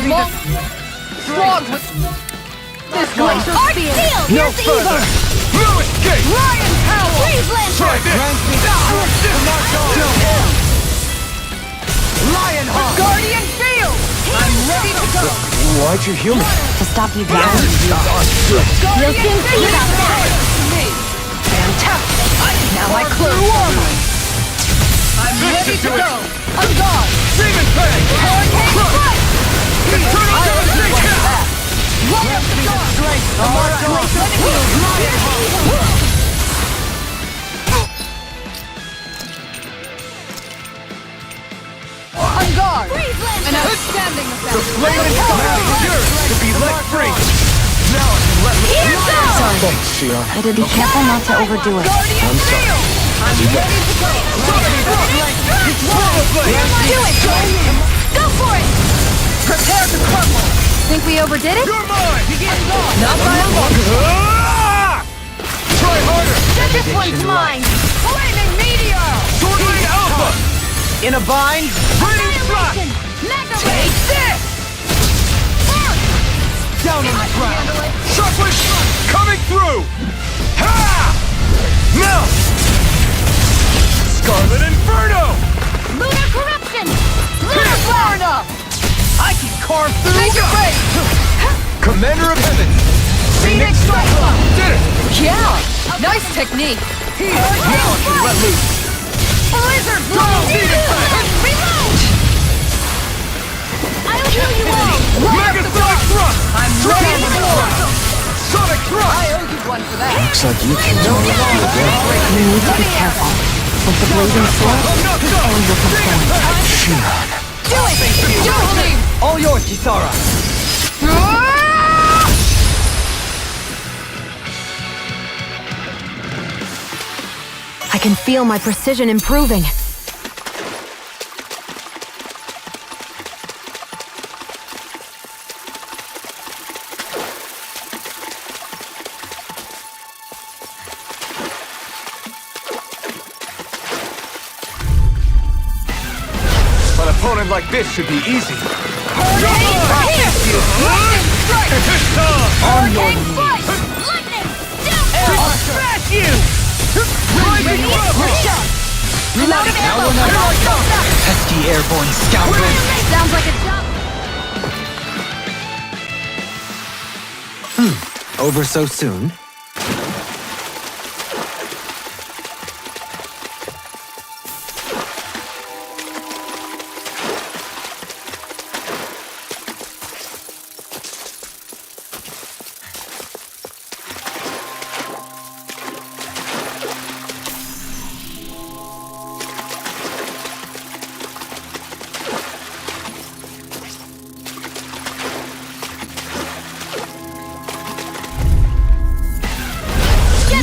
long, strong with this one. No further! No escape! Lion power! Try this! Lion Heart! Guardian field! I'm ready to go! Why'd you human? To stop you down. Guardian You'll soon see about that. Fantastic! Now I close armor! I'm ready to go! On guard! Demon Fang! Hurricane strike! Eternal devastation! Light up the dark! On guard! An outstanding The effect! flaming fire is yours to be let free! Now I can let loose! Here goes! Thanks, Shion. I did be careful not to overdo it. Guardian field! I'm ready to go! Do it! Go for it! Prepare to crumble! Think we overdid it? You're mine! Not by a long. Ah! Try harder! This one's mine. Flaming meteor! Swordling Alpha! In a bind? Raining Slash! Take this! Down on the ground! Chocolate Shot coming through! Ha! Melt! Scarlet Inferno! Lunar corruption! Lunar Florida! I can carve through! Make it rain! Commander of Heaven! Phoenix Cyclone! Did it! Yeah! Nice technique! Now I can let loose! Blizzard Go, Phoenix Fang! Reload! I'll heal you all! Megasonic Thrust! I'm ready to go! Sonic Thrust! I owe you one for that. Looks like you can do it. You need to be careful. With the blazing sword, his end will conform. Shion. Do it! Do it! All yours, Kisara! I can feel my precision improving. An opponent like this should be easy. Lightning strike! On your Hurricane knees! flight! Lightning! I'll smash you! Rising Level! Reloading ammo! Pesky airborne scoundrel! Sounds like a job. Over so soon?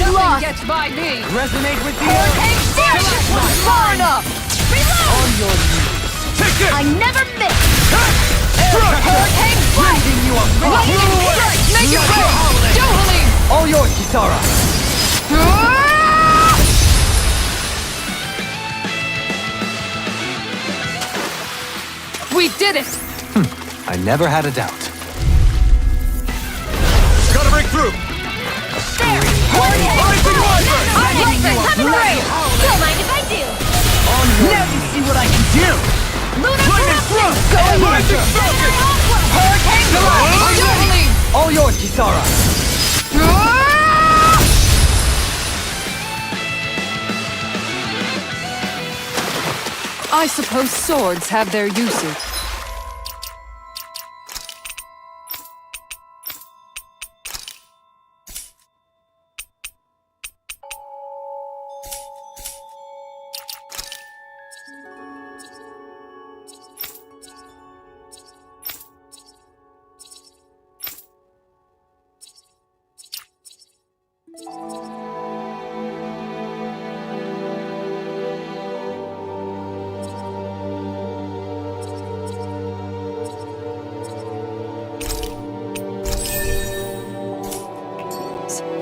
Nothing gets by me! Resonate with the Hurricane strike! Far enough! On your knees! Take this! I never miss! Hurricane flight! Lightning strike! Make it rain! Dohalim! All yours, Kisara! We did it! I never had a doubt. Gotta break through! Rising Wyvern! Lightning! Heaven rain! Don't mind if I do. Now you see what I can do! Lunar Lightning corruption! Thrust! Rising Falcon! Hurricane strike! Dohalim! All yours, Kisara! I suppose swords have their uses.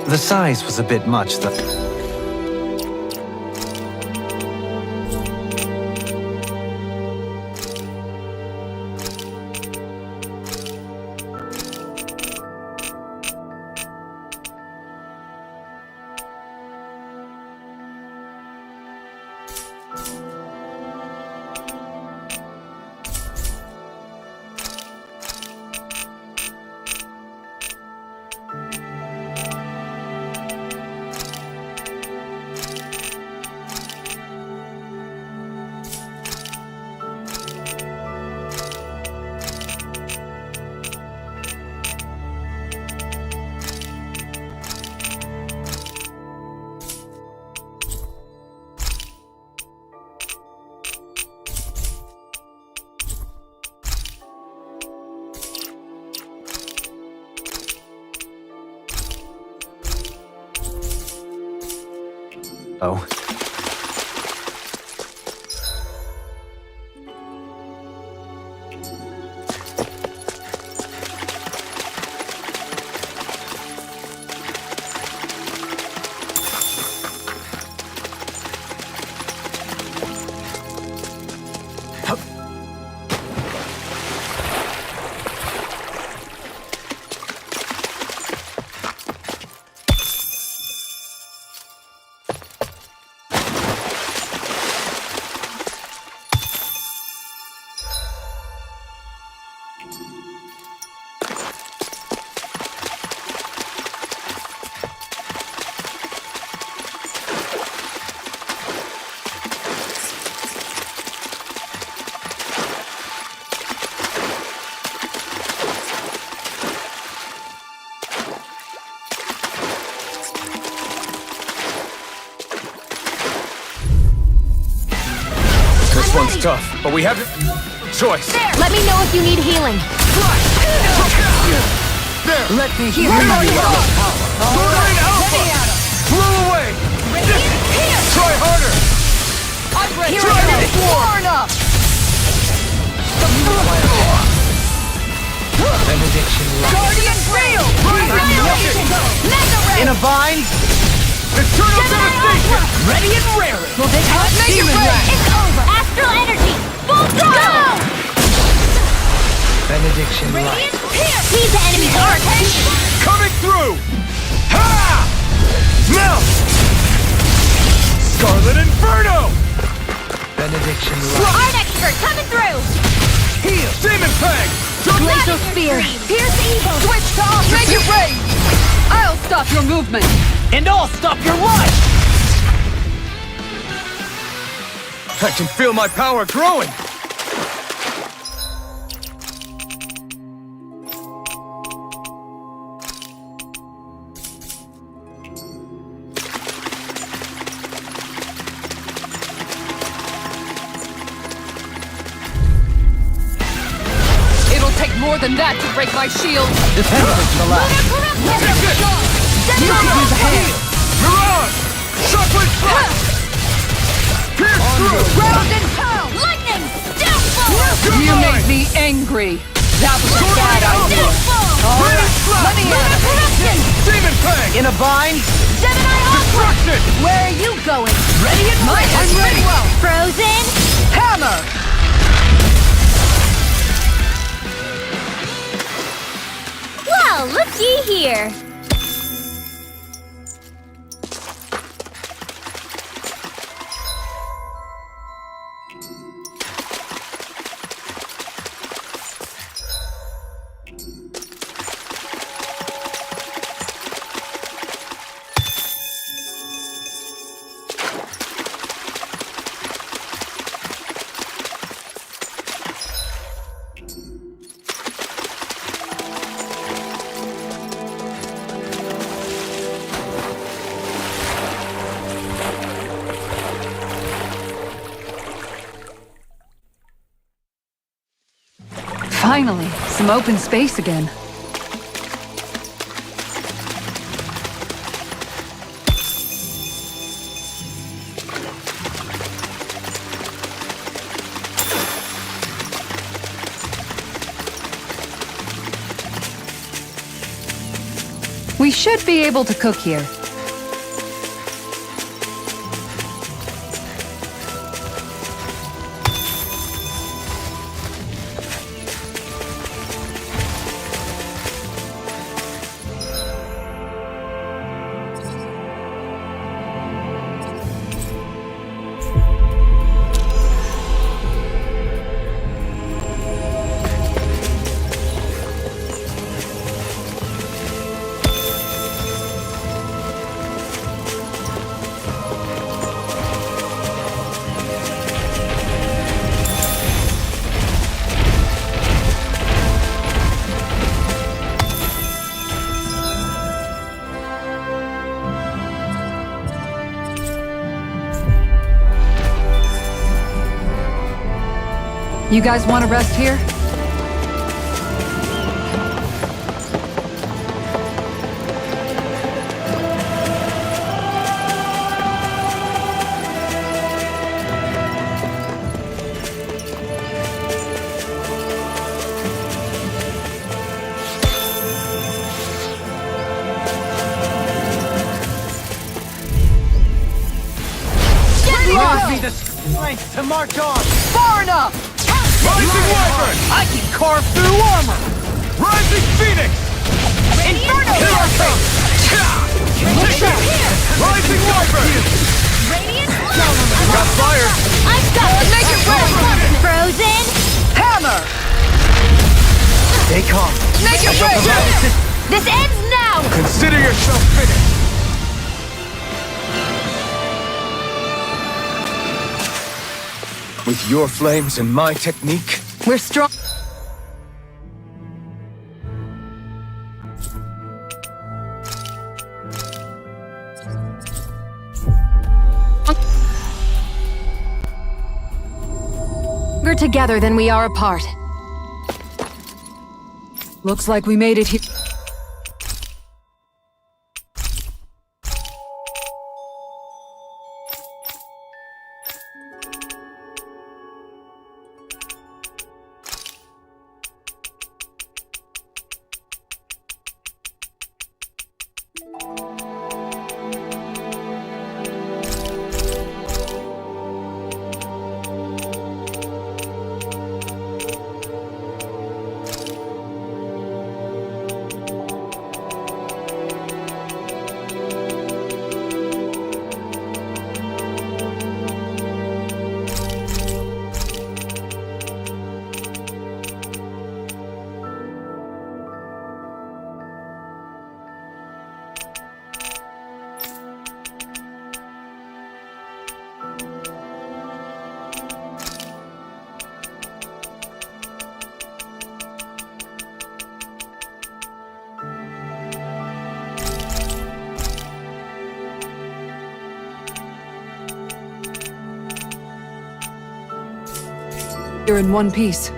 The size was a bit much, though. Oh. This one's tough, but we have no choice. There! Let me know if you need healing. There! Let me hear Here you. you go! Soaring Alpha! Blew away! Try harder! Here Try it it! is! Warn up! Benediction light. Guardian Rail! Annihilation! Mega Ray! In a bind. Eternal devastation! Ready and raring! Will they have Mega Demon Ray? Ray. It's over! Astral energy! Full throttle! Benediction light. Radiant Pierce! He's the enemy's heart! Coming through! Ha! Melt! Scarlet Inferno! Benediction light. Art expert coming through! Heal! Demon Fang! Glacial Spear! Pierce evil! Switch to off Mega Ray! I'll stop your movement! And I'll stop your life. I can feel my power growing! It'll take more than that to break my shield! Defend it to the last. Mirage! Shockwave Thrust! Pierce through! Ground and pound! Lightning! Downfall! You made me angry! That was a bad idea! Downfall! Let me in! Corruption! Demon Fang! In a bind. Gemini Ultra! Destruction! Where are you going? Ready and ready! Well! Frozen? Hammer! Well, looky here. Finally, some open space again. We should be able to cook here. You guys want to rest here? Ready to Grant go! me the strength to march on! Far enough! Rising Wyvern! I can carve through armor! Rising Phoenix! Inferno! Here I come! Look out! Rising Wyvern! Radiant! Got fire! I've got it! Make it rain! Frozen? Hammer! Stay calm. Make it rain! This ends now! Consider yourself finished! With your flames and my technique, We're strong. We're together than we are apart. Looks like we made it here. You're in one piece.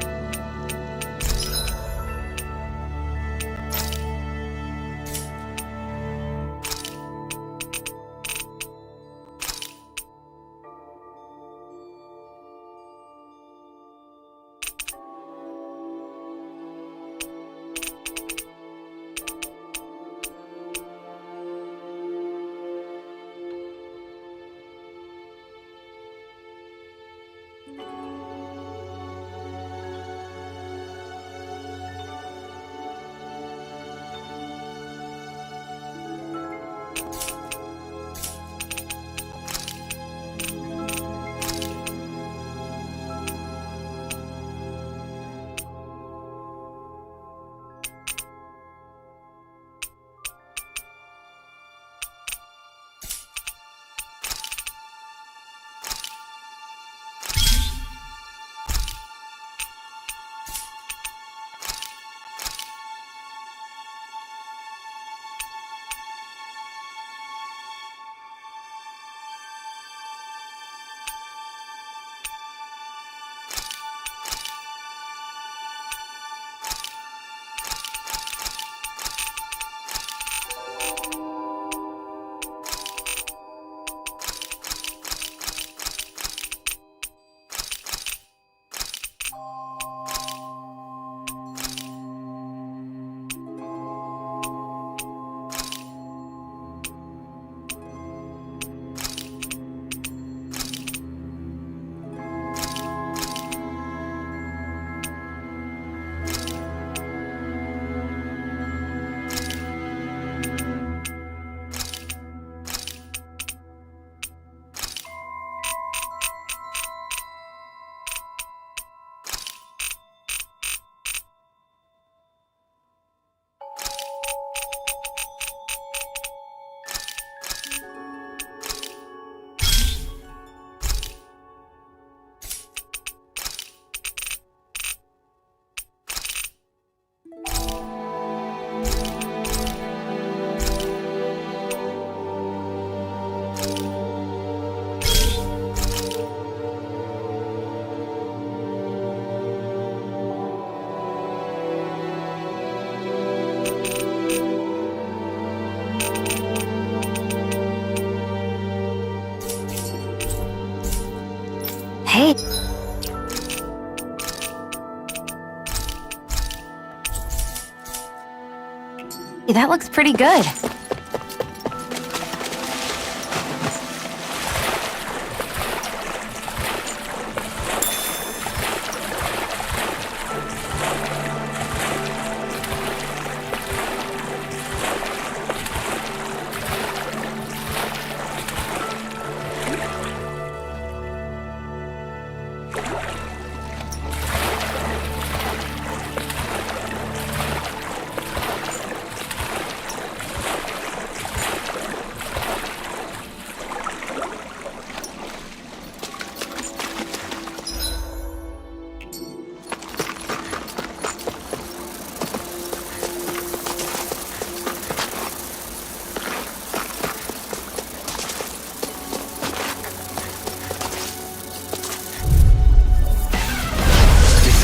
Hey. That looks pretty good.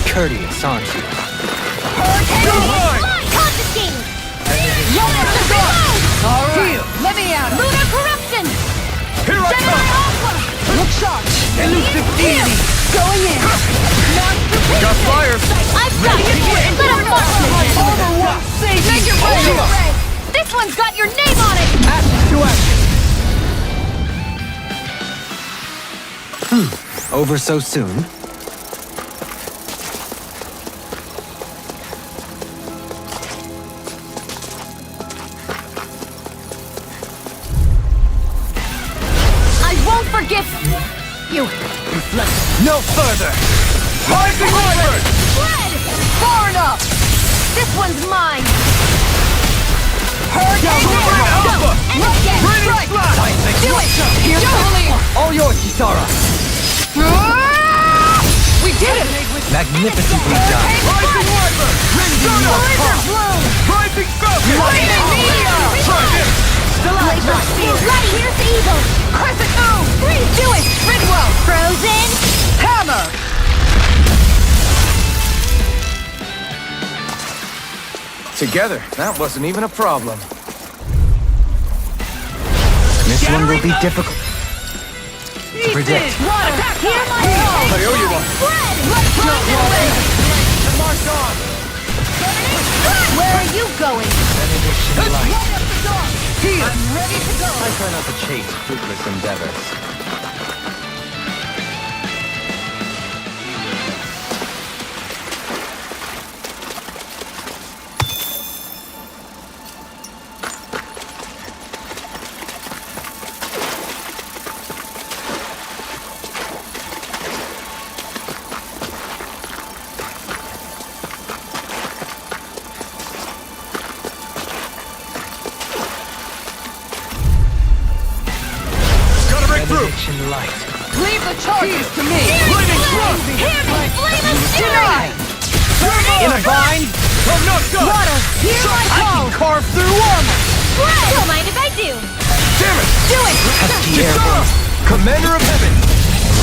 courteous, aren't you? Confiscated! All right, let me out. Lunar corruption! Here I Gemini come! Aqua! Look sharp. Elusive deity! Going in. Got flyers! I've got you! Let him march! Overwatch. Make it ready. This one's got your name on it! Action to action! Over so soon? I won't forgive you! No further! Rising Wyvern! Fred! Far enough! This one's mine! Alpha! And again! Radiant Slash! Do it! Here's Julie. All yours, Kisara! We did it. Magnificently done! Rising Wyvern! Blizzard bloom! Rising Falcon! Lightning meteor. Try this! Glacial spear! Right, here's the eagle! Crescent moon. Freeze! Do it! Ridwell. Frozen! Hammer. Together, that wasn't even a problem. This one will be difficult to predict. Water! Hear my call! I owe you one. Fred! Let's go! March on! Where are you going? Benediction light. I'm ready to go. I try not to chase fruitless endeavors. Benediction light. Leave the charges to me. Lightning thrust! Hear me! Flame and fury! Denied. In a bind? I'm not done! Water! Hear my I call! can carve through armor! Fred! Don't mind if I do! Damn it! Do it! Pesky airborne! Commander of Heaven!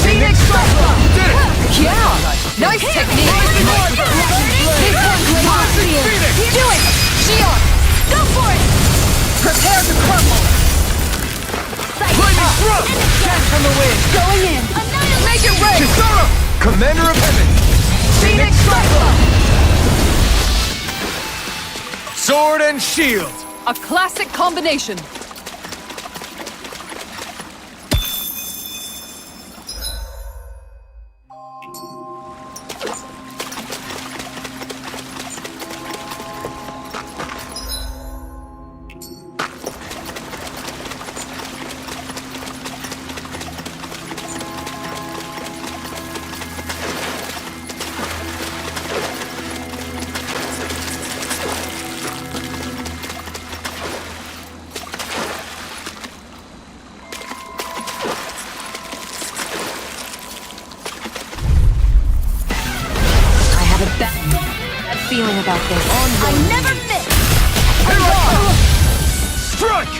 Phoenix Cyclone. Did it! Yeah. Nice technique. This one's mine! Phoenix! Do it! Shion. Go for it! Prepare to crumble. Lightning thrust! Jet from the wind. Going in. Make it rain. Kisara! Commander of Heaven! Phoenix Cyclone. Sword and shield! A classic combination. Bad feeling about this. I never miss! Strike!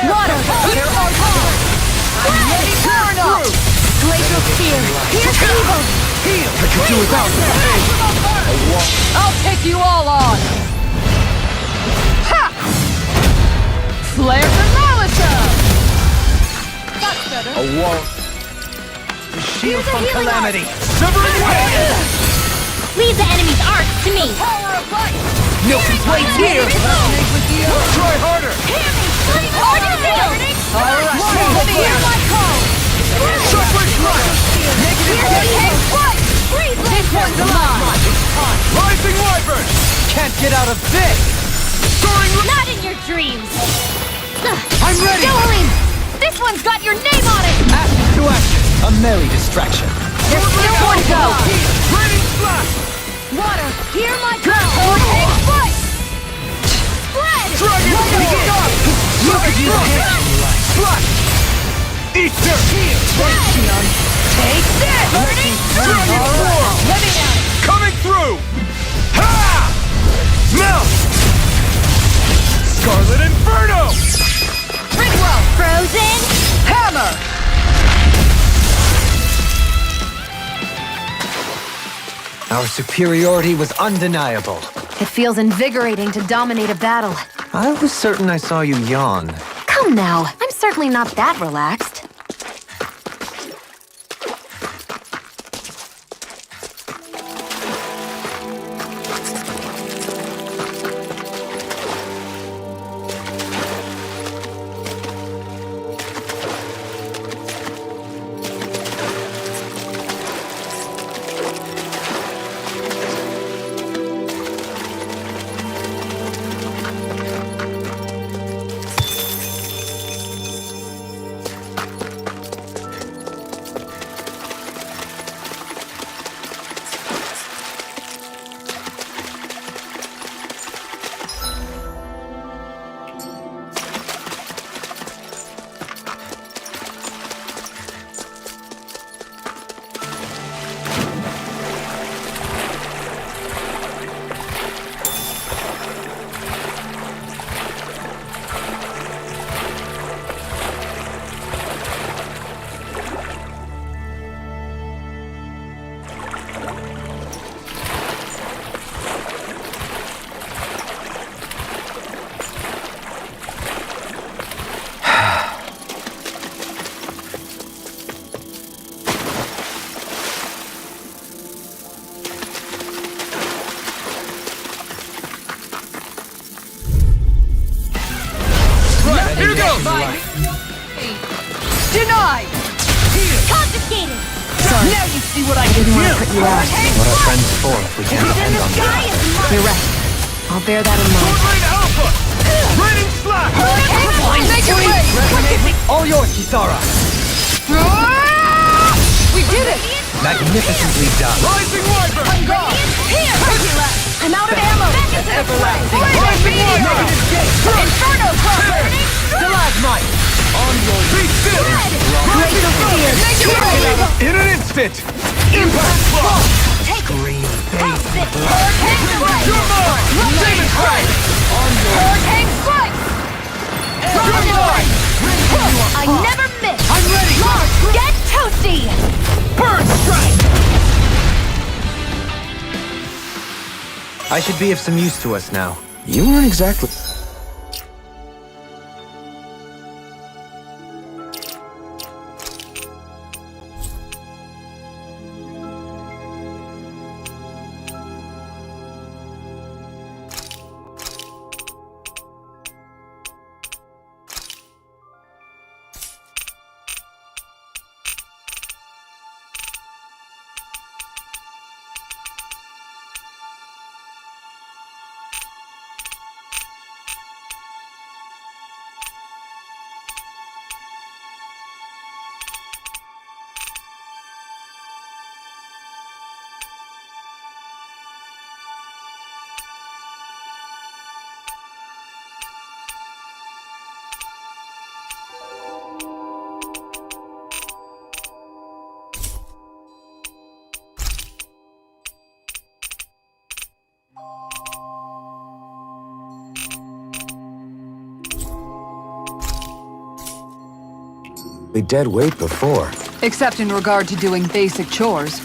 Water! Here are power! Ready, turn up. Glacial spear! Here's evil! Heal. I could do without the pain! I'll take you all on. Ha! Flare Demolition. That's better. A wall. The shield Here's a from healing calamity! Severing way! Leave the enemy's arcs to me! Power of light. No complaints here! Try harder! Hear me! Flame on your field! All right. Hear my call! Shuffling flash! Freeze! This one's mine. Rising Wyvern! Can't get out of this! Soaring Not in your dreams! I'm ready! Jolene! This one's got your name on it! Action to action! A merry distraction. There's still more to go! Raining flash! Water, hear my call! Take flight! Spread! Dragon Sword! Look at you! Flash! Easter! Take this! Dragon Sword! Let me out. Coming through! Ha! Melt! Scarlet Inferno! Ridwell. Frozen! Hammer. Our superiority was undeniable. It feels invigorating to dominate a battle. I was certain I saw you yawn. Come now, I'm certainly not that relaxed. Here goes! Denied! Confiscated! Now you see what I can do! Put you out. What are friends for if we can't depend on them? You're right. I'll bear that in mind. Rain Alpha! Raining Slash! Make it way! All yours, Kisara! We did it! Magnificently done! Rising Wyvern! Here! I'm out of ammo! Everlasting! Rising Wyvern! Inferno Cloud! Stalagmite! On your feet still! Great fear! Make it way! In an instant! Impact Block! Take it! Green House Bane! it! Hurricane Strike! You're mine! Demon Strike! On your Hurricane Strike! You're mine! I never miss! I'm ready! Get toasty! Burn Strike! I should be of some use to us now. You weren't exactly... dead weight before. Except in regard to doing basic chores.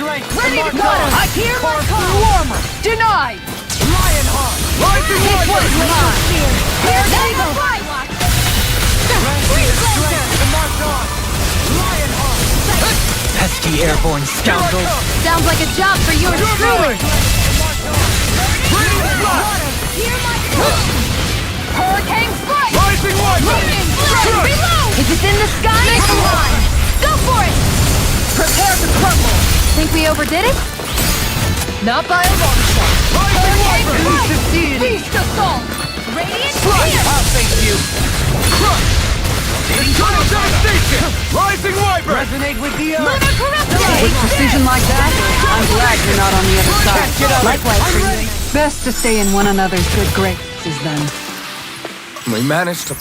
Ready to go! I hear my call! Warmer! Denied! Lionheart! Rising Wyvern! Here they go! To march on! Lionheart! Pesky airborne scoundrels! Sounds like a job for yours You're truly! mine! Raining Slash! Hear my call! Hurricane Strike! Rising Wyvern! Reload! If it's in the sky, it's on! Go for it! Prepare to crumble! Think we overdid it? Not by a long shot! Rising Wyvern! Feast assault! Radiant Slash! Spear! I'll thank you! Crush! Internal devastation! Rising Wyvern! Resonate with the earth. Lunar corruption! With precision like that, I'm glad you're not on the other side. Get up. Likewise I'm for ready. you. Best to stay in one another's good graces then. We managed to...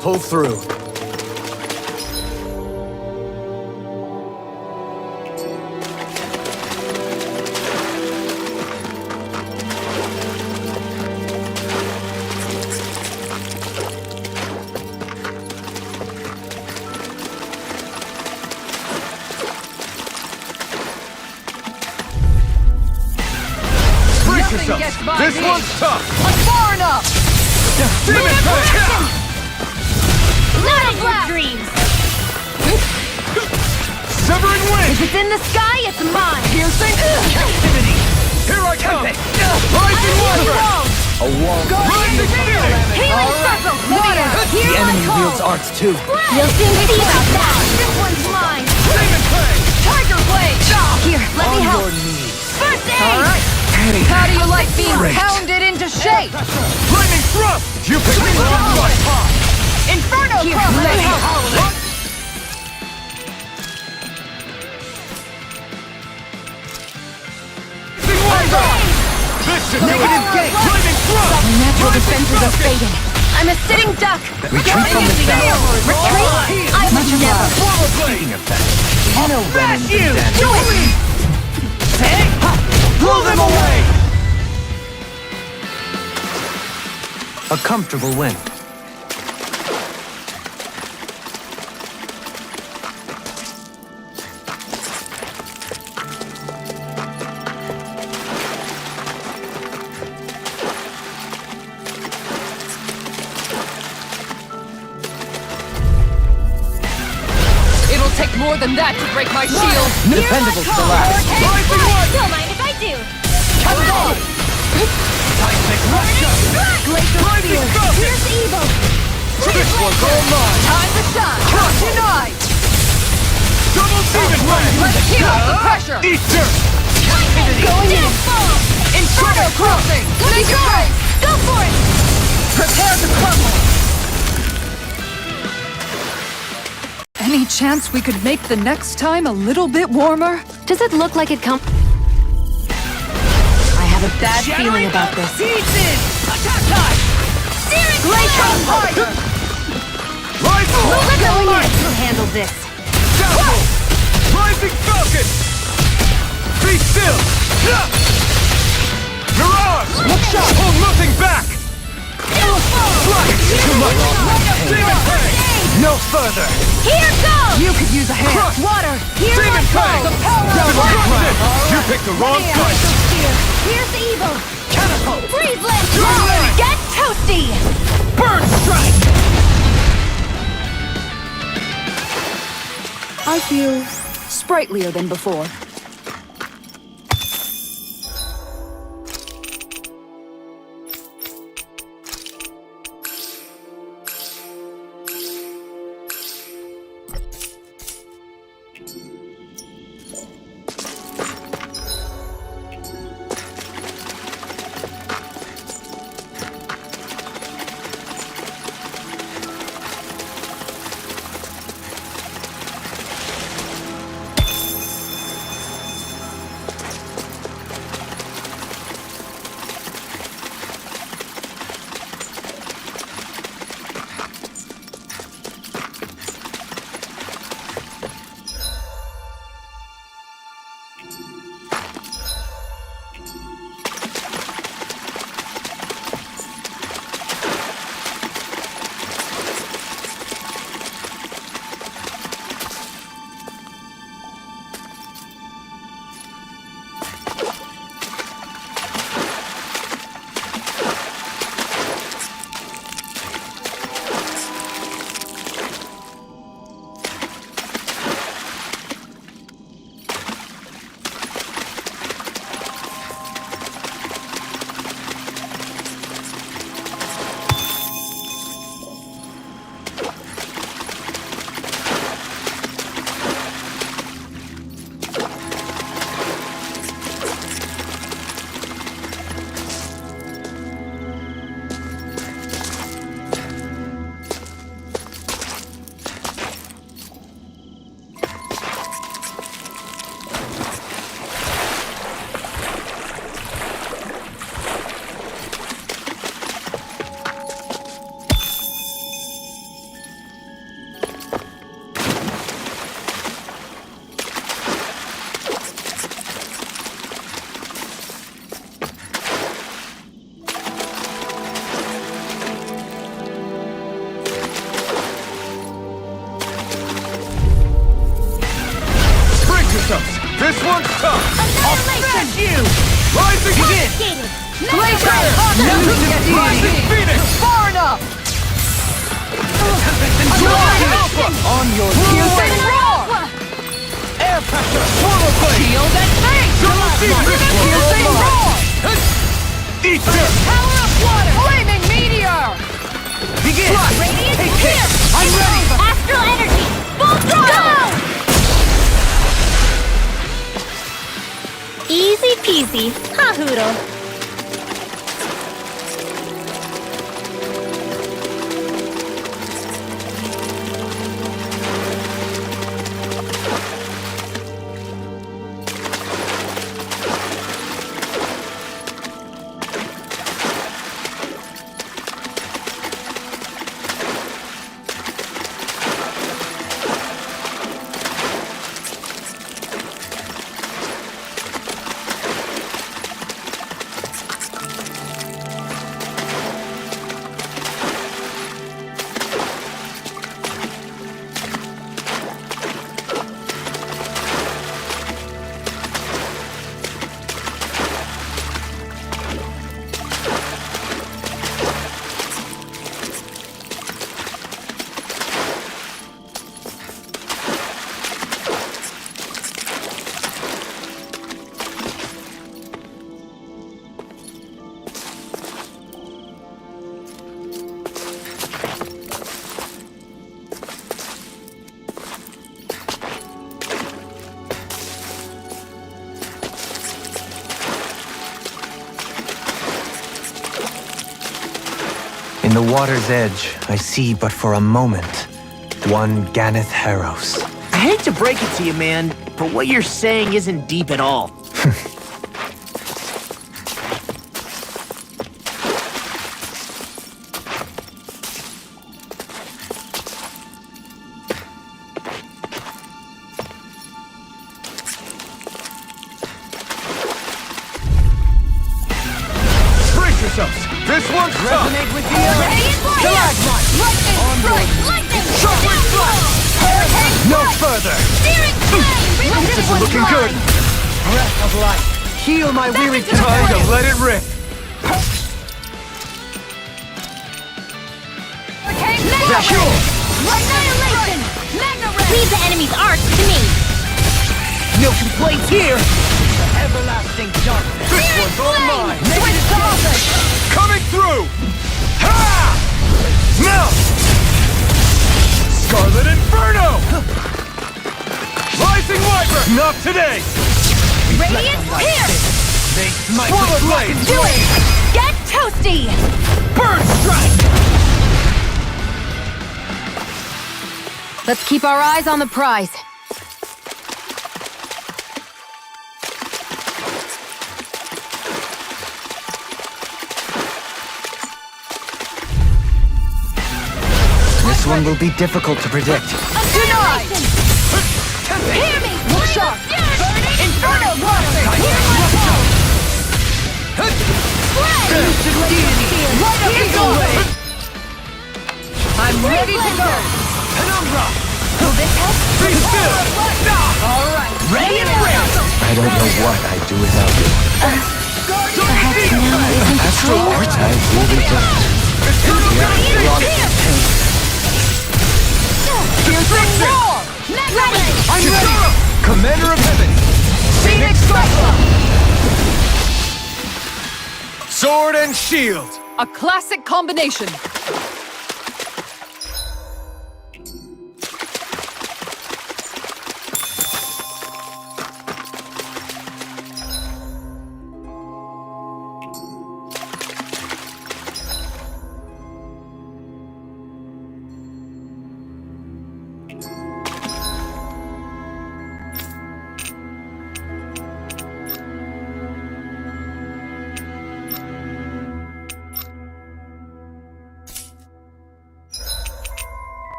pull through. Brace Nothing yourself. gets by This me. one's tough. I'm far enough! Demon Fang! Lunar blast! Dreams! Severing wind! If it's in the sky, it's mine! Piercing! Captivity! Here I come! Rising Wyvern! A wall. Rising Phoenix! Healing circle! Water! Here The I enemy call! wields arts too. You'll soon see about that! This one's mine! Demon Fang! Tiger blade! Here, let me On help! your knees. First aid! Alright, Patty. how do you like being Great. pounded into shape? Lightning thrust! You pick the wrong fight! Inferno Here, crop! let me help! Rising Wyvern! This should do Negative it! gate. Lightning thrust! My natural Rising defenses are Falcon! fading. I'm a sitting duck! Retreat from the tower. Retreat? I would never! Speaking of that, you know Renan's you! been dead. Do it! Blow them away! A comfortable win. It'll take more than that to break my shield! Dependable to the last. Rising one! Don't mind if I do! Seismic Russia! Rising Falcon! Here's evil! This one's all mine! Time to shine! Denied! Double Demon Fang! Let's keep up the pressure! Eat dirt! Going in! Fall! Inferno crossing! Take your place! Go for it! Prepare to crumble! Any chance we could make the next time a little bit warmer? Does it look like it comes? I have a bad feeling about this. Pieces! Attack time! Steering Glacial fire! Rising Going in to handle this. Downfall! Rising Falcon! Be still! Mirage! Hold nothing back! Flying! Too much! Demon Fang! No further! Here goes! You could use a hand. Crush! Water! Here Demon I Fang! go! The power of Destruction! You picked the wrong fight! Here's evil! Catapult! Freeze leg! Your leg! Get toasty! Bird strike! I feel sprightlier than before. yourselves! This one's tough! I'll smash you! Rising again! Gated. Glacier! Rising Phoenix! Far enough! Alpha! On your Fusing roar! air pressure! Swallow blade! Shield and face! Fusing roar! Eat this! Power of water! Flaming meteor! Begin! Radiant Take clear. this! I'm ready! Astral energy. Full throttle. Easy peasy. Ha hoodle. In the water's edge, I see but for a moment one Ganeth Harrows. I hate to break it to you, man, but what you're saying isn't deep at all. Brace yourselves! This one's tough! Resonate with the earth! Stalagmite. Lightning strike. Lightning. Shockwave blast! No further! Steering flame. This is looking good! Breath of life! Heal my weary Time to let it rip! Sure. Annihilation. Leave the enemy's arc to me. No complaints here! The everlasting jump! This one's all mine! Negative profit! Coming through! Ha! Melt! Scarlet Inferno! Rising Wyvern! Not today! Radiant pierce. They smite Swallow with blade! Do it. Get toasty. Bird strike! Let's keep our eyes on the prize. This one will be difficult to predict. Denied. Hear me. Look sharp. Inferno warfare. Hear my call. Here's the way. I'm ready to go. Penumbra! Will this help? Be still! All right. Ready and ready! I don't know what I'd do without you. Perhaps now isn't the Astral time? Arts, I really don't. Piercing roar. I'm ready! Commander of Heaven! Phoenix Cyclone. Sword and shield! A classic combination.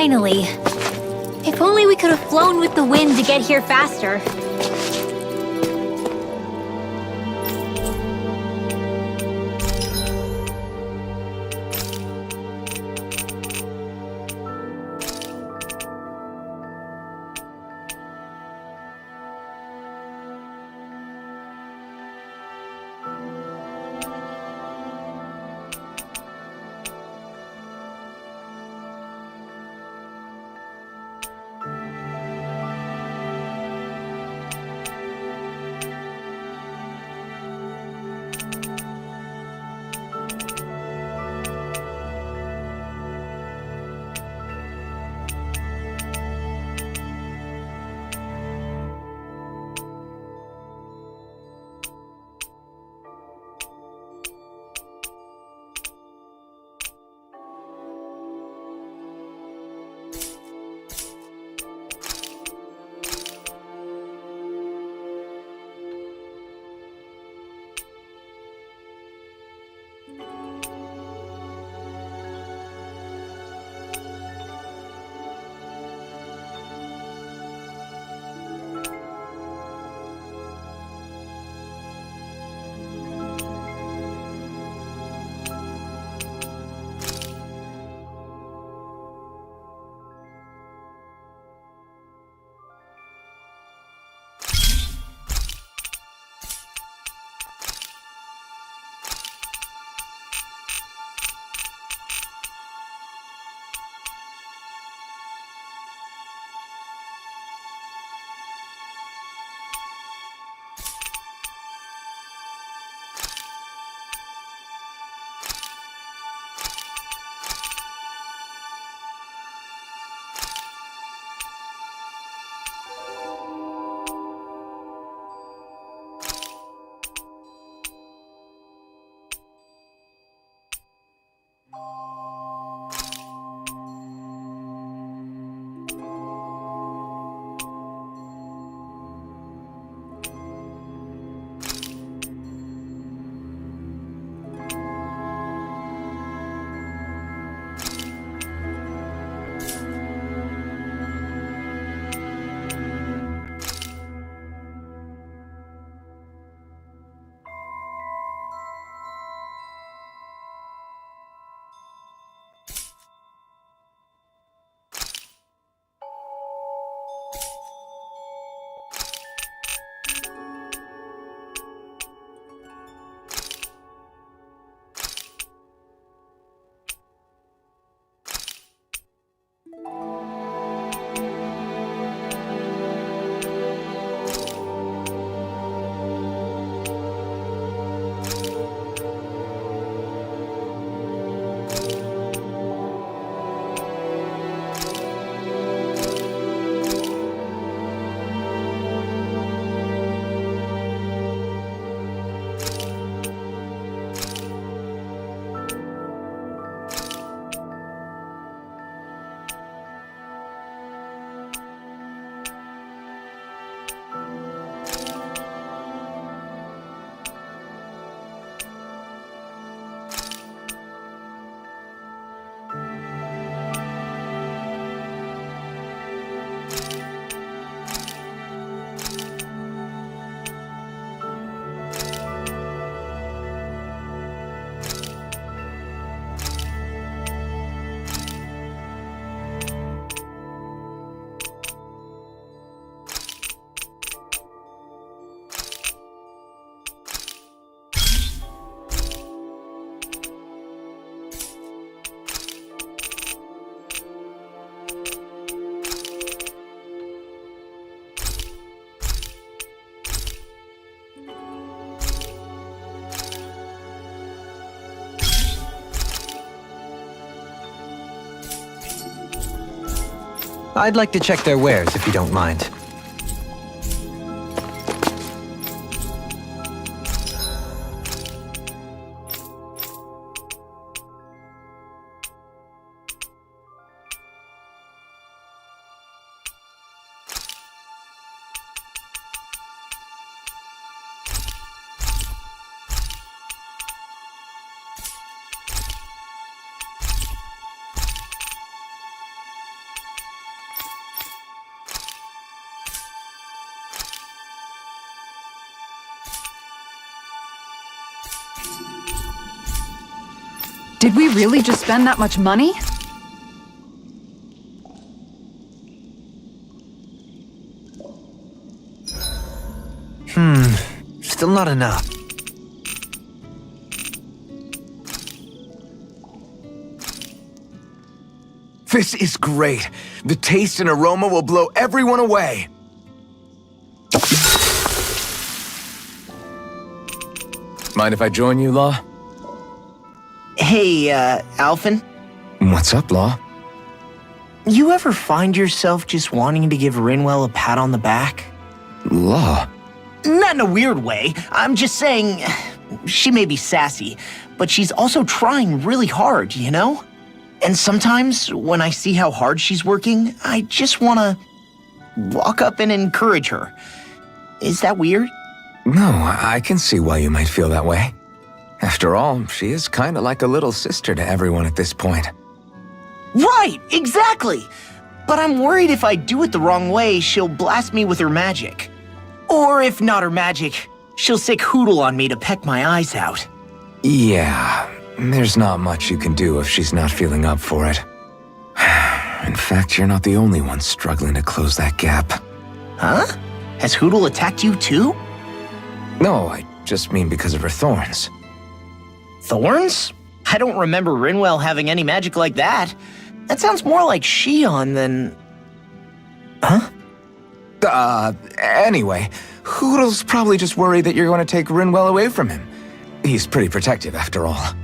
Finally. If only we could have flown with the wind to get here faster. I'd like to check their wares, if you don't mind. Did we really just spend that much money? Still not enough. This is great. The taste and aroma will blow everyone away. Mind if I join you, Law? Hey, Alphen, What's up, Law? you ever find yourself just wanting to give Rinwell a pat on the back? Law? Not in a weird way. I'm just saying, she may be sassy, but she's also trying really hard, you know? And sometimes, when I see how hard she's working, I just want to walk up and encourage her. Is that weird? No, I can see why you might feel that way. After all, she is kind of like a little sister to everyone at this point. Right, exactly! But I'm worried if I do it the wrong way, she'll blast me with her magic. Or if not her magic, she'll sick Hootle on me to peck my eyes out. Yeah, there's not much you can do if she's not feeling up for it. In fact, you're not the only one struggling to close that gap. Huh? Has Hootle attacked you too? No, I just mean because of her thorns. Thorns? I don't remember Rinwell having any magic like that. That sounds more like Shion than... Huh? Anyway, Hoodle's probably just worried that you're going to take Rinwell away from him. He's pretty protective after all.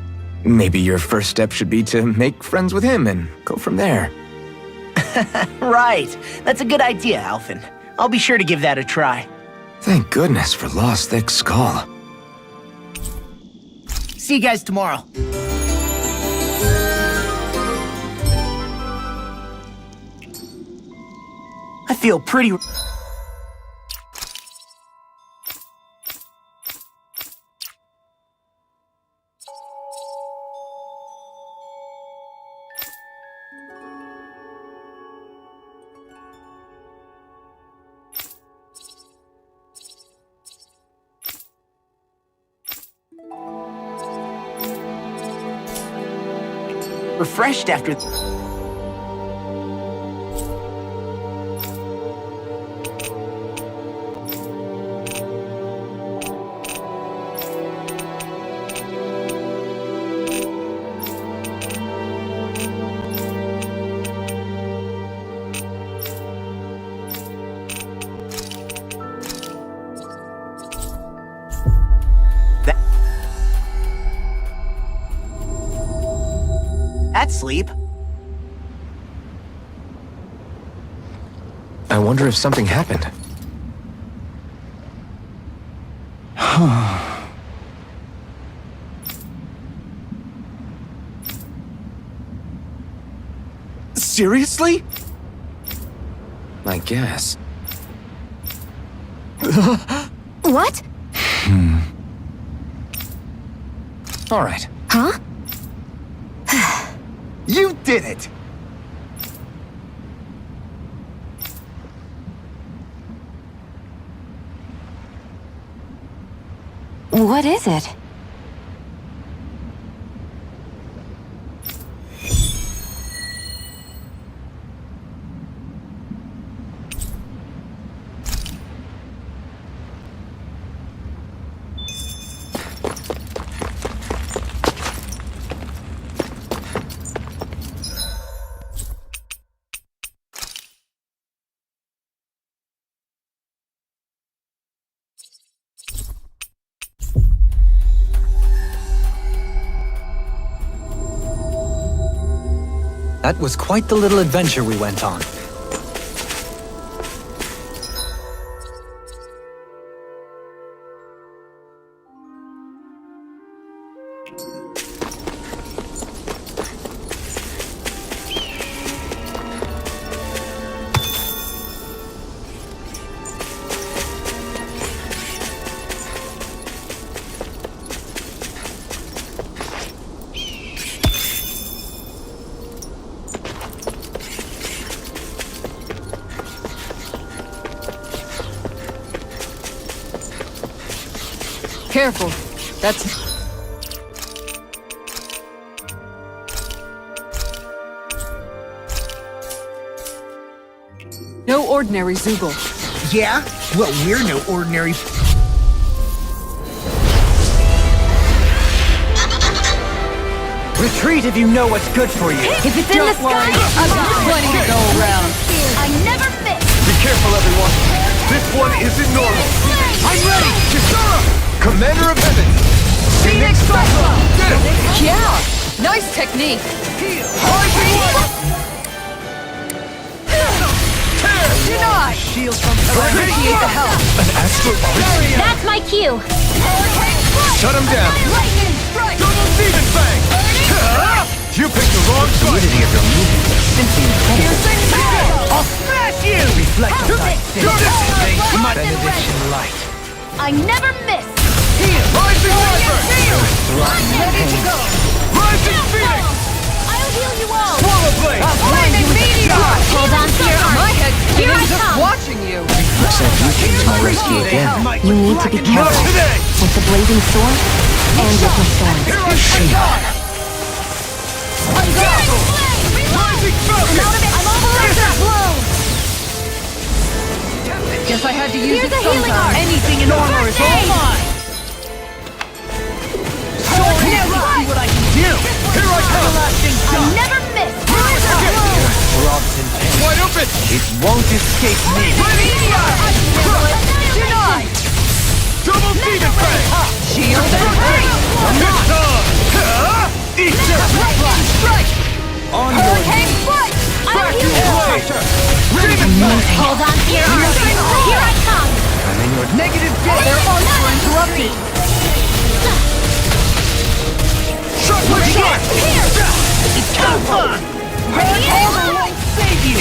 Maybe your first step should be to make friends with him and go from there. Right. That's a good idea, Alphen. I'll be sure to give that a try. Thank goodness for Law's thick skull. See you guys tomorrow. I feel pretty... refreshed after... that sleep. I wonder if something happened. Seriously? I guess. What? All right. Huh? You did it! What is it? That was quite the little adventure we went on. Careful. That's... No ordinary Zoogle. Yeah? Well, we're no ordinary... Retreat if you know what's good for you. If it's in the sky, I've got plenty to go around. I never miss. Be careful, everyone. This one isn't normal. I'm ready! Kisara! Commander of Heaven! Phoenix Cyclone! Get him! Yeah! Nice technique. Rising Light! Denied! Shield from Appreciate the help. An astral barrier! That's my cue. Shut him down! Lightning strike! Double Demon Fang! You picked the wrong fight! fluidity of your movement is simply incredible. Piercing missile! I'll smash you! Reflect Help thy it. sin. Locked and Benediction ready. light. I never miss. Rising Wyvern! Ready to go! Rising Phoenix! I'll heal you all. Swallow Blade! Flaming meteor! Hold on to your My arms. head's Here I spinning just come. watching you. Looks like you came to my rescue again. You need to be Not careful today! with the blazing sword and with my sword. Here I come! Rising Falcon! I'm all laser blown. Guess I had to use Here's it a healing sometime. art. Anything in armor is First all aid. mine. Now see what I can do. Here I come! I never miss. Laser blown. Rob's intent. Wide open! It won't escape me. Denied. Double Demon Fang! Shield and haste. Eat this! Lightning strike. Hurricane foot. I'll heal you all. Hold on to your arms. Here I come. I'm in your Negative death. Their arms were interrupted. Shockwave Strike! All the light save you.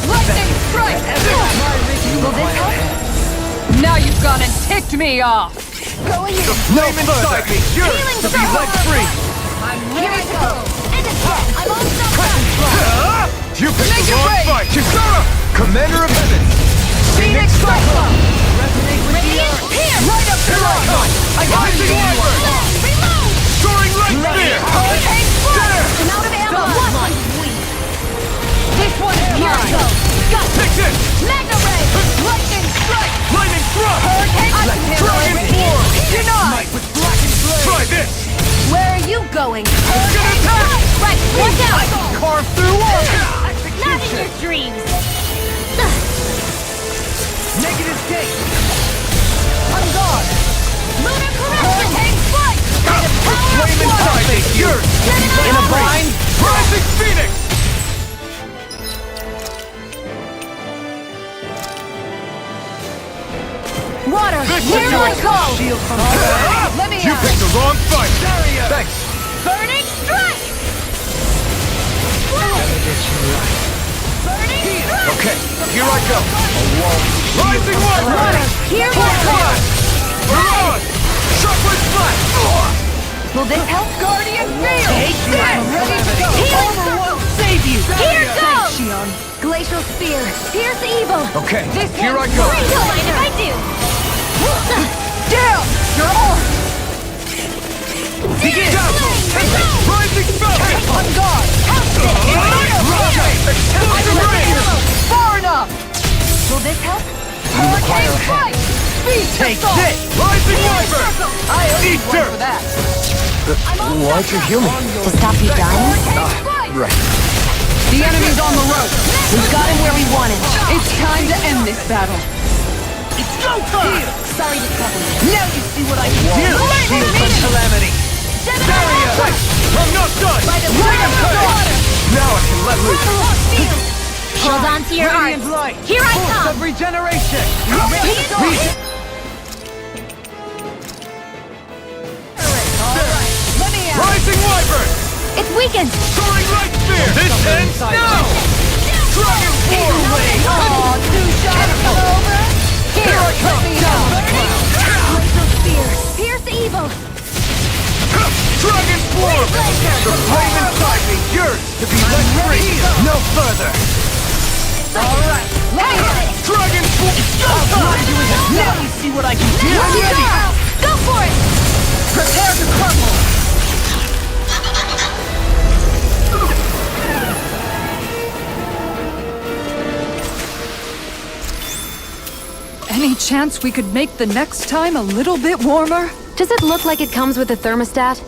Lightning strike. Will this help? Now you've gone and ticked me off. Going in. Flame inside me! Yours to be let free! I'm ready to go. And a step. I'm almost done. You picked Make the it wrong rain. fight! Kisara! Commander of Heaven! Phoenix Cyclone. Resonate with the Radiant earth. pierce. Right up your Here I come! I got Rising you. Wyvern! Reload. Soaring Light Spear! Hurricane foot. I'm out of ammo. One was weak. This one's Here I mine. go. Got it. Fix it! Magna ray. Lightning strike. Lightning Thrust! Hurricane Dragon Form! Denied. Try this! Where are you going? Gonna attack! Right. Watch out. Carve through armor! Not in your dreams. Negative gate. I'm gone. Lunar correction. Hurricane strike. Flame inside me! Yours! In a bind. Rising Phoenix! Water. Victory! Here I go. Let me You out. picked the wrong fight! Thanks! Burning strike. Burning strike. Okay, here I go! Rising Wyvern! Here we go. Mirage! Shockwave Splash! Will this help? Guardian Field. I'm ready to go. Healing Armor circle. will save you. Here goes. Shion. Glacial spear. Pierce evil. Okay, This here I one's go! Don't mind if I do. Down. Your arm. Begin! Rising Falcon! I'm gone. Far enough. Will this help? Hurricane strike. Speed Take assault. this! Rising Wyvern! I owe you Eat one dirt. for that. Why'd you heal me? To stop you dying? Hurricane strike. Right. The enemy's on the rope. We've got him where we wanted. It's time to end this battle. It's go time! Sorry to trouble you. Now you see what I can do. Shield from calamity. Barrier! I'm not done! Now I can let loose! Hold on to your Radiant arms. light. Here I Force come. of regeneration. Let me out. Rising Wyvern! It's weakened. Soaring Light Spear! This ends now! Dragon Form! Aw, two shots come over. Here I come. Down the cloud. Glacial spear. Pierce evil. Dragon Form! The flame inside me! Yours to be let free! No further! All right. Let me out. Dragon Form! Now you see what I can do. Go for it. Prepare to crumble. Any chance we could make the next time a little bit warmer? Does it look like it comes with a thermostat?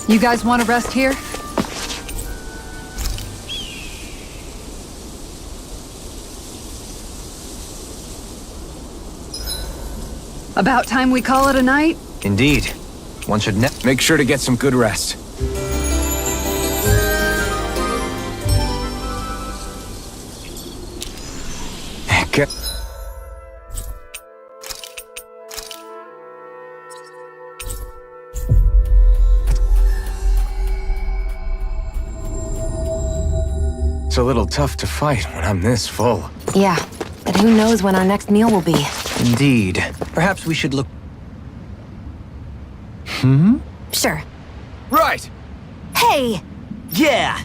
You guys want to rest here? About time we call it a night? Indeed. One should Make sure to get some good rest. Okay. It's a little tough to fight when I'm this full. Yeah, but who knows when our next meal will be. Indeed. Perhaps we should look... Sure. Right! Hey! Yeah.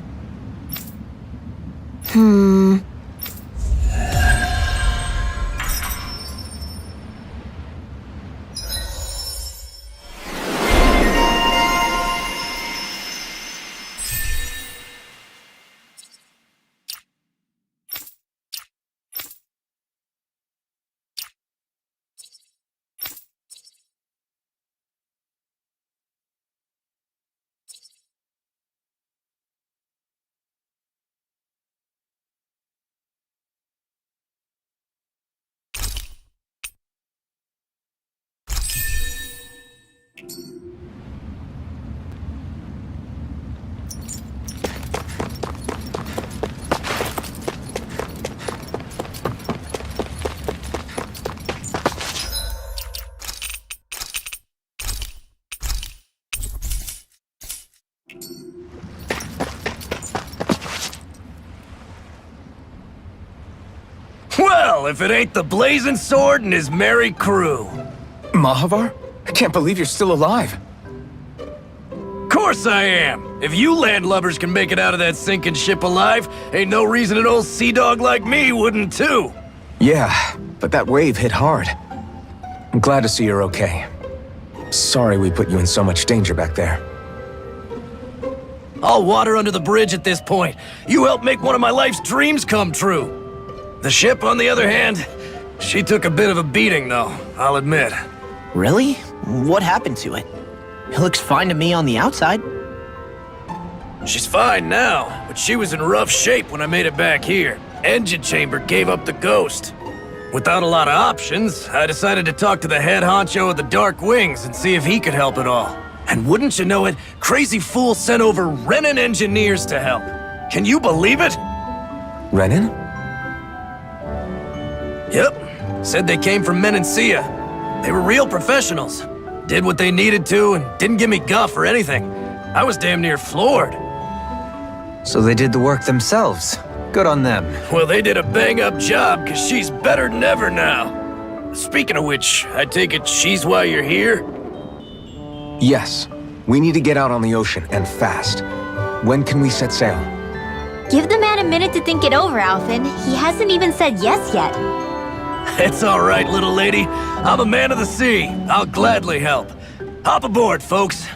Well, if it ain't the Blazing Sword and his merry crew. Mahavar? I can't believe you're still alive. Course I am. If you landlubbers can make it out of that sinking ship alive, ain't no reason an old sea dog like me wouldn't too. Yeah, but that wave hit hard. I'm glad to see you're okay. Sorry we put you in so much danger back there. All water under the bridge at this point. You helped make one of my life's dreams come true. The ship, on the other hand, she took a bit of a beating, though, I'll admit. Really? What happened to it? It looks fine to me on the outside. She's fine now, but she was in rough shape when I made it back here. Engine chamber gave up the ghost. Without a lot of options, I decided to talk to the head honcho of the Dark Wings and see if he could help at all. And wouldn't you know it, Crazy Fool sent over Renan engineers to help. Can you believe it? Renan? Yep. Said they came from Menancia. They were real professionals. Did what they needed to and didn't give me guff or anything. I was damn near floored. So they did the work themselves. Good on them. Well, they did a bang-up job, because she's better than ever now. Speaking of which, I take it she's why you're here? Yes. We need to get out on the ocean, and fast. When can we set sail? Give the man a minute to think it over, Alphen. He hasn't even said yes yet. It's all right, little lady. I'm a man of the sea. I'll gladly help. Hop aboard, folks.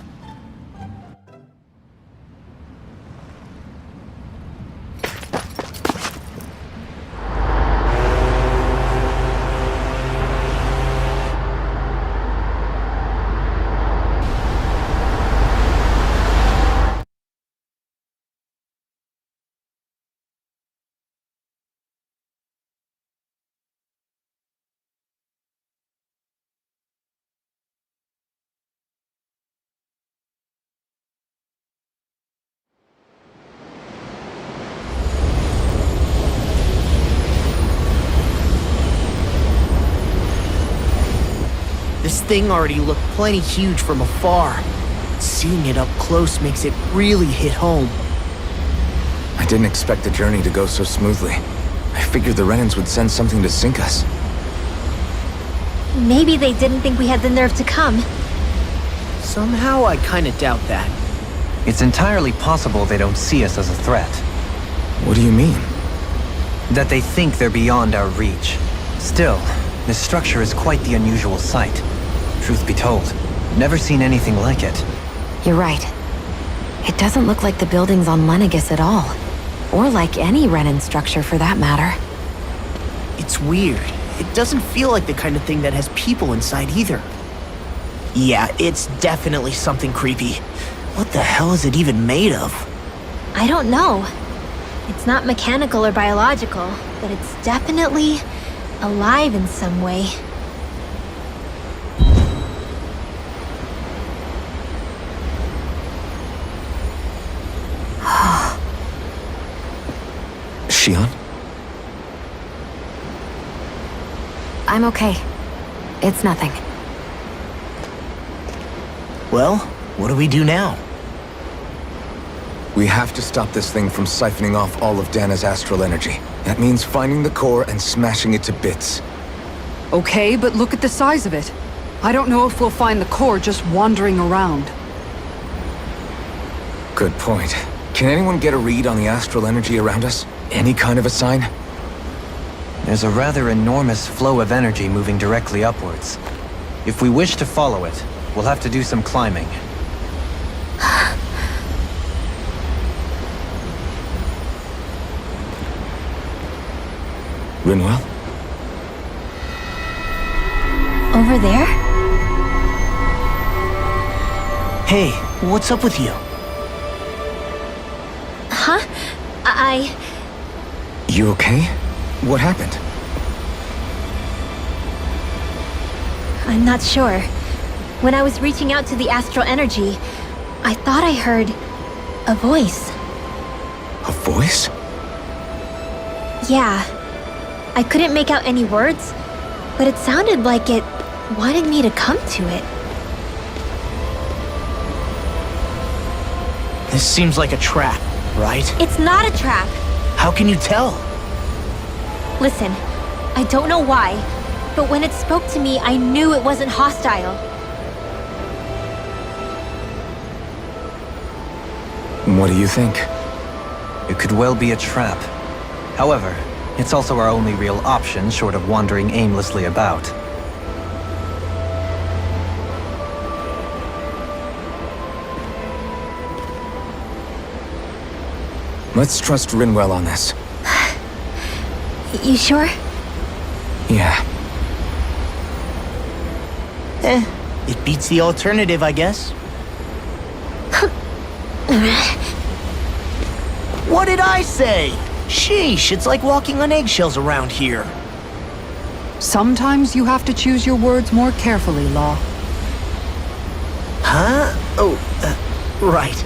This thing already looked plenty huge from afar. Seeing it up close makes it really hit home. I didn't expect the journey to go so smoothly. I figured the Renans would send something to sink us. Maybe they didn't think we had the nerve to come. Somehow I kinda doubt that. It's entirely possible they don't see us as a threat. What do you mean? That they think they're beyond our reach. Still, this structure is quite the unusual sight. Truth be told, never seen anything like it. You're right. It doesn't look like the buildings on Lenegis at all. Or like any Renan structure for that matter. It's weird. It doesn't feel like the kind of thing that has people inside either. Yeah, it's definitely something creepy. What the hell is it even made of? I don't know. It's not mechanical or biological, but it's definitely alive in some way. Shion? I'm okay. It's nothing. Well, what do we do now? We have to stop this thing from siphoning off all of Dana's astral energy. That means finding the core and smashing it to bits. Okay, but look at the size of it. I don't know if we'll find the core just wandering around. Good point. Can anyone get a read on the astral energy around us? Any kind of a sign? There's a rather enormous flow of energy moving directly upwards. If we wish to follow it, we'll have to do some climbing. Rinwell? Over there? Hey, what's up with you? Huh? You okay? What happened? I'm not sure. When I was reaching out to the astral energy, I thought I heard a voice. A voice? Yeah. I couldn't make out any words, but it sounded like it wanted me to come to it. This seems like a trap, right? It's not a trap. How can you tell? Listen, I don't know why, but when it spoke to me, I knew it wasn't hostile. What do you think? It could well be a trap. However, it's also our only real option short of wandering aimlessly about. Let's trust Rinwell on this. You sure? Yeah. It beats the alternative, I guess. What did I say? Sheesh, it's like walking on eggshells around here. Sometimes you have to choose your words more carefully, Law. Huh? Oh, right.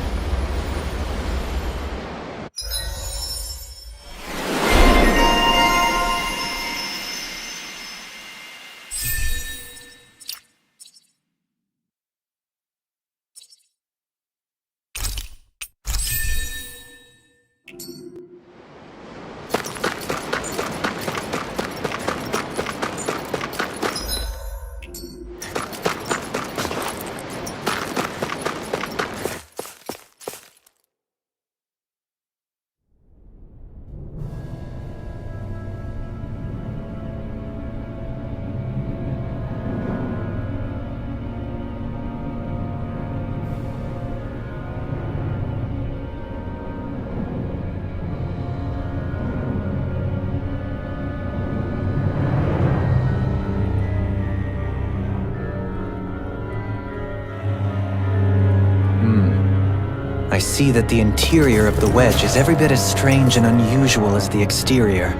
I see that the interior of the wedge is every bit as strange and unusual as the exterior.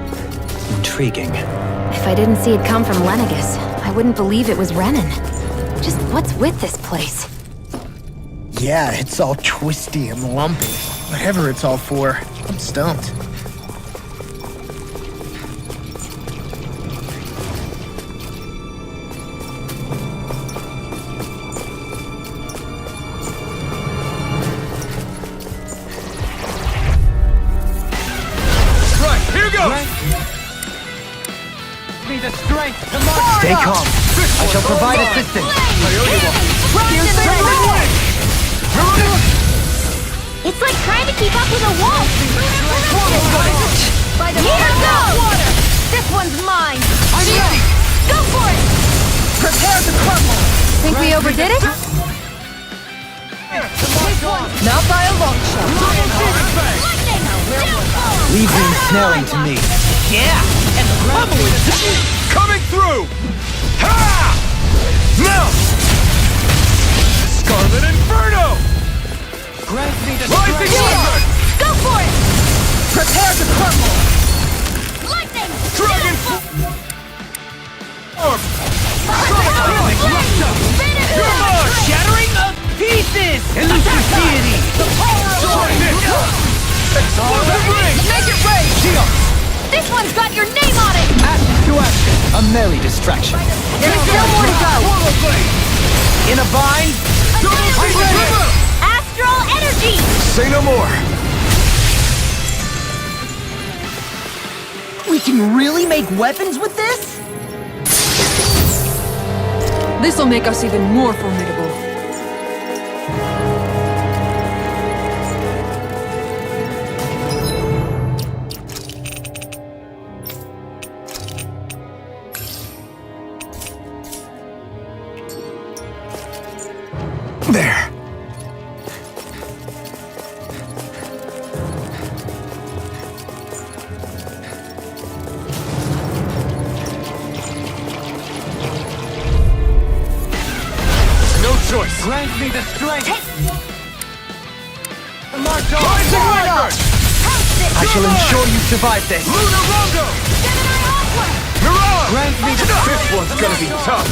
Intriguing. If I didn't see it come from Lenegis, I wouldn't believe it was Renan. Just what's with this place? Yeah, it's all twisty and lumpy. Whatever it's all for, I'm stumped. Stay calm. I shall provide assistance. It's like trying to keep up with a wolf. Here goes! This one's mine. I'm ready. Go for it! Prepare to crumble. Think we overdid it? Not by a long shot. Leave the ensnaring to me. Yeah, and the crumble is Coming through! Ha! Now! Scarlet Inferno! Grant me the Rising Thunder! Go for it! Prepare to crumble. Lightning! Dragon Form! shattering of pieces! Elucidity! Explosive ring! Make it rain. This one's got your name on it! Action to action. A merry distraction. There's still more to go. In a bind? Astral energy! Say no more! We can really make weapons with this? This'll make us even more formidable. There. No choice. Grant me the strength. March on! Rising Record! I shall ensure you survive this. Lunar Rondo! Mirage! Grant me the This one's gonna be tough.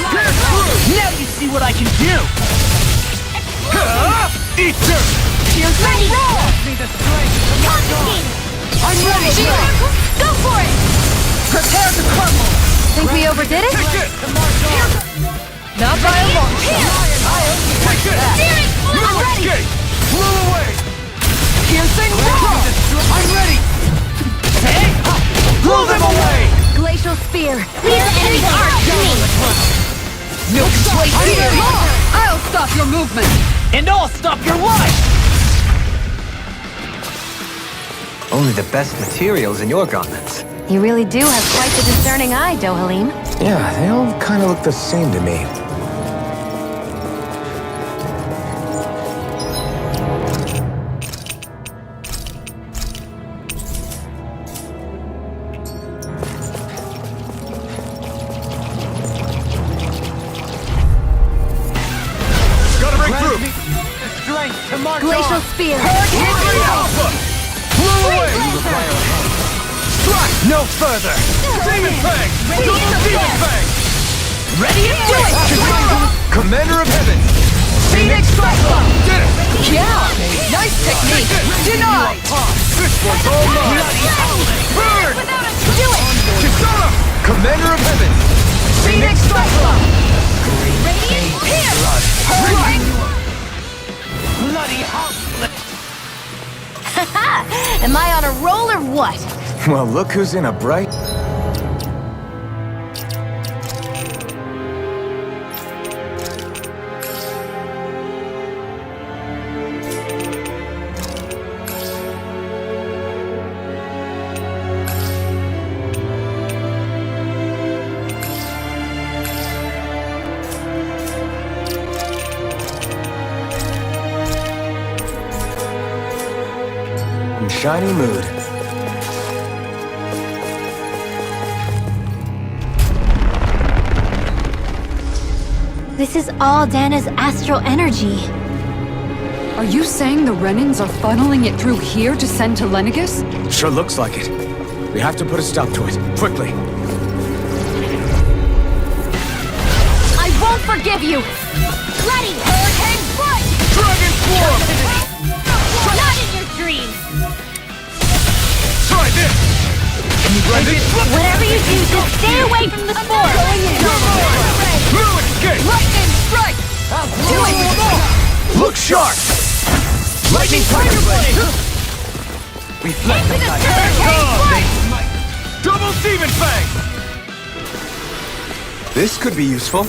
Pierce through! Now you see what I can do! Ether! Here's ready! Grant me the strength. Constantine! I'm ready. Go for it! Prepare to crumble! Think we overdid it? Take it! Not by a long shot. Take it! Steering! No I'm ready! escape! Blew away! Piercing roar. I'm ready. Hey! Blow them away! Glacial spear! Leave the enemy's arc to me! No place here! I'll stop your movement. And I'll stop your life! Only the best materials in your garments. You really do have quite the discerning eye, Dohalim. Yeah, they all kind of look the same to me. Gotta break Grant through! me the strength to march Glacial on. spear! Alpha! Blew away! Strike! No further. Demon Fang! Double Demon Fang! Ready and do it! Commander of Heaven! Phoenix Cyclone! Did it! Yeah. Nice technique. Denied. This one's all mine! Burn! Do it! Kisara! Commander of Heaven! Phoenix Cyclone! Radiant pierce! Bloody hell! Am I on a roll or what? Well, look who's in a bright... shiny mood. This is all Dana's astral energy. Are you saying the Renans are funneling it through here to send to Lenegus? Sure looks like it. We have to put a stop to it, quickly. I won't forgive you! Ready! Hurricane Strike! Dragon Swarm! Not in your dreams! Try this! Whatever you do, just stay away from the spore! No escape! Lightning strike! Do it! Look sharp! Lightning Tiger Blade! Reflect Into the the fire. hurricane strike! Double Demon Fang! This could be useful.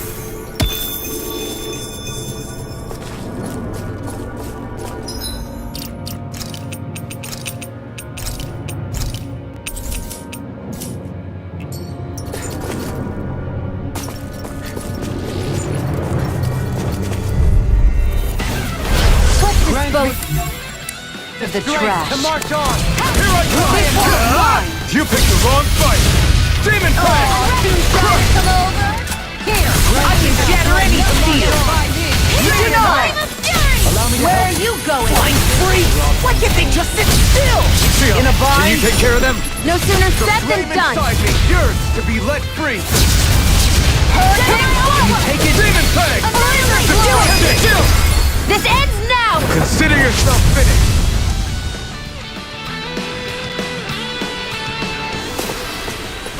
Of the trash. To march on! You picked the wrong fight! Demon Fang! Come over. Here, I can shatter any steel. Denied. Where are you going? Flying free? Why can't they just sit still? In a Can bind? you take care of them? No sooner said than done. me, yours to be let free! Take it. Demon Fang! This ends now! Consider yourself finished!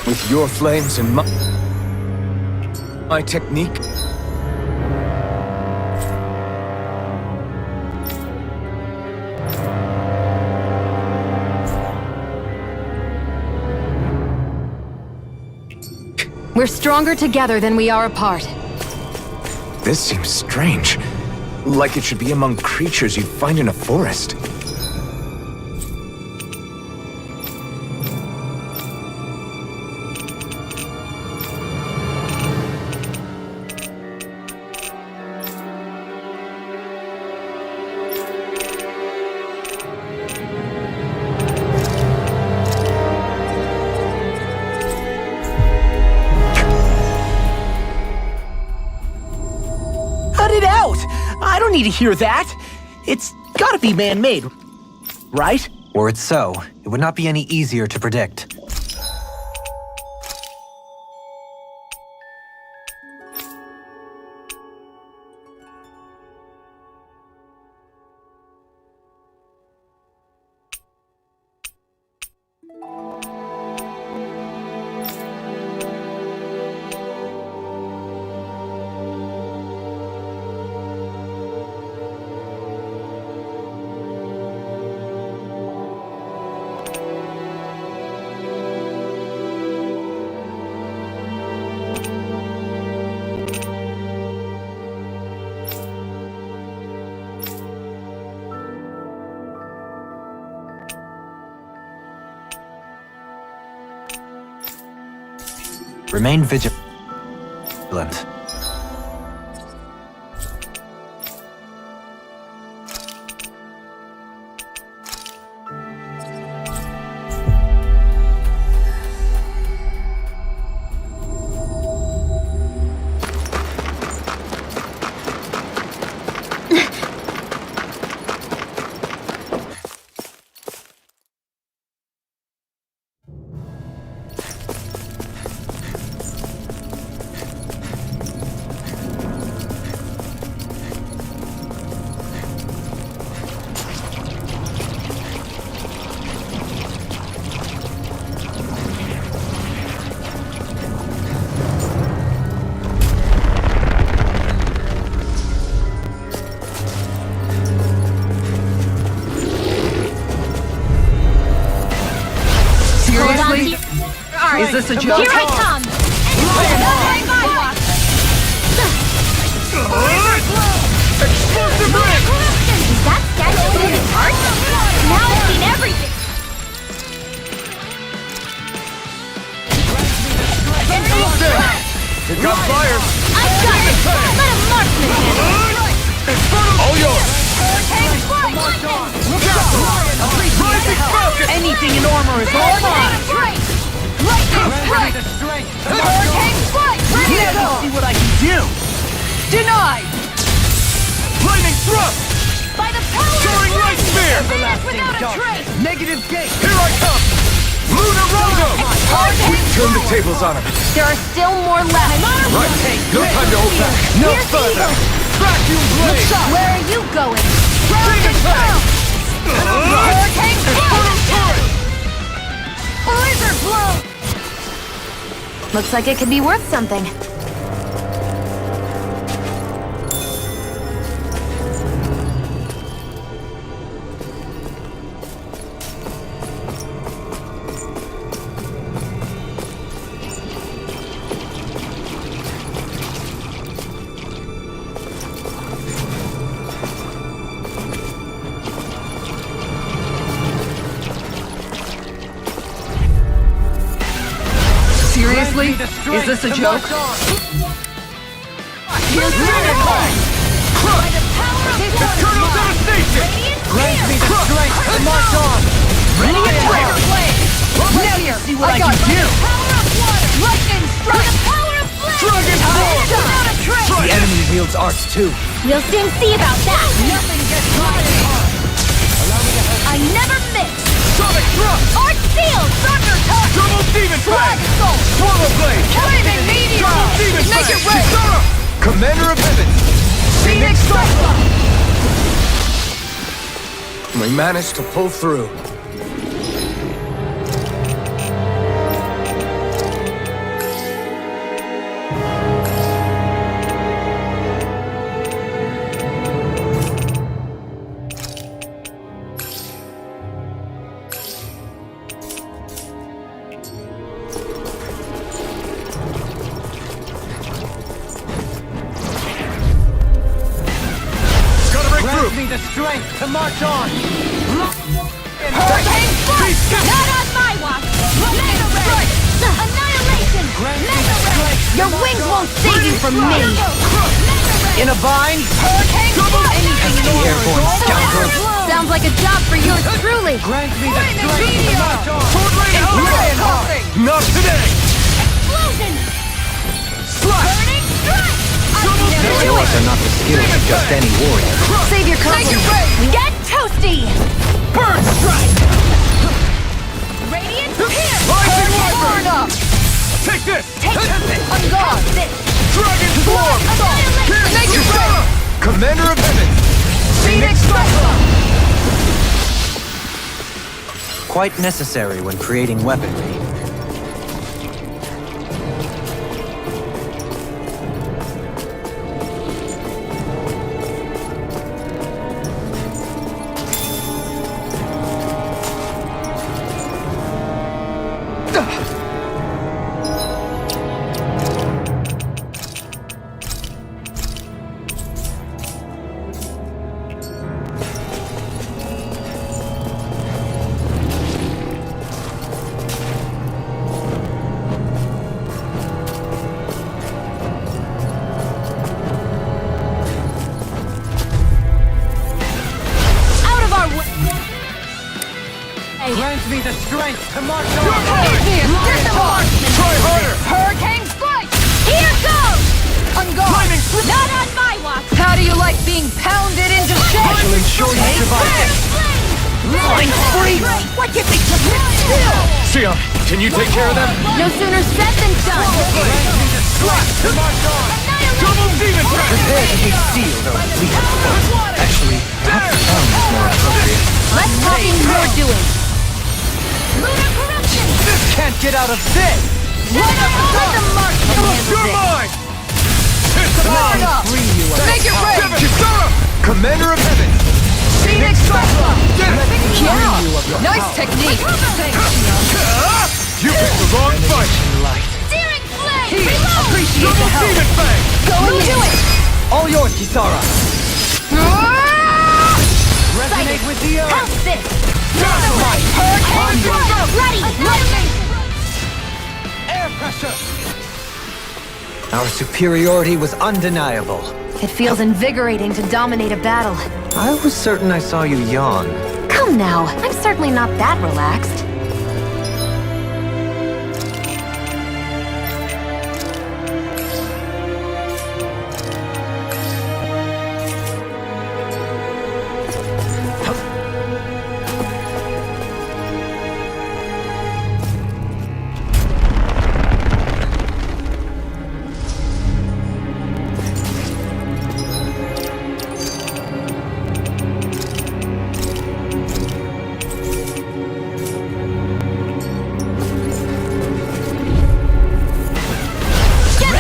With your flames and my technique. We're stronger together than we are apart. This seems strange. Like it should be among creatures you'd find in a forest. Cut it out! I don't need to hear that. It's gotta be man-made, right? Were it so, it would not be any easier to predict. Remain vigilant. Seriously? Is this a joke? Here I come! Explosive ring! Is that statue in his heart? Now I've seen everything! It got fire! I got it! Let a marksman handle it! All yours! Look out! Rising Falcon! Anything in armor is all mine! Lightning strike! Hurricane strike! Let me see what I can do! Denied! Lightning thrust! By the power Soaring of light spear! without a trace! Negative gate! Here I come! Lunar Rondo! Hurricane Turn the tables on him. There are still more left. Right. No time to hold back. No Here's further. Eagle. Vacuum blade! Where are you going? Demon Fang! Hurricane Infernal turret! Blizzard blow! Looks like it could be worth something. Is this a joke? Here's Eternal devastation! Grant me the strength to march on! Ready and trigger blade! Now you see what I can do! Power of water! Lightning strike! Power of flame! Dragon Ball! The enemy wields arts too. We'll soon see about that! Nothing gets by I never miss! Sonic thrust! Art Seal! Thunder touch! Double demon Black fang! soul! Swallow blade! Flaming meteor! Double demon Make fang! it rain! Kisara! Commander of heaven! Phoenix Cyclone! We managed to pull through. Grant me the strength to march on! Hurricane strike! Not on my watch! Mega Ray! Annihilation! Mega Ray! Your wings won't save you from me! In a bind? Hurricane strike! Anything in the Airborne scoundrel! Sounds like a job for yours truly! Grant me the Flaming strength to meteor! march on! Sword rain Red high! Hawking! Not today! Explosion! Slash! Burning strike! These yours are not the skills of just any warrior. Save your Make company! it rain! Get toasty! Burn strike! Radiant pierce! Rising Burn Wyvern! up! Take this! Take On guard! Dragon Swarm! Make it rain! Commander of heaven! Phoenix Cyclone! Quite necessary when creating weaponry. Out of our way! Grant me the strength to march on! Easy and disarmament! Try harder! Hurricane strike! Here goes! On guard! Not on my watch! How do you like being pounded into I shape? shall ensure you survive. Flying free! What you think you still? Sia, can you take care of them? No sooner said than done! To march on! Double demon fang! Prepare to be sealed or weakened. Actually, perhaps the sound is more appropriate. Less talking, more doing! Lunar corruption! Can't get out of this! Let the marksman handle You're this! mine! Burn up! Make it rain! Kisara! Commander of heaven! Phoenix Cyclone! Get it! Yeah! Nice technique! You picked the wrong fight! Searing flame! Here, Reload! appreciate the Double help! demon fang! Go and do it! All yours, Kisara! Ah! Resonate with the earth! How's this? Hurricane strike! Ready! Lightning! Air pressure! Our superiority was undeniable. It feels invigorating to dominate a battle. I was certain I saw you yawn. Come now, I'm certainly not that relaxed.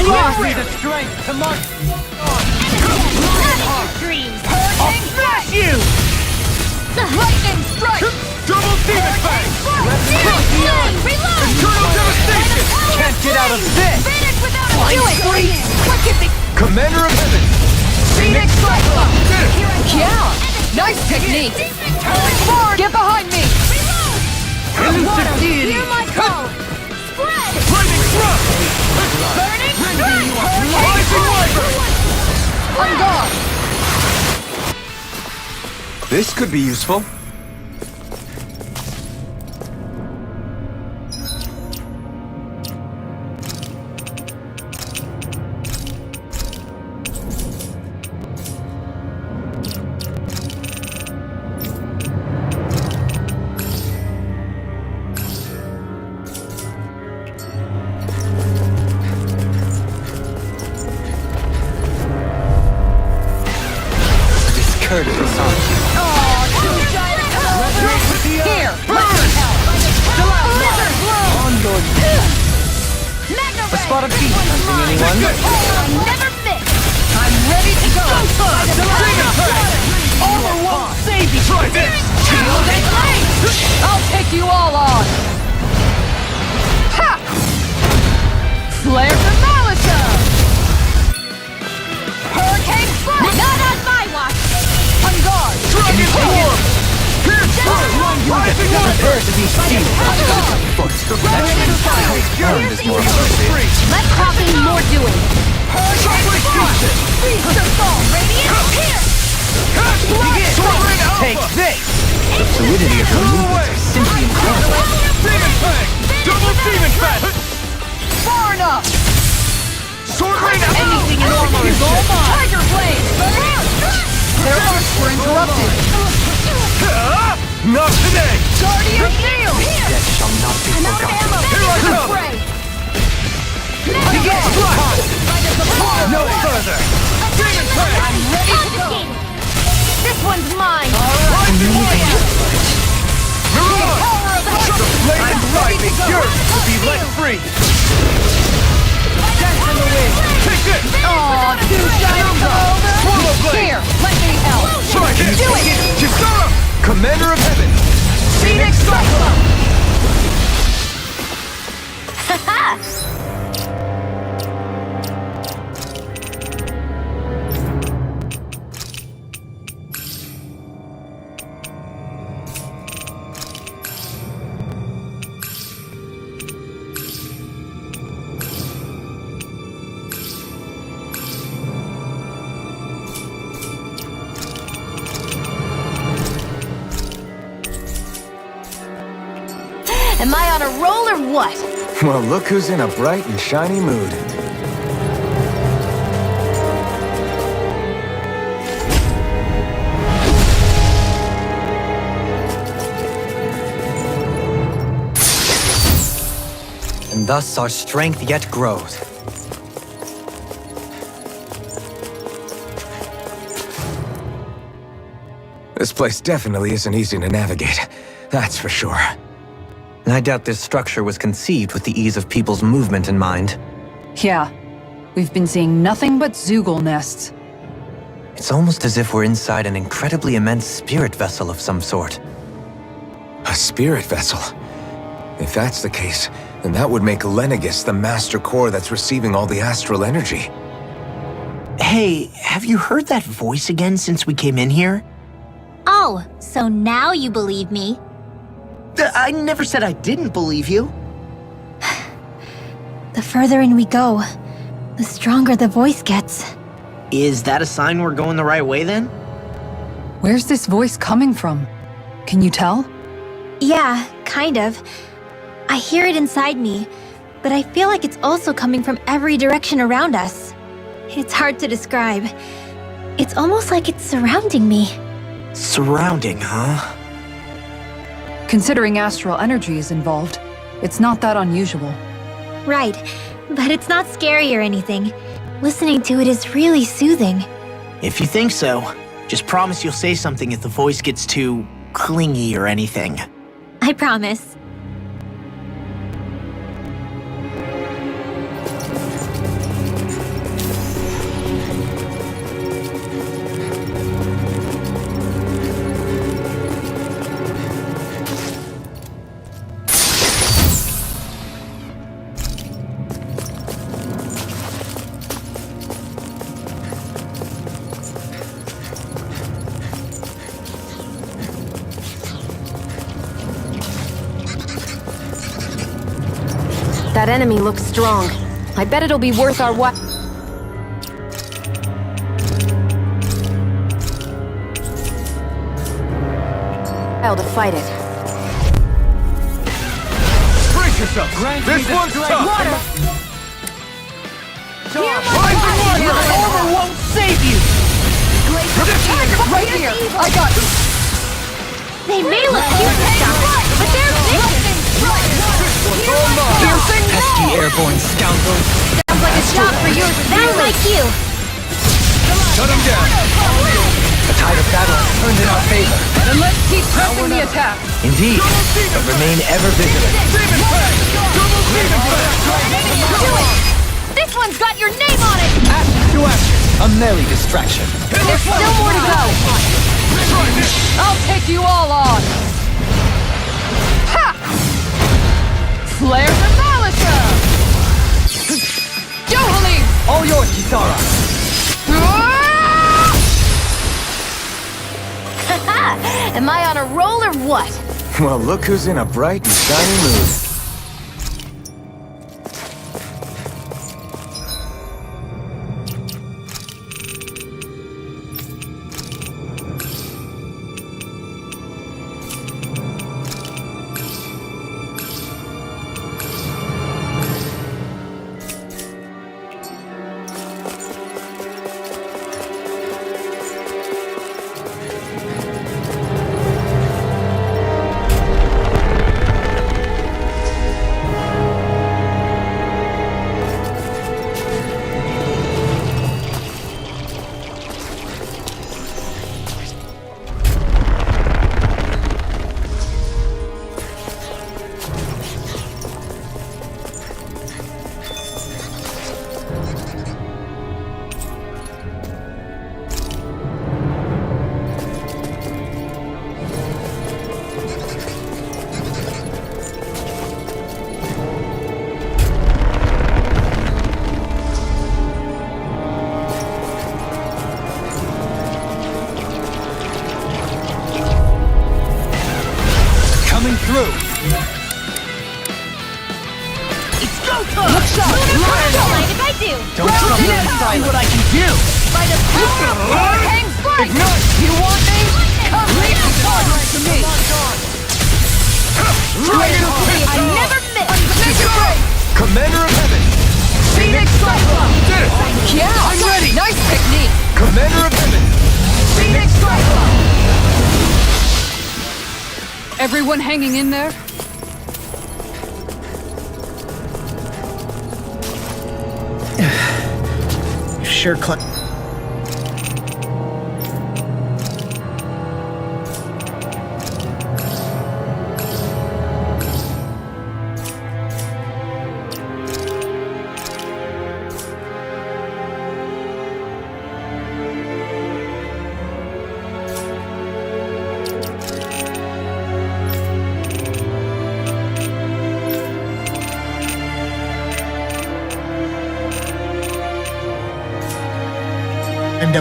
Grant me the strength to march on! Dreams! Hurricane strike! You! Lightning strike! Double demon fang! Searing flame! Reload! Eternal devastation! Can't get out of this! Finish without a Do it! What you think? Commander of heaven! Phoenix Cyclone! Get it! Yeah! Nice technique! Turn forward! Get behind me! Hear my call! Spread! Flaming thrust! On guard! This could be useful. Heard of this song. Here! On your a spot of heat. Hunting anyone? Never miss! I'm ready to go! Armor won't save you! Try this! Shield and blade! I'll take you all on! Ha! Flare the Malisa! Hurricane Strike! Not on my watch! On guard! Dragon form! Pierce Prepare to be sealed. On guard! Burned is more appropriate. Let Coffee more doing! Hurricane Strike! Beast of Fall! Radiant Pierce! Take this! The fluidity of your movements is simply incredible. Demon Fang! Double Demon Fang! Far enough! Sword Rain out! Anything in armor is all mine! Tiger Blade! Their arcs were interrupted! Not today! Guardian Shield! Death shall not be forgotten. Here I come! No further! Demon Fang! I'm ready to go! This one's mine! Mirage! Power of the The blade and lightning yours to be let free! Dance in the wind! Take this! Aw, too shiny for Swallow blade! Here, let me help! Try this! Do it! Kisara! Commander of Heaven! Phoenix Cyclone! Am I on a roll or what? Well, look who's in a bright and shiny mood. And thus our strength yet grows. This place definitely isn't easy to navigate. That's for sure. I doubt this structure was conceived with the ease of people's movement in mind. Yeah, we've been seeing nothing but Zoogle nests. It's almost as if we're inside an incredibly immense spirit vessel of some sort. A spirit vessel. If that's the case, then that would make Lenegis the master core that's receiving all the astral energy. Hey, have you heard that voice again since we came in here? Oh, so now you believe me? I never said I didn't believe you. The further in we go, the stronger the voice gets. Is that a sign we're going the right way then? Where's this voice coming from? Can you tell? Yeah, kind of. I hear it inside me, but I feel like it's also coming from every direction around us. It's hard to describe. It's almost like it's surrounding me. Surrounding, huh? Considering astral energy is involved, it's not that unusual. Right, but it's not scary or anything. Listening to it is really soothing. If you think so, just promise you'll say something if the voice gets too clingy or anything. I promise. That enemy looks strong. I bet it'll be worth our what? I'll to fight it. Brace yourself! This one's tough! Water! Your armor won't save you! Right here! I got you! They may look cute and stuff, but they're vicious. Pesky airborne scoundrels. Sounds like a job for yours. That's like you. Shut him down! The tide of battle has turned in our favor. Then let's keep pressing the attack! Indeed, but remain ever vigilant. Do it. This one's got your name on it. Action to action. A merry distraction. There's still more to go. I'll take you all on! Ha! Flares of Malika! Johali! All yours, Kisara. Am I on a roll or what? Well, look who's in a bright and shiny mood. Through. It's go time! Look shot! Don't mind if I do. Don't trust See them what I can do! By the power of hang strike. You want me? Come leave the target to me! I never miss. Take a break! Commander of Heaven! Phoenix Cyclone! Did it! Yeah, I'm ready! Nice technique! Commander of Heaven! Phoenix Cyclone! Everyone hanging in there? Sure,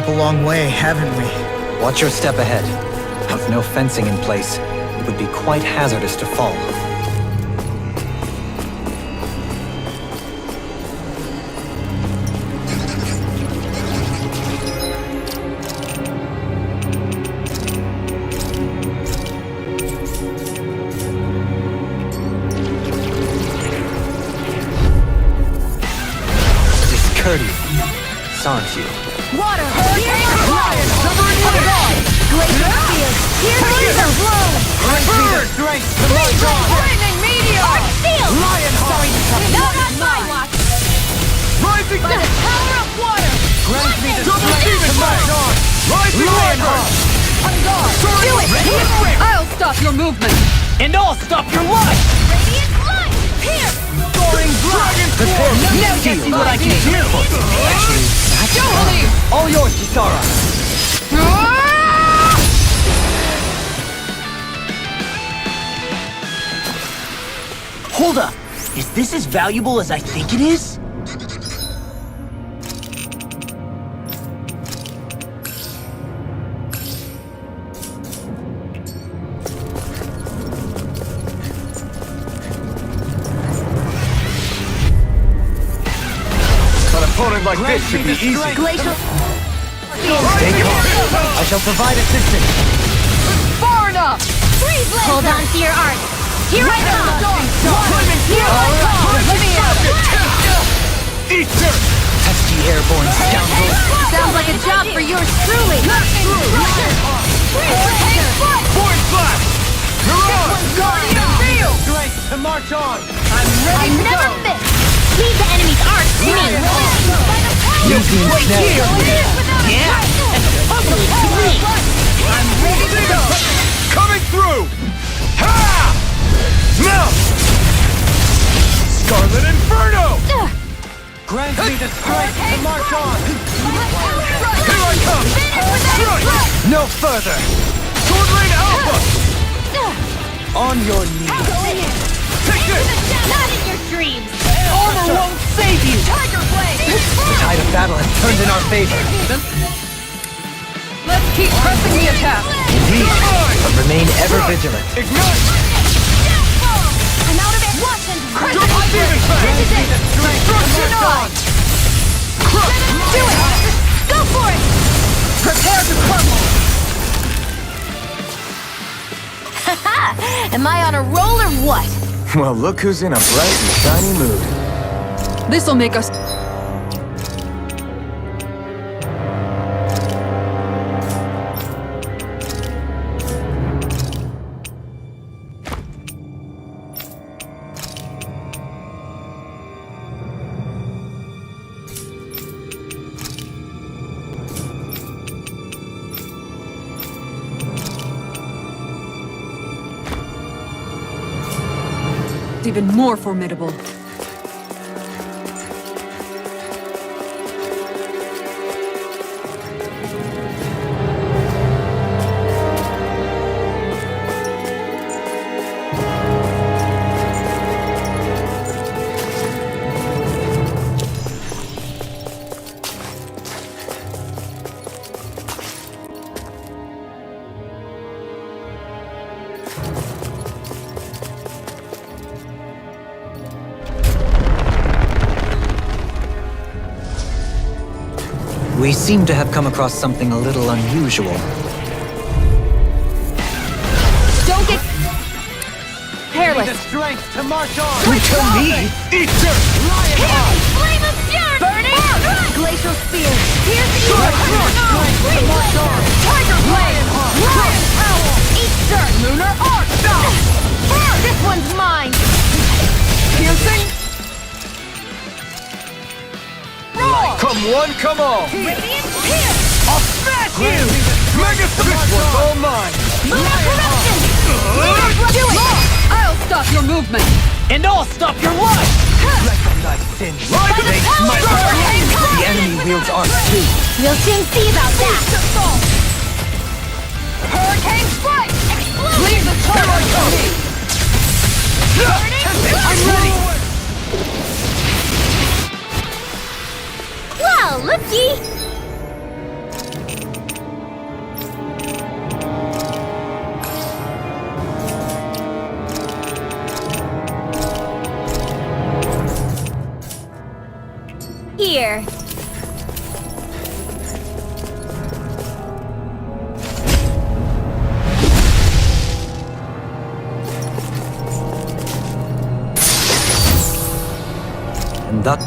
up a long way, haven't we? Watch your step ahead. With no fencing in place, it would be quite hazardous to fall. Discourteous, aren't you? Water. Here Glacier Field. Here laser blow. Lightning meteor! Arc Steel. Sorry to cut you. Not on my watch. Rising By the power of water. Grant me the Double strength demon to march blade! on! Rising Lionheart! On guard! Do it. I'll stop your movement! And I'll stop your life! Radiant light. Here. Soaring Dragon Force! Now you see what I can do! Johali! All yours, Kisara! Hold up! Is this as valuable as I think it is? An opponent like this should be easy. Glacial. Stay calm. I shall provide assistance. Far enough! Hold on to your art. Here I come! Here I come! Let me out! Eat dirt! Pesky airborne scoundrel. Sounds like a job for yours truly. Point flash! You're on! Strength to march on. I never miss! Leave the enemy's art to me! You've been snared. Yeah, and the puzzle is three. I'm ready to go! Coming through! Ha! Melt! Scarlet Inferno! Grant me the strength to march on. Here I come! Strike! No further. Sword Rain Alpha! On your knees. Take this! Not in your dreams! Armor won't save you. Tiger Blade! The tide of battle has turned in our favor. Let's keep pressing the attack. Indeed. But remain ever vigilant. Ignite! I'm out of it! Watch and Double Demon Fang! Destruction! do it! Go for it! Prepare to crumble. Am I on a roll or what? Well, look who's in a bright and shiny mood. This'll make us... even more formidable. We seem to have come across something a little unusual. Don't get careless. Strength to march on. To me. Eat dirt! Flame of fury! Burning! Glacial spear! Here's the Tiger Blade! Lion Owl! Eat dirt! Lunar Arc! This one's mine! Piercing! Come one, come all! Radiant pierce! I'll smash you! Mega This one's all mine! Lunar corruption! Do it! I'll stop your movement! And I'll stop your life. Recognize sin. Rise of They the smite power! The enemy wields arcs too. We'll soon see about that! Hurricane Strike! Explode! Leave the turret to me! I'm ready! Well, looky! Here. And that...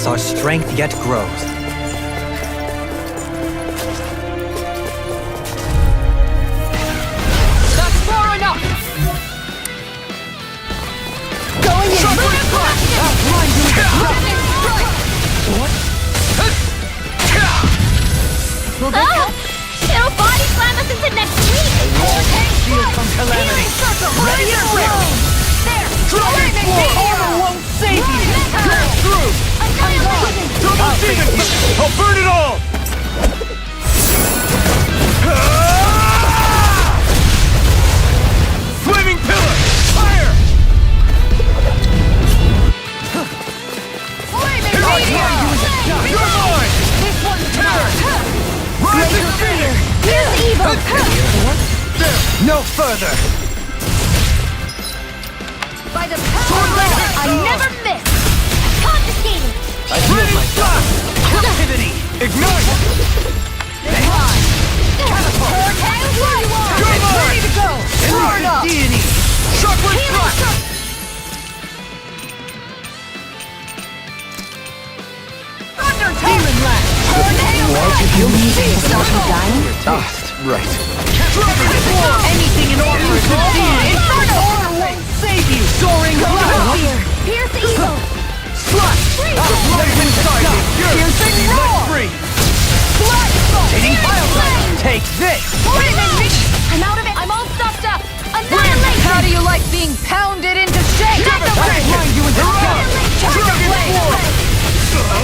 Our strength yet grows. That's far enough! Going in! It'll body slam us into next week! Shield from calamity. Ready to roll! There! Armor won't save you. Pass through! Double Demon! I'll burn it all! Flaming Pillar! Fire! Flaming Here I Meteor! You're mine! This one's Terror! Rising Phoenix! Here's evil! No further! By the power of God, I never miss! Confiscated! I feel myself! Captivity! Ignite! Catapult! Where you are! It's ready to go! Turn up! Deity! Shockwave thrust! Demon Land! You need to stop me dying? Right. Anything in order to Inferno! Order won't save you! Soaring Fear! Pierce evil! Slash! Blaze inside me! Piercing roar! Free! Hitting Bioblast! Take this! I'm out of it! I'm all stuffed up! Annihilation! How do you like being pounded into shape? Grind you into dust! Trigger blade!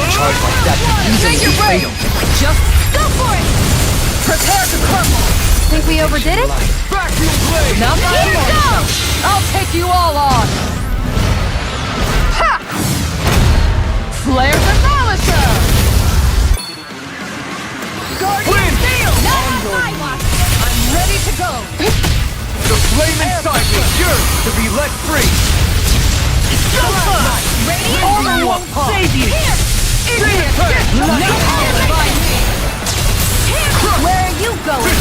Charge like that could easily Take your be break! fatal. Just Go for it! prepare to crumble! Think we overdid it? Vacuum blade! Now Here it goes! I'll take you all on! Ha! Flare Demolisher! Guardian Steel! Not on my watch! I'm ready to go! The flame inside me yearns to be let free! Radiant Armor won't save you! Idiot! Nothing gets by me! Where are you going?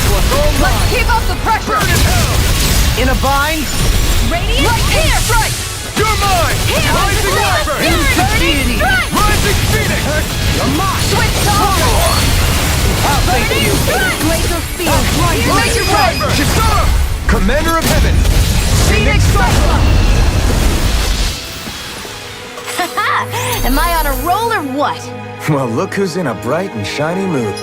Let's keep up the pressure! In a bind? Radiant Lightning strike! You're mine! Rising Ember! Deity! Rising Phoenix! You're mine! Switch on! I'll take you! Glacial spear! Make it right! Chisara! Commander of Heaven! Phoenix Cyclone! Am I on a roll or what? Well, look who's in a bright and shiny mood.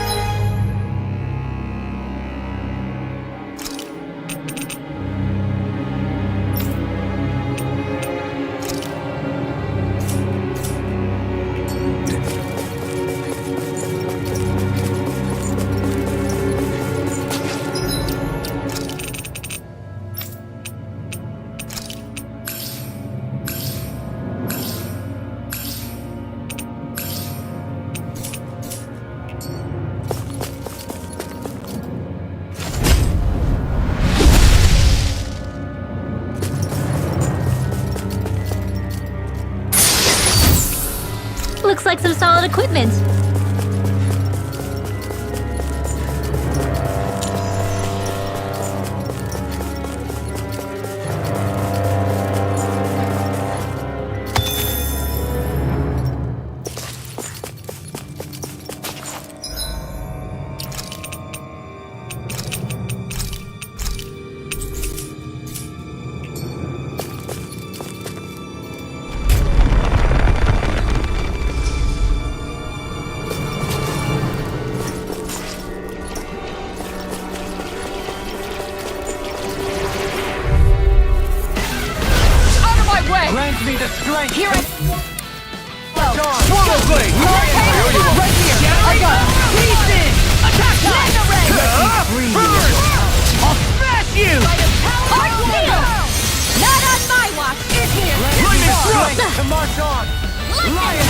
Looks like some solid equipment. Grant me the strength! Here I Swallow blade! Right here! I got it! Peace in! Attack time! Burn! I'll smash you! Not on my watch! Lightning strike! To march on! Lion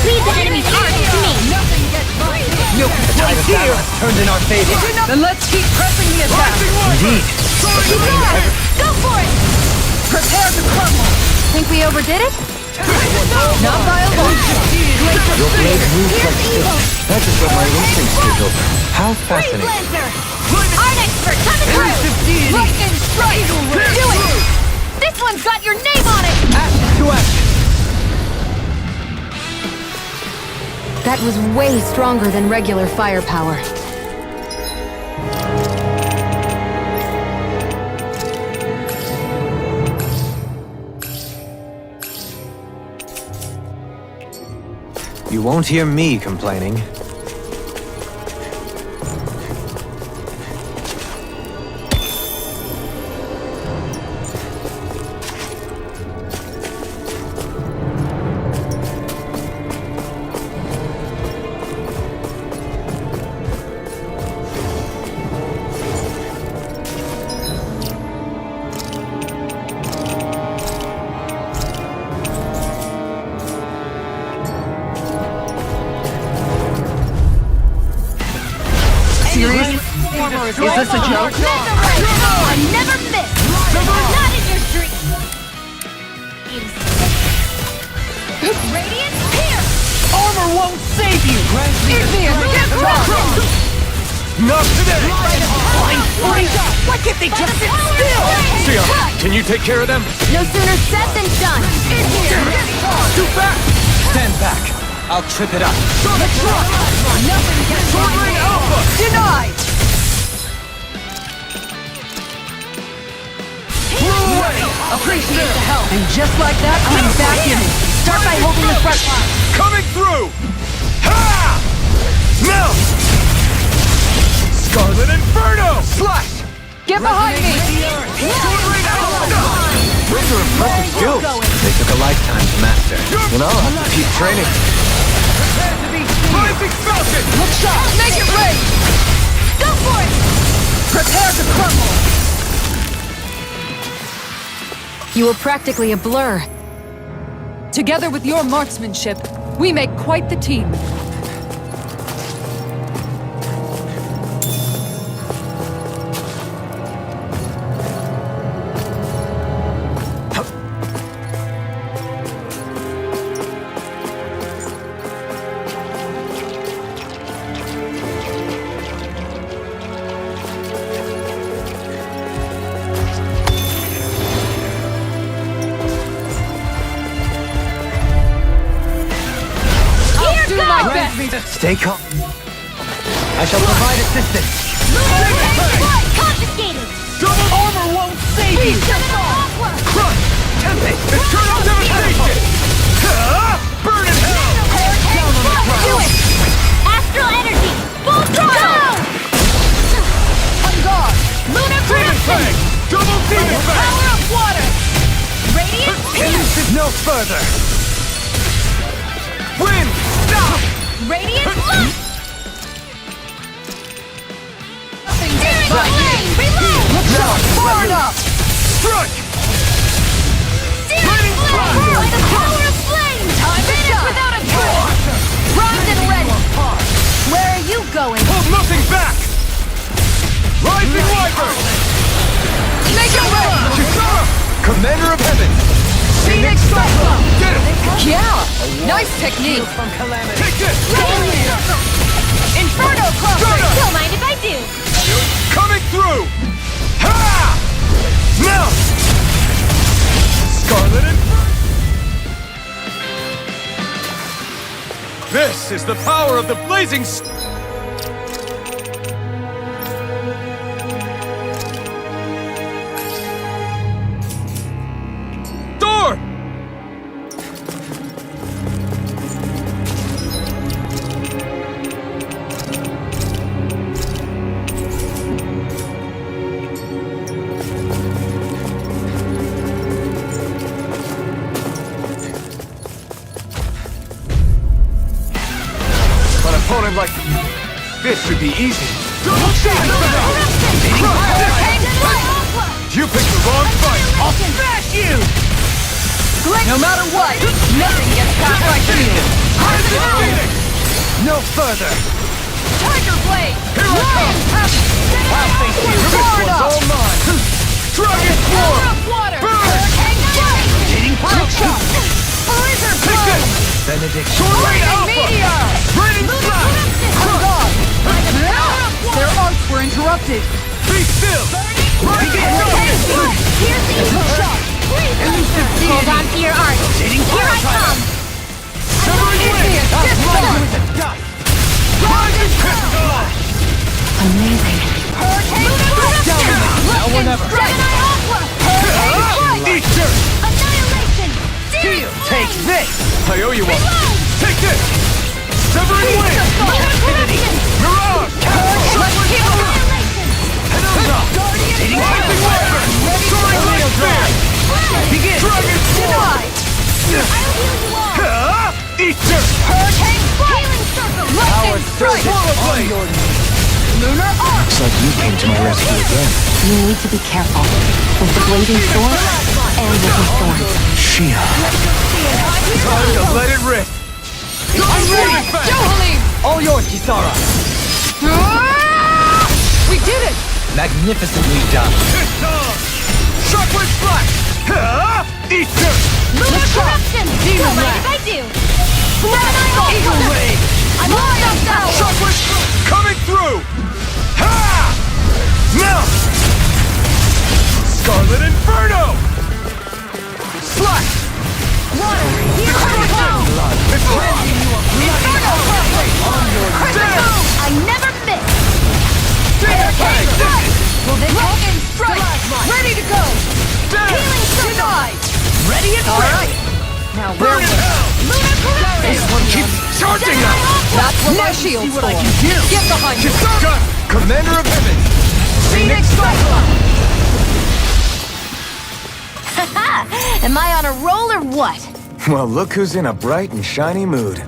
Leave the enemy's army to me! Nothing gets by me! No tide of battle has turned in our favor. Then let's keep pressing the attack! Indeed. Go for it! Prepare to crumble! Think we overdid it? Not by a long shot! Your blade moves like evil! steel. That just what my instincts took over. How fascinating. Blazer! Art expert coming through! Lightning strike! Do it! This one's got your name on it! Action to action. That was way stronger than regular firepower. You won't hear me complaining. Is this a joke? I never miss! Not in your dreams! Radiant here! Armor won't save you! Igneous Discharge! Not today! Why can't they just sit still? Sia, can you take care of them? No sooner said than done! Too fast! Stand back. I'll trip it up. Nothing gets Sword by Ring me! Alpha! Denied! Appreciate the help. And just like that, I'm back in it. Start by holding the front line. Coming through! Ha! Now! Scarlet Inferno! Slash! Get behind me! Sword Ring Alpha! Those are impressive skills. They took a lifetime to master. You know, I'll have to keep training. Rising Falcon! Look sharp! Make it rain! Go for it! Prepare to crumble! You were practically a blur. Together with your marksmanship, we make quite the team. Stay calm. I shall provide assistance. Confiscated! Armor won't save you! Crush! Tempest! Eternal Devastation! Burn in hell! Do it! Astral energy! Full throttle! On guard! Lunar Demon Fang! corruption! Double Demon Fang! Power of water! Radiant Elusive no further. Wind! Stop! Radiant look! Nothing Searing gets by me! flame! Reload! Look sharp! Forward up! Strike! Searing Lightning flame! strike! By the power of flame! Time to Finish shine! without a trace! Primed and ready! Where are you going? Hold nothing back! Rising Wyvern! Make it rain! Kisara! Commander of Heaven! Phoenix Cyclone! Get him! Yeah! Nice technique! Take this! Inferno crossing! Don't mind if I do! Coming through! Ha! Now! Scarlet Inferno! This is the power of the blazing door! An opponent like this should be easy. You picked the wrong fight! I'll smash you! No matter what, nothing gets past my shield! Phoenix! No further. Tiger Blade! Here I come! I'll face you! This Forward one's up! all mine! Dragon Power Swarm! of water! Burn! Hurricane Strike! Look sharp! Blizzard Take Blow! this! Benediction. Sword Ring Lightning Alpha! Meteor! Raining Blast! On guard! Their arts were interrupted! Be still! Rising Falcon! Look sharp! Hold on to your art! Here I come! Severing Wind! Discharge! Rising Pistol! Amazing. Hurricane Strike! Now or never. Gemini Aqua! Hurricane Strike! Easter! Annihilation! Here, take this. I owe you one. Take this! Severing Wind! Activity! Mirage! Let's keep it up! Rising Wyvern! Soaring Light Spear! Begin! Dragon Swarm! Denied! Easter! Hurricane Strike! Lightning Strike! Swallow Blade! Lunar Arc! Looks like you came to my rescue again. You need to be careful. With the blazing sword and with the thorns. Shia. Time to let it rip! I'm ready! Johalim! All yours, Kisara. We did it! Magnificently done. Shockwave Flash! Eat dirt! Lunar corruption! Demon Don't mind Wrath. if I do! Eagle Ray! I'm all knocked out! Shockwave coming through! Ha! Now! Scarlet Inferno! Slash! Water! Here I come! It's Inferno Damn! I never miss! Will this help? Strike! Ready to go! Healing circle! Denied! Ready and ready. Now Burn where in hell! Lunar corruption! This one keeps charging us! That's what my shield's for. Get behind me! Gun! Commander of Heaven! Phoenix Cyclone! Am I on a roll or what? Well, look who's in a bright and shiny mood.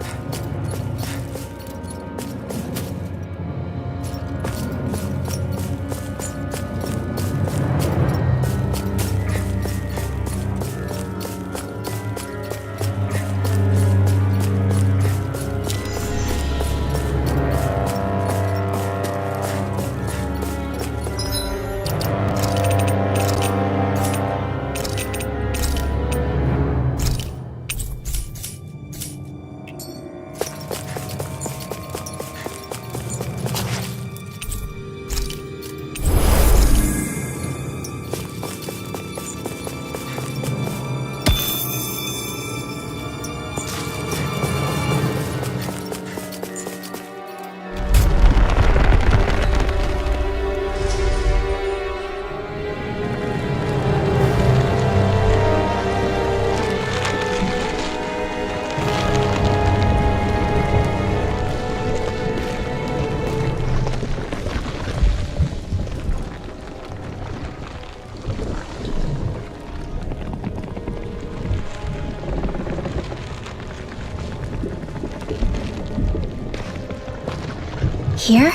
Here?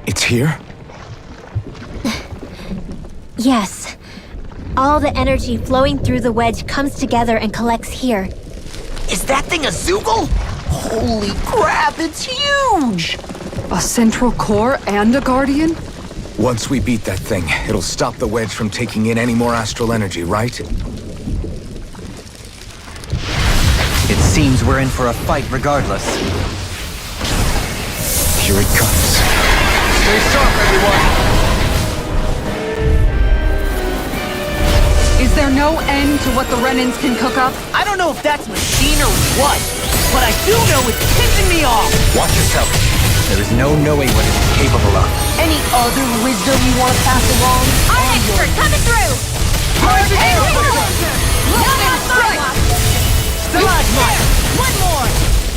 It's here? Yes. All the energy flowing through the wedge comes together and collects here. Is that thing a Zoogle? Holy crap, it's huge! A central core and a guardian? Once we beat that thing, it'll stop the wedge from taking in any more astral energy, right? It seems we're in for a fight regardless. Here it comes. Stay sharp, everyone! Is there no end to what the Renans can cook up? I don't know if that's machine or what, but I do know it's pissing me off! Watch yourself. There is no knowing what it is capable of. Any other wisdom you want to pass along? Our expert coming through! Lightning strike! Stalagmite! One more!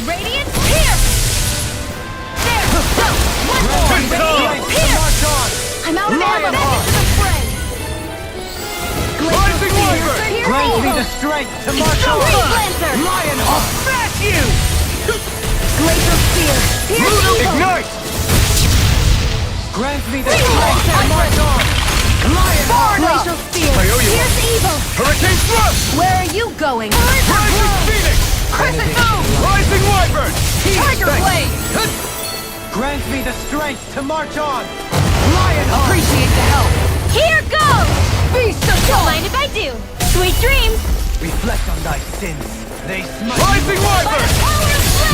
Radiant pierce! There! Go! One more! Radiant pierce! I'm out of ammo! Back into the fray! Rising Wyvern! Grant me the strength to Lancer! Lion I'll smash you! Glacial Spear! Pierce evil! Ignite! Grant me the strength to march on! Glacial Spear! I owe you Pierce evil! Hurricane Thrust! Where are you going? Rising Phoenix! Crescent Moon! Rising Wyvern! Tiger Blade! Grant me the strength to march on! Appreciate the help! Here goes! Beast of Don't Dawn! mind if I do! Sweet dreams! Reflect on thy sins. They smite. Rising Wyvern!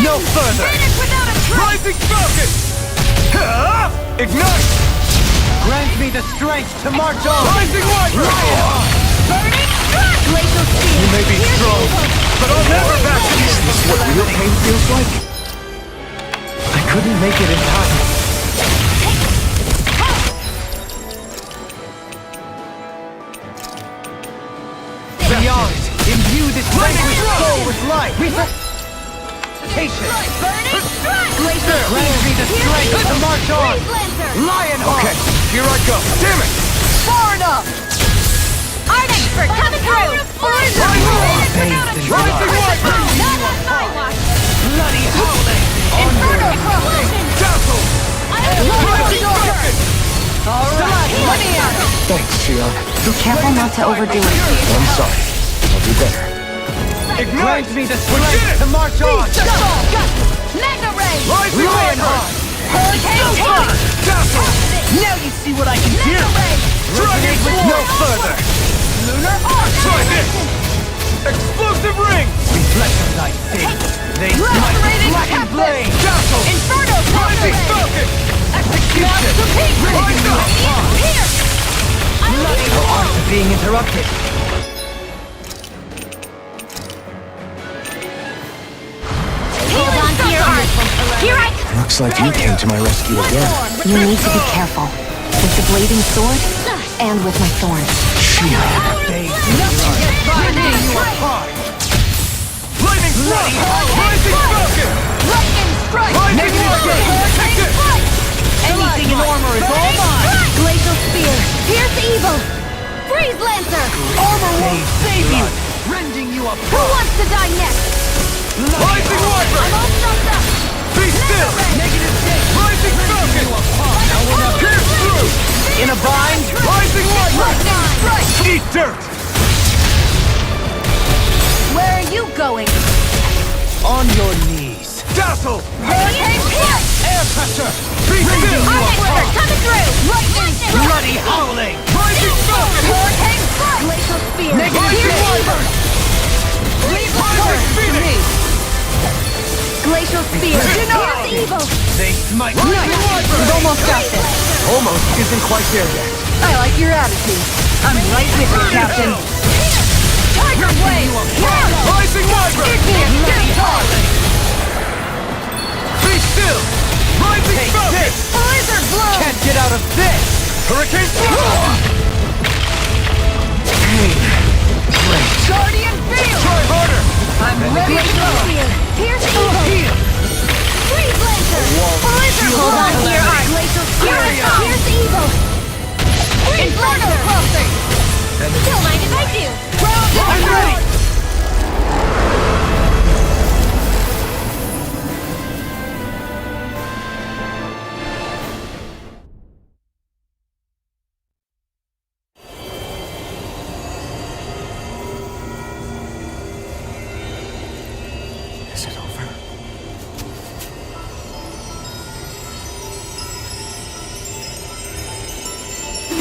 No further! Vanish without a trace! Rising Falcon! Ignite! Grant me the strength to march on! Rising Wyvern! Burning strike! Glacial Spear! You may be Pierce strong, evil! but I'll never back you! Is this what real pain feels like? I couldn't make it in time. Beyond, imbue this vanquished soul with life. Patience. Burning strike! Glacial Grant me the strength to march on. Freeze Lancer! Lionheart. Okay, here I go. Damn it! Far enough! Art expert coming through! Vanish without a trace! Rising Wyvern! Not on my watch! Bloody howling. Inferno Crossing! Dazzle! Rising Falcon! Alright, let me at it! Thanks, Shion. Be careful not to overdo it. I'm sorry. I'll do better. Grant me the strength to march on. Beast of Dawn! Mega Ray! Rising Lionheart! Hurricane Tail! Dazzle! Now you see what I can do! Mega Ray! Dragon with no Force! further! Lunar Arc! Try this! Explosive Ring! Reflect on thy fate! They smite with Lacerating blackened Tempest! blade! Dazzle! Inferno Rising Ray! Falcon! Execution! Masterpiece! Rise up! Pierce! Unleash Our arts are being interrupted. Hold on to your arc. Here I come. Looks like you came to my rescue again. You need to be careful. With the blading sword, and with my thorns. Lightning Strike! Lightning Strike! Rising Falcon! Lightning Strike! Rising Warrior! Take it! Anything in armor is all mine! Glacial Spear. Pierce evil. Freeze Lancer. Armor won't save you! Rending you apart! Who wants to die next? Rising I'm Wyvern! all stuffed up. Be still! Negative 6! Rising Falcon! Pierce through! In a bind? Rising Wyvern! Lightning Strike! Eat dirt! Where are you going? On your knees! Dazzle! Hurricane Pierce! Air pressure! Be still! Onyx coming through. Lightning Strike! Bloody howling! Rising Falcon! Hurricane Strike! Glacial Spear. Rising Pierce Wyvern! Leave the Rising forest to Phoenix! me! Glacial Spear. Denied! Pierce evil. They smite Nice! We've almost got this! Almost isn't quite there yet. I like your attitude. I'm right with you, Captain. Tiger Wave! Rising Wyvern! Igneous Centaur! Be still! Rising Take Falcon! this! Blizzard Blow! Can't get out of this! Hurricane Swallow! Guardian Field! Try harder! I'm ready to Glacial go! Spear. Pierce evil. Freeze Lancer. Blizzard Hold on to Blow! your arc. Glacial Spear. Pierce evil. Freeze Inferno Lancer. Crossing! Don't mind if I do. I'm ready! Is it over?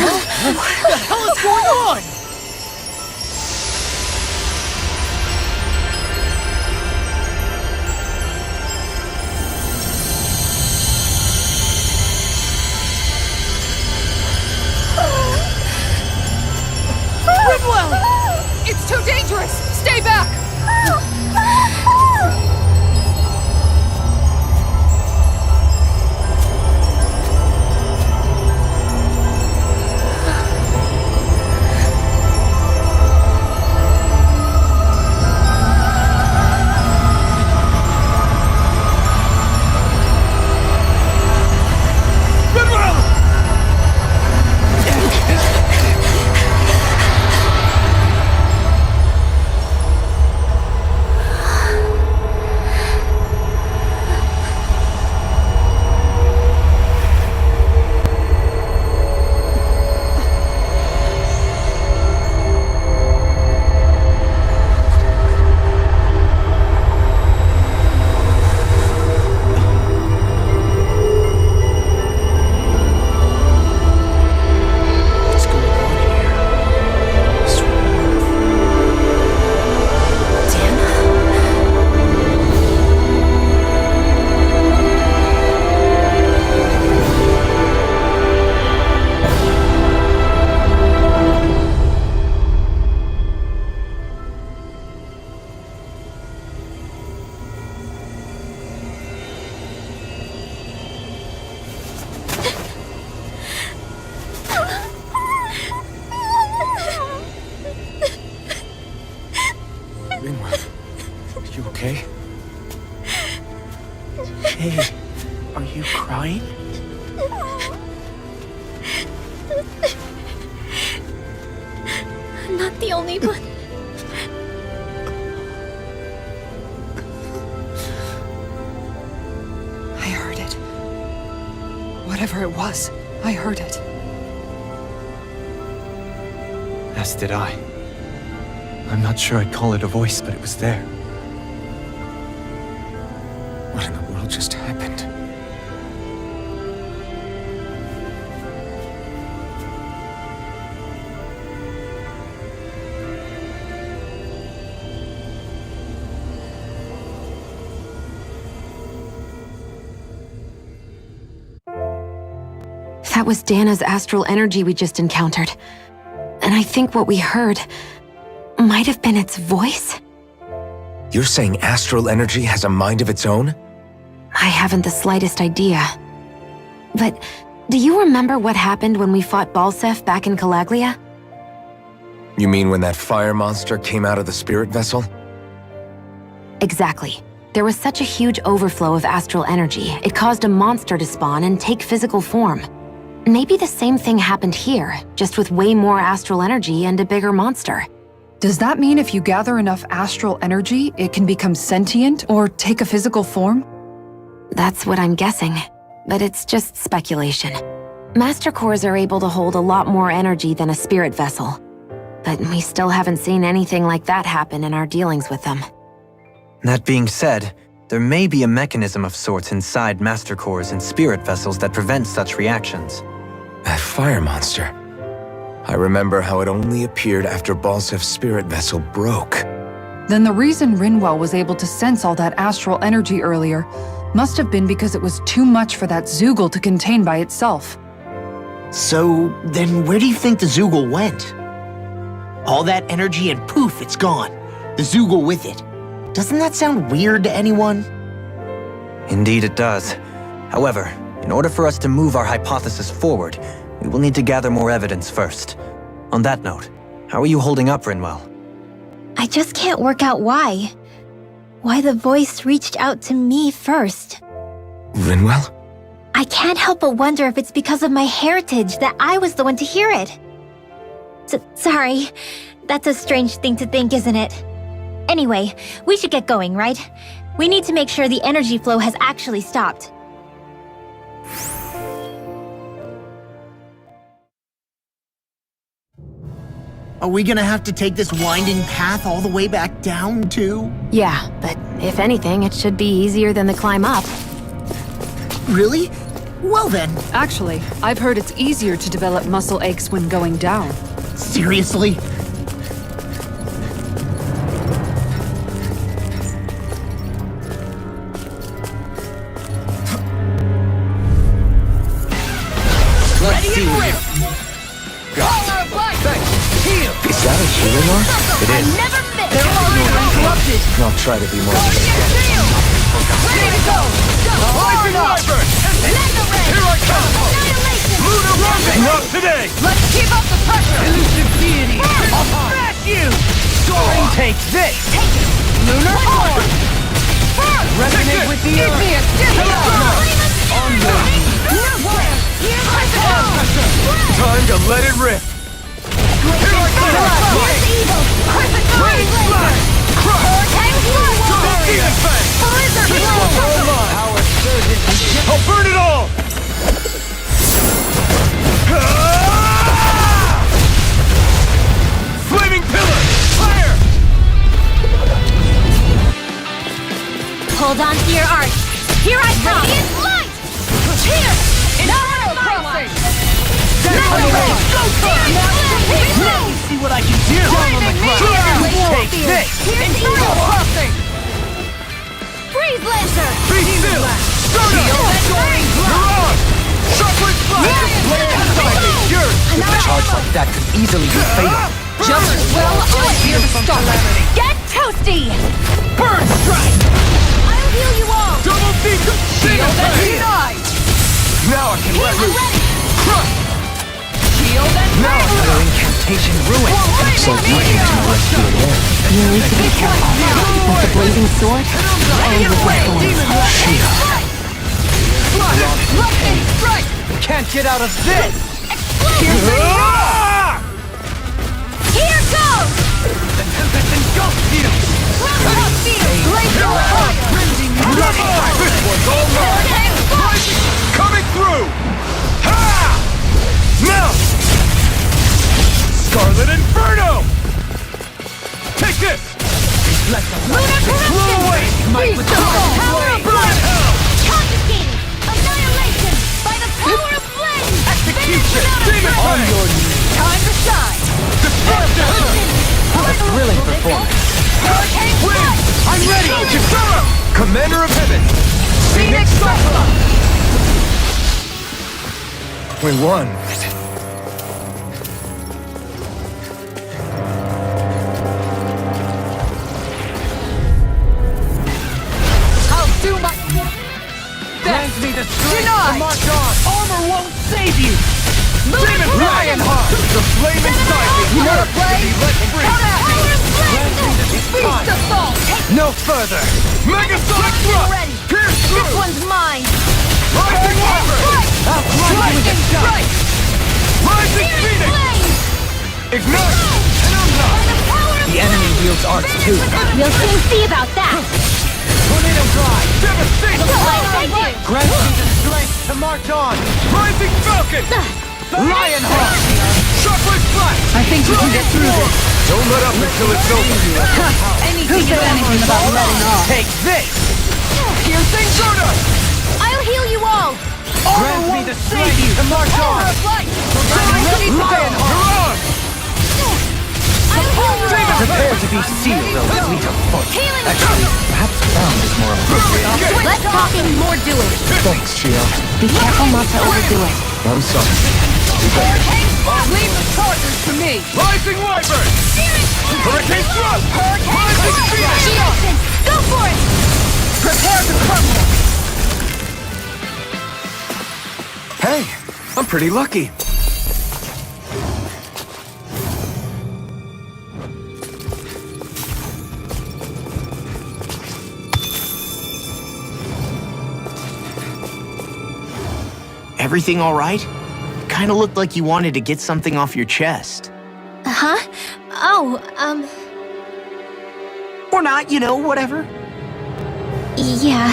What's going on? Ridwell! It's too dangerous! Stay back! You okay? Hey, are you crying? I'm not the only one. I heard it. Whatever it was, I heard it. As did I. I'm not sure I'd call it a voice, but it was there. What in the world just happened? That was Dana's astral energy we just encountered. And I think what we heard might have been its voice? You're saying astral energy has a mind of its own? I haven't the slightest idea. But do you remember what happened when we fought Balseph back in Calaglia? You mean when that fire monster came out of the spirit vessel? Exactly. There was such a huge overflow of astral energy, it caused a monster to spawn and take physical form. Maybe the same thing happened here, just with way more astral energy and a bigger monster. Does that mean if you gather enough astral energy, it can become sentient or take a physical form? That's what I'm guessing, but it's just speculation. Master cores are able to hold a lot more energy than a spirit vessel, but we still haven't seen anything like that happen in our dealings with them. That being said, there may be a mechanism of sorts inside Master cores and spirit vessels that prevent such reactions. That fire monster. I remember how it only appeared after Balsef's spirit vessel broke. Then the reason Rinwell was able to sense all that astral energy earlier must have been because it was too much for that Zoogle to contain by itself. So, then where do you think the Zoogle went? All that energy and poof, it's gone. The Zoogle with it. Doesn't that sound weird to anyone? Indeed it does. However, in order for us to move our hypothesis forward, we will need to gather more evidence first. On that note, how are you holding up, Rinwell? I just can't work out why. Why the voice reached out to me first. Rinwell? I can't help but wonder if it's because of my heritage that I was the one to hear it. Sorry. That's a strange thing to think, isn't it? Anyway, we should get going, right? We need to make sure the energy flow has actually stopped. Are we gonna have to take this winding path all the way back down, too? Yeah, but if anything, it should be easier than the climb up. Really? Well then. Actually, I've heard it's easier to develop muscle aches when going down. Seriously? Let's see what Is that a healing arc? it is. I'll try to be more Ready to go! Here I come! Lunar Rumbling! Not today! Let's keep up the pressure! Elusive deity! I'll smash you! Soaring takes this! Lunar Horn! Resonate with the Give me a disco! Onward! Time to let it rip! Here I come! Great Smash! Power surges! I'll burn it all! Flaming pillar! Fire! Hold on to your arch. Here I come! Radiant light! Here! Inferno crossing! Let me see what I can do! Take this! Inferno crossing! Freeze Lancer! Be still! Stardust! Mirage! Shockwave Splash! Land inside me! Yours! A charge like that could easily be fatal. Just as well, I'm here to stop it! Get toasty! Burn strike! I'll heal you all! Double deacon! Shield and deny! Now I can let loose! Crush! Shield and Now another incantation ruined. So easy to rescue again. You need to be careful. With the blazing sword, and with my thorns. Lightning strike! Can't get out of this! Ah! Here goes! The Tempest engulfs you! Laser fire! This one's all mine! Coming through! Ha! Now! Scarlet Inferno! Take this! Let the Lunar Blow away! Beast of all! Blood hell! On your knees. Time to shine. A thrilling performance. Hurricane Strike. I'm ready! Commander of Heaven! Phoenix Cyclone. We won. I'll do my Grant me the strength Denied. to march on! Armor won't save you! Moving Lionheart! The flame inside me! You wanna play? Be let free! Come at me. Feast assault. No further! Megasonic Get thrust! ready. Pierce This through! one's mine. Rising Wyvern! Outflank me with a shot! Strike. Rising Phoenix! Flames. Ignite! And unlock! The enemy wields arts too. We'll soon see about that. Tornado Drive! Devastation! Thank you. Grant me the strength to march on! Rising Falcon! Lionheart! Shockwave Flash! I think we can get through this. Don't let up until it's over! Who said anything about letting off? Take this! Piercing Shoot us! I'll heal you all. Grant me the strength to march on! Lionheart! You're on! Prepare to be sealed, O fleet of foot. Actually, perhaps bound is more appropriate. Less talking, more doing. Thanks, Shield. Be careful not to overdo it. I'm sorry. Leave the chargers to me. Rising Wyvern! Hurricane Thrust! Rising Phoenix! Shield, go for it. Prepare to crumble. Hey, I'm pretty lucky. Everything all right? Kinda looked like you wanted to get something off your chest. Huh? Oh, Or not, you know, whatever. yeah.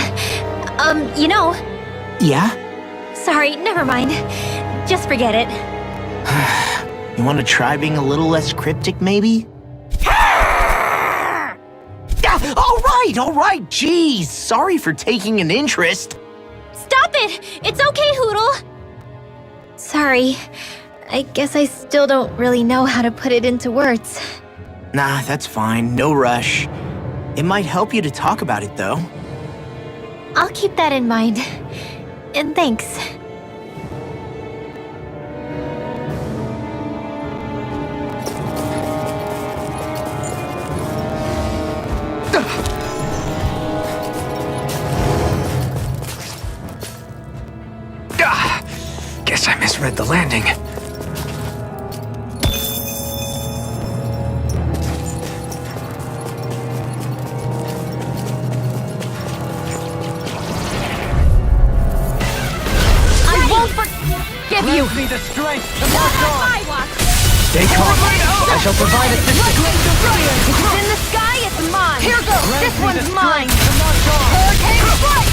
You know, Yeah? sorry, never mind. Just forget it. You want to try being a little less cryptic, maybe? All right, jeez. Sorry for taking an interest. Stop it! It's okay, Hootle! Sorry. I guess I still don't really know how to put it into words. Nah, that's fine. No rush. It might help you to talk about it, though. I'll keep that in mind. And thanks. Guess I misread the landing. I won't forgive you. Me the strength to march on! Stay calm. I shall provide assistance. If it's in the sky, it's mine! Here goes. This one's mine. Hurricane Strike!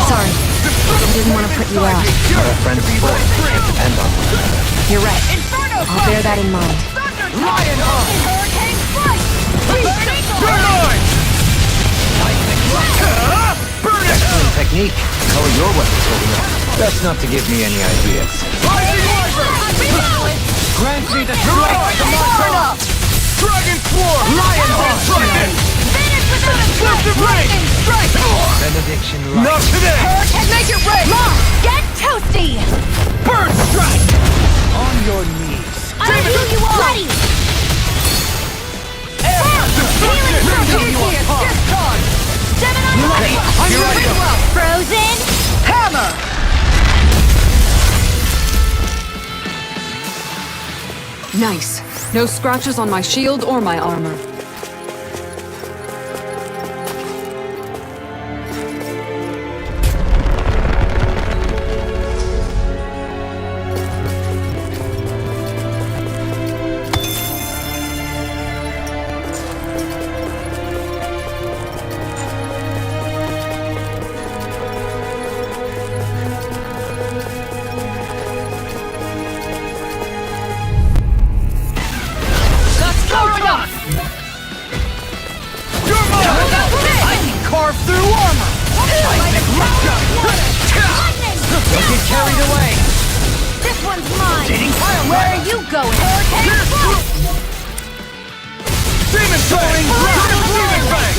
Sorry. I didn't want to put you out. You're a friend of yours. Depend on me. You're right. Inferno I'll bear that in mind. Lionheart! Hurricane Strike. Burn on! Burn it! Excellent technique. How are your weapons holding up? Best not to give me any ideas. Rising Wyvern! Grant me the strength to march on! Dragon Swarm! Lionheart! Strike it! Explosive rain! Benediction Not light. today! Hurricane, make it rain. Get toasty! Burn strike! On your knees. I'll heal you all! Ready! Prometheus, discharge. Gemini, I'm ready! Frozen! hammer. Nice. No scratches on my shield or my armor. That's good enough. You're mine! I can carve through armor! Don't get carried away! This one's mine! Where are you going? Hurricane Blast! Demon Fang! Demon Fang!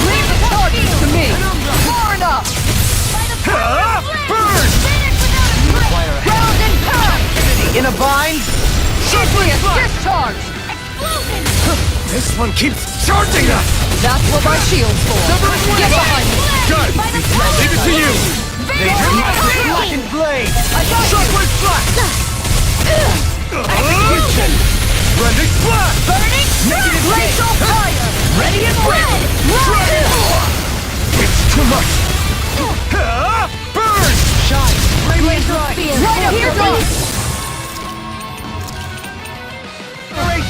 Leave the targets to me! Far enough! Burn! Ground and pound! In a bind? Nucleus discharge! This one keeps charging us! That's what my shield's for! Get behind me! Got it! I'll leave it to you! Blackened blade! Shockwave Blast! Execution! Rending Blast! Burning! Negative Glacial fire! Ready and red! It's too much! Burn! Shine! Glacial spear! Right up your gun!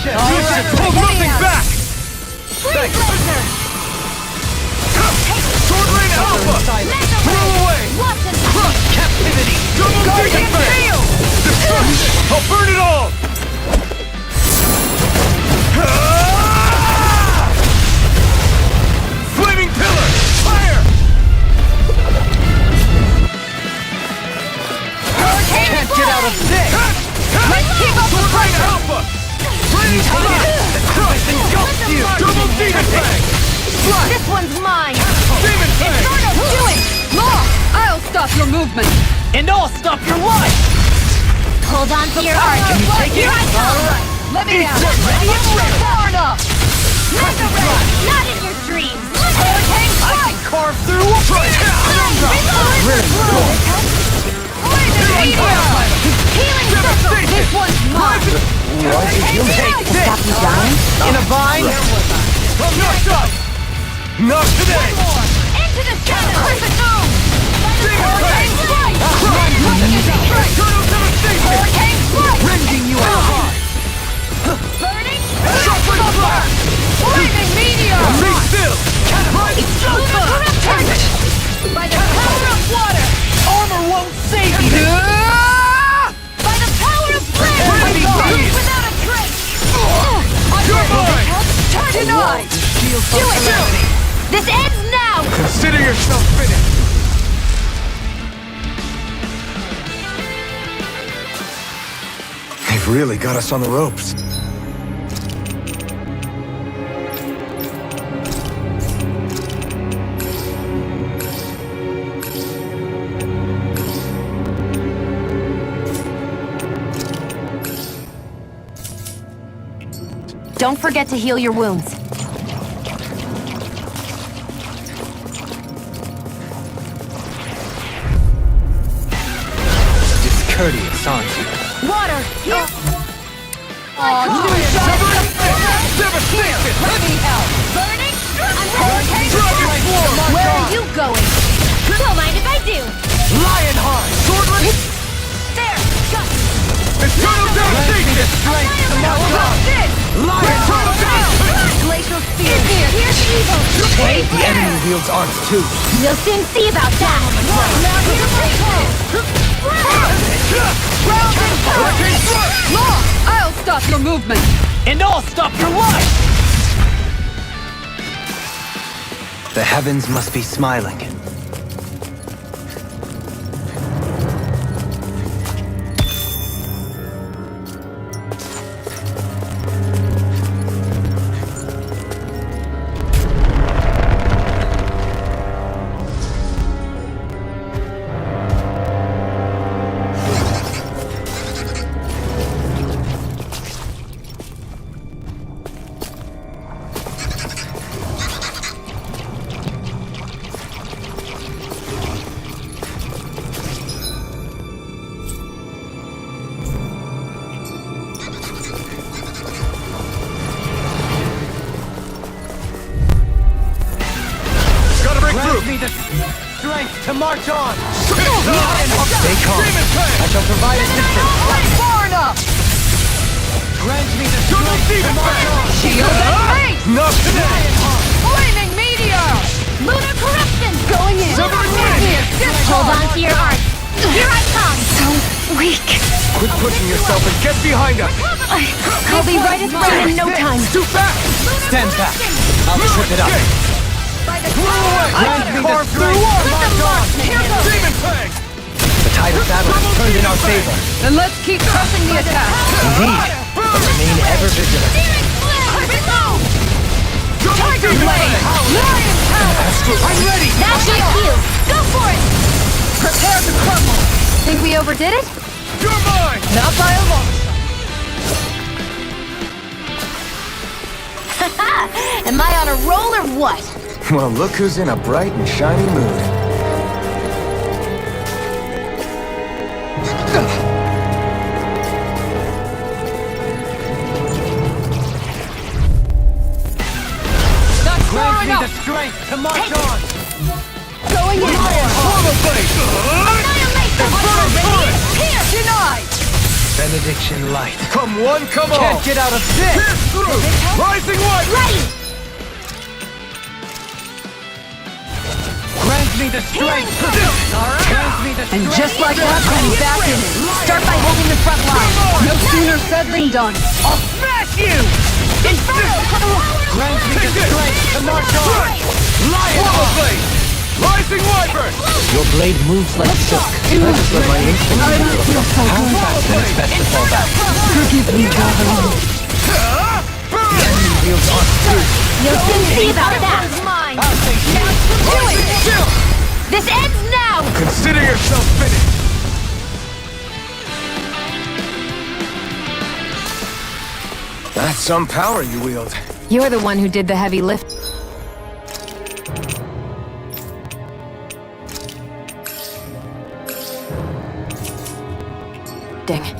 You should pull nothing back! Freeze laser! Sword Rain Alpha! Throw away! Crush captivity! Double Guardian Demon Fang! Field! Destruction! I'll burn it all! Flaming Pillar! Fire! Hurricane Can't get out of this! Let's keep up the Sword Rain pressure! Alpha! Rain The crush engulfs you! Double Demon Fang! This one's mine! Demon Fang! Do it! Law! I'll stop your movement! And I'll stop your life! Hold on to your heart! Can you take it? Here I come! Alright. Let me out! Ready and ready! Far enough! Mega Ray! Not in your dreams! Hurricane I strike! can carve through a Healing circle! This one's mine! Take this! Stop you dying? In a bind? I'm knocked up! Not today! Into the center! Crescent moon! Demon Fang! Hurricane strike! Eternal Devastation! Hurricane strike! Rending you apart! Burning! Shockwave Blast! Flaming meteor! Be still! Lunar corruption! By the power of water! Armor won't save you! By the power of flame! Flaming Field! Without a trace! You're mine! Denied! Do it! This ends now! Consider yourself finished! They've really got us on the ropes. Don't forget to heal your wounds. Discourteous, aren't you? Water! Here! Devastation! Let me help! Burning! Hurricane Dragon Swarm! Where are you going? Don't mind if I do! Lionheart! Swordless! There! Got Eternal Devastation! Strength to march on! Eternal Devastation! Glacial spear! Here's evil! The enemy wields arts too. We'll soon see about that! Now here's Ground and power! Law! I'll stop your movement! And I'll stop your life! The heavens must be smiling. Me the strength to march on! Stay calm. I shall provide assistance. Far enough! Grant me the strength to march on! Shield and face! Not today! Flaming meteor! Lunar corruption! Going in! Severing Nucleus Hold on discharge! to your heart! Here I come! So weak. Quit pushing yourself and get behind us! I'll be right at the ring in no time. Too fast! Stand back. I'll trip it up. By the Throw away! Grant me the strength to march on! Demon Fang! The tide of battle has turned in our favor. Then let's keep pressing the attack. Indeed, but remain ever vigilant. Tiger Blade! Lion Power! I'm ready! Now's my cue! Go for it! Prepare to crumble! Think we overdid it? You're mine! Not by a long shot. Am I on a roll or what? Well, look who's in a bright and shiny mood. Not far Grant me the enough! strength to march on. Going in! Portal blade! Annihilate the Turret! Here! Denied! Benediction light. Come one, come all! Can't get out of this! Pierce through! Rising light! Ready! Grant me the strength! Grant me the And strength! just like that, I'm back in it. Start by holding the front line. No sooner said than done. I'll smash you! Grant me the strength to march on! Portal blade! Rising wyvern! Your blade moves like silk. I just let my instinct I don't feel so How good. fast then it's best to fall back. Forgive me, Javelin. The enemy wields on through. You'll soon see about that! Mine. Do it! Chill! This ends now! Consider yourself finished! That's some power you wield. You're the one who did the heavy lift. Dang.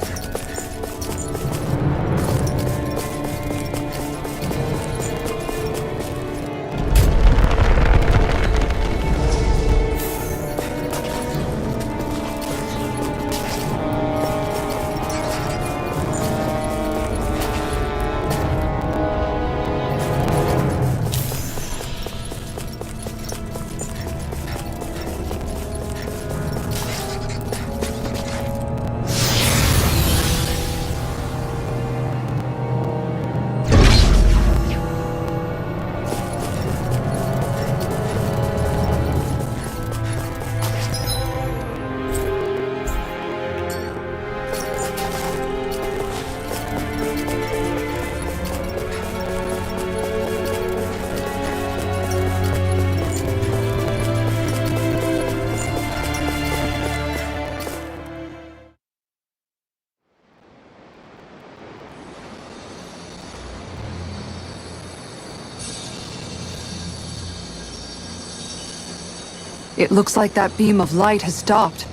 It looks like that beam of light has stopped.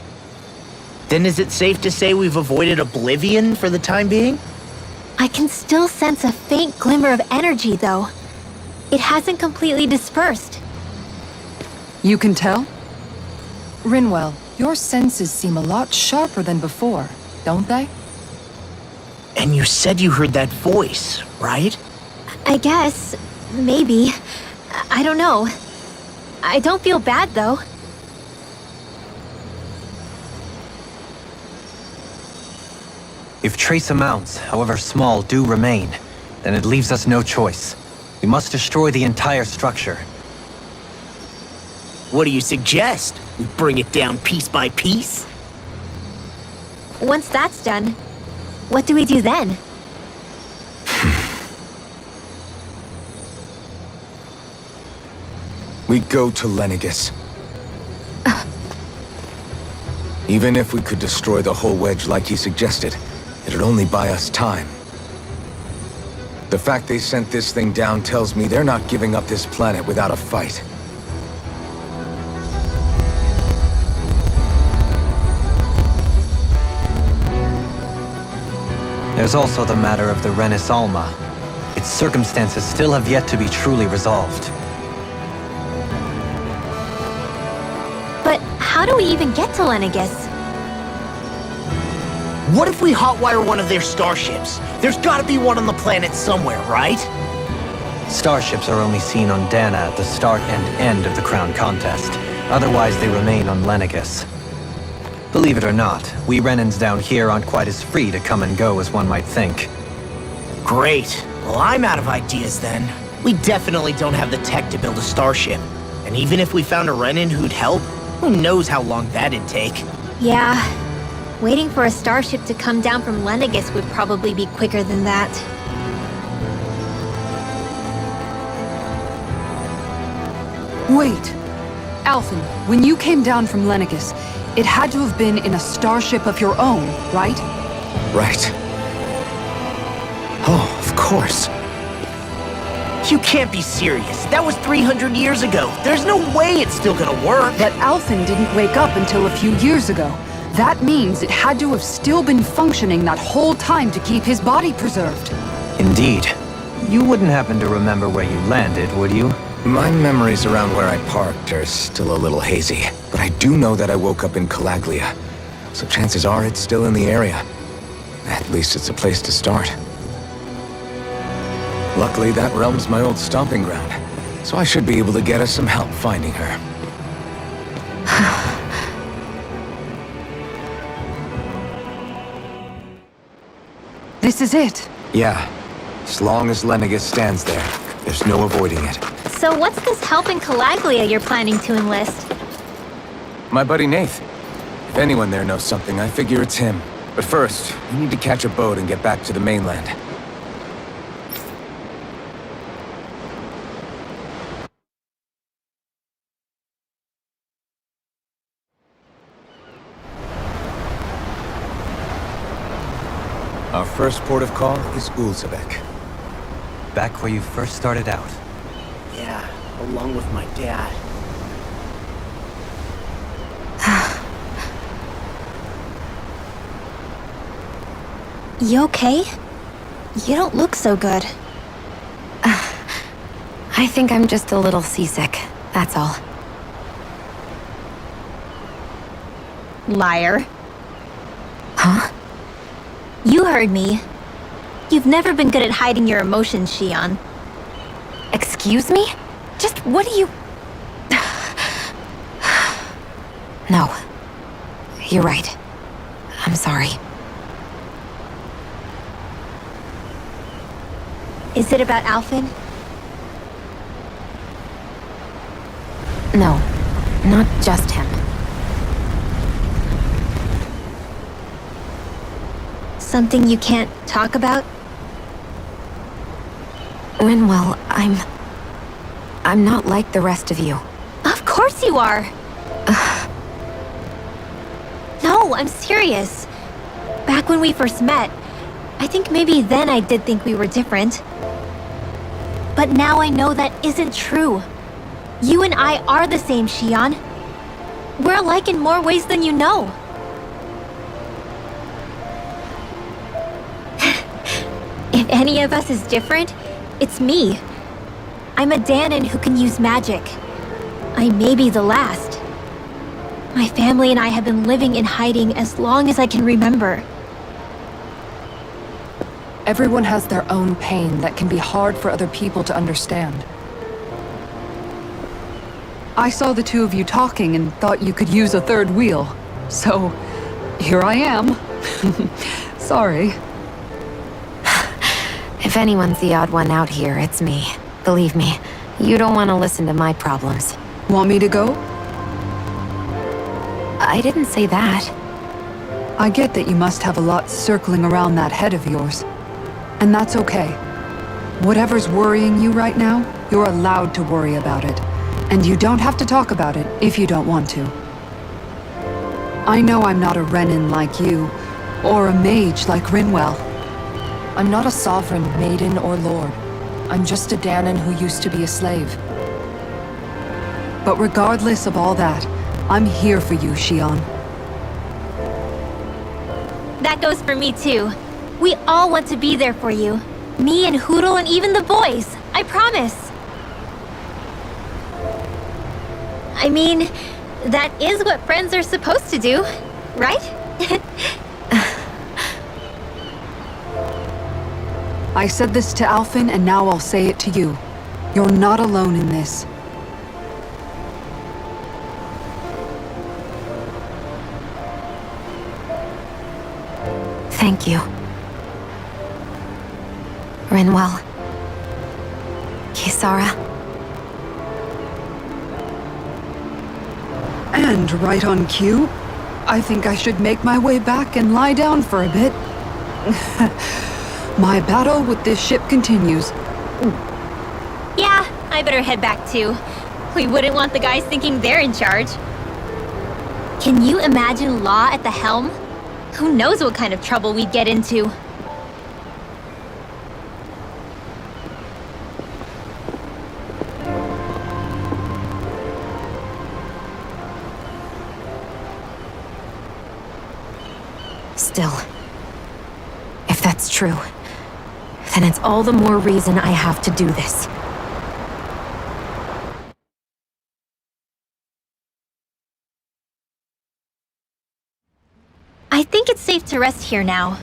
Then is it safe to say we've avoided oblivion for the time being? I can still sense a faint glimmer of energy, though. It hasn't completely dispersed. You can tell? Rinwell, your senses seem a lot sharper than before, don't they? And you said you heard that voice, right? I guess. Maybe. I don't know. I don't feel bad, though. If trace amounts, however small, do remain, then it leaves us no choice. We must destroy the entire structure. What do you suggest? We bring it down piece by piece? Once that's done, what do we do then? We go to Lenegus. Even if we could destroy the whole wedge like he suggested, it'd only buy us time. The fact they sent this thing down tells me they're not giving up this planet without a fight. There's also the matter of the Renis Alma. Its circumstances still have yet to be truly resolved. But how do we even get to Lenegus? What if we hotwire one of their starships? There's gotta be one on the planet somewhere, right? Starships are only seen on Dana at the start and end of the Crown Contest. Otherwise, they remain on Lenegus. Believe it or not, we Renans down here aren't quite as free to come and go as one might think. Great. Well, I'm out of ideas then. We definitely don't have the tech to build a starship. And even if we found a Renin who'd help, who knows how long that'd take. Yeah. Waiting for a starship to come down from Lenegis would probably be quicker than that. Wait. Alphen, when you came down from Lenegis, it had to have been in a starship of your own, right? Right. Oh, of course. You can't be serious. That was 300 years ago. There's no way it's still gonna work. But Alphen didn't wake up until a few years ago. That means it had to have still been functioning that whole time to keep his body preserved. Indeed. You wouldn't happen to remember where you landed, would you? My memories around where I parked are still a little hazy, but I do know that I woke up in Calaglia, so chances are it's still in the area. At least it's a place to start. Luckily, that realm's my old stomping ground, so I should be able to get us some help finding her. This is it. Yeah, as long as Lenegis stands there, there's no avoiding it. So what's this help in Calaglia you're planning to enlist? My buddy Nath. If anyone there knows something, I figure it's him. But first, we need to catch a boat and get back to the mainland. Our first port of call is Ulzabek. Back where you first started out. Yeah, along with my dad. You okay? You don't look so good. I think I'm just a little seasick, that's all. Liar. Huh? You heard me. You've never been good at hiding your emotions, Shion. Excuse me? Just what do you... No. You're right. I'm sorry. Is it about Alphen? No. Not just him. Something you can't talk about? Rinwell, I'm not like the rest of you. Of course you are! No, I'm serious. Back when we first met, I think maybe then I did think we were different. But now I know that isn't true. You and I are the same, Shion. We're alike in more ways than you know. If any of us is different, it's me. I'm a Danon who can use magic. I may be the last. My family and I have been living in hiding as long as I can remember. Everyone has their own pain that can be hard for other people to understand. I saw the two of you talking and thought you could use a third wheel. So, here I am. Sorry. If anyone's the odd one out here, it's me. Believe me, you don't want to listen to my problems. Want me to go? I didn't say that. I get that you must have a lot circling around that head of yours. And that's okay. Whatever's worrying you right now, you're allowed to worry about it. And you don't have to talk about it if you don't want to. I know I'm not a Renin like you, or a mage like Rinwell. I'm not a sovereign, maiden, or lord. I'm just a Danon who used to be a slave. But regardless of all that, I'm here for you, Shion. That goes for me too. We all want to be there for you. Me and Hoodle and even the boys. I promise. I mean, that is what friends are supposed to do, right? I said this to Alphen, and now I'll say it to you. You're not alone in this. Thank you. Rinwell. Kisara. And right on cue, I think I should make my way back and lie down for a bit. My battle with this ship continues. Yeah, I better head back too. We wouldn't want the guys thinking they're in charge. Can you imagine Law at the helm? Who knows what kind of trouble we'd get into? Still, if that's true, then it's all the more reason I have to do this. I think it's safe to rest here now.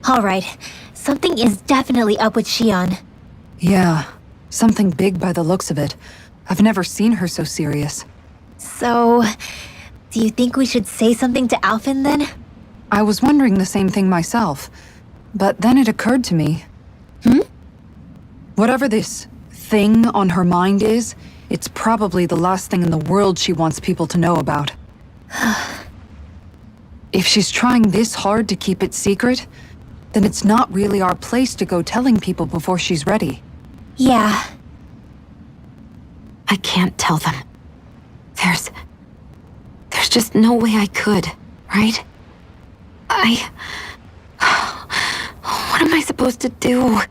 All right, something is definitely up with Shion. Yeah, something big by the looks of it. I've never seen her so serious. So, do you think we should say something to Alphen then? I was wondering the same thing myself, but then it occurred to me. Whatever this thing on her mind is, it's probably the last thing in the world she wants people to know about. If she's trying this hard to keep it secret, then it's not really our place to go telling people before she's ready. Yeah. I can't tell them. There's just no way I could, right? What am I supposed to do?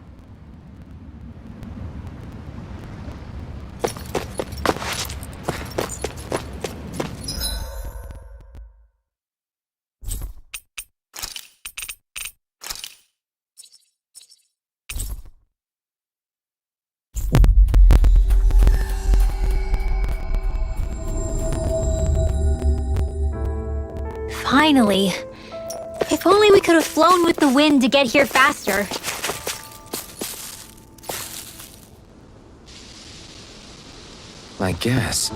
Finally. If only we could have flown with the wind to get here faster. I guess.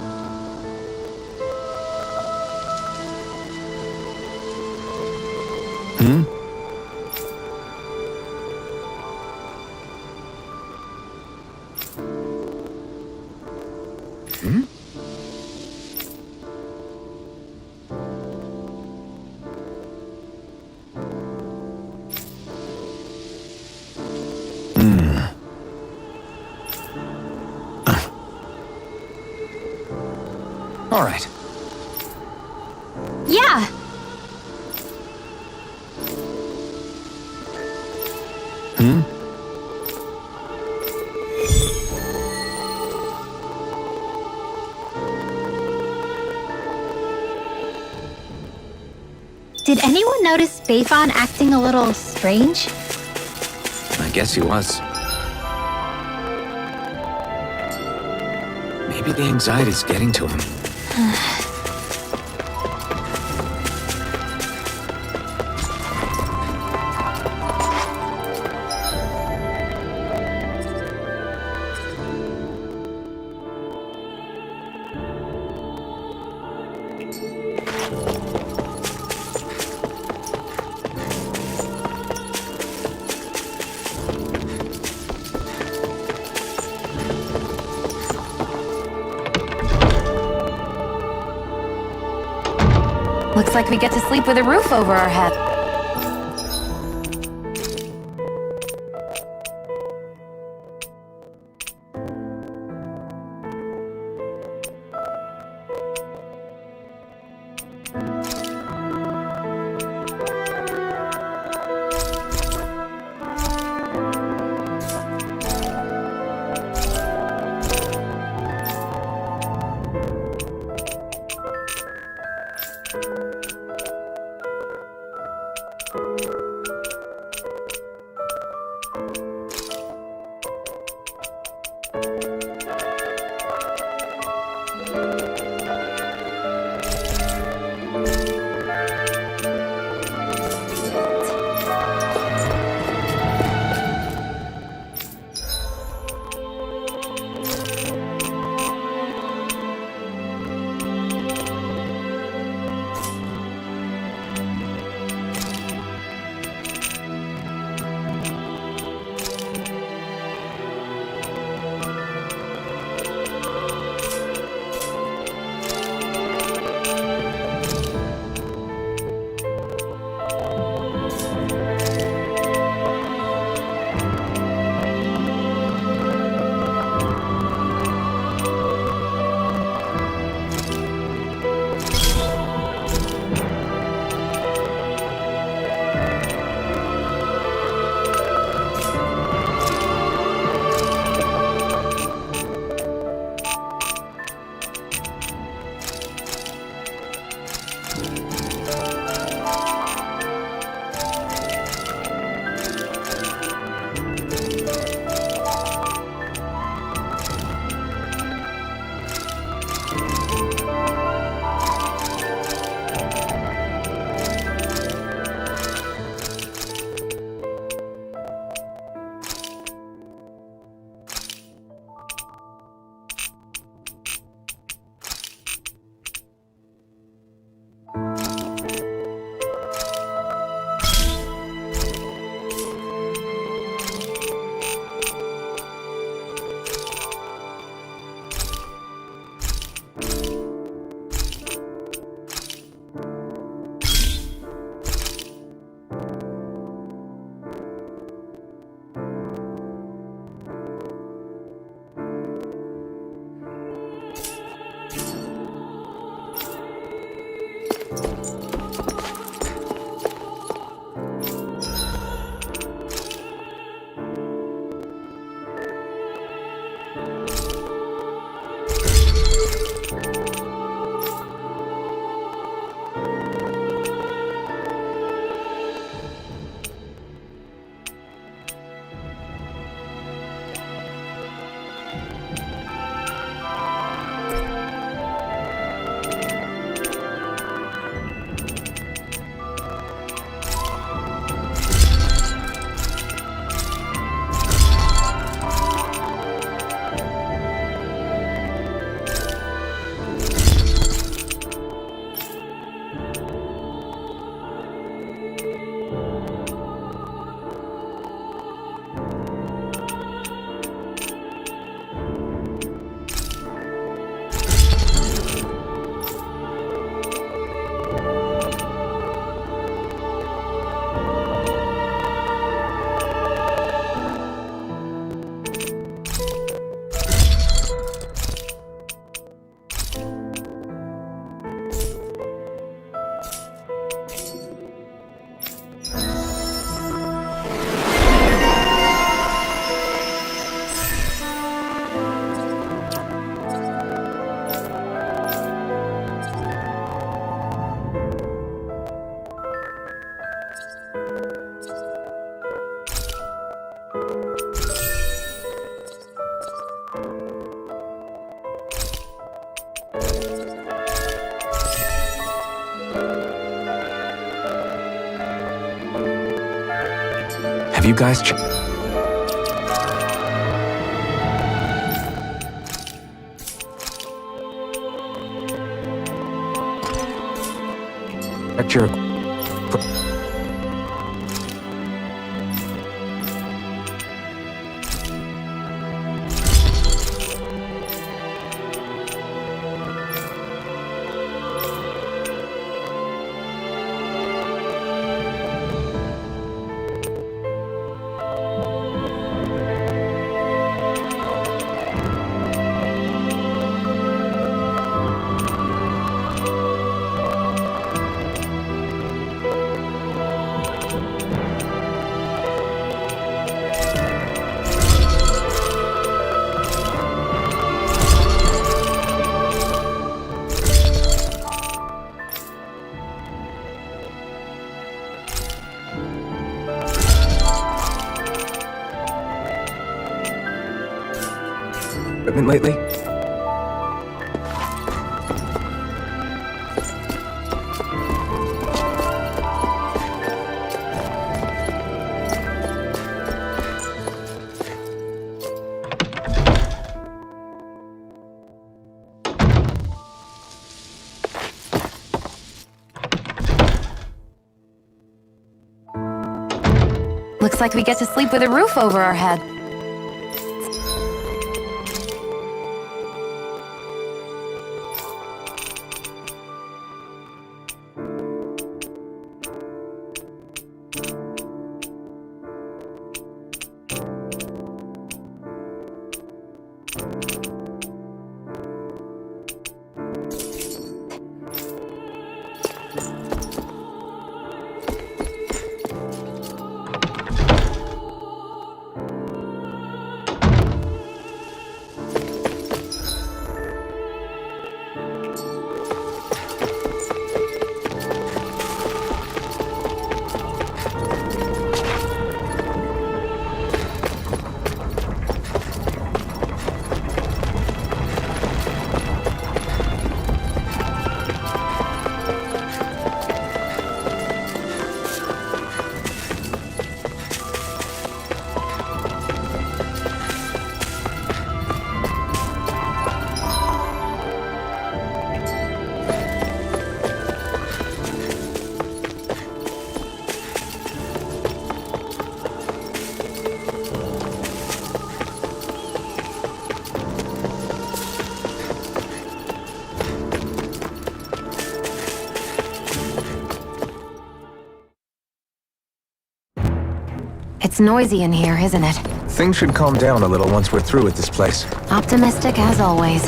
All right. Yeah! Did anyone notice Beifan acting a little strange? I guess he was. Maybe the anxiety's getting to him. Looks like we get to sleep with a roof over our head. Have you guys checked your... equipment lately? Looks like we get to sleep with a roof over our head. It's noisy in here, isn't it? Things should calm down a little once we're through with this place. Optimistic as always.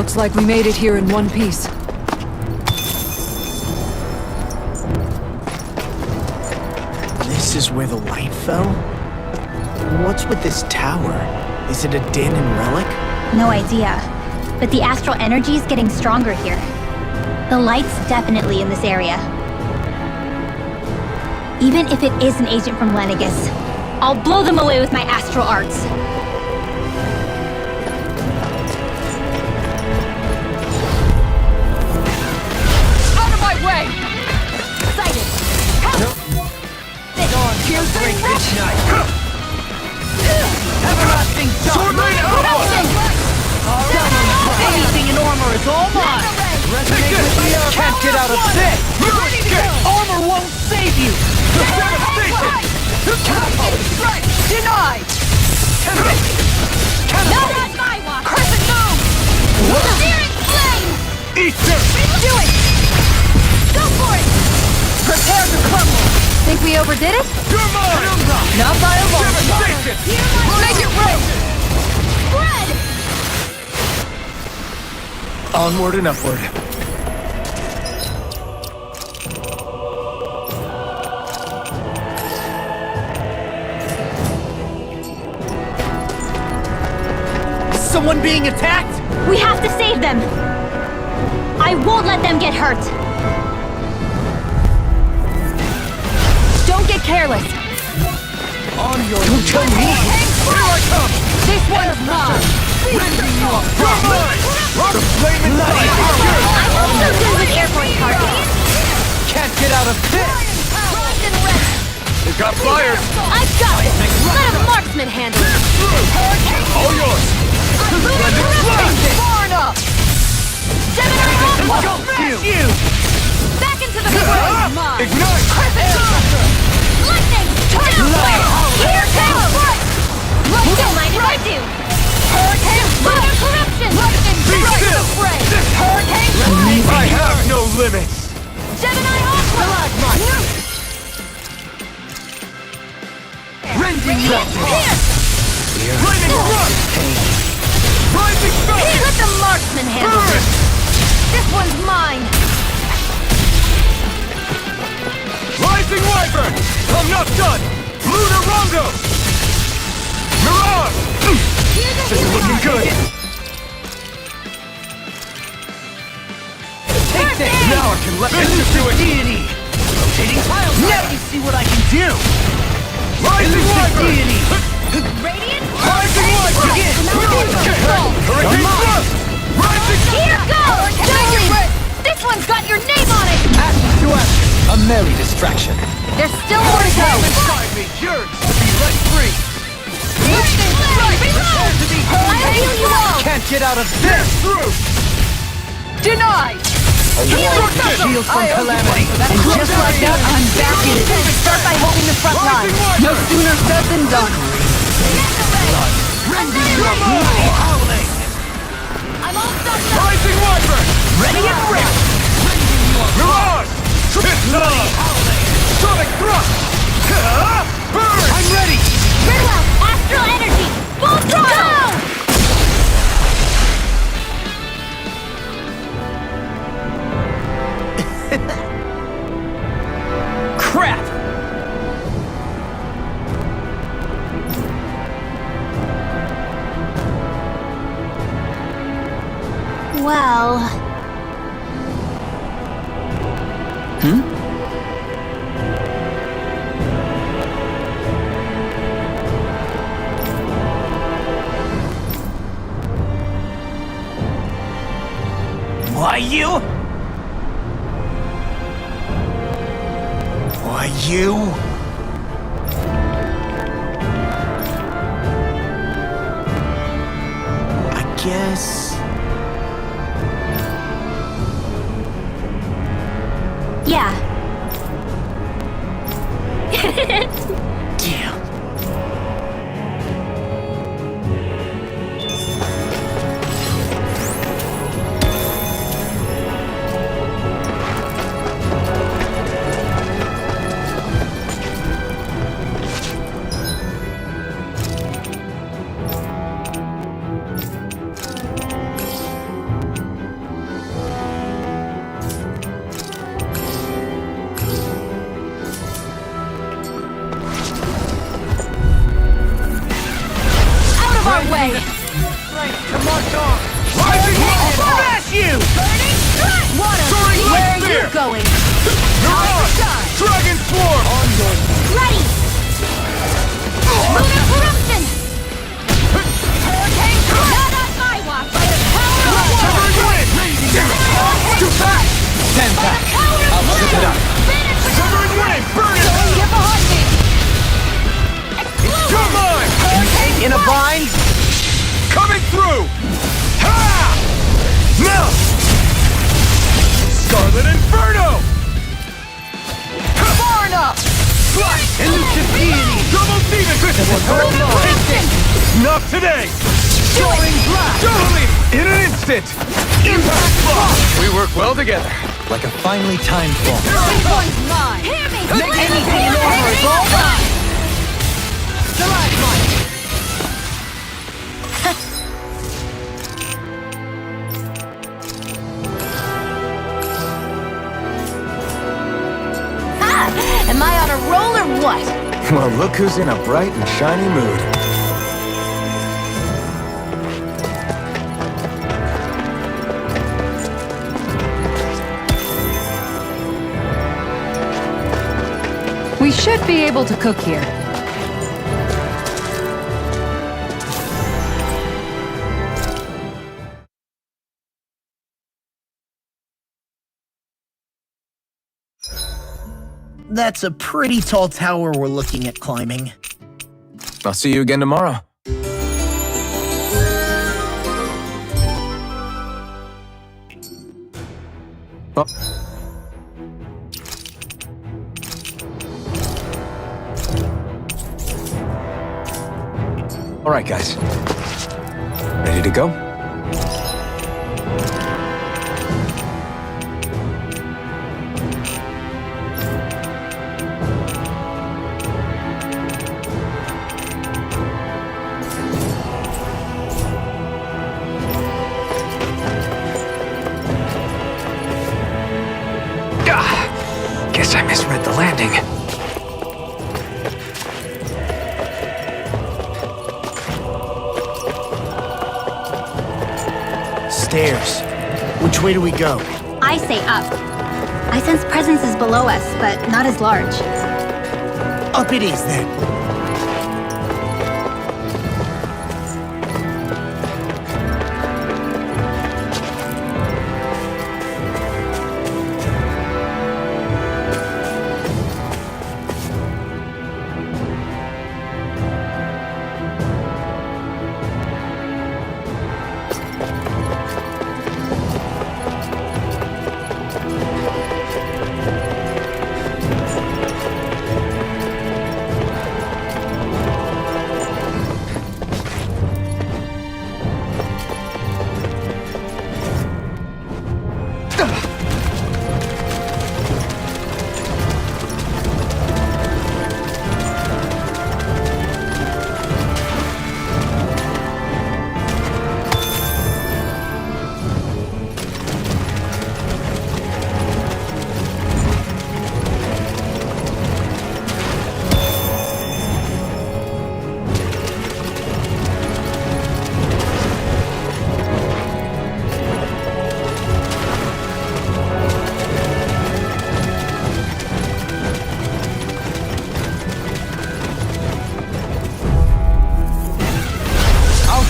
Looks like we made it here in one piece. This is where the light fell? What's with this tower? Is it a Danon relic? No idea. But the astral energy is getting stronger here. The light's definitely in this area. Even if it is an agent from Lenegus, I'll blow them away with my astral arts. Out of my way! Excited! Break this night. Everlasting sword rain Anything in armor is all mine! Resonate with the air. Can't get out of this! Armor won't save you! Denied! No, not my walk! Crescent move! Searing flame! Easter! Do it! Go for it! Prepare to crumble! Think we overdid it? You're mine! Not by a long shot! Make it rain! Spread! Onward and upward. Someone being attacked? We have to save them! I won't let them get hurt! Don't get careless! On your Don't tell me! Here I come! This one's mine! Rending you off! You're mine! The flaming light! I'm also good with airborne targets! Can't get out of this! They've got flyers! I've got it! Let a marksman handle it! All yours! Splendid flash! Far enough! Gemini Aqua! Smash you! Back into the fray! Ignite! Lightning! Downflame! Here comes Strike! Don't mind if I do! Hurricane! Lunar corruption! Be still! Hurricane! I have no limits! Gemini Aqua! Rending you off! Flaming thrust! Rising spell! Let the marksman handle it! This one's mine! Rising wyvern! I'm not done! Lunar Rondo! Mirage! This is looking good! Take this! Now I can let this do it! Deity! Rotating tiles! Now you see what I can do! Rising wyvern! Deity! Radiant! Rising wyvern! Begin! Hurricane thrust! Rising... Here goes! Darling! This one's got your name on it! Ashes to ashes! A merry distraction. There's still more to go! Inside me yearns to be let free! Lightning strike! Reload! I'll heal you all! Can't get out of this! Through! Denied! Healing circle! Shield from calamity. And just like that, I'm back in it. Start by holding the front line. No sooner said than done. Howling! I'm all stuck up! Rising wyvern! Ready and ready! Mirage! Pistol! Sonic thrust! Burn! I'm ready! Very well! Astral energy! Full throttle! Crap! Well... Why you? Why you? I guess... Yeah. Damn. going. Dragon Swarm! On your Ready! Lunar Corruption! Hurricane Current! Not on my watch! By the power of Severing Wind! Too fast! Stand back. I'll zip it up. Severing Wind! Burn it! Get behind me! You're mine! In a bind? Coming through! Ha! Now! Scarlet Inferno! Far enough! Elusive Deity! Double Demon Crystal! Not today! Soaring blast! Totally! In an instant! Impact Block! We work well together. Like a finely timed bomb. This one's mine! Hear me! Anything in order is all mine! Am I on a roll or what? Well, look who's in a bright and shiny mood. We should be able to cook here. That's a pretty tall tower we're looking at climbing. I'll see you again tomorrow. Oh. All right, guys. Ready to go? Guess I misread the landing. Stairs. Which way do we go? I say up. I sense presences below us, but not as large. Up it is, then.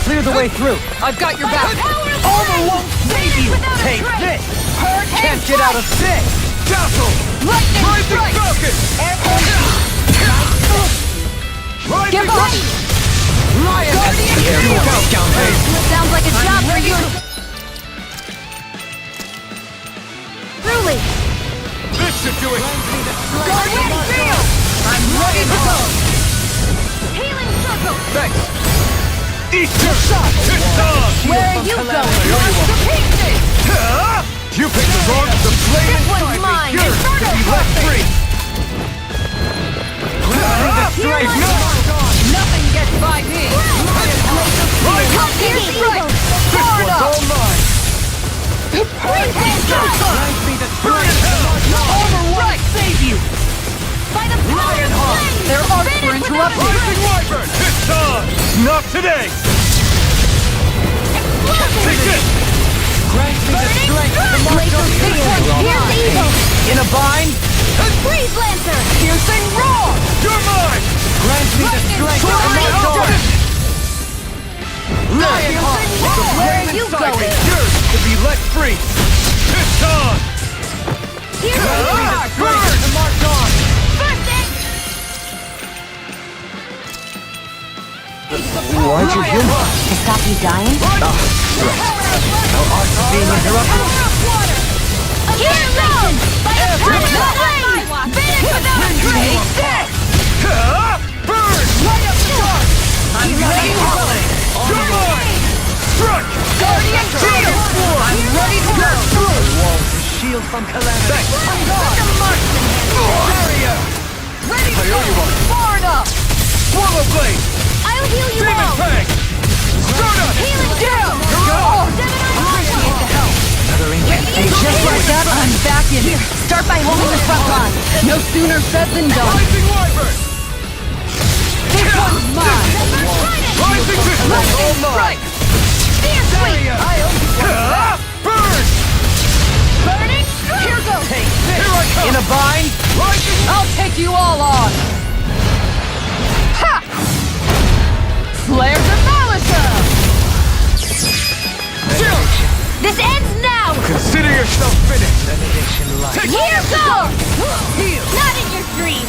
Clear the way through. I've got your back. Armor won't save you! Take this! Can't get out of this. Dazzle! Rising Falcon! Rising behind! Lion countdown phase. Sounds like a job for you. Truly. This should do it! Guardian Field! I'm ready to go! Healing Circle! Thanks! Eat your shot! It's on! Where are you going? Monster Pieces! You picked the wrong of the flame This one's inside me! mine! Yours to Inferno be left free! Nothing gets by me! Here's the Eagle! This one's all mine! Burn in hell! Armor won't save you! By the power of flame! Their arcs were interrupted! Rising Wyvern! It's on! Not today! Explosion! Take this! Burning strike! Laser Big One! Here's the Eagle! In a bind? Freeze Lancer! Piercing roar! You're mine! Grant me the strength to march on! Lion Heart! Where are you going? Yours to be let free! It's on! Here Grant me the we strength to march on! First it! Why'd you heal me? To stop you dying? Our arts are being interrupted. Here, Legion! By the power of finish without a trace! Burn! Light up the dark! I'm ready to play! You're mine! Strike! Guardian Shield! I'm ready to go! Walls to shield from calamity. I'm gone! The marksman Barrier! Ready to I owe you one. Far enough! Swallow blade! I'll heal you Demon all! fang! Stardust! Healing down! Another incantation. Just like that, I'm back in here. Start by holding the front line. No sooner said than done. Rising wyvern! This one's mine. Rising fist! All mine. Burn! Burning strike! Here goes. Take this. Here I come! In a bind? Rising I'll take you all on. Ha! Flare Demolisher! This ends now! Consider yourself finished! Benediction light. Here goes! Not in your dreams!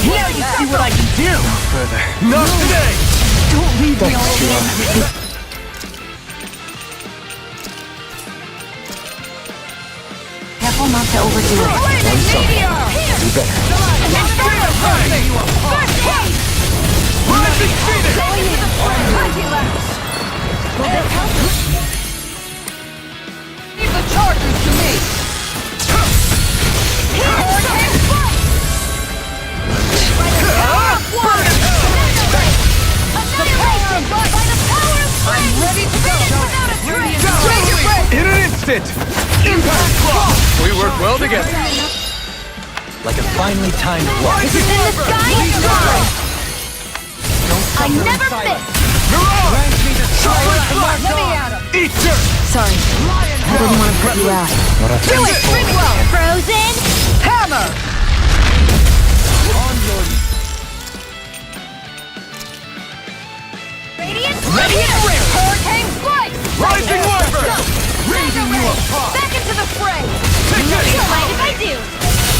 Now you see what I can do! Further. Not today! Don't leave me all alone. Careful not to overdo it. Do better. Rising phoenix! Leave the charges to me. I'm ready to go. In an instant! Impact block! We work well together. Like a finely timed block. Rising wyvern! I never miss! Mirage! Grant me the strength to march Let me on! at him. Eat dirt! Sorry, I didn't want to put you out. Do it, Bridwell. Frozen! Hammer. Radiant Radiant Hurricane Strike. Rising wyvern! Raising you apart. Back into the fray! Take Don't this! mind if I do!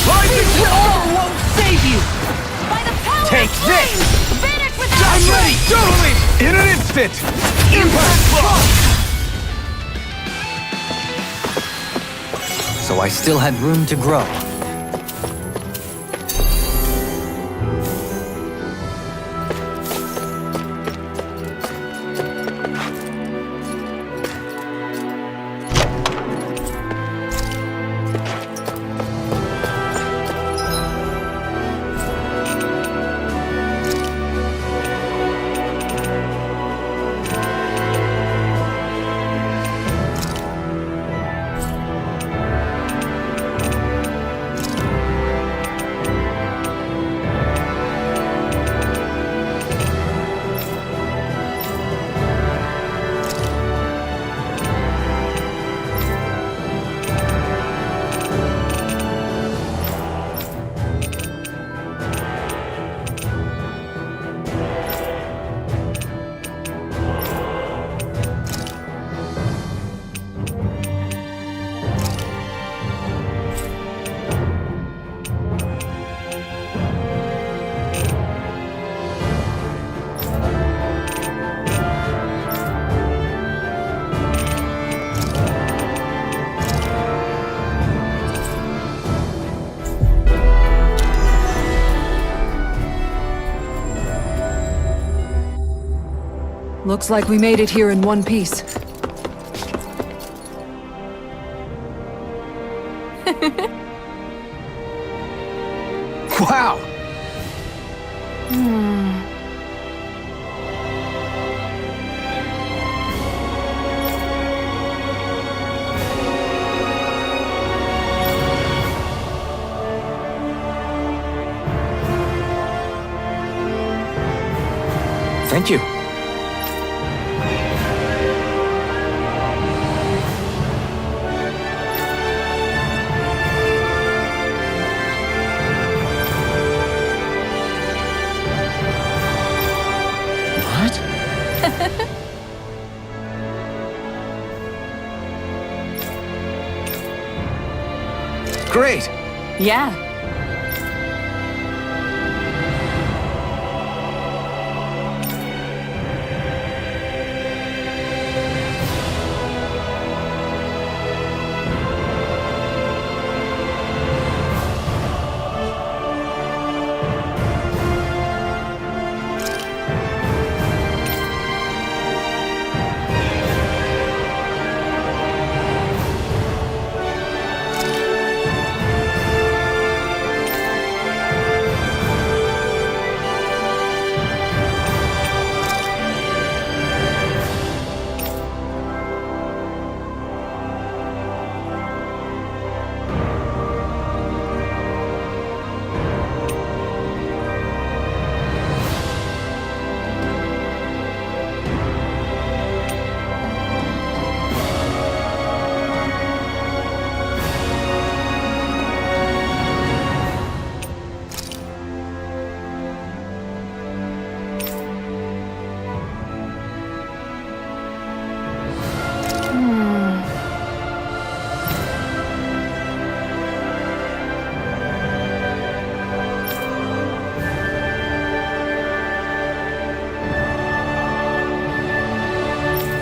Rising All won't save you. By the power Take of this! flame! Vanish without I'm ready! Totally! In an instant! Impact block! So I still had room to grow. Looks like we made it here in one piece. Wow! Thank you. great. Yeah.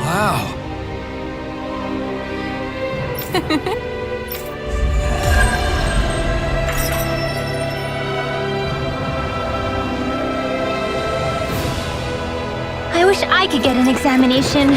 Wow. I wish I could get an examination.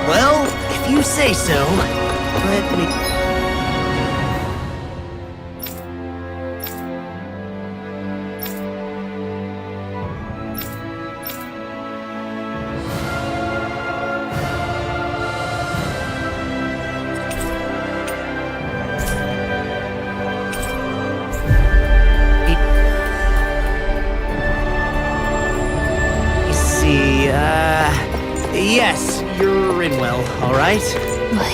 Well, if you say so. Let me... Yes, you're in well, all right?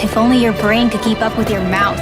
If only your brain could keep up with your mouth.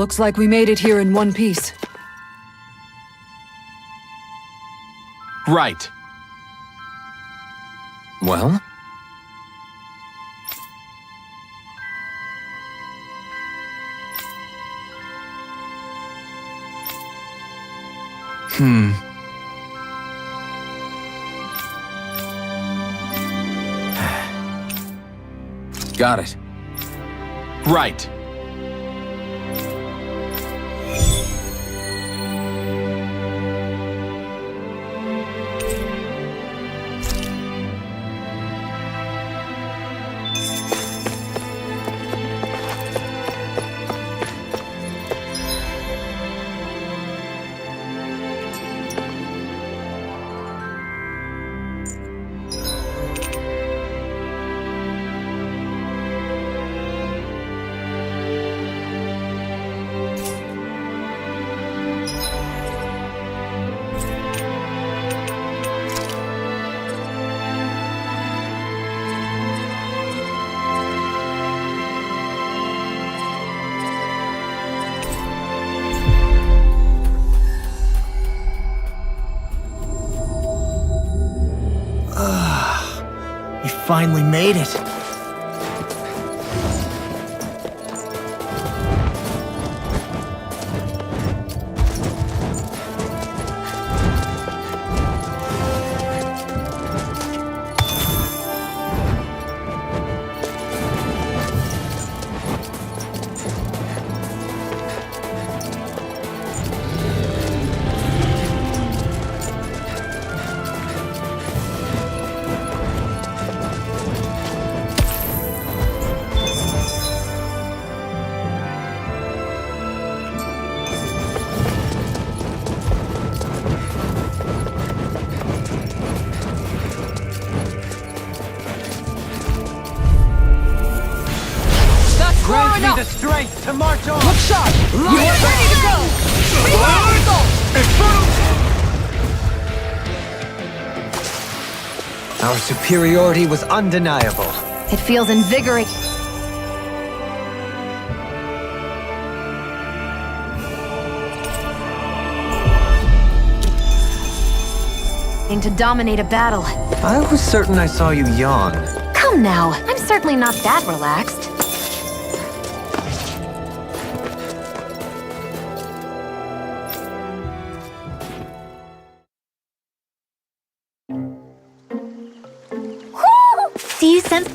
Looks like we made it here in one piece. Right. Well? Got it. Right. We finally made it. Grant me the strength to march on! Look sharp! You are ready to go! Our superiority was undeniable. It feels invigorating to dominate a battle. I was certain I saw you yawn. Come now, I'm certainly not that relaxed. Do you sense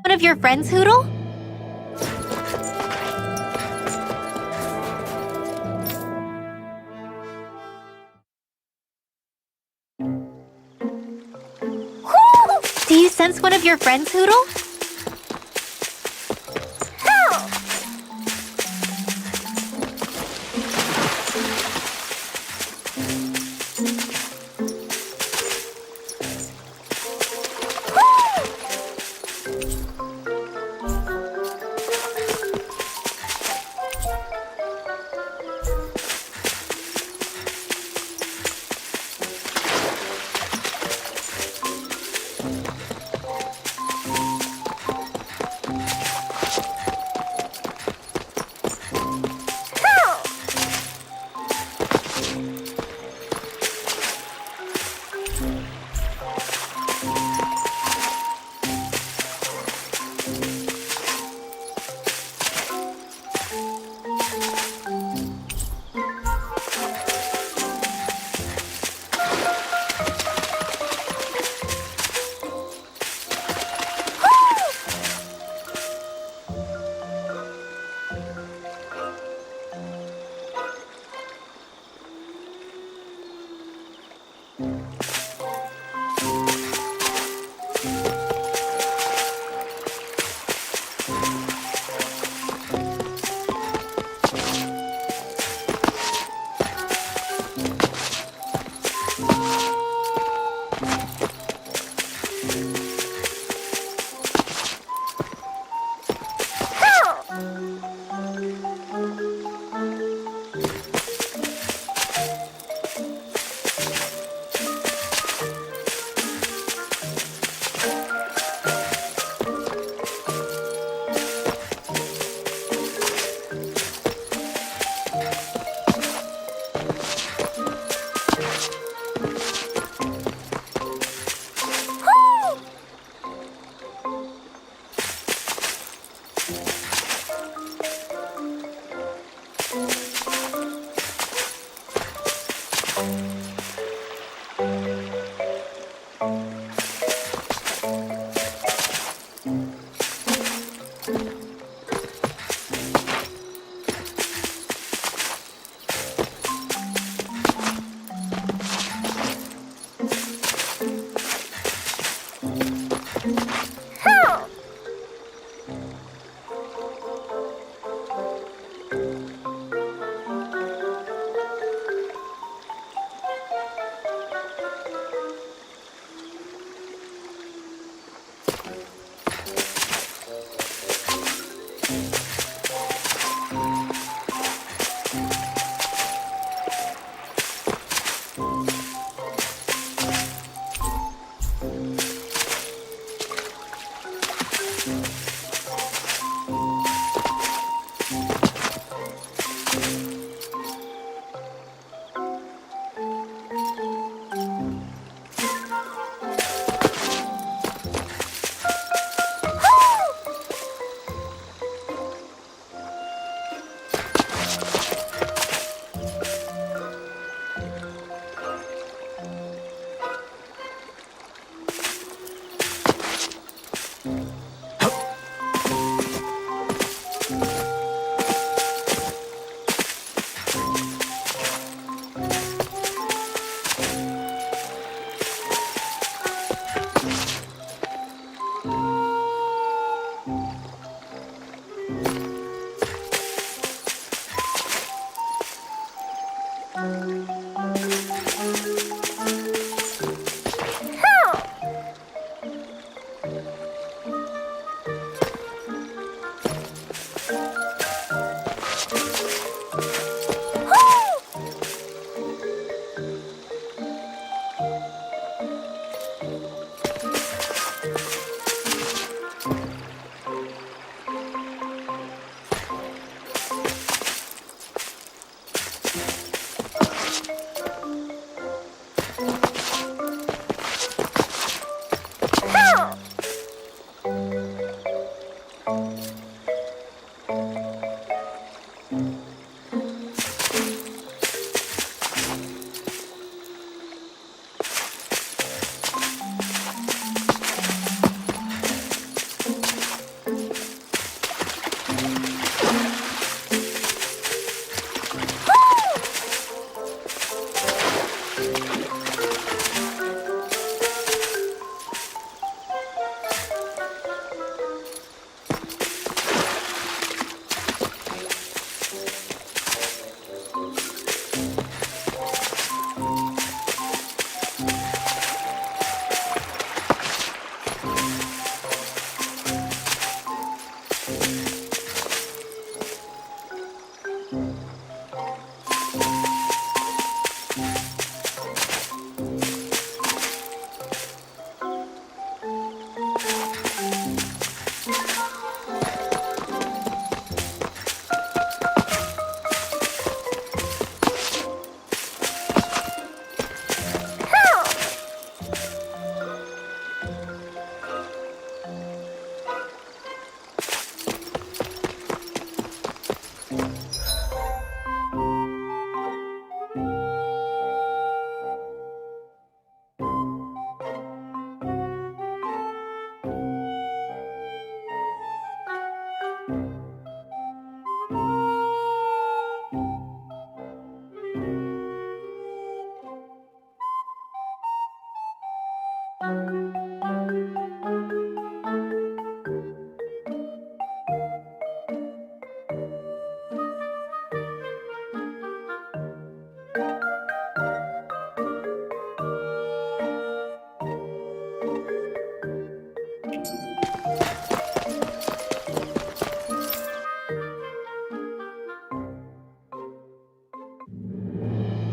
one of your friends, Hoodle? Do you sense one of your friends, Hoodle?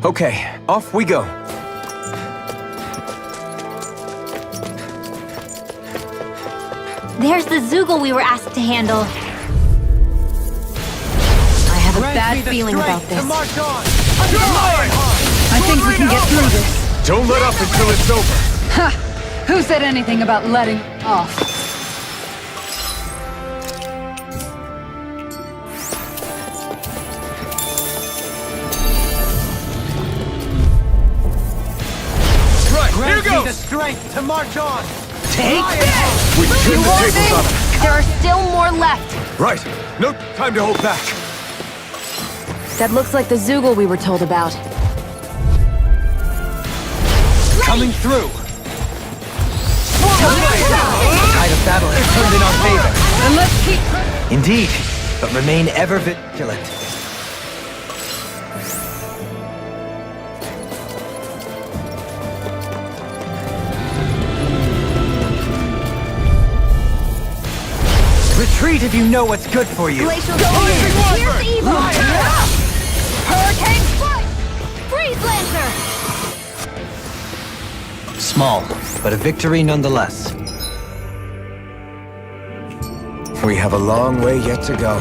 Okay, off we go. There's the Zoogle we were asked to handle. I have a bad feeling about this. I think we can get through this. Don't let up until it's over. Ha! Who said anything about letting off? strength to march on! Take this! We turned the tables on them. There are still more left. Right. No time to hold back. That looks like the Zoogle we were told about. Coming through! The tide of battle has turned in our favor. And let's keep... Indeed, but remain ever vigilant. Retreat if you know what's good for you. Glacial Spear! Here's evil! Hurricane Strike! Freeze Lancer! Small, but a victory nonetheless. We have a long way yet to go.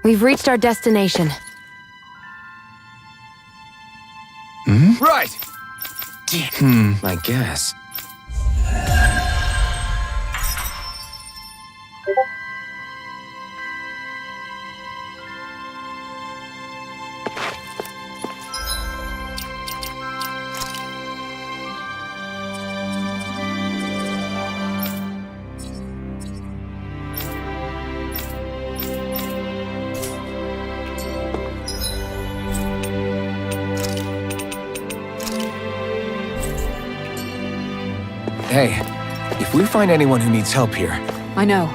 We've reached our destination. Right! I guess. Hey, if we find anyone who needs help here... I know.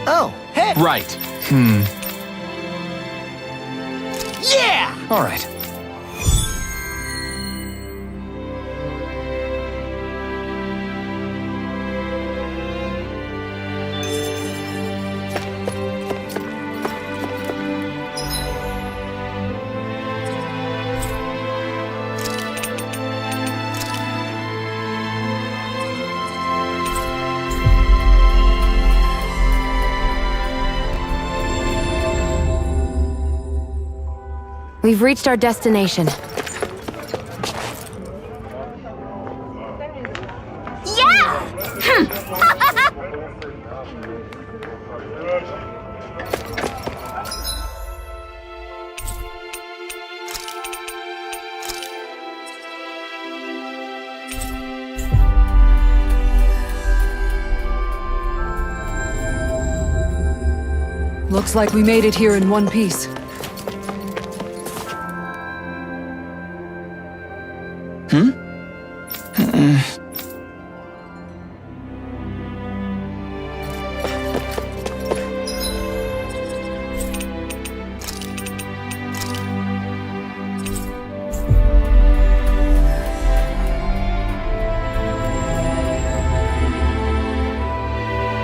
Oh, hey! Right. Yeah! All right. We've reached our destination. Looks like we made it here in one piece.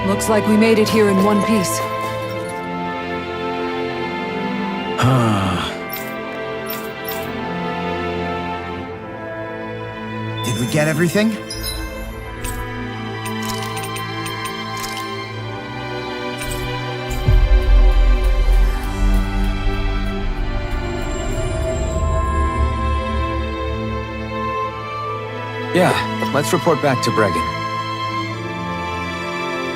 Looks like we made it here in one piece. Did we get everything? Yeah, let's report back to Bregan.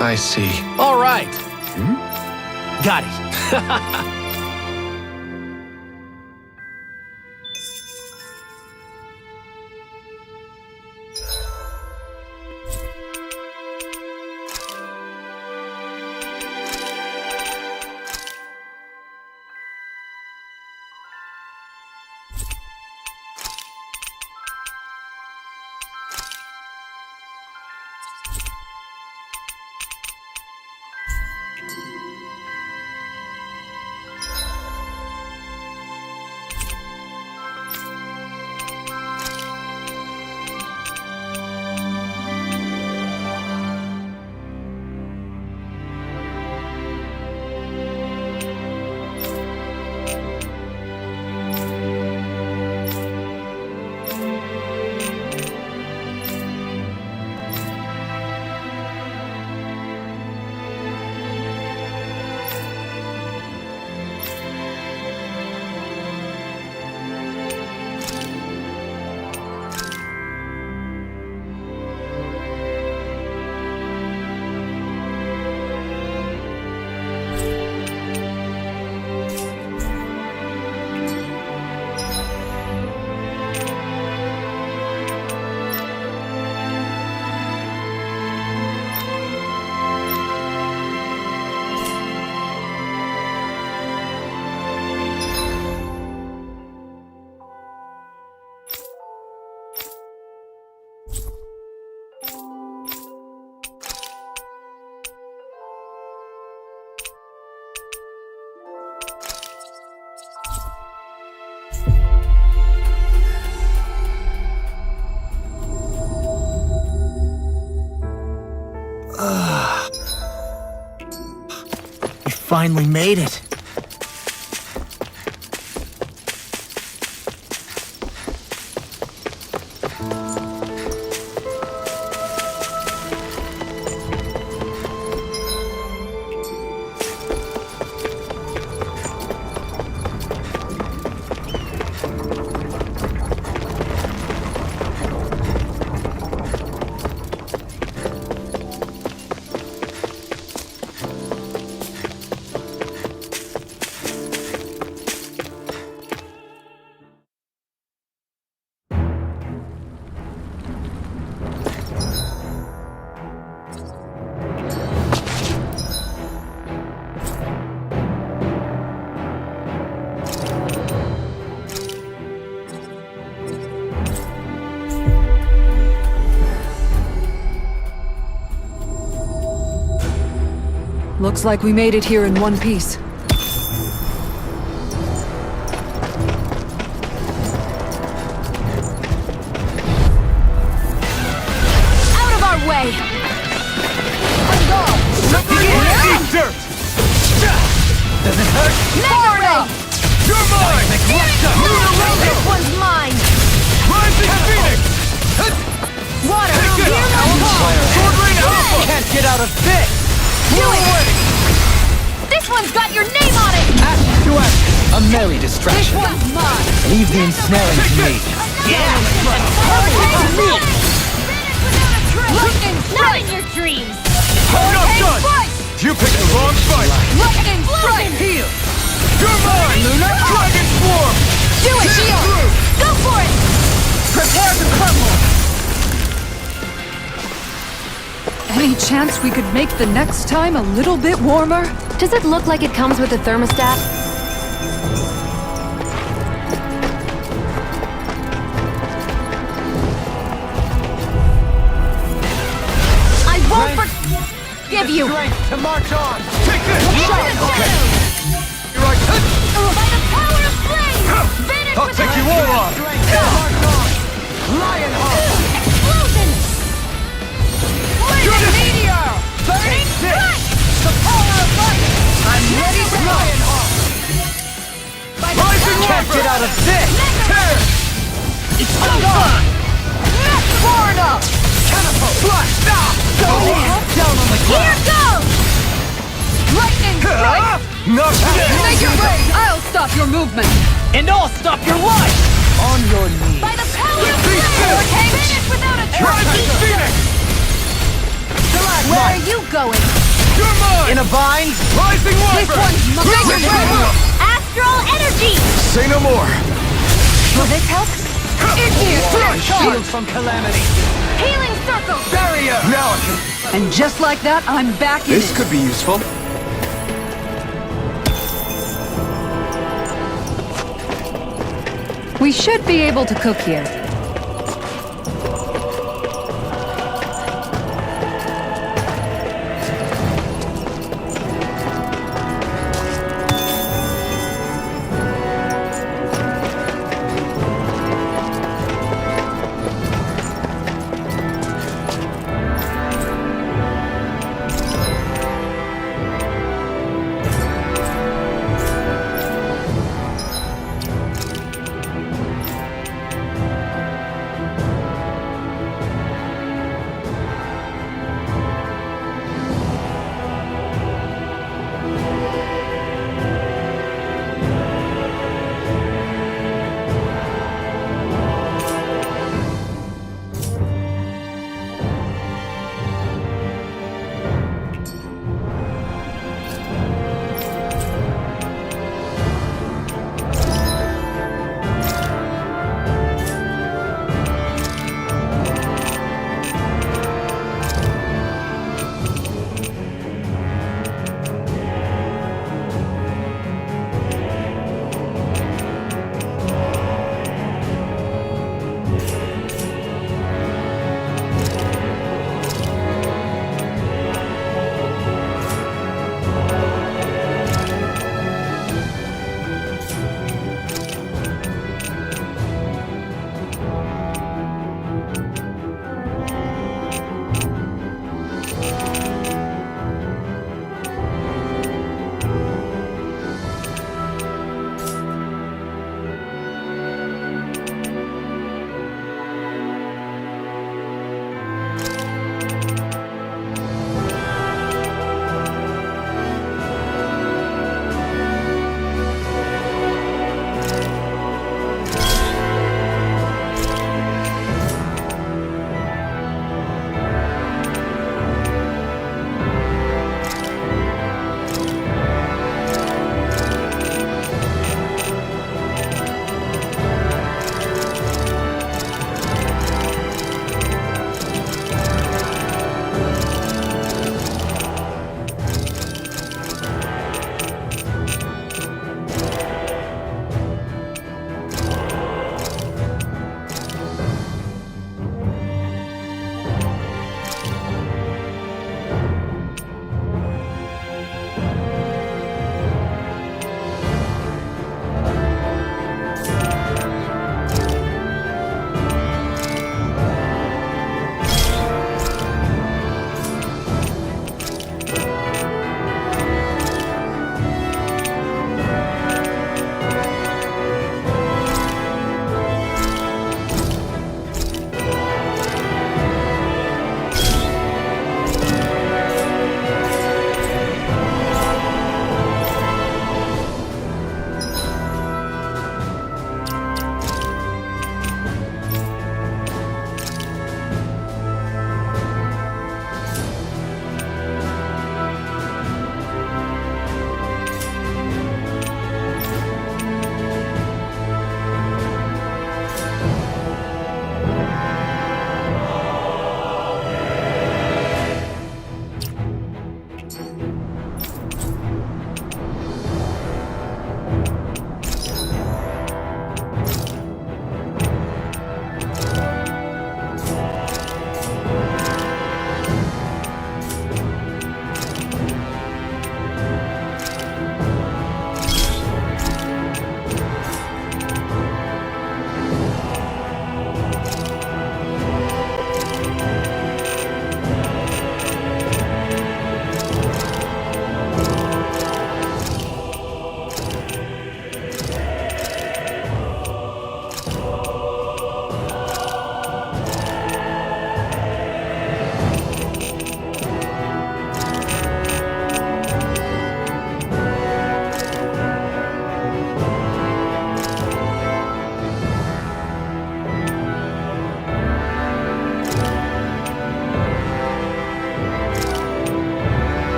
I see. All right. Got it. finally made it. Looks like we made it here in one piece. Out of our way! Eat dirt! Does it hurt? Mega Ray! You're mine! This one's mine! Rising Phoenix! Water! Take it! Sword Rain Alpha! Can't get out of this! Do it! This one's got your name on it! Ash to ash! A merry This distraction. one's mine! Leave the ensnaring to me. Lightning not in your dreams! I'm not done! You picked the wrong fight! Lightning strike! Heal! You're mine! Dragon Swarm! Do it, Shield! Go for it! Prepare to crumble! Any chance we could make the next time a little bit warmer? Does it look like it comes with a thermostat? I won't forgive you! Strength to march on! Take this! Okay. You're right. By the power of flame! Vanish I'll with take you all on! Strength to march on! Lionheart! explosion! You're the Meteor! Burning strike! The power of light! I'm ready to Lionheart! Rising Can't get out of this! Tear! It's over! Born up! Catapult! Flash! Stop! Down on the Here ground! goes! Lightning strike! Knock Make it rain! I'll stop your movement! And I'll stop your life! On your knees! By the power of Be flame! still! Finish without a Rising trace! Phoenix! Where are you going? You're mine! In a bind? Rising This Wyvern! one's mine! Make it rain! Astral energy! Say no more! Will this help? Shield from calamity! Healing circle! Barrier! Now I can... And just like that, I'm back in This it. could be useful. We should be able to cook here.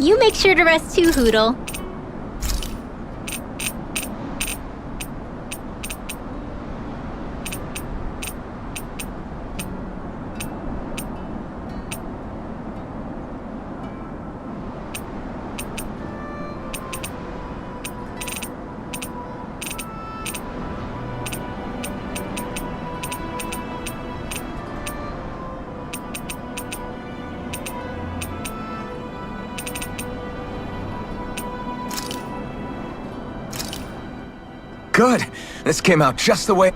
You make sure to rest too, Hoodle. Good. This came out just the way...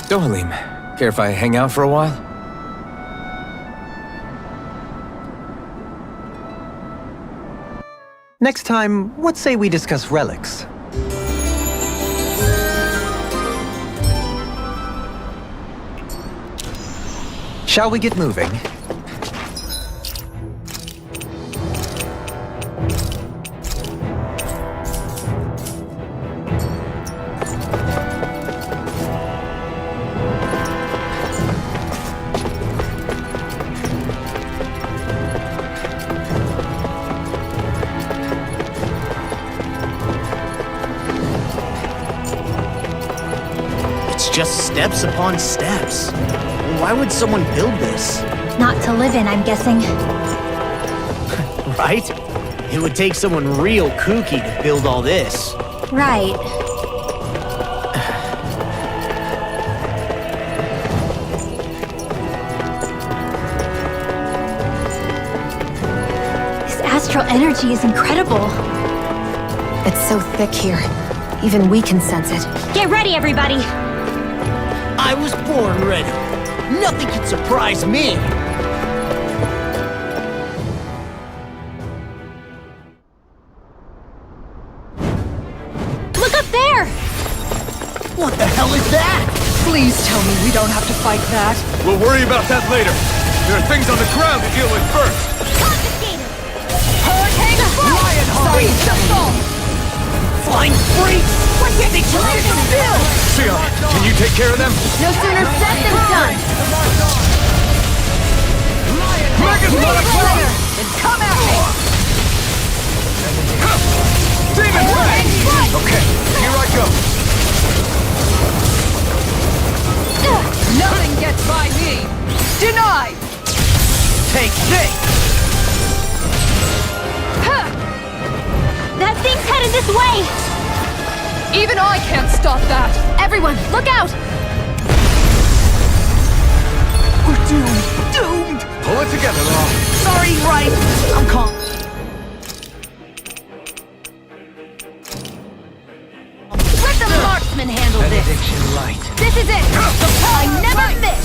So, Halim, care if I hang out for a while? Next time, what say we discuss relics? Shall we get moving? Just steps upon steps. Why would someone build this? Not to live in, I'm guessing. Right? It would take someone real kooky to build all this. Right. This astral energy is incredible. It's so thick here. Even we can sense it. Get ready, everybody! I was born ready. Nothing can surprise me. Look up there! What the hell is that? Please tell me we don't have to fight that. We'll worry about that later. There are things on the ground to deal with first. Confiscated! Hurricane Lion Speed assault! Flying freaks! Why can't they just sit still? Sion, can you take care of them? No sooner said than done! Megas Motherfucker! Then come at me! Demon Fang! Okay, here I go. Nothing gets by me! Denied! Take this! That thing's headed this way! Even I can't stop that! Everyone, look out! We're doomed! Doomed! Pull it together, Law. Sorry, right? I'm calm. Let the marksman handle this! Benediction light. This is it! I never miss!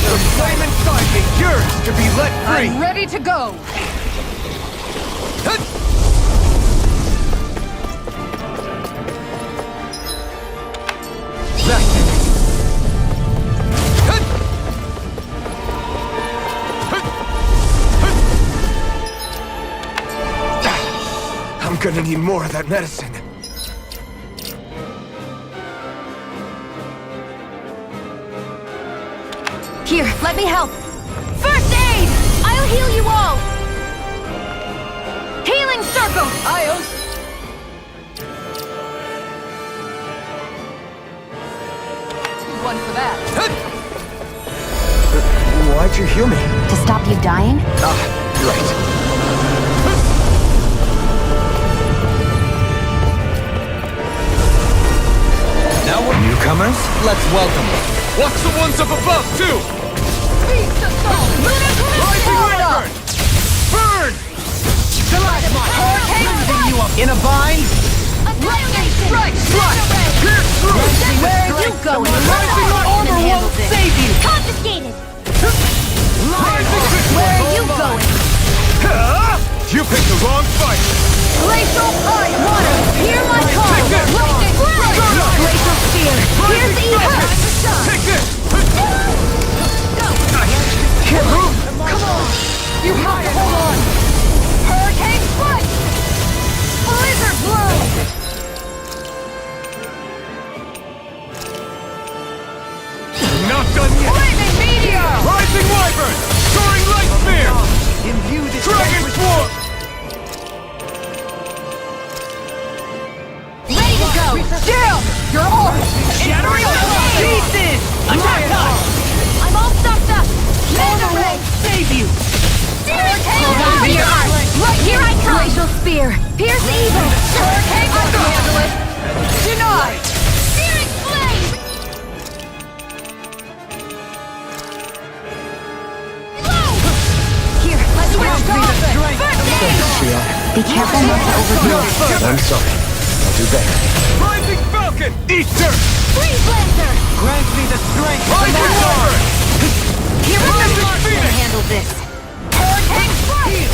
The flame inside me yearns to be let free. I'm ready to go! I'm gonna need more of that medicine. Here, let me help! First aid! I'll heal you all! Healing circle! One for that. Why'd you heal me? To stop you dying? Right. Now we're newcomers. Let's welcome them. Watch the ones up above, too! Beast assault! Rising Wyvern! Burn! Hurricane You up in a bind? Lightning strike! Pierce through! Where are you going? Rising Armor won't save you! Confiscated! Where are you going? You picked the wrong fight! Glacial Ice! Water, hear my call! Take this! Lightning strike! Glacial Spear! Here's the Earth! Take this! Can't move! Come on! You have to hold on! Hurricane Strike! Blizzard Blow! Not done yet! Flaming Meteor! Rising Wyvern! Dragon Form! Ready to go! Jam! You're off! Shattering pieces! Attack us! I'm all stuffed up! Mega Ray! Save you! Right here I come! Glacial Spear! Pierce evil! Hurricane! I can handle it! Denied! Spirit Flame! Here, let's switch to First aid! Be careful not to overdo it. I'm sorry. I'll do better. Rising Falcon! Easter! Freeze Lancer! Grant me the strength to Rising march on! Wyvern! Here we Rising go! Phoenix! Handle this! Hurricane Strike!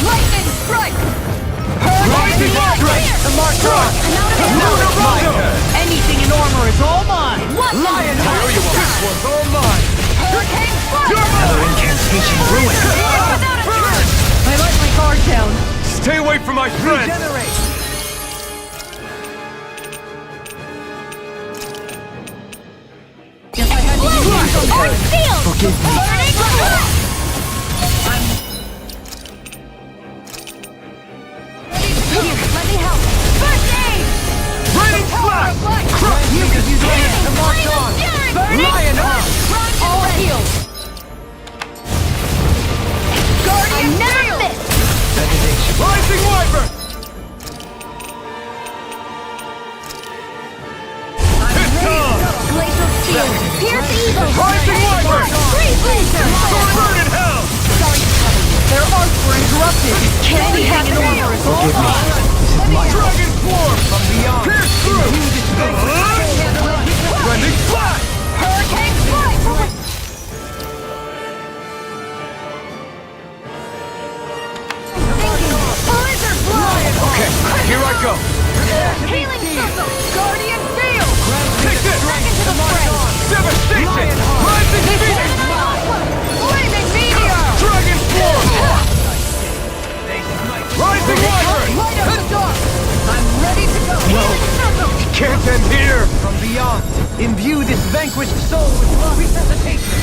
Lightning strike! Rising Strike! The mark on! Lunar Rondo! Anything in armor is all mine! Lion Heart! This one's all mine! Hurricane Strike! Another incantation ruined! I let my guard down. Stay away from my friends! Guess I had to use you sometime. Orange Field! Forgive me. Here, let me help. First aid! Raining Slash! Grant me the strength to march on! Lion Heart! All healed. Guardian never miss! Rising Wyvern! It's time! Glacial Steel! Pierce evil! Rising Wyvern! Freeze Lancer! Burn in hell! Their arts were interrupted. Anything in armor is all mine. Dragon Form! From beyond! Pierce through! Rending Flash! Hurricane Strike! Blizzard Blow! Okay, here I go! Healing Circle! Guardian field. Take this! Back into the fray! Devastation! Rising Phoenix! Flaming meteor. Dragon Form! Rising Wyvern! Light up the dark. I'm ready to go. Can't end here! From beyond! Imbue this vanquished soul with resuscitation!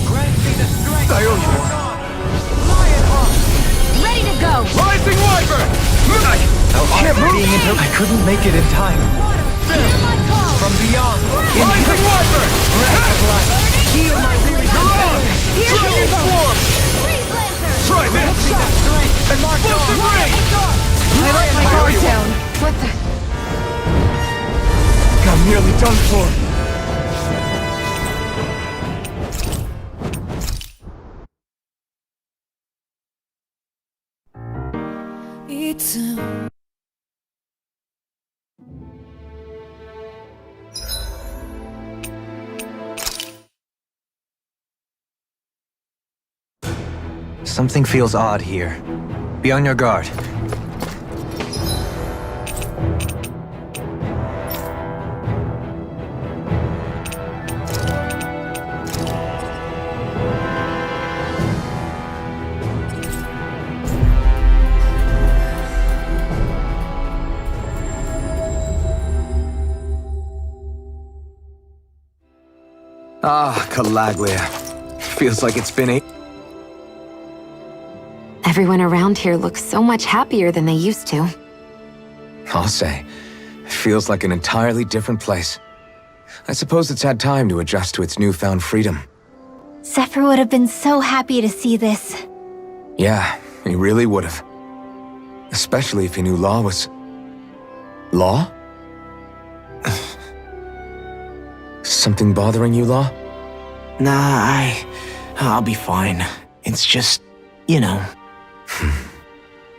Grant me the strength I owe to you march on! Lion Heart! Ready to go! Rising Wyvern! I couldn't make it in time. Hear my call! From beyond! Rising Wyvern! Breath of life! Heal my weary You're on! Here's Dragon evil! Form! Freeze Lancer! Try this! Strength and march Explosive on! Ring! I let my guard down. What the? I'm nearly done for. Something feels odd here. Be on your guard. Ah, Calaglia. Feels like it's been Everyone around here looks so much happier than they used to. I'll say. It feels like an entirely different place. I suppose it's had time to adjust to its newfound freedom. Zephyr would have been so happy to see this. Yeah, he really would have. Especially if he knew Law was... Law? Something bothering you, Law? Nah, I'll be fine. It's just, you know.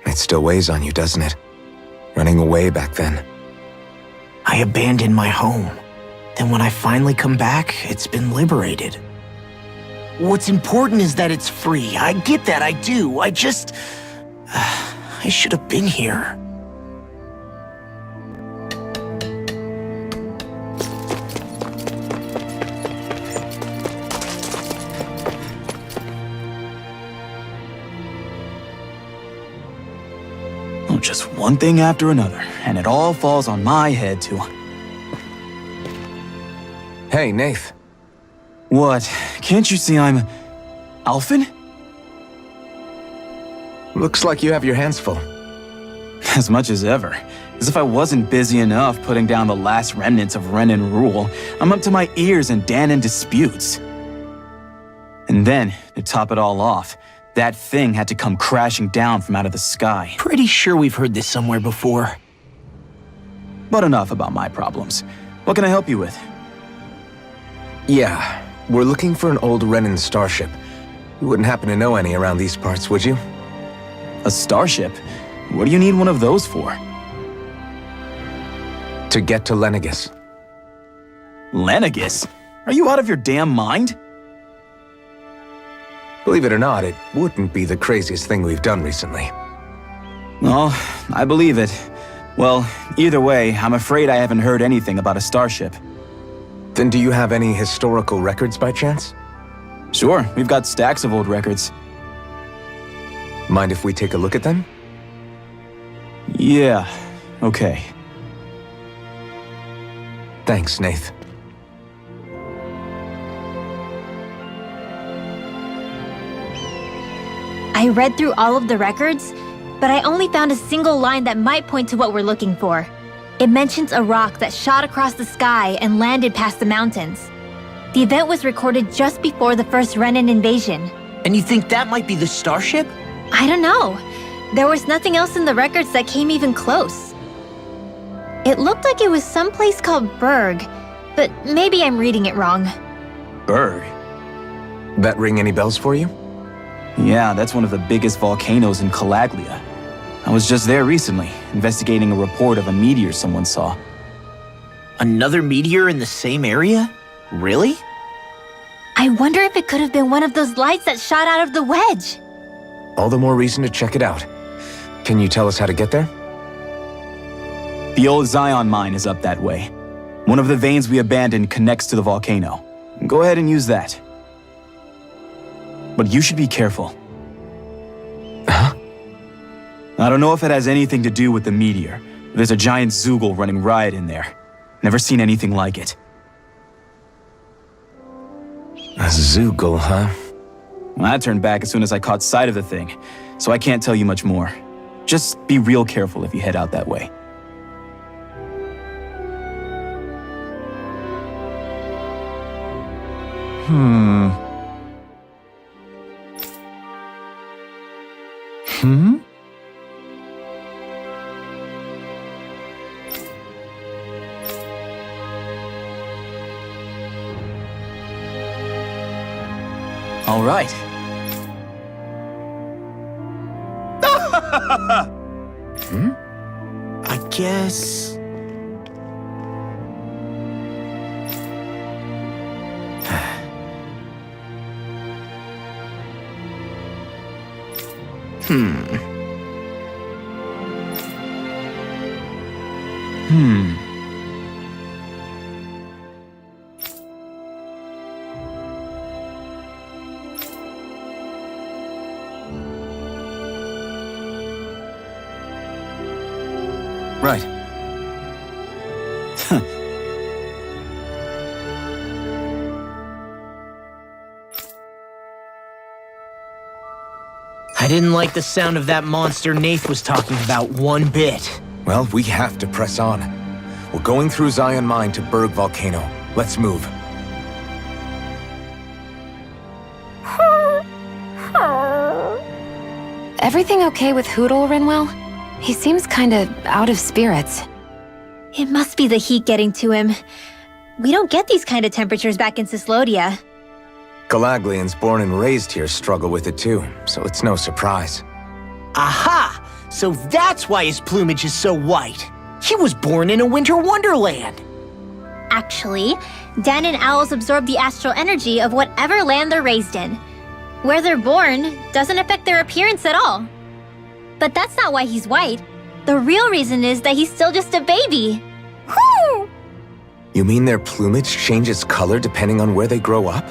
It still weighs on you, doesn't it? Running away back then. I abandoned my home. Then when I finally come back, it's been liberated. What's important is that it's free. I get that, I do. I just... I should have been here. Just one thing after another, and it all falls on my head to... Hey, Nath. What? Can't you see I'm... Alphen? Looks like you have your hands full. As much as ever. As if I wasn't busy enough putting down the last remnants of Renan rule, I'm up to my ears in Danon disputes. And then, to top it all off, that thing had to come crashing down from out of the sky. Pretty sure we've heard this somewhere before. But enough about my problems. What can I help you with? Yeah, we're looking for an old Renan starship. You wouldn't happen to know any around these parts, would you? A starship? What do you need one of those for? To get to Lenegis. Lenegis? Are you out of your damn mind? Believe it or not, it wouldn't be the craziest thing we've done recently. Oh, I believe it. Well, either way, I'm afraid I haven't heard anything about a starship. Then do you have any historical records by chance? Sure, we've got stacks of old records. Mind if we take a look at them? Yeah, okay. Thanks, Nath. I read through all of the records, but I only found a single line that might point to what we're looking for. It mentions a rock that shot across the sky and landed past the mountains. The event was recorded just before the first Renan invasion. And you think that might be the starship? I don't know. There was nothing else in the records that came even close. It looked like it was someplace called Berg, but maybe I'm reading it wrong. Berg? That ring any bells for you? Yeah, that's one of the biggest volcanoes in Calaglia. I was just there recently, investigating a report of a meteor someone saw. Another meteor in the same area? Really? I wonder if it could have been one of those lights that shot out of the wedge. All the more reason to check it out. Can you tell us how to get there? The old Zion mine is up that way. One of the veins we abandoned connects to the volcano. Go ahead and use that. But you should be careful. Huh? I don't know if it has anything to do with the meteor. But there's a giant Zoogle running riot in there. Never seen anything like it. A Zoogle, huh? Well, I turned back as soon as I caught sight of the thing, so I can't tell you much more. Just be real careful if you head out that way. Hmm? All right. I guess... Right. I didn't like the sound of that monster Nath was talking about one bit. Well, we have to press on. We're going through Zion Mine to Berg Volcano. Let's move. Everything okay with Hootle, Rinwell? He seems kinda out of spirits. It must be the heat getting to him. We don't get these kind of temperatures back in Cislodia. Galaglians born and raised here struggle with it too, so it's no surprise. Aha! So that's why his plumage is so white. He was born in a winter wonderland. Actually, Dan and owls absorb the astral energy of whatever land they're raised in. Where they're born doesn't affect their appearance at all. But that's not why he's white. The real reason is that he's still just a baby. Whoo! You mean their plumage changes color depending on where they grow up?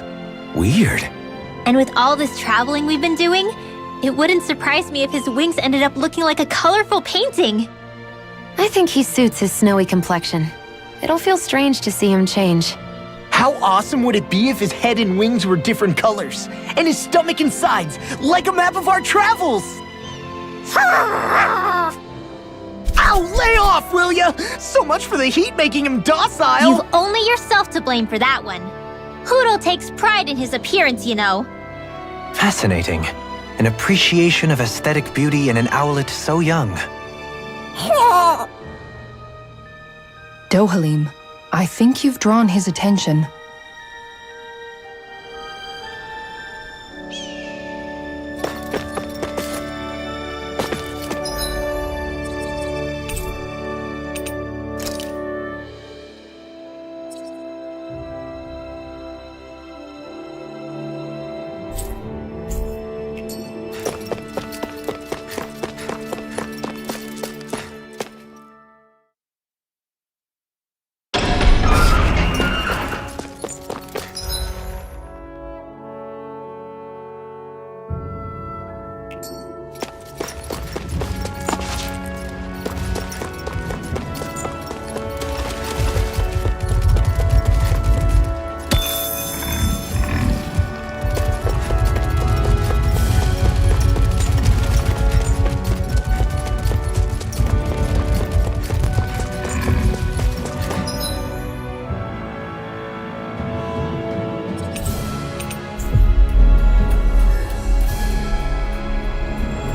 Weird. And with all this traveling we've been doing, it wouldn't surprise me if his wings ended up looking like a colorful painting. I think he suits his snowy complexion. It'll feel strange to see him change. How awesome would it be if his head and wings were different colors? And his stomach and sides, like a map of our travels! Ow, lay off, will ya? So much for the heat making him docile. You've only yourself to blame for that one. Hoodle takes pride in his appearance, you know. Fascinating. An appreciation of aesthetic beauty in an owlet so young. Dohalim, I think you've drawn his attention.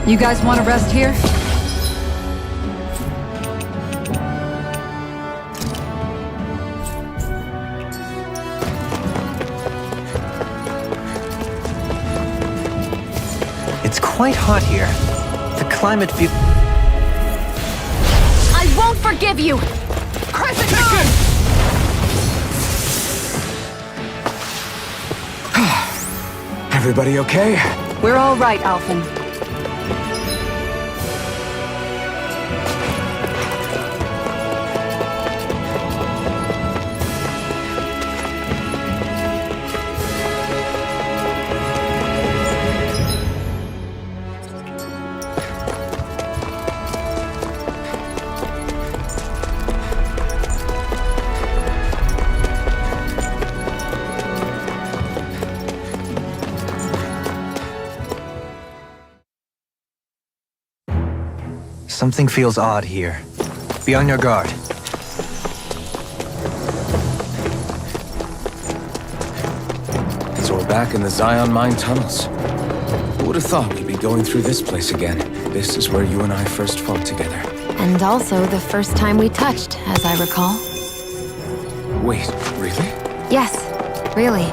You guys want to rest here? It's quite hot here. The climate feels... I won't forgive you! Crescent Moon! Everybody okay? We're all right, Alphen. Something feels odd here. Be on your guard. So we're back in the Zion Mine tunnels. Who would have thought we'd be going through this place again? This is where you and I first fought together. And also the first time we touched, as I recall. Wait, really? Yes, really.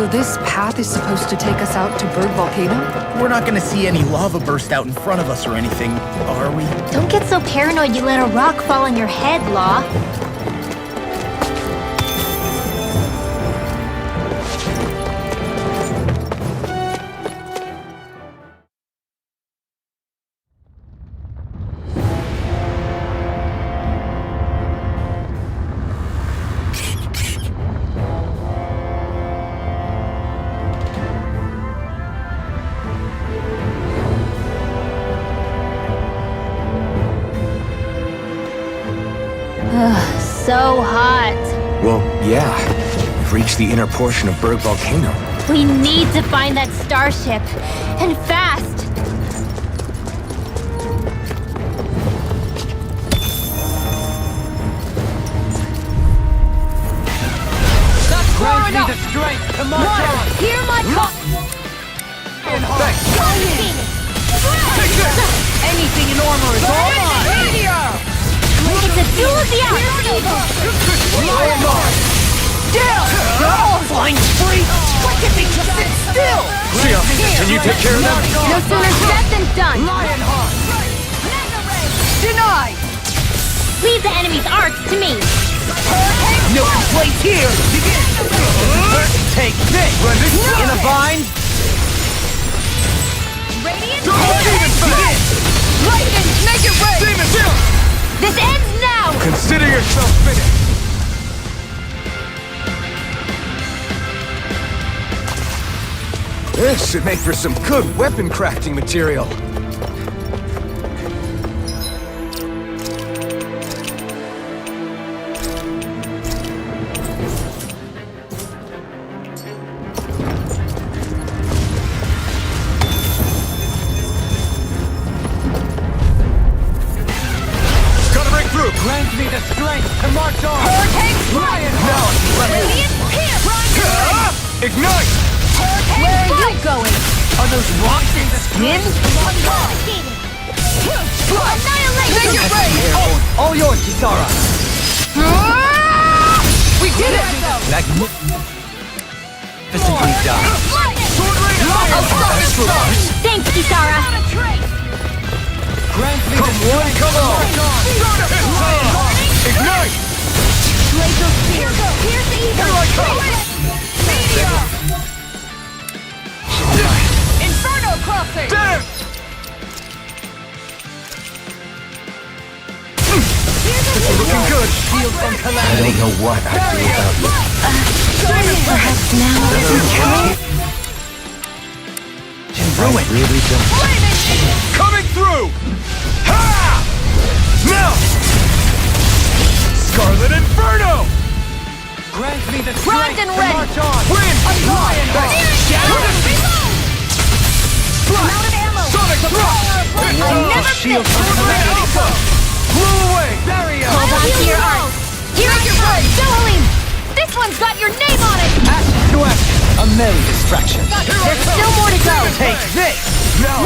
So this path is supposed to take us out to Berg Volcano? We're not gonna see any lava burst out in front of us or anything, are we? Don't get so paranoid you let a rock fall on your head, Law. So hot. Well, yeah. We've reached the inner portion of Berg Volcano. We need to find that starship. And fast. Grant me the strength to march on! Hear my call. Anything in armor is all mine! It's a duel of the hours. Lion Mark! Down! They're all flying free! Why can't they just sit still? Ria, can you take care of them? No sooner said than done. Lion Heart! Denied! Leave the enemy's arcs to me. No complaints here! Begin! Take this! In a bind! Radiant Begin! Lightning! Make it rain! Demon! This ends now! Consider yourself finished! This should make for some good weapon crafting material. Grant me the strength to march on! Hurricane Lion! Now, let me... Radiant Pierce! Ignite! Where are you going? Are those rocks in the skin? Annihilation! Make it rain! All yours, Kisara! We did it! Magnificently done! Thanks, Kisara! Grant me Come one, come all! Ignite! Glacial Spear! Pierce the ether! Here I come! Inferno Crossing! Damn! This is looking good! Shield from I calamity! don't know what I'd do without you. Perhaps now isn't time? I really don't. Coming through! Ha! Now! Scarlet Inferno! Grant me the Primed strength and to ready. march on! Win! Lion Heart! I'm out of ammo! Sonic Thrust! never Shield miss. from calamity! Blew away! Barrier! Hold on to your arms! Here I come! Dohalim! This one's got your name on it! Action to action! A merry distraction! There's still more to go! Take this! Now!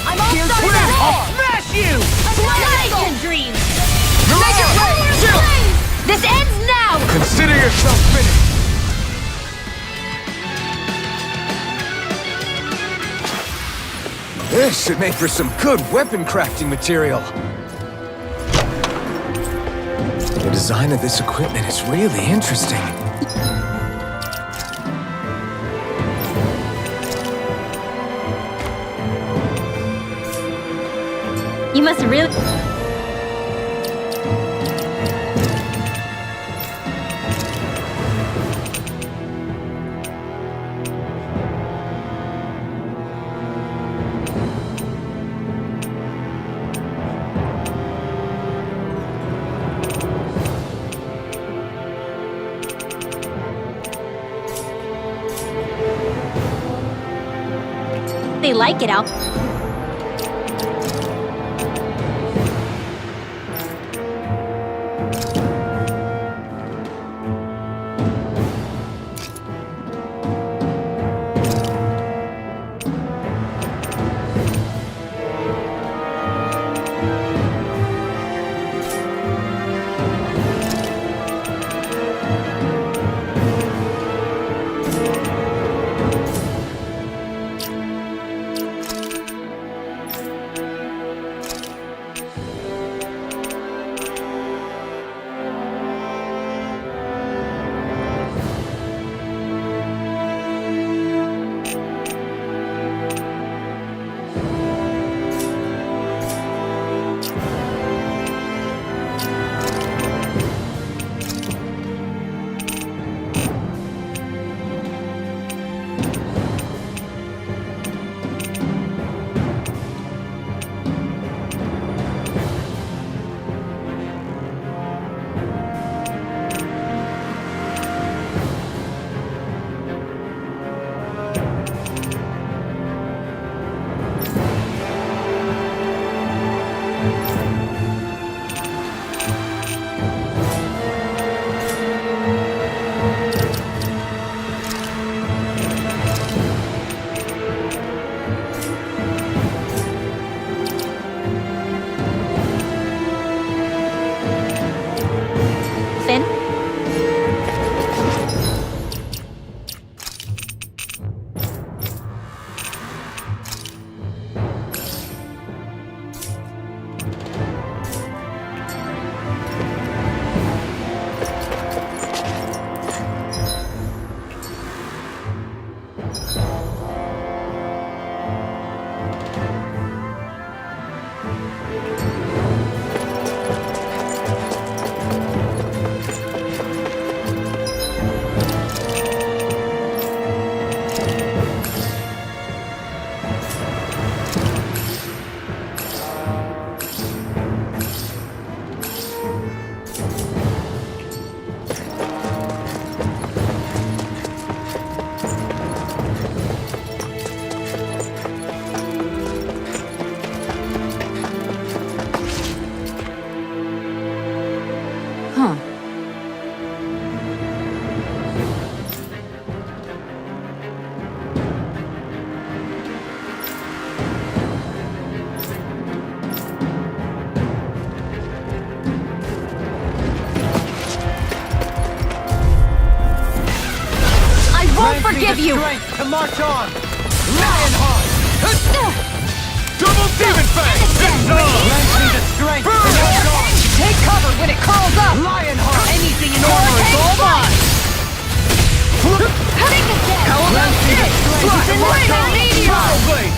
I'm all started up! I'll smash you! Annihilation Dream! Make it rain! This ends now! Consider yourself finished! This should make for some good weapon crafting material. The design of this equipment is really interesting. You must really... They like it out. Huh. I won't forgive you! Strength to march on! Lionheart! Double demon fang! It's on! Grant me the strength to march on! Take cover when it curls up! Lionheart! Anything in armor is all mine! Take a step! How about this? It's in my Shadow Blade!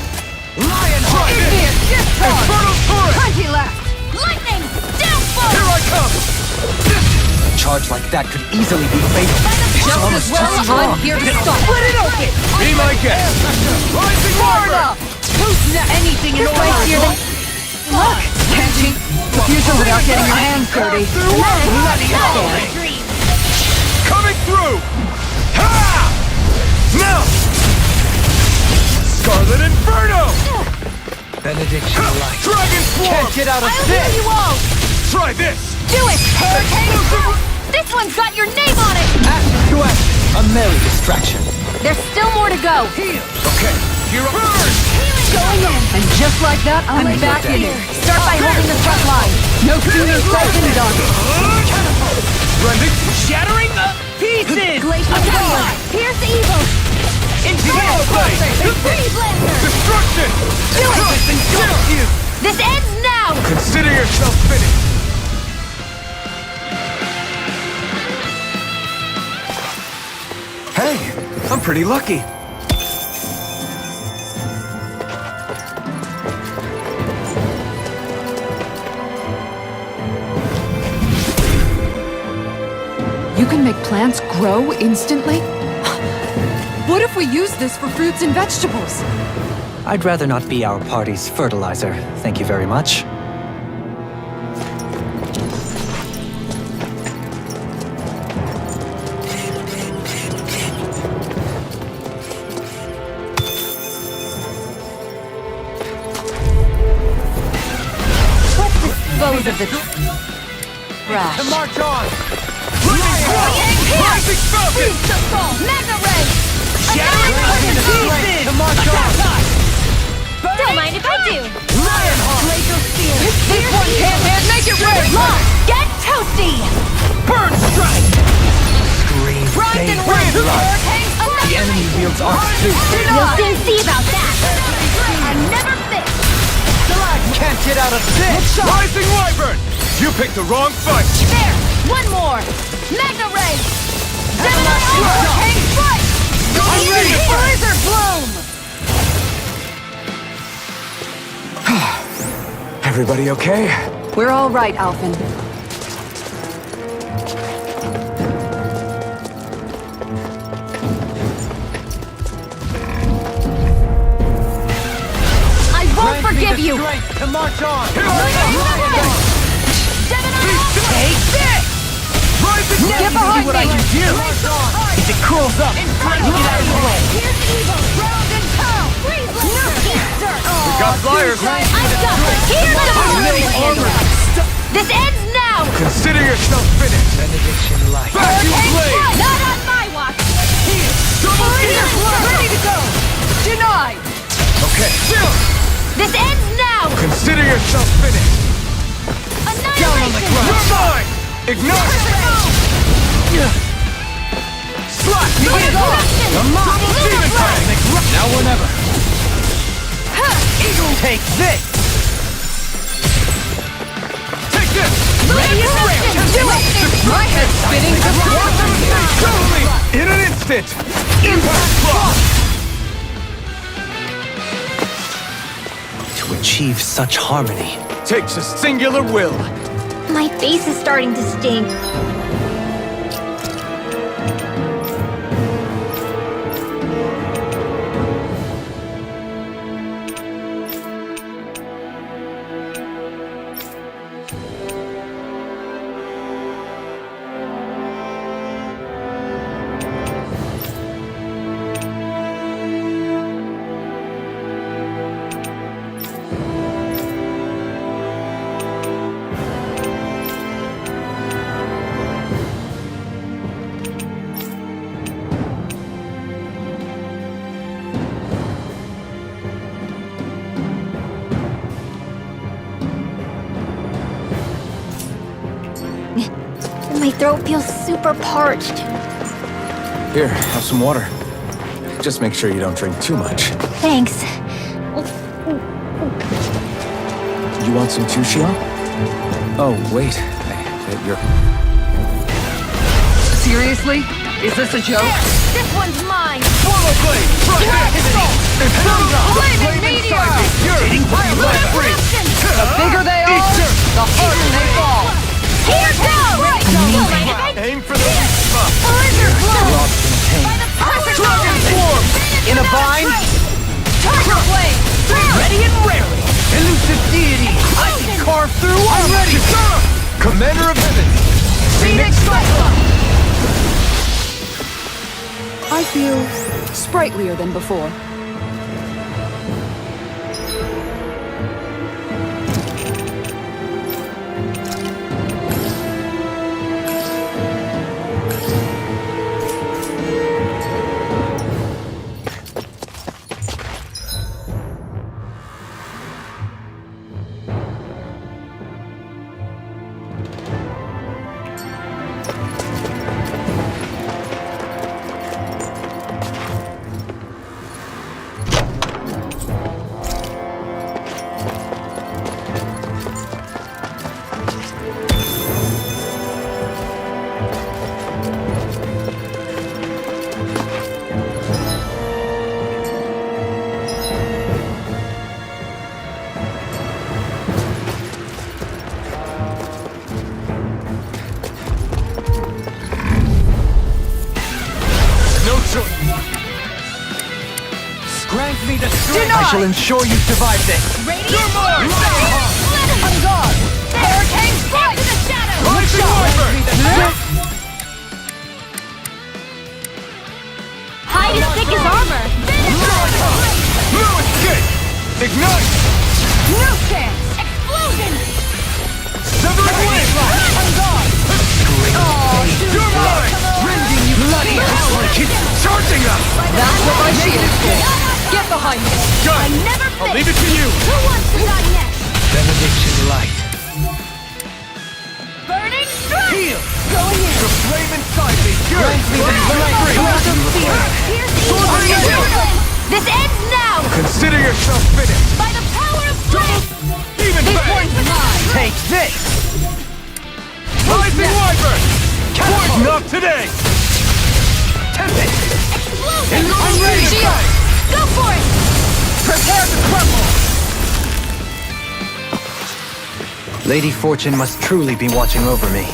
Lionheart! Give me a discharge! Infernal Torrent! 20 left! Lightning! Downfall! Here I come! A charge like that could easily be fatal. Just as well I'm here to stop. Split it open! Be my guest! Rising Far Wyvern! enough! Who's next? Anything in order is here. Look! Can't cheat the future without getting your hands dirty. Bloody story. Coming through! Ha! Now! Scarlet Inferno! Benediction light. Dragon Swarm! Can't get out of I'll this! heal you all! Try this! Do it! Hurricane! This one's got your name on it! Ashes to ashes. A merry distraction. There's still more to go. Okay, here I burn! Going in. And just like that, I'm back in it. Start by holding the front line. No sooner said than done. Rending! Shattering the pieces! Glacial Power. Here's the evil. Shadow Blade! Freeze Lancer. Destruction! Do it. Engulf you! This ends now. Consider yourself finished! Hey, I'm pretty lucky. You can make plants grow instantly? What if we use this for fruits and vegetables? I'd rather not be our party's fertilizer. Thank you very much. Dispose of the To trash. march on! Rising Falcon! Magna Ray. Shattering the pieces! To march on! Don't mind if I do. Lionheart! This one can't make it red! Long. Get toasty. Burn Strike! Scream Rise and fade win. blood. Hurricane. The enemy wields our suit. You'll soon see about that. I never fit. Can't get out of this! Rising Wyvern! You picked the wrong fight! There. One more. Magna Ray. Hurricane Strike. I'm ready to fight! Blizzard bloom! Everybody okay? We're all right, Alphen. I won't forgive you. Strength to march on! Take this! Rising Get behind what I me. can do! If it curls up, time to get out of the way! Here's evil. Round and pound. Freeze Lancer. We got flyers! I've got it. Here's the armor! This ends now. Consider yourself finished! Benediction light. Vacuum blade! Not on my watch. Double Freeze blade! Ready to go! Denied! Okay, still! This ends now. Consider yourself finished! Annihilation. You're mine! Ignite! Slot! Double demon fang! Now or never! Take this! Take this! Ready Do it! My head's spinning to Totally! In an instant! Impact block! to achieve such harmony. Takes a singular will. My face is starting to sting. My throat feels super parched. Here, have some water. Just make sure you don't drink too much. Thanks. You want some too, Xiao? Oh, wait. You're... Seriously? Is this a joke? This one's mine! Swallow blade! Flaming meteor! The bigger they are, the harder they fall. Here goes! Aim for the weak spot. Blizzard blow! Lost in pain. Perfect Dragon form! In a bind? Tiger blade! Ready and rarely! Elusive deity! I can carve through! I'm ready! Commander of Heaven! Phoenix Cyclone! I feel sprightlier than before. Grant me the strength! I shall ensure you survive this! You're mine! On guard! Hurricane strike! To the shadow! Hide as thick as armor! No escape! Ignite! No chance! Explosion! Severing wing! On guard! You're mine! Rending you bloody! This one keeps charging us! That's what my shield is for. Get behind me! Done! Never I'll fit. leave it to you! Who wants to die next? Benediction light. Burning strike! Heal! Going in! The flame inside me! Grant me the strength of fear! Here's Sword the Reunion! This ends now! Consider yourself finished! By the power of flame! Even This better! one's mine! Take this! Rising Wyvern! Poison up today! Tempest! Explosion! I'm ready! Shield! Go for it! Prepare to crumble! Lady Fortune must truly be watching over me.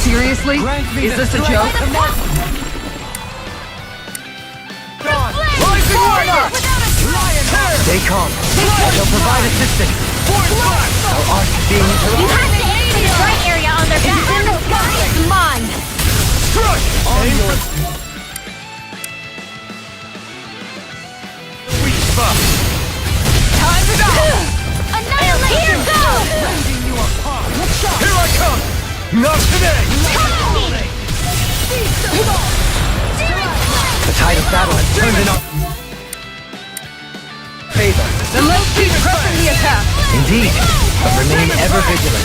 Seriously? Is this a joke? Rising Wyvern! Stay calm. I shall provide assistance. Our arc is being You interrupted. have to aim for the right area on their back! In the sky is mine! Strike! Aim for... Not today! The tide of battle has turned in our favor. Then let's keep pressing the attack! Indeed, but remain ever vigilant.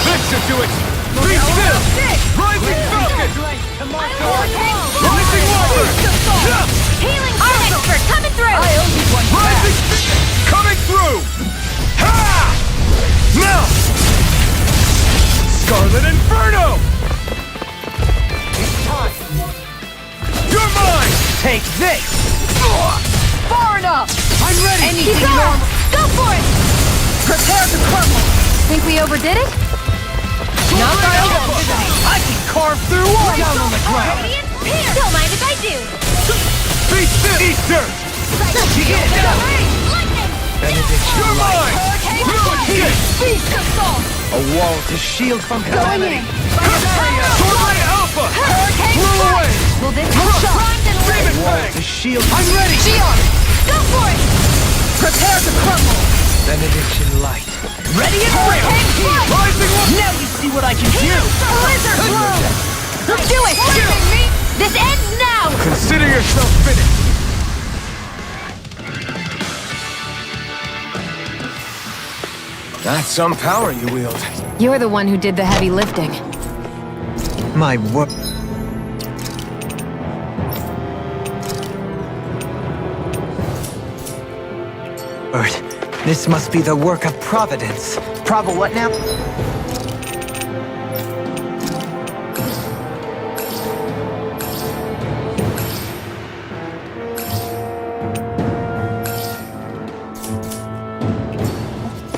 This should do it! Be still! Rising Falcon! Missing Walker! Healing expert coming through! Rising coming through! Ha! Now! Scarlet Inferno! You're mine! Take this! Far enough! I'm ready! Keep going! Go for it! Prepare to crumble! Think we overdid it? Not by I can carve through walls! Down on the ground! Don't mind if I do! Be still! Easter! You're mine! A wall to shield from calamity. Swordblade Alpha! Blew away! Will this one primed and Demon lit? Fang! To shield I'm ready! Go for it! Prepare to crumble! benediction light. Ready and ready! Rising one! Now you see what I can do! Blizzard blow! Do it! This ends now! Consider yourself finished! That's some power you wield. You're the one who did the heavy lifting. My word. This must be the work of Providence. Prova what now?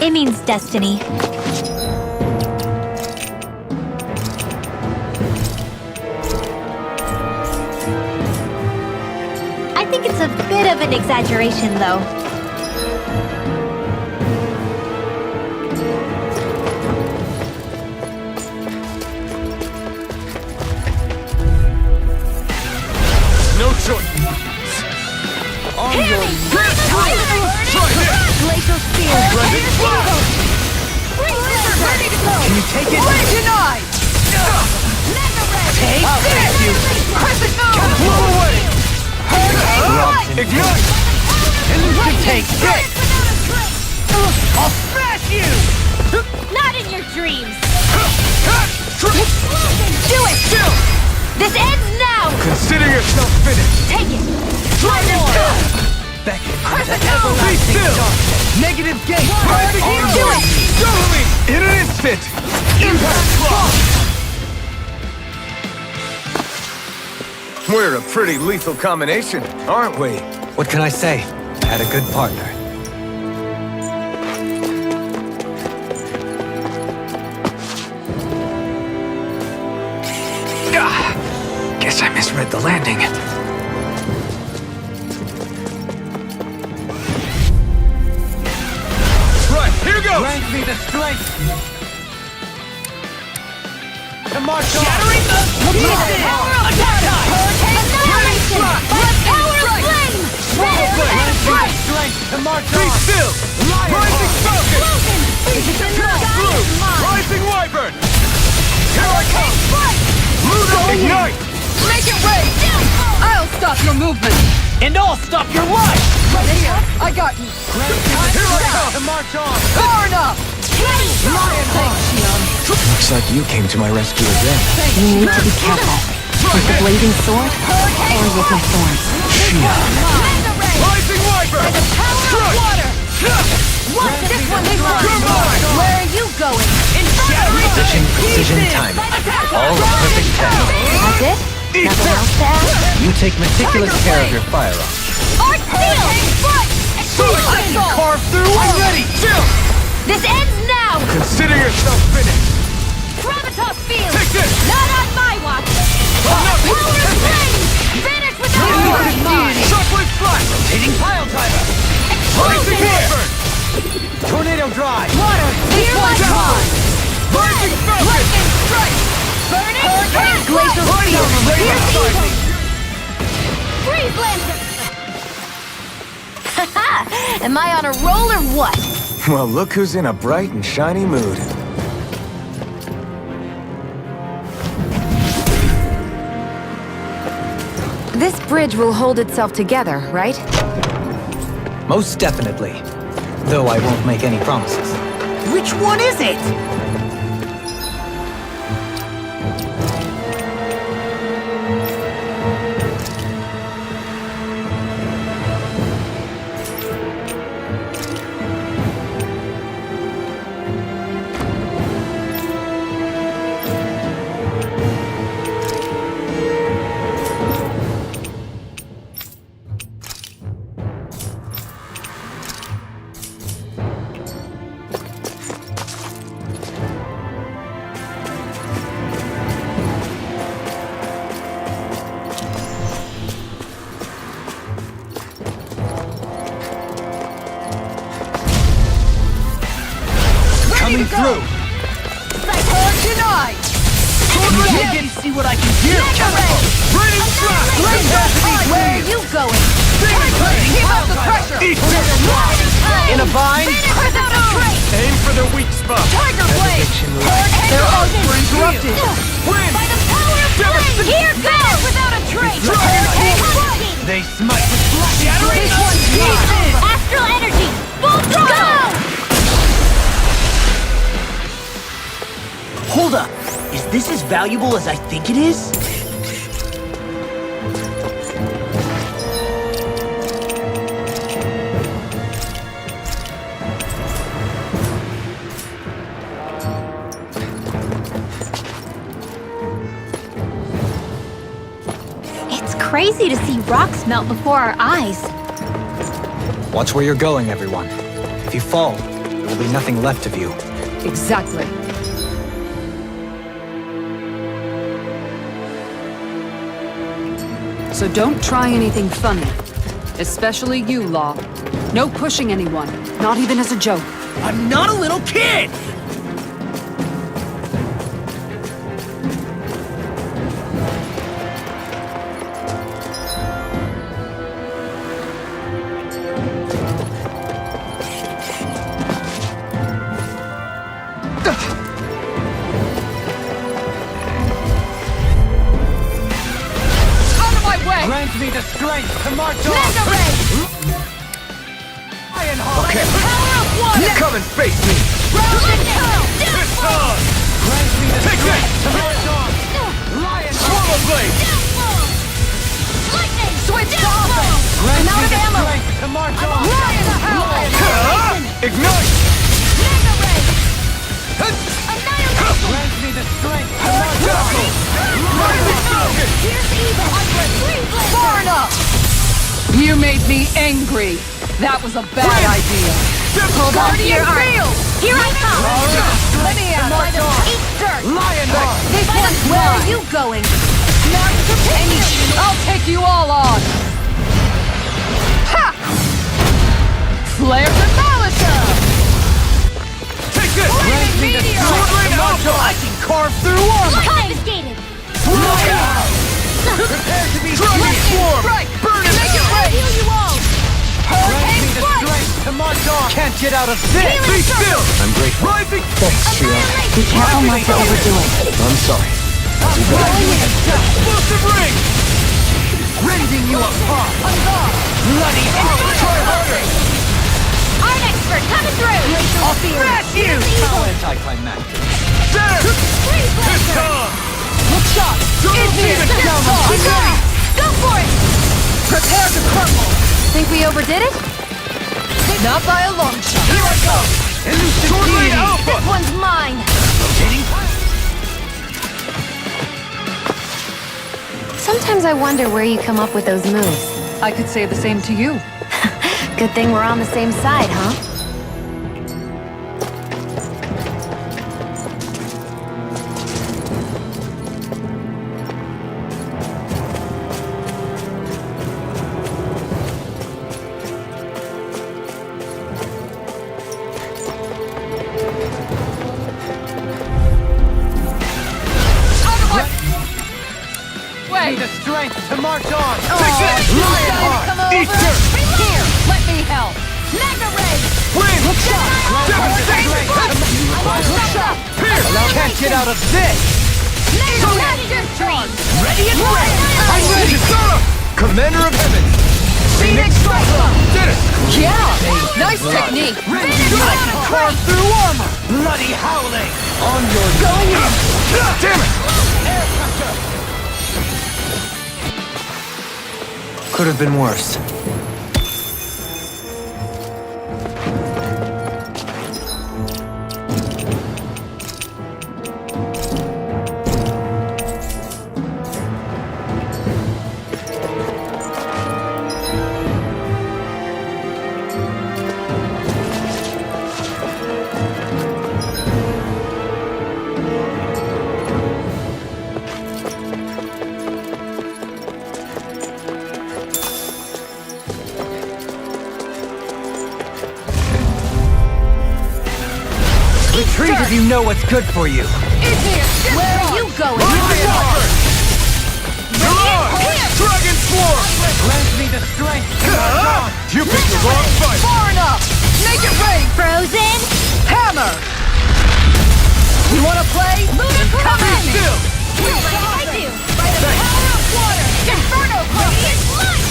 It means destiny. I think it's a bit of an exaggeration, though. No choice! On your Glacial spear! Ready? Ready to go! Can you take it? Denied! Take this! Perfect blow away! Ignite! Take this! I'll smash you! Not in your dreams! Do it! This ends now! Consider yourself finished! Take it! One more! Be still! Negative gate! Do it! Double me! In an instant! Impact block! We're a pretty lethal combination, aren't we? What can I say? Had a good partner. Guess I misread the landing. Right, here goes! Grant me the strength to march on! Shattering the pieces! Annihilation! By the power of flame! Strength to march Be on! still! Rising Falcon! Blue! Rising Wyvern! Here I come! Ludo Ignite! Make it rain! I'll stop your movement! And I'll stop your life! Right here! I got you! Here I come! To march on! Far enough! Looks like you came to my rescue again. You need to be careful. With the blazing sword, and with my thorns. Rising Wyvern! Strike! This one is You're mine! Where are you going? Precision, precision, timing. All a perfect test. That's it? Nothing else to add? You take meticulous care of your firearms. Art Steel! I can carve through walls! Ready! Chill! This ends now! Consider yourself finished! Gravitas Field! Take this! Not on my watch! Power of flame! Vanish without Shockwave Flash! Rotating pile driver. Rising Wyvern! Tornado drive. Water! Here my cause! Rising Falcon! Lightning strike! Burning hurricane! Glacial spear! Here's evil! Freeze Lancer! Haha! Am I on a roll or what? Well, look who's in a bright and shiny mood. This bridge will hold itself together, right? Most definitely. Though I won't make any promises. Which one is it? Coming through! Let me see what I can do. Where are you going? Keep up the pressure! In a bind? Without a trace! Aim for their weak spot. Tiger Blade! Their arms were interrupted. Win! By the power of flame! Here goes! Without a trace! They smite with shattering. This one's mine! Astral energy! Full throttle! Hold up. Is this as valuable as I think it is? It's crazy to see rocks melt before our eyes. Watch where you're going, everyone. If you fall, there will be nothing left of you. Exactly. So don't try anything funny. Especially you, Law. No pushing anyone, not even as a joke. I'm not a little kid! Grant me the strength to march on! Mega Ray! Okay, Power of water! come and face me! Downfall! Grant me the strength to march on! Swallow blade! Lightning! Switch downfall! Grant I'm out me of the ammo! strength to march on! Lion Howl! Ignite! Mega Ray! Annihilation! Grant me the strength to march on! Here's evil! Far enough! You made me angry. That was a bad idea. Hold on to your arms! Here I come! Let me out. Eat dirt! Lionheart! This one's Where are mine. you going? Now to picture! I'll take you all on. Ha! Flare to Malika! Take this! Grant me the strength to march on! I can carve through armor! Confiscated! Prepare to be Lightning swarm! Burn it! Make it right! Heal you all! Grant me the strength to march on! Can't get out of this! Be still! I'm grateful. Rising! Thanks, Trio. Be careful not to overdo it. I'm sorry. Explosive ring! Rending you apart! Bloody hell! Try harder! Art expert coming through! I'll smash you! How anticlimactic! There! This time! Look shot! Go for it! Prepare to crumble! Think we overdid it? Not by a long shot. Here I go! Sword Blade Alpha! This one's mine! Sometimes I wonder where you come up with those moves. I could say the same to you. Good thing we're on the same side, huh? Need the strength to march on! Lionheart! Come over! Eat dirt! Here, let me help! Mega Hook shot! Hook shot! Can't get out of this! Ready and ready! I'm ready! Commander of Heaven! Phoenix Strike! Did it! Yeah! Nice technique! Carve through armor! Bloody howling! On your going in! Damn it! Air pressure! Could have been worse. Retreat if you know what's good for you! Where are you going? Dragon Swarm! Grant me the strength! You picked the wrong fight! Far enough! Make it rain! Frozen? Hammer! You wanna play? Come at me! Still! I do! By the power of water! Inferno Crossing!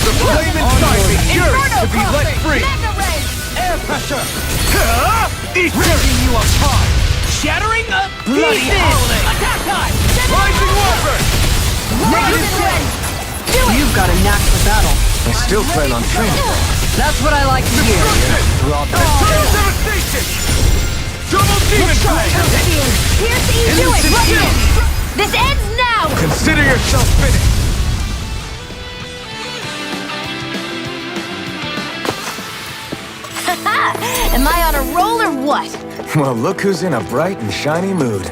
The flame inside me yearns to be let free! Mega Ray! Air pressure! Eat Ripping you apart! Shattering up Bloody howling! Attack time! Rising Wolfer! You've got a knack for battle. I still plan on training. That's what I like to hear. Devastation! Double Demon Strike! Here's the you do it! Right now! This ends now! Consider yourself finished! Am I on a roll or what? Well, look who's in a bright and shiny mood.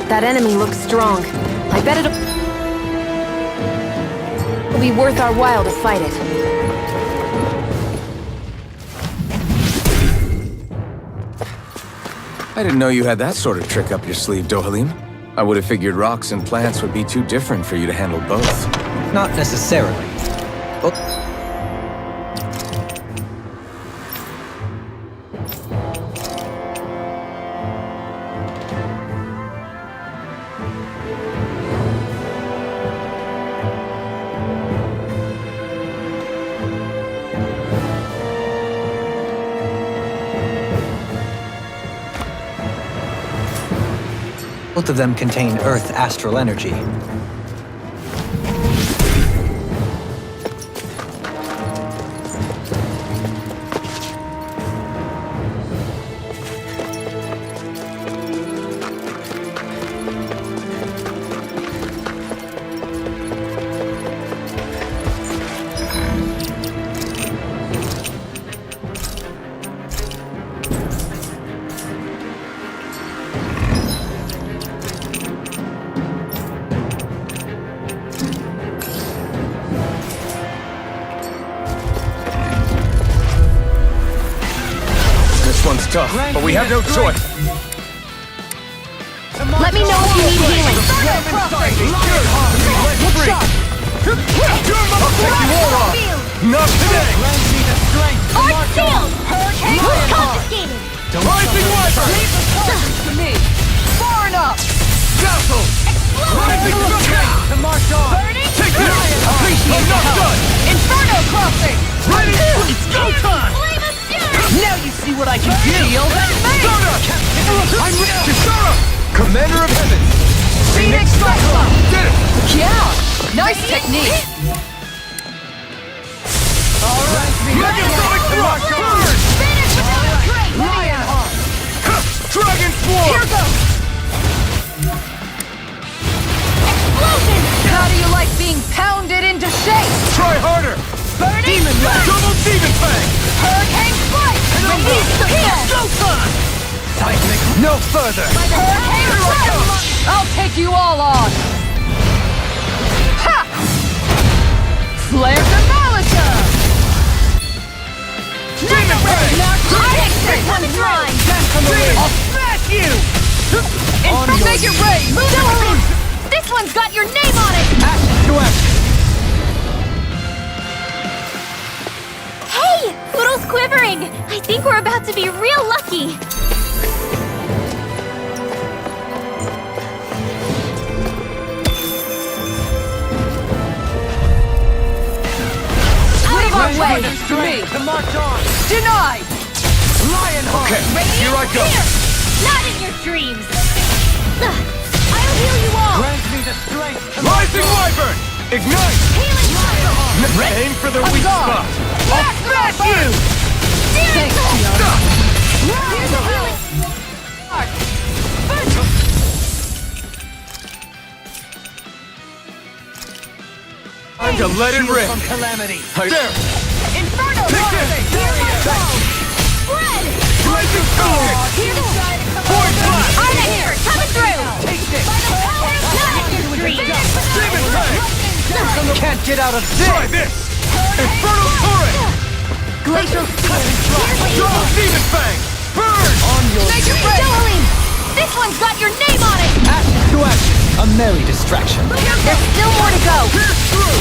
That enemy looks strong. I bet it'll be worth our while to fight it. I didn't know you had that sort of trick up your sleeve, Dohalim. I would have figured rocks and plants would be too different for you to handle both. Not necessarily. Oh. Both of them contain Earth astral energy. One's tough, but we have no choice. Let me know if you need healing. Not today! Art sealed! Hurricane confiscated! Rising Weapon! To me! Far enough! Dazzle! Rising Hurricane! To march on! Burning! Take this! I'm not done! Inferno crossing! Ready? It's go time! Flame of Fury! Now you see what I can do! Shield and Sona! I'm ready! Sona! Commander of Heaven! Phoenix Strike! Did it! Yeah! Nice technique! Alright, Megasonic Thrust! Burn! Finish! Dragon Swarm! Here goes! Explosion! How do you like being pounded into shape? Try harder! Burning Demon Leg! Strike! Double Demon Fang! Hurricane Strike! Release the kill! Showtime! Time to make no further! Hurricane Strike! I'll take you all on! Ha! Flare Demolition! Demon Fang! This one is mine! I'll smash you! Make it rain! Celery! This one's got your name on it! Action to action! Hey! Poodle's quivering! I think we're about to be real lucky! Out of our way! To me! To march on! Denied! Lionheart! Okay, here I go! Not in your dreams! I'll heal you all! Grant me the strength to Rising Wyvern! Ignite! Healing fire! Aim for the weak spot! I'll smash you! Steering Stop! Here's a healing! Time to let it rip! from calamity! There! Inferno! Take this! Spread! Blazing Phoenix! Void Blast! I'm here! Coming through! Take this! Not in your dreams! Demon Fang! Can't get out of Try this! this! Infernal Torrent! Glacial Double Demon Fang! Burn! On your Make it rain! Billowing! This one's got your name on it! action to action! A merry distraction! There's still more to go! Pierce through!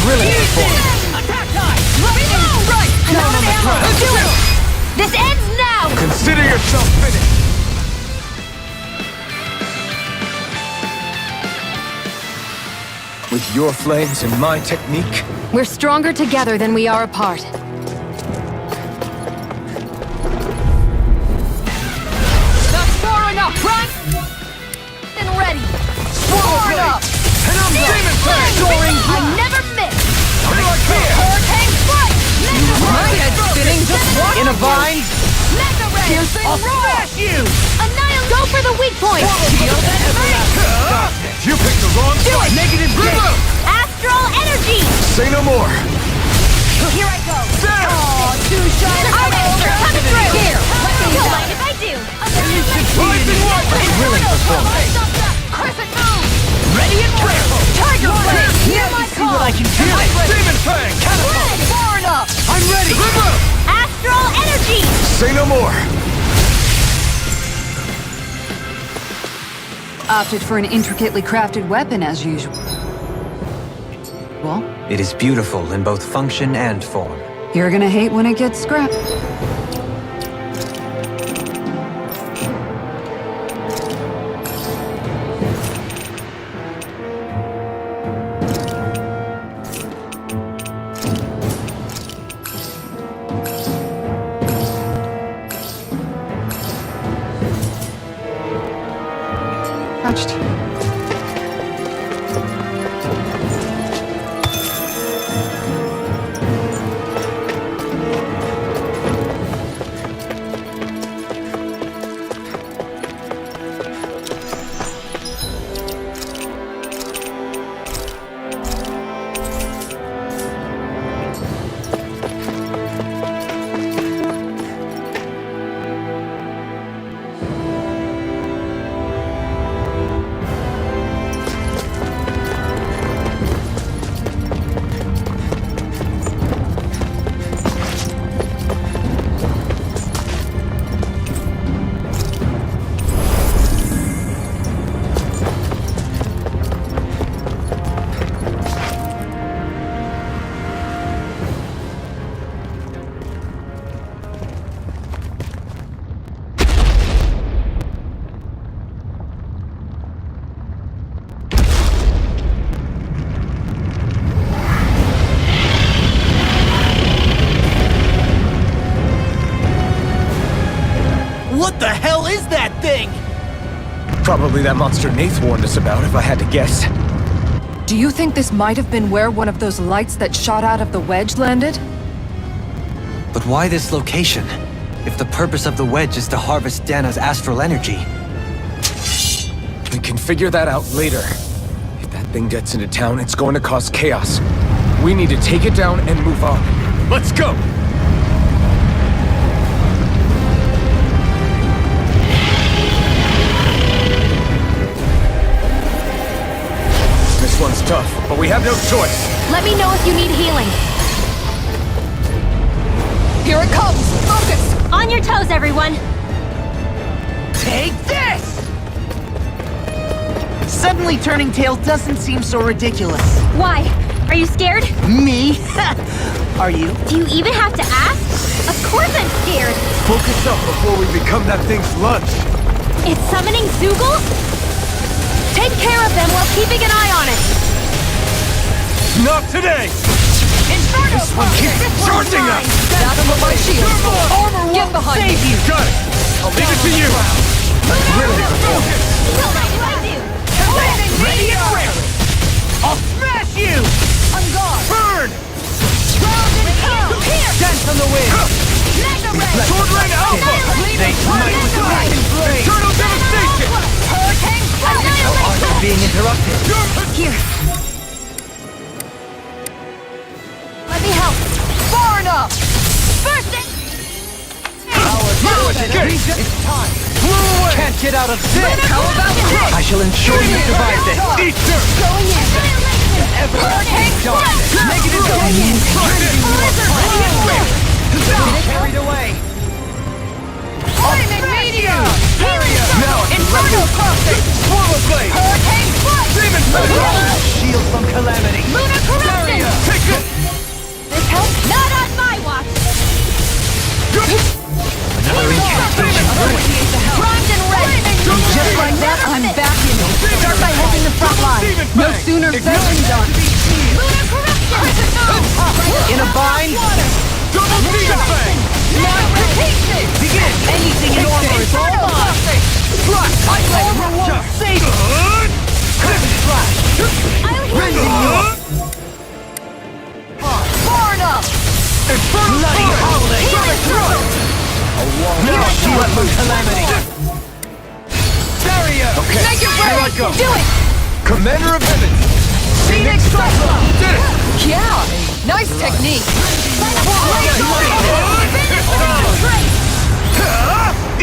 Thrilling performance! Attack time! Right! Down on the ground! Do it! This ends now! Consider yourself finished! With your flames and my technique, We're stronger together than we are apart. That's far enough! Right? And ready! Far enough! And I'm Demon Fang! Soaring! I never miss! What do I care? Hurricane Strike! My head's spinning just one! In a vine! Mega Ray! Piercing I'll roar! smash you! Annihilate! Go for the weak point! You picked the wrong fight! Negative Remote! Astral Energy! say no more. Here I go! There! Too shy! Coming through! Here! Don't mind if I do! Rising Wyvern! Thrilling performance! Crescent Moon! Ready and prayerful! Tiger Blade! Hear my call! Demon Fang! Far enough! I'm ready! Remote! Astral Energy! Say no more. Opted for an intricately crafted weapon as usual. Well, It is beautiful in both function and form. you're gonna hate when it gets scrapped. Touched. What the hell is that thing? Probably that monster Nath warned us about, if I had to guess. Do you think this might have been where one of those lights that shot out of the wedge landed? But why this location? If the purpose of the wedge is to harvest Dana's astral energy, We can figure that out later. If that thing gets into town, it's going to cause chaos. We need to take it down and move on. Let's go! This one's tough, but we have no choice. Let me know if you need healing. Here it comes! Focus! On your toes, everyone! Take this! Suddenly turning tail doesn't seem so ridiculous. Why? Are you scared? Me? Are you? Do you even have to ask? Of course I'm scared! Focus up before we become that thing's lunch. It's summoning Zoogles? Take care of them while keeping an eye on it. Not today! Inferno! This one keeps charging us! That's what my shield's for! Armor Get won't behind save me! you! Got it! I'll leave it to you! Really? What do I do? Ready and raring! I'll smash you! I'm gone! Burn! Ground and pound! Here! Dance on the wind! Mega Ray! Sword Rain Alpha! They smite with the dragon's blade! Eternal devastation! Hurricane! how are they being interrupted? Here! Let me help! Far enough! First it! It's time! Blew away! Can't get out of this! How about this? I shall ensure you survive this! Eat dirt! Going in! Hurricane! Negative carried away! Lightning medium! Now I can let loose! Swallow blade! Hurricane! Flight! Demon blade! Shield from calamity! Lunar corruption! Take it! This helps? Not on my watch! Primed and ready! Just like that, I'm back in it. Start by holding the front line. No sooner said than done. Lunar corruption! In a bind? Double demon fang! Begin! Anything in armor is all mine! Flash! Armor won't save you! Flash! I'll heal Rending you! you up! Far enough! Infernal Bloody fire! holiday! Healing circle! Now shield from calamity! Barrier! Okay, Make it here I ready! go! Do it! Commander of Heaven! Phoenix Cyclone! Did it! Yeah! Nice technique!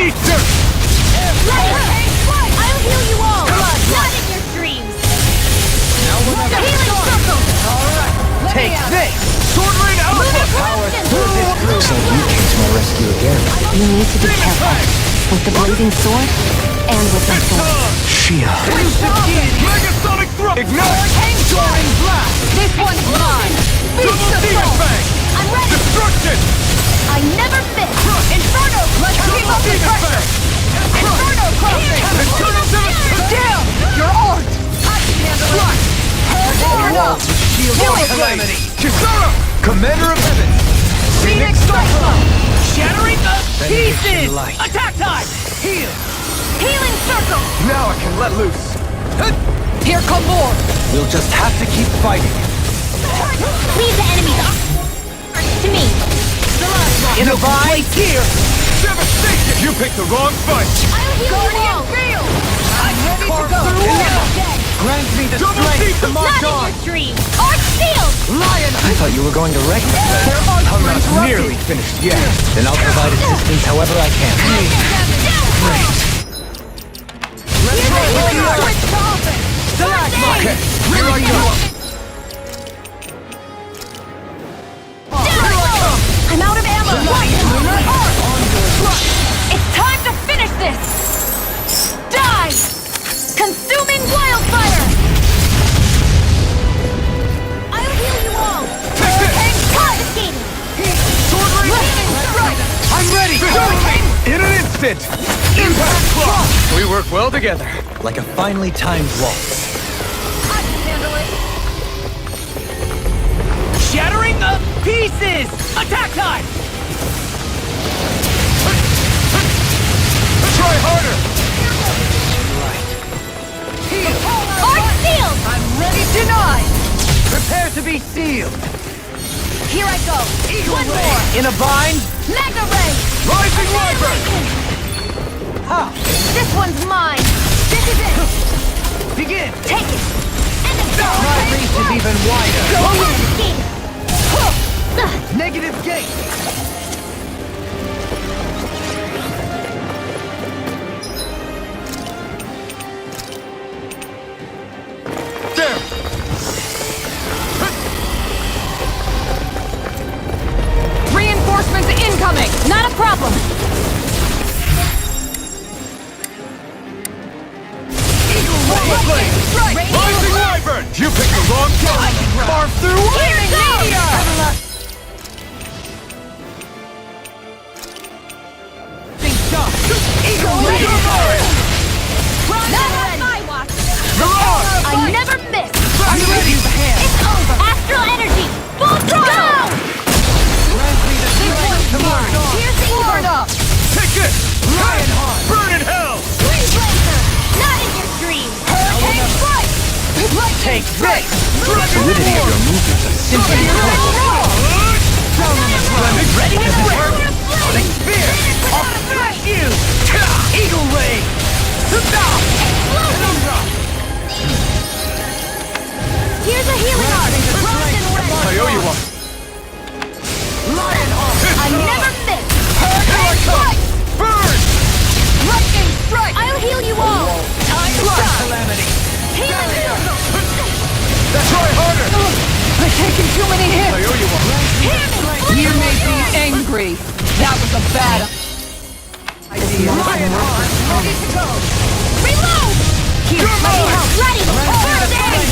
Eat dirt! I'll heal you all! Not in your dreams! Healing circle! Take this! Sword Rain Alpha! Lunar corruption! Looks like you came to my rescue again. You need to be careful. With the blazing sword and with the sword. Shia. Megasonic thrust! Ignite! Soaring blast! This one's mine! Beast Double demon assault! fang! I'm ready! Destruction! I never miss! Inferno! Let's keep up the pressure! Inferno crossing! Eternal devastation! Damn! You're armed! I can handle it! Far enough! Shield Do from it! calamity! Kisara! Commander of Heaven! Phoenix Cyclone! Shattering the pieces! light. Attack time! Heal! Healing circle! Now I can let loose. Here come more! We'll just have to keep fighting. Leave the enemies off! To me! In a bind! Here! Devastation! You picked the wrong fight! I'll heal you all! Field! I'm ready to go! Grant me the Double strength to demon! march Not in on! your dreams! Arch shield! Lion! I thought you were going to wreck the place. I'm not nearly finished yet. Then I'll provide assistance however I can. Okay, here I go. I'm out of ammo! It's time to finish this! Die! Consuming wildfire! I'll heal you all! Hurricane confiscated! Sword Rain! I'm ready! In an instant! Impact Claw! We work well together. Like a finely timed waltz. I can handle it! Shattering the pieces! Attack time! Try harder! Arch shield! I'm ready to deny! Prepare to be sealed! Here I go! One more! In a bind? Mega ray! Rising Wyvern! This one's mine! This is it! Begin! Take it! And the My reach is even wider. Go! Negative gate! There! Reinforcements incoming! Not a problem! Rising Wyvern! You picked the wrong time! Barf through! Here goes! Not on my watch! I never miss! I'm ready! It's over! Astral energy! Full throttle! Here's the evil! Take it! Lionheart! Burn in hell! Freeze laser! Not in your dreams! Hurricane strike! Take this! Fluidity of your movements is simply Ready to work? Sonic Spear! I'll smash you! Eagle Ray! Here's a healing art! Frost and red! I owe you one. I never miss! Hurricane strike! Burn! Lightning strike! I'll heal you all! Time to shine! Calamity! Healing! Try harder! I've taken too many hits! I owe you one. You made me angry! That was a bad idea. Ready to go! Reload! Here, let me help! Ready! First aid!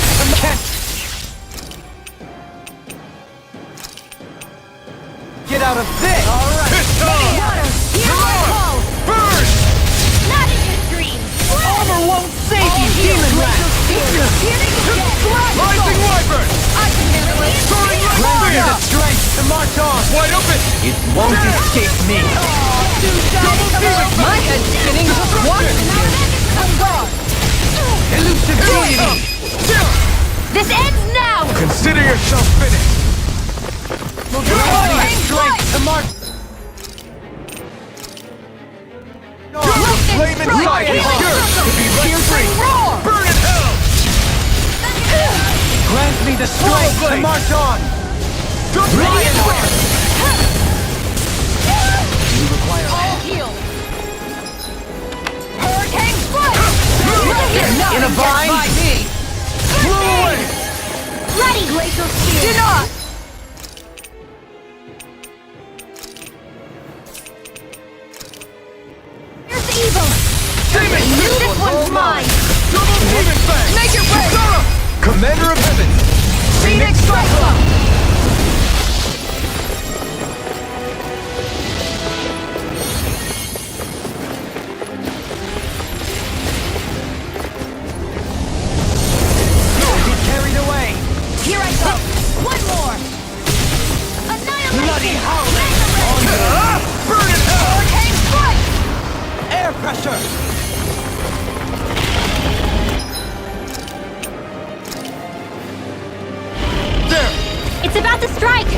Get out of this! Alright! Water! Here I call! Burn! Not in your dreams! Armor won't save you, Demon Rat! Rising Wyvern! I can handle it! Soaring like Give spear! the strength to march on! Wide open! It won't escape me! My head's spinning just watching you! Elucidity! This ends now! Consider yourself finished! Strength to march! Flame inside is yours to be let free! Burn in hell! Grant me the strength to march on! Ready and quick! You require All healed! Hurricane strike! in a vine? Blow away! Ready! Glacial spear! Do not! Here's the evil! Demon! This one's mine! Double demon fang! Make it way! Zara! Commander of Heaven! Phoenix Cyclone! Don't get carried away! Here I go! One more! Annihilation! Bloody hell! Burn in hell! Hurricane strike! Air pressure! There! It's about to strike!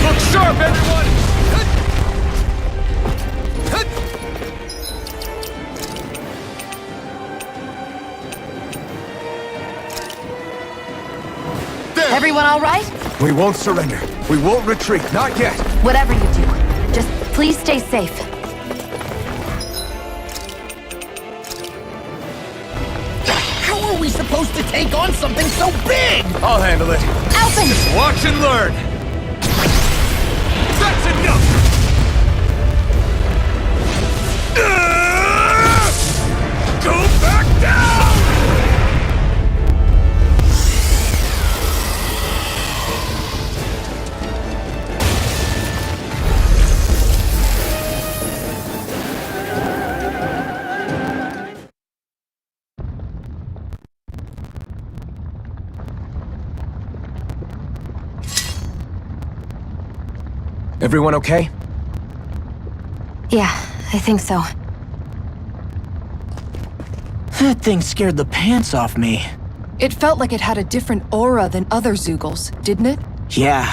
Look sharp, everyone! There! Everyone all right? We won't surrender. We won't retreat. Not yet. Whatever you do, just please stay safe. How are we supposed to take on something so big? I'll handle it. Alphen! Just watch and learn. That's enough! Go back down! Everyone okay? Yeah, I think so. That thing scared the pants off me. It felt like it had a different aura than other Zeugles, didn't it? Yeah,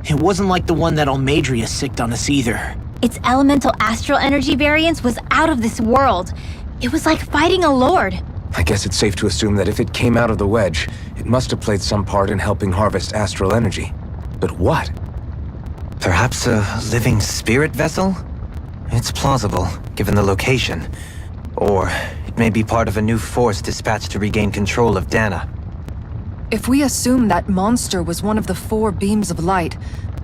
it wasn't like the one that Almadria sicked on us either. Its elemental astral energy variance was out of this world. It was like fighting a lord. I guess it's safe to assume that if it came out of the wedge, it must have played some part in helping harvest astral energy. But what? Perhaps a living spirit vessel? It's plausible, given the location. Or it may be part of a new force dispatched to regain control of Dana. If we assume that monster was one of the 4 beams of light,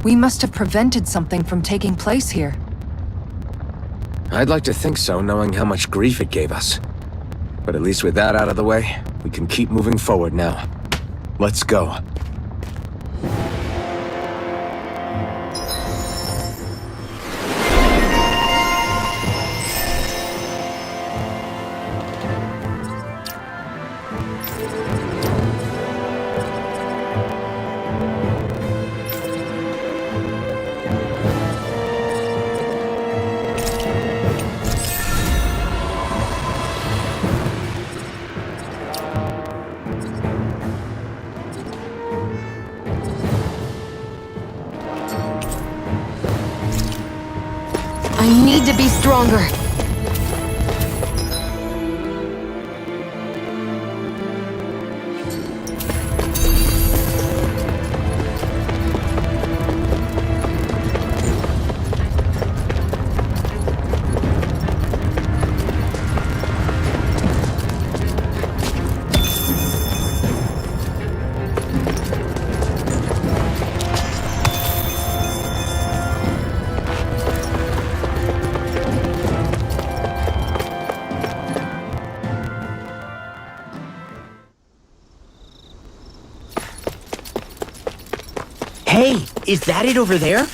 we must have prevented something from taking place here. I'd like to think so, knowing how much grief it gave us. But at least with that out of the way, we can keep moving forward now. Let's go. I need to be stronger. Hey, is that it over there?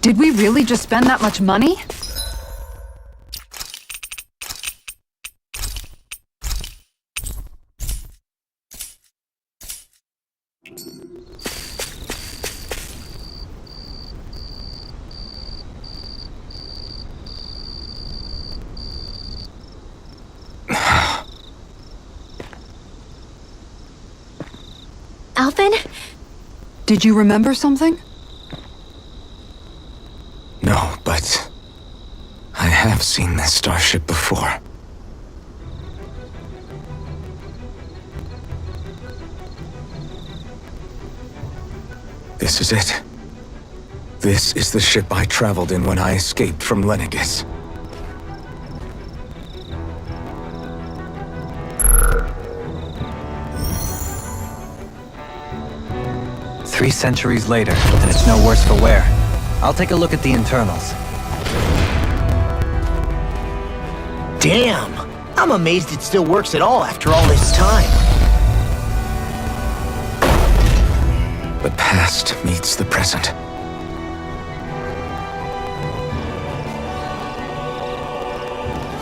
Did we really just spend that much money? Alvin? Did you remember something? No, but I have seen this starship before. This is it. This is the ship I traveled in when I escaped from Lenegis. 3 centuries later, and it's no worse for wear. I'll take a look at the internals. Damn! I'm amazed it still works at all after all this time. The past meets the present.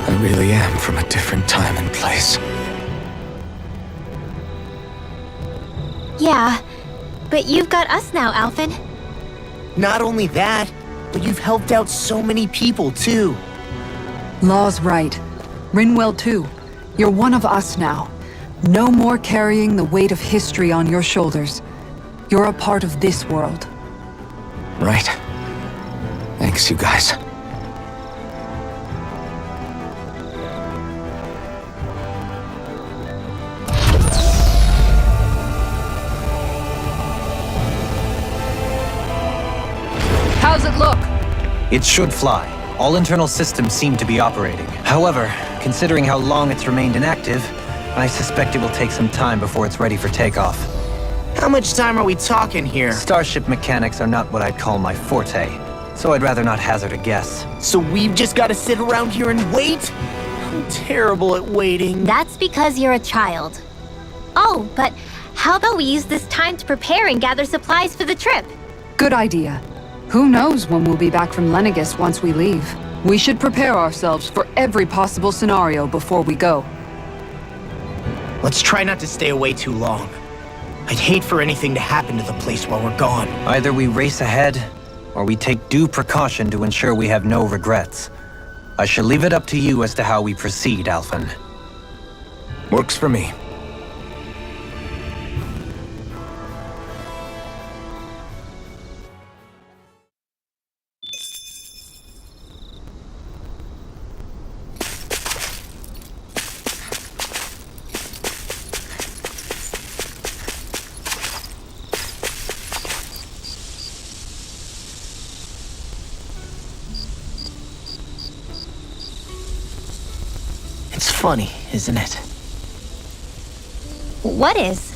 I really am from a different time and place. Yeah, but you've got us now, Alphen. Not only that, but you've helped out so many people, too. Law's right. Rinwell too. You're one of us now. No more carrying the weight of history on your shoulders. You're a part of this world. Right. Thanks, you guys. How's it look? It should fly. All internal systems seem to be operating. However, considering how long it's remained inactive, I suspect it will take some time before it's ready for takeoff. How much time are we talking here? Starship mechanics are not what I'd call my forte, so I'd rather not hazard a guess. So we've just got to sit around here and wait? I'm terrible at waiting. That's because you're a child. Oh, but how about we use this time to prepare and gather supplies for the trip? Good idea. Who knows when we'll be back from Lenegis once we leave? We should prepare ourselves for every possible scenario before we go. Let's try not to stay away too long. I'd hate for anything to happen to the place while we're gone. Either we race ahead, or we take due precaution to ensure we have no regrets. I shall leave it up to you as to how we proceed, Alphen. Works for me. It's funny, isn't it? What is?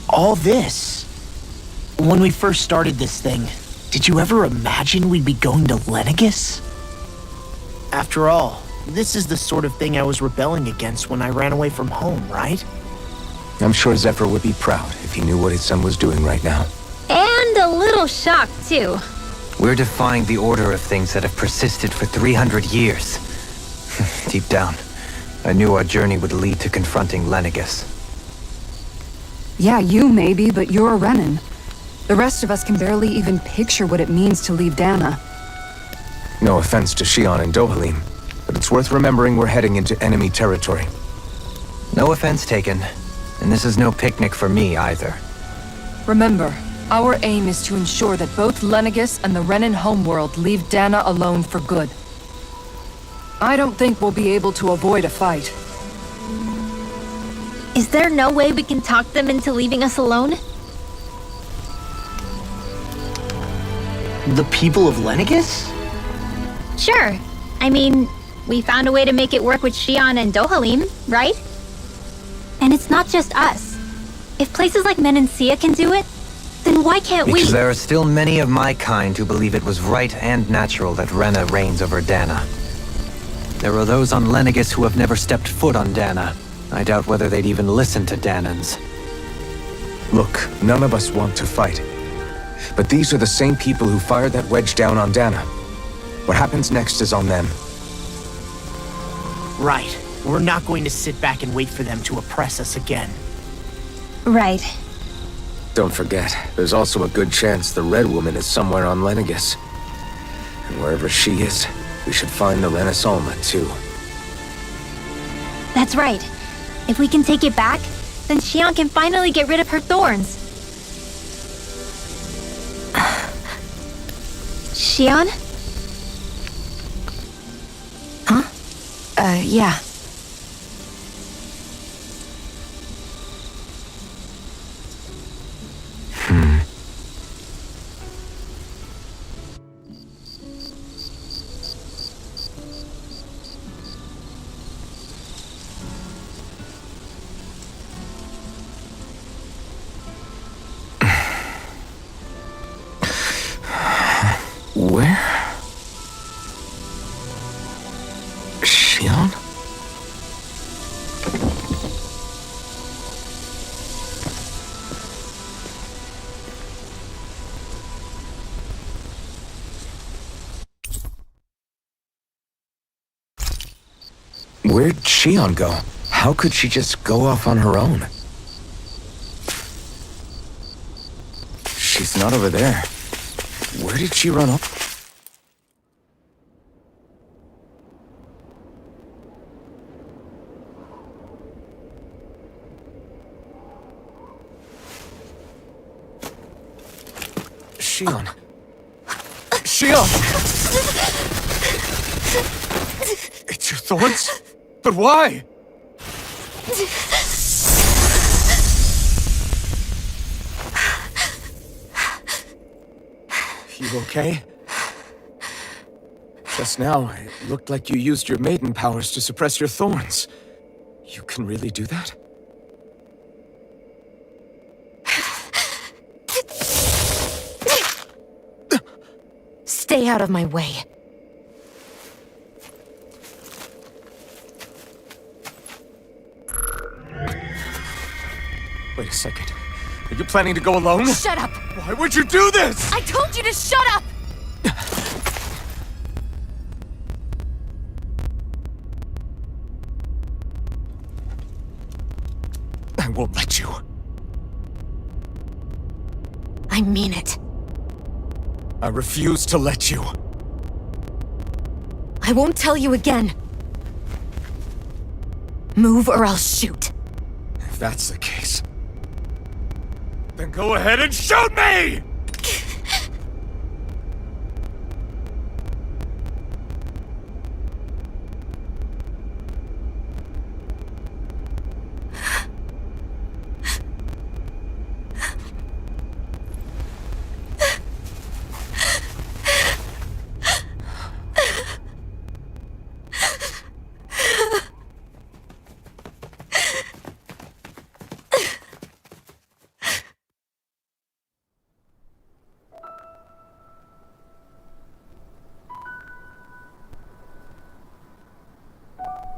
All this. When we first started this thing, did you ever imagine we'd be going to Lenegis? After all, this is the sort of thing I was rebelling against when I ran away from home, right? I'm sure Zephyr would be proud if he knew what his son was doing right now. And a little shocked, too. We're defying the order of things that have persisted for 300 years. Deep down, I knew our journey would lead to confronting Lenegis. Yeah, you maybe, but you're a Renan. The rest of us can barely even picture what it means to leave Dana. No offense to Shion and Dohalim, but it's worth remembering we're heading into enemy territory. No offense taken, and this is no picnic for me either. Remember, our aim is to ensure that both Lenegis and the Renan homeworld leave Dana alone for good. I don't think we'll be able to avoid a fight. Is there no way we can talk them into leaving us alone? The people of Lenegis? Sure. I mean, we found a way to make it work with Shion and Dohalim, right? And it's not just us. If places like Menancia can do it, then why can't we? Because there are still many of my kind who believe it was right and natural that Rena reigns over Dana. There are those on Lenegis who have never stepped foot on Dana. I doubt whether they'd even listen to Danans. Look, none of us want to fight. But these are the same people who fired that wedge down on Dana. What happens next is on them. Right. We're not going to sit back and wait for them to oppress us again. Right. Don't forget, there's also a good chance the Red Woman is somewhere on Lenegis. And wherever she is, we should find the Renaissance too. That's right. If we can take it back, then Shion can finally get rid of her thorns. Shion? Yeah. Where? Shion? Where'd Shion go? How could she just go off on her own? She's not over there. Where did she run off? Shion. Shion! It's your thorns? But why? You okay? Just now, it looked like you used your maiden powers to suppress your thorns. You can really do that? Stay out of my way. Wait a second. Are you planning to go alone? Shut up! Why would you do this? I told you to shut up! I won't let you. I mean it. I refuse to let you. I won't tell you again. Move or I'll shoot. If that's the case, then go ahead and shoot me!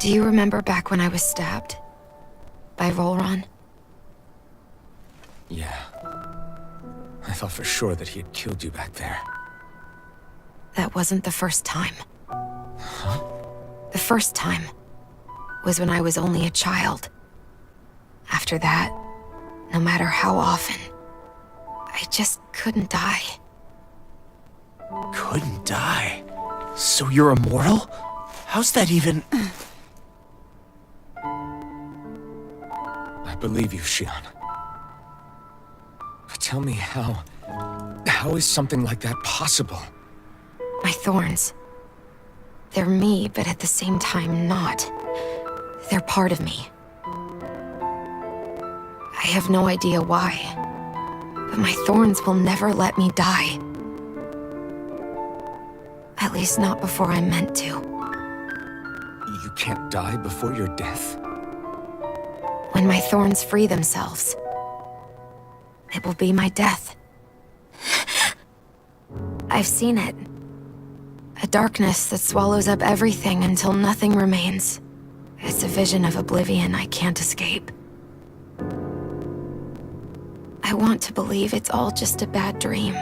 Do you remember back when I was stabbed? By Volron? Yeah. I thought for sure that he had killed you back there. That wasn't the first time. The first time was when I was only a child. After that, no matter how often, I just couldn't die. Couldn't die? So you're immortal? How's that even... I believe you, Shion. But tell me how is something like that possible? My thorns. They're me, but at the same time not. They're part of me. I have no idea why, but my thorns will never let me die. At least not before I'm meant to. You can't die before your death? When my thorns free themselves, it will be my death. I've seen it. A darkness that swallows up everything until nothing remains. It's a vision of oblivion I can't escape. I want to believe it's all just a bad dream.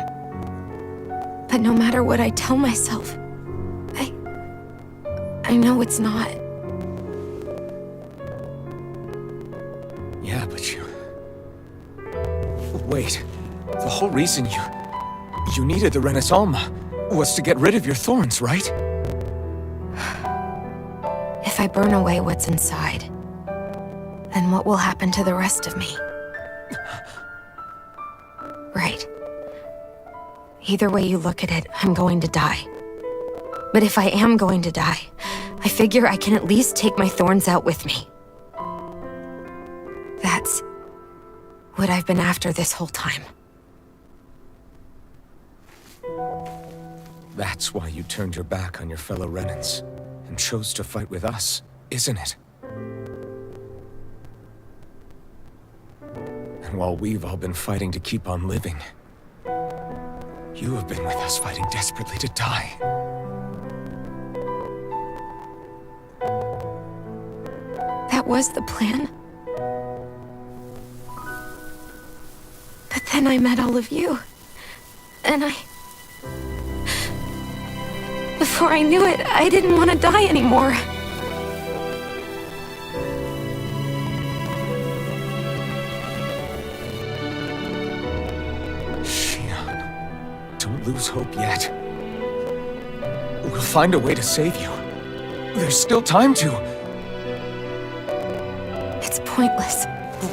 But no matter what I tell myself, I know it's not. Yeah, but you... Wait. The whole reason you needed the Renaissance was to get rid of your thorns, right? If I burn away what's inside, then what will happen to the rest of me? Right. Either way you look at it, I'm going to die. But if I am going to die, I figure I can at least take my thorns out with me. That's what I've been after this whole time. That's why you turned your back on your fellow Renans and chose to fight with us, isn't it? And while we've all been fighting to keep on living, You have been with us fighting desperately to die. That was the plan. But then I met all of you. And before I knew it, I didn't want to die anymore. Shion, don't lose hope yet. We'll find a way to save you. There's still time to. It's pointless.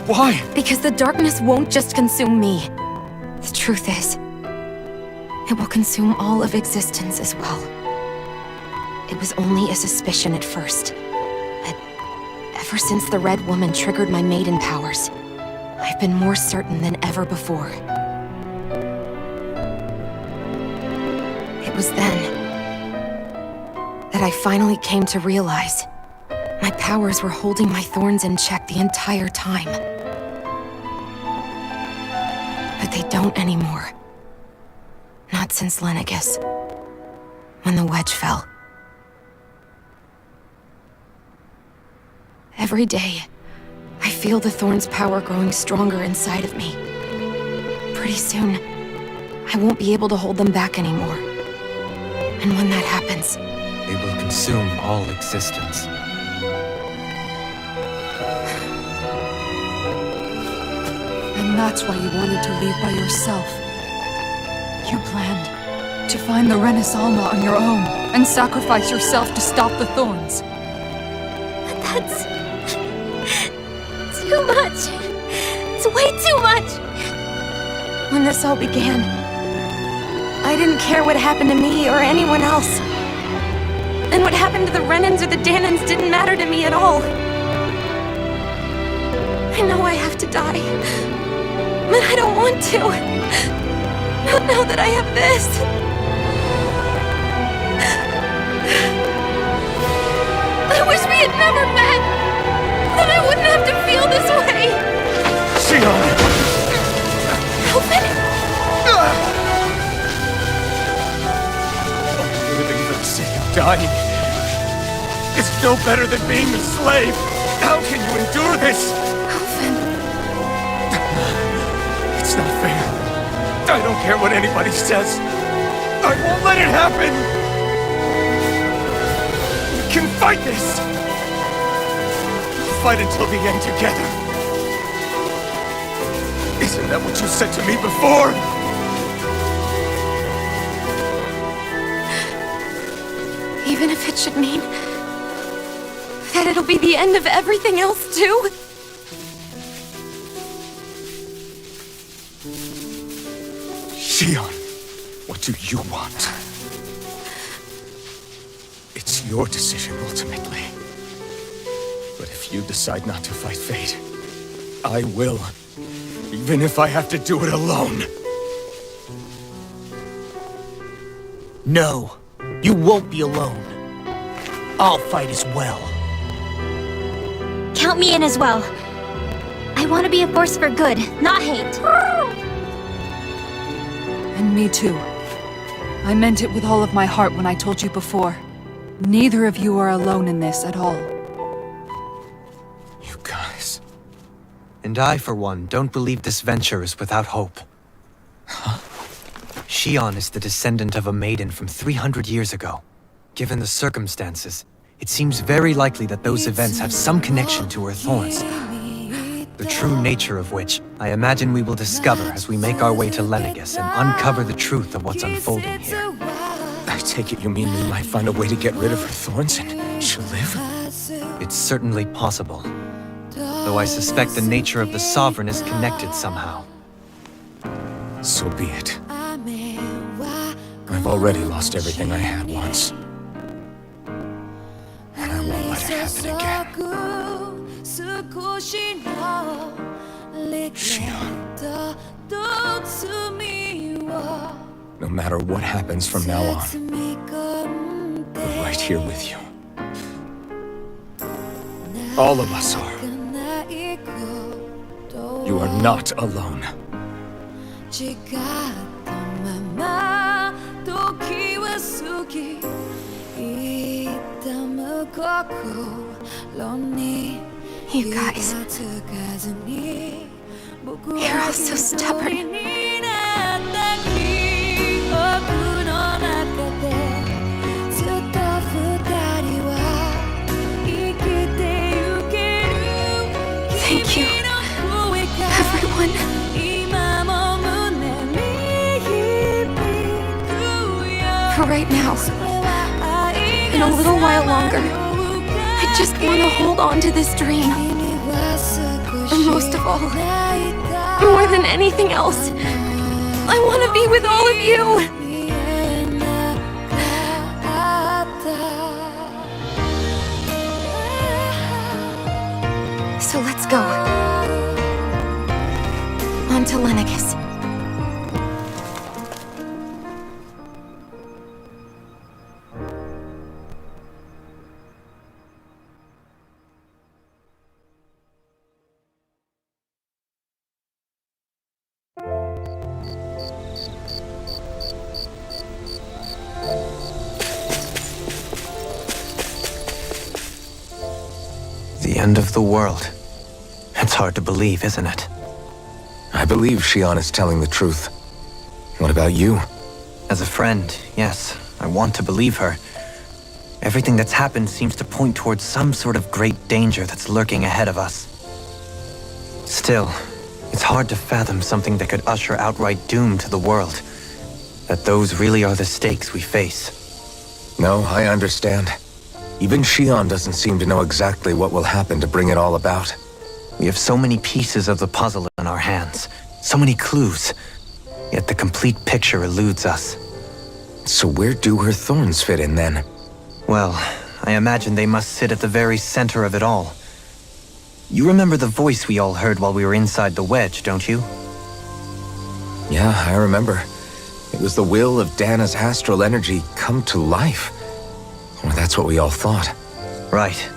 Why? Because the darkness won't just consume me. The truth is, it will consume all of existence as well. It was only a suspicion at first, but ever since the Red Woman triggered my maiden powers, I've been more certain than ever before. It was then that I finally came to realize my powers were holding my thorns in check the entire time. But they don't anymore. Not since Lenegis, when the wedge fell. Every day, I feel the thorn's power growing stronger inside of me. Pretty soon, I won't be able to hold them back anymore. And when that happens, They will consume all existence. And that's why you wanted to leave by yourself. You planned to find the Renaissance on your own and sacrifice yourself to stop the thorns. That's... too much. It's way too much. when this all began, I didn't care what happened to me or anyone else. And what happened to the Renans or the Danans didn't matter to me at all. I know I have to die, but I don't want to. Not now that I have this. I wish we had never met. Then I wouldn't have to feel this way. Xion! Open. Living for the sake of dying is no better than being a slave. How can you endure this? Open. It's not fair. I don't care what anybody says. I won't let it happen. We can fight this. We'll fight until the end together. Isn't that what you said to me before? Even if it should mean that it'll be the end of everything else, too? Xion, what do you want? It's your decision, ultimately. But if you decide not to fight fate, I will. Even if I have to do it alone. No, you won't be alone. I'll fight as well. Count me in as well. I want to be a force for good, not hate. And me too. I meant it with all of my heart when I told you before. Neither of you are alone in this at all. You guys... And I, for one, don't believe this venture is without hope. Xion is the descendant of a maiden from 300 years ago. Given the circumstances, it seems very likely that those events have some connection to her thorns. The true nature of which, I imagine we will discover as we make our way to Lenegis and uncover the truth of what's unfolding here. I take it you mean we might find a way to get rid of her thorns and she'll live? It's certainly possible. Though I suspect the nature of the Sovereign is connected somehow. So be it. I've already lost everything I had once. And I won't let it happen again. Xion. No matter what happens from now on, we're right here with you. All of us are. You are not alone. You guys. You're all so stubborn. Thank you, everyone. For right now, and a little while longer, I just want to hold on to this dream. And most of all, more than anything else, I want to be with all of you. So let's go. On to Lenegis. The end of the world. It's hard to believe, isn't it? I believe Shion is telling the truth. What about you? As a friend, yes, I want to believe her. Everything that's happened seems to point towards some sort of great danger that's lurking ahead of us. Still, it's hard to fathom something that could usher outright doom to the world. That those really are the stakes we face. No, I understand. Even Shion doesn't seem to know exactly what will happen to bring it all about. We have so many pieces of the puzzle in our hands, so many clues, yet the complete picture eludes us. So where do her thorns fit in then? Well, I imagine they must sit at the very center of it all. You remember the voice we all heard while we were inside the wedge, don't you? Yeah, I remember. It was the will of Dana's astral energy come to life. Or that's what we all thought. Right.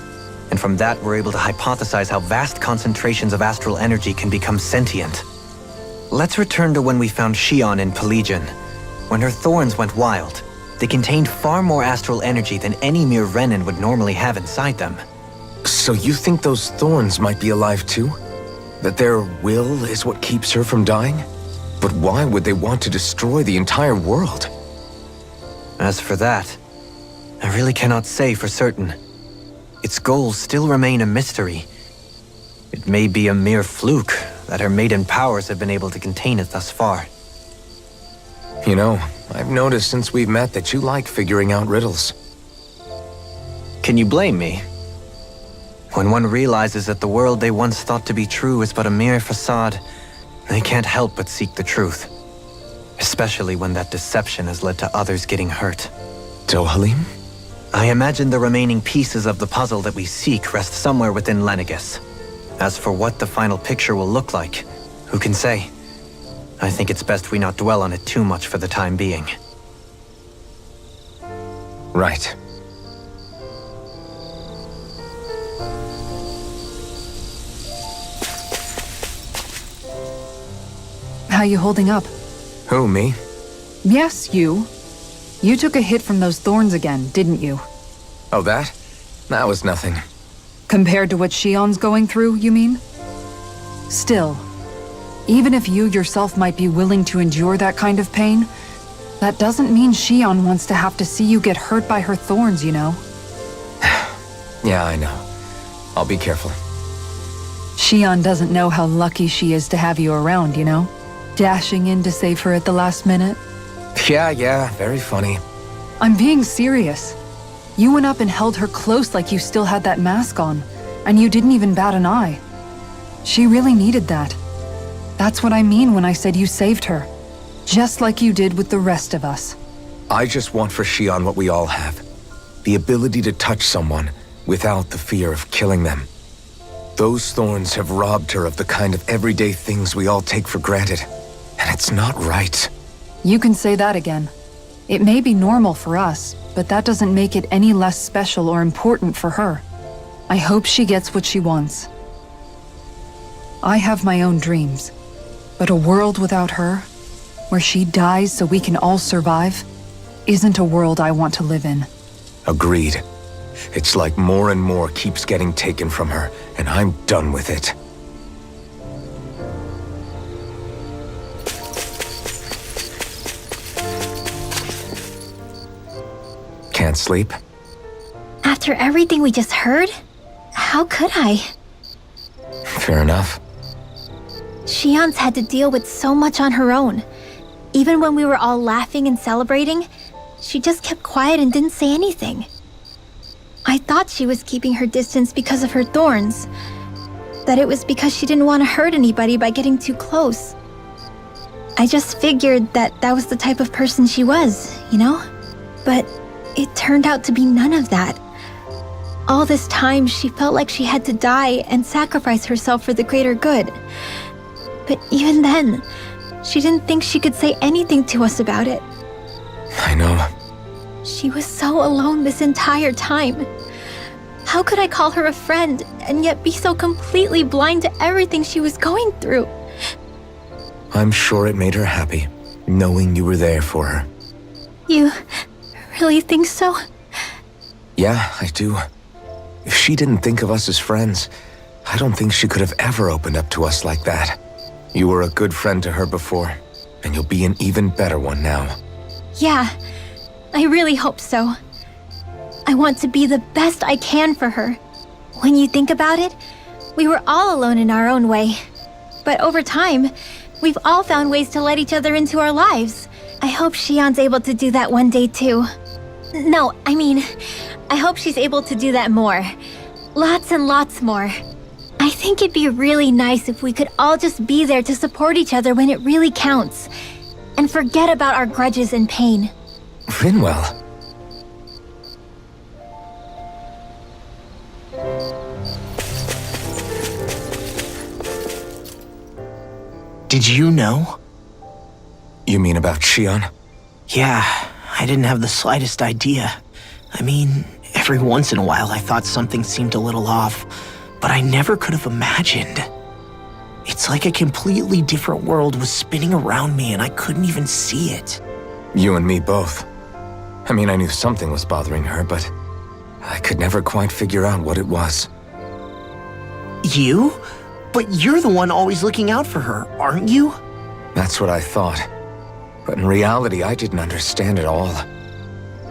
And from that, we're able to hypothesize how vast concentrations of astral energy can become sentient. Let's return to when we found Shion in Pelagian. When her thorns went wild, they contained far more astral energy than any mere Renin would normally have inside them. So you think those thorns might be alive too? That their will is what keeps her from dying? But why would they want to destroy the entire world? As for that, I really cannot say for certain. Its goals still remain a mystery. It may be a mere fluke that her maiden powers have been able to contain it thus far. You know, I've noticed since we've met that you like figuring out riddles. Can you blame me? When one realizes that the world they once thought to be true is but a mere facade, they can't help but seek the truth. Especially when that deception has led to others getting hurt. Dohalim? I imagine the remaining pieces of the puzzle that we seek rest somewhere within Lenegis. As for what the final picture will look like, who can say? I think it's best we not dwell on it too much for the time being. Right. How you holding up? Who, me? Yes, you. You took a hit from those thorns again, didn't you? Oh, that? That was nothing. Compared to what Shion's going through, you mean? Still, even if you yourself might be willing to endure that kind of pain, that doesn't mean Shion wants to have to see you get hurt by her thorns, you know? Yeah, I know. I'll be careful. Shion doesn't know how lucky she is to have you around, you know? Dashing in to save her at the last minute. Yeah, very funny. I'm being serious. You went up and held her close like you still had that mask on, and you didn't even bat an eye. She really needed that. That's what I mean when I said you saved her. Just like you did with the rest of us. I just want for Shion what we all have. The ability to touch someone without the fear of killing them. Those thorns have robbed her of the kind of everyday things we all take for granted. And it's not right. You can say that again. It may be normal for us, but that doesn't make it any less special or important for her. I hope she gets what she wants. I have my own dreams, but a world without her, where she dies so we can all survive, isn't a world I want to live in. Agreed. It's like more and more keeps getting taken from her, and I'm done with it. Can't sleep? After everything we just heard? How could I? Fair enough. Shion's had to deal with so much on her own. Even when we were all laughing and celebrating, she just kept quiet and didn't say anything. I thought she was keeping her distance because of her thorns. That it was because she didn't want to hurt anybody by getting too close. I just figured that that was the type of person she was, you know? But it turned out to be none of that. All this time, she felt like she had to die and sacrifice herself for the greater good. But even then, she didn't think she could say anything to us about it. I know. She was so alone this entire time. How could I call her a friend and yet be so completely blind to everything she was going through? I'm sure it made her happy, knowing you were there for her. You really think so? Yeah, I do. If she didn't think of us as friends, I don't think she could have ever opened up to us like that. You were a good friend to her before, and you'll be an even better one now. Yeah, I really hope so. I want to be the best I can for her. When you think about it, we were all alone in our own way. But over time, we've all found ways to let each other into our lives. I hope Shion's able to do that one day too. No, I mean, I hope she's able to do that more. Lots and lots more. I think it'd be really nice if we could all just be there to support each other when it really counts. And forget about our grudges and pain. Rinwell. Did you know? You mean about Shion? Yeah, I didn't have the slightest idea. I mean, every once in a while I thought something seemed a little off, but I never could have imagined. It's like a completely different world was spinning around me and I couldn't even see it. You and me both. I mean, I knew something was bothering her, but I could never quite figure out what it was. You? But you're the one always looking out for her, aren't you? That's what I thought. But in reality, I didn't understand it all.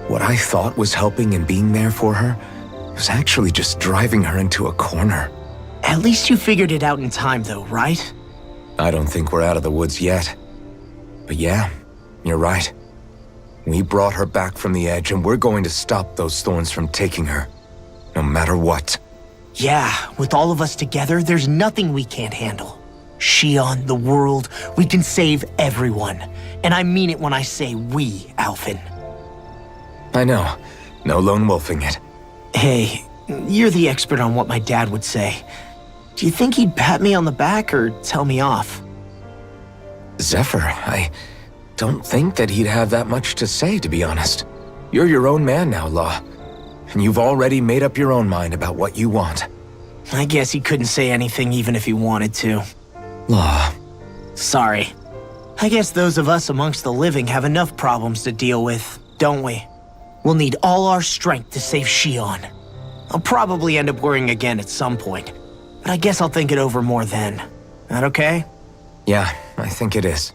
What I thought was helping and being there for her was actually just driving her into a corner. At least you figured it out in time, though, right? I don't think we're out of the woods yet. But yeah, you're right. We brought her back from the edge, and we're going to stop those thorns from taking her. No matter what. Yeah, with all of us together, there's nothing we can't handle. Shion, the world, we can save everyone. And I mean it when I say we, Alphen. I know. No lone wolfing it. Hey, you're the expert on what my dad would say. Do you think he'd pat me on the back or tell me off? Zephyr, I don't think that he'd have that much to say, to be honest. You're your own man now, Law. And you've already made up your own mind about what you want. I guess he couldn't say anything even if he wanted to. Law. Sorry. I guess those of us amongst the living have enough problems to deal with, don't we? We'll need all our strength to save Shion. I'll probably end up worrying again at some point, but I guess I'll think it over more then. That okay? Yeah, I think it is.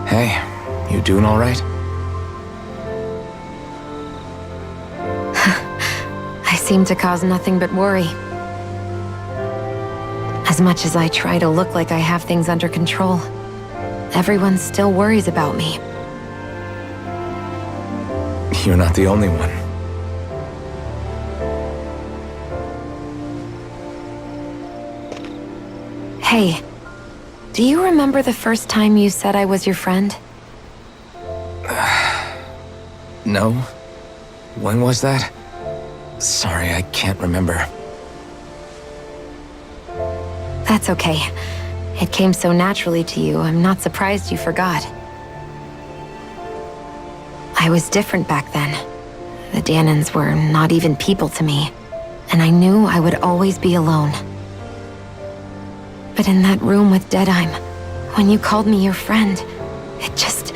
Hey, you doing all right? I seem to cause nothing but worry. As much as I try to look like I have things under control, everyone still worries about me. You're not the only one. Hey, do you remember the first time you said I was your friend? No? When was that? Sorry, I can't remember. That's okay. It came so naturally to you, I'm not surprised you forgot. I was different back then. The Danans were not even people to me, and I knew I would always be alone. But in that room with Deadime, when you called me your friend, it just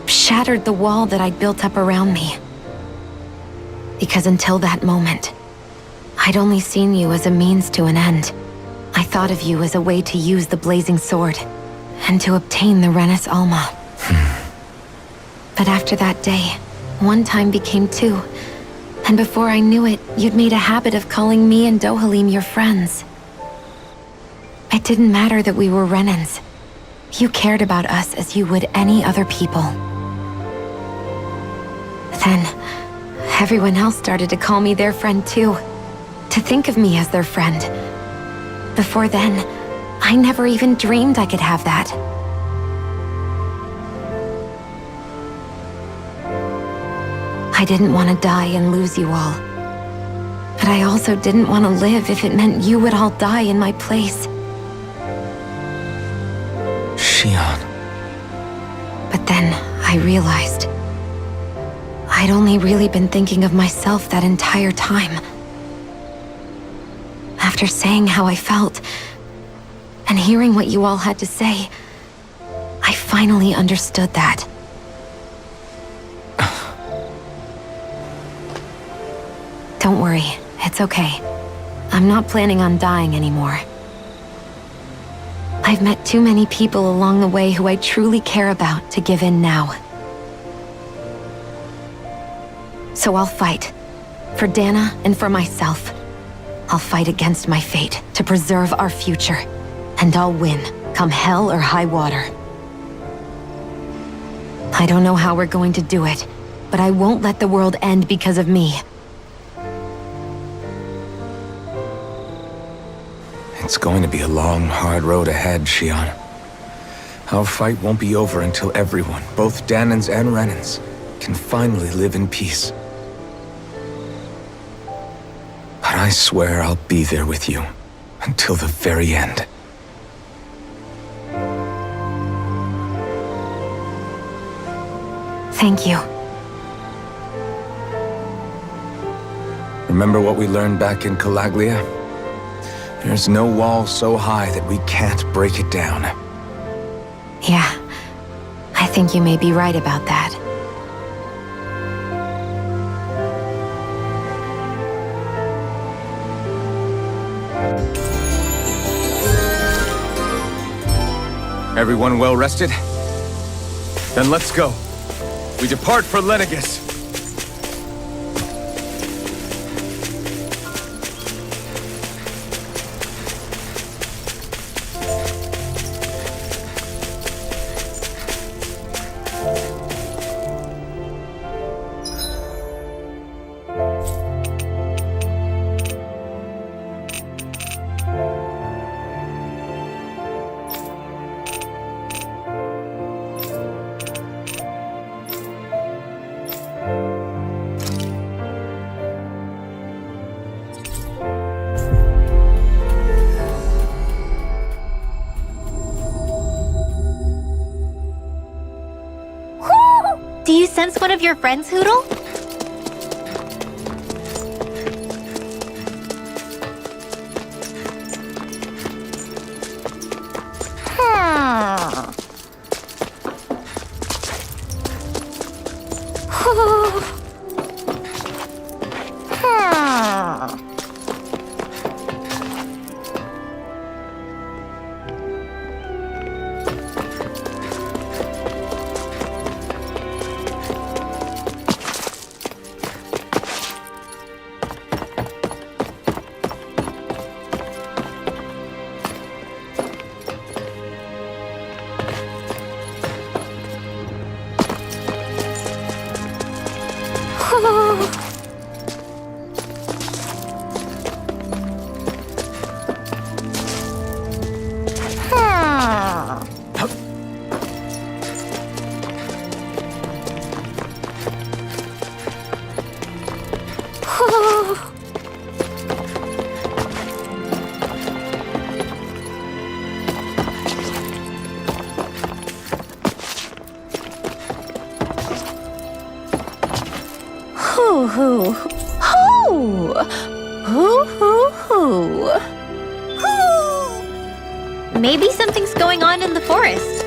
shattered the wall that I'd built up around me. Because until that moment, I'd only seen you as a means to an end. I thought of you as a way to use the blazing sword, and to obtain the Renis Alma. But after that day, one time became two, and before I knew it, you'd made a habit of calling me and Dohalim your friends. It didn't matter that we were Renins. You cared about us as you would any other people. Then, everyone else started to call me their friend too, to think of me as their friend. Before then, I never even dreamed I could have that. I didn't want to die and lose you all. But I also didn't want to live if it meant you would all die in my place. Shion. But then I realized I'd only really been thinking of myself that entire time. After saying how I felt, and hearing what you all had to say, I finally understood that. Don't worry, it's okay. I'm not planning on dying anymore. I've met too many people along the way who I truly care about to give in now. So I'll fight. For Dana and for myself. I'll fight against my fate to preserve our future. And I'll win, come hell or high water. I don't know how we're going to do it, but I won't let the world end because of me. It's going to be a long, hard road ahead, Shion. Our fight won't be over until everyone, both Danans and Renins, can finally live in peace. But I swear I'll be there with you until the very end. Thank you. Remember what we learned back in Calaglia? There's no wall so high that we can't break it down. Yeah, I think you may be right about that. Everyone well rested? Then let's go. We depart for Lenegis. Do you sense one of your friends, Hootle? Hoo hoo. Hoo! Hoo hoo hoo. Hoo! Maybe something's going on in the forest.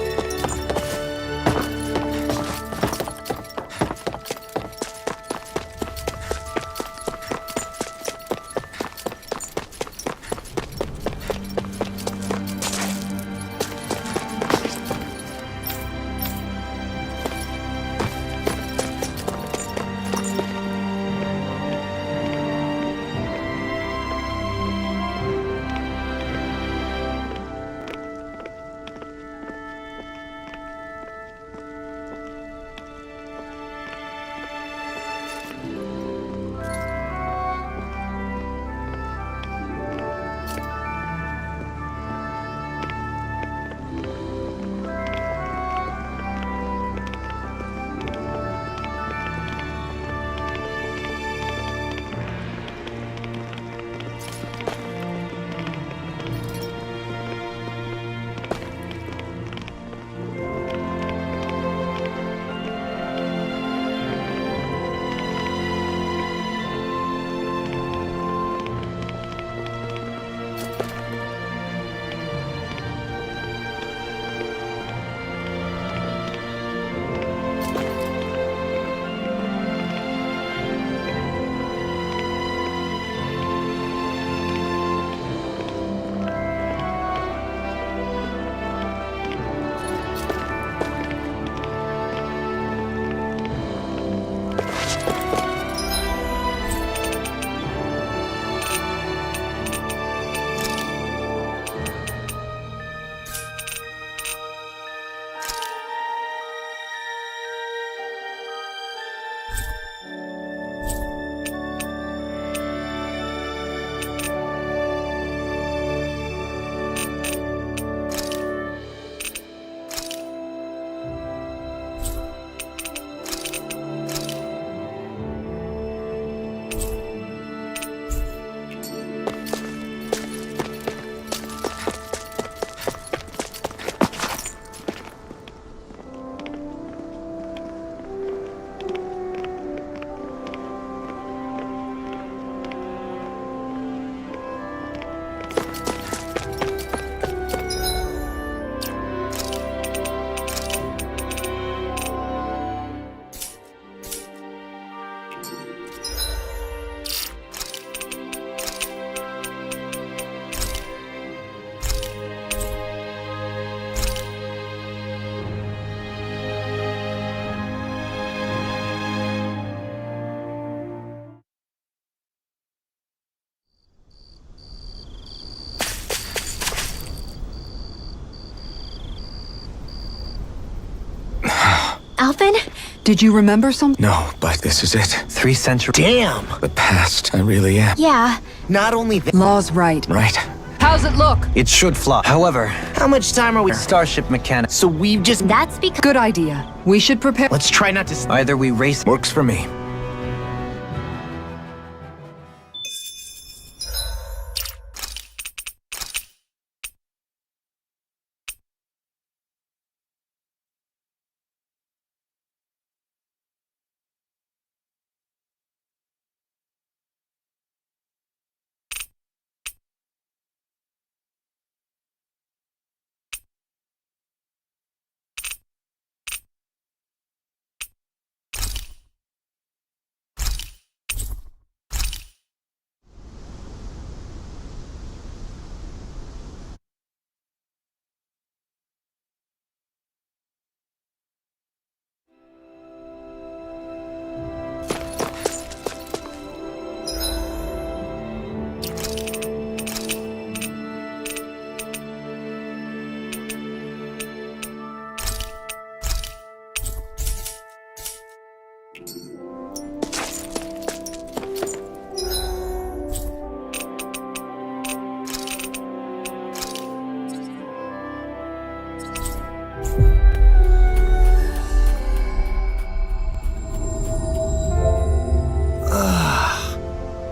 Alvin? Did you remember something? No, but this is it. 3 centuries. Damn! The past, I really am. Yeah. Not only that, Law's right. Right. How's it look? It should fly. However, how much time are we? starship mechanics. So we've just. That's because Good idea. We should prepare. Let's try not to. Either we race. Works for me.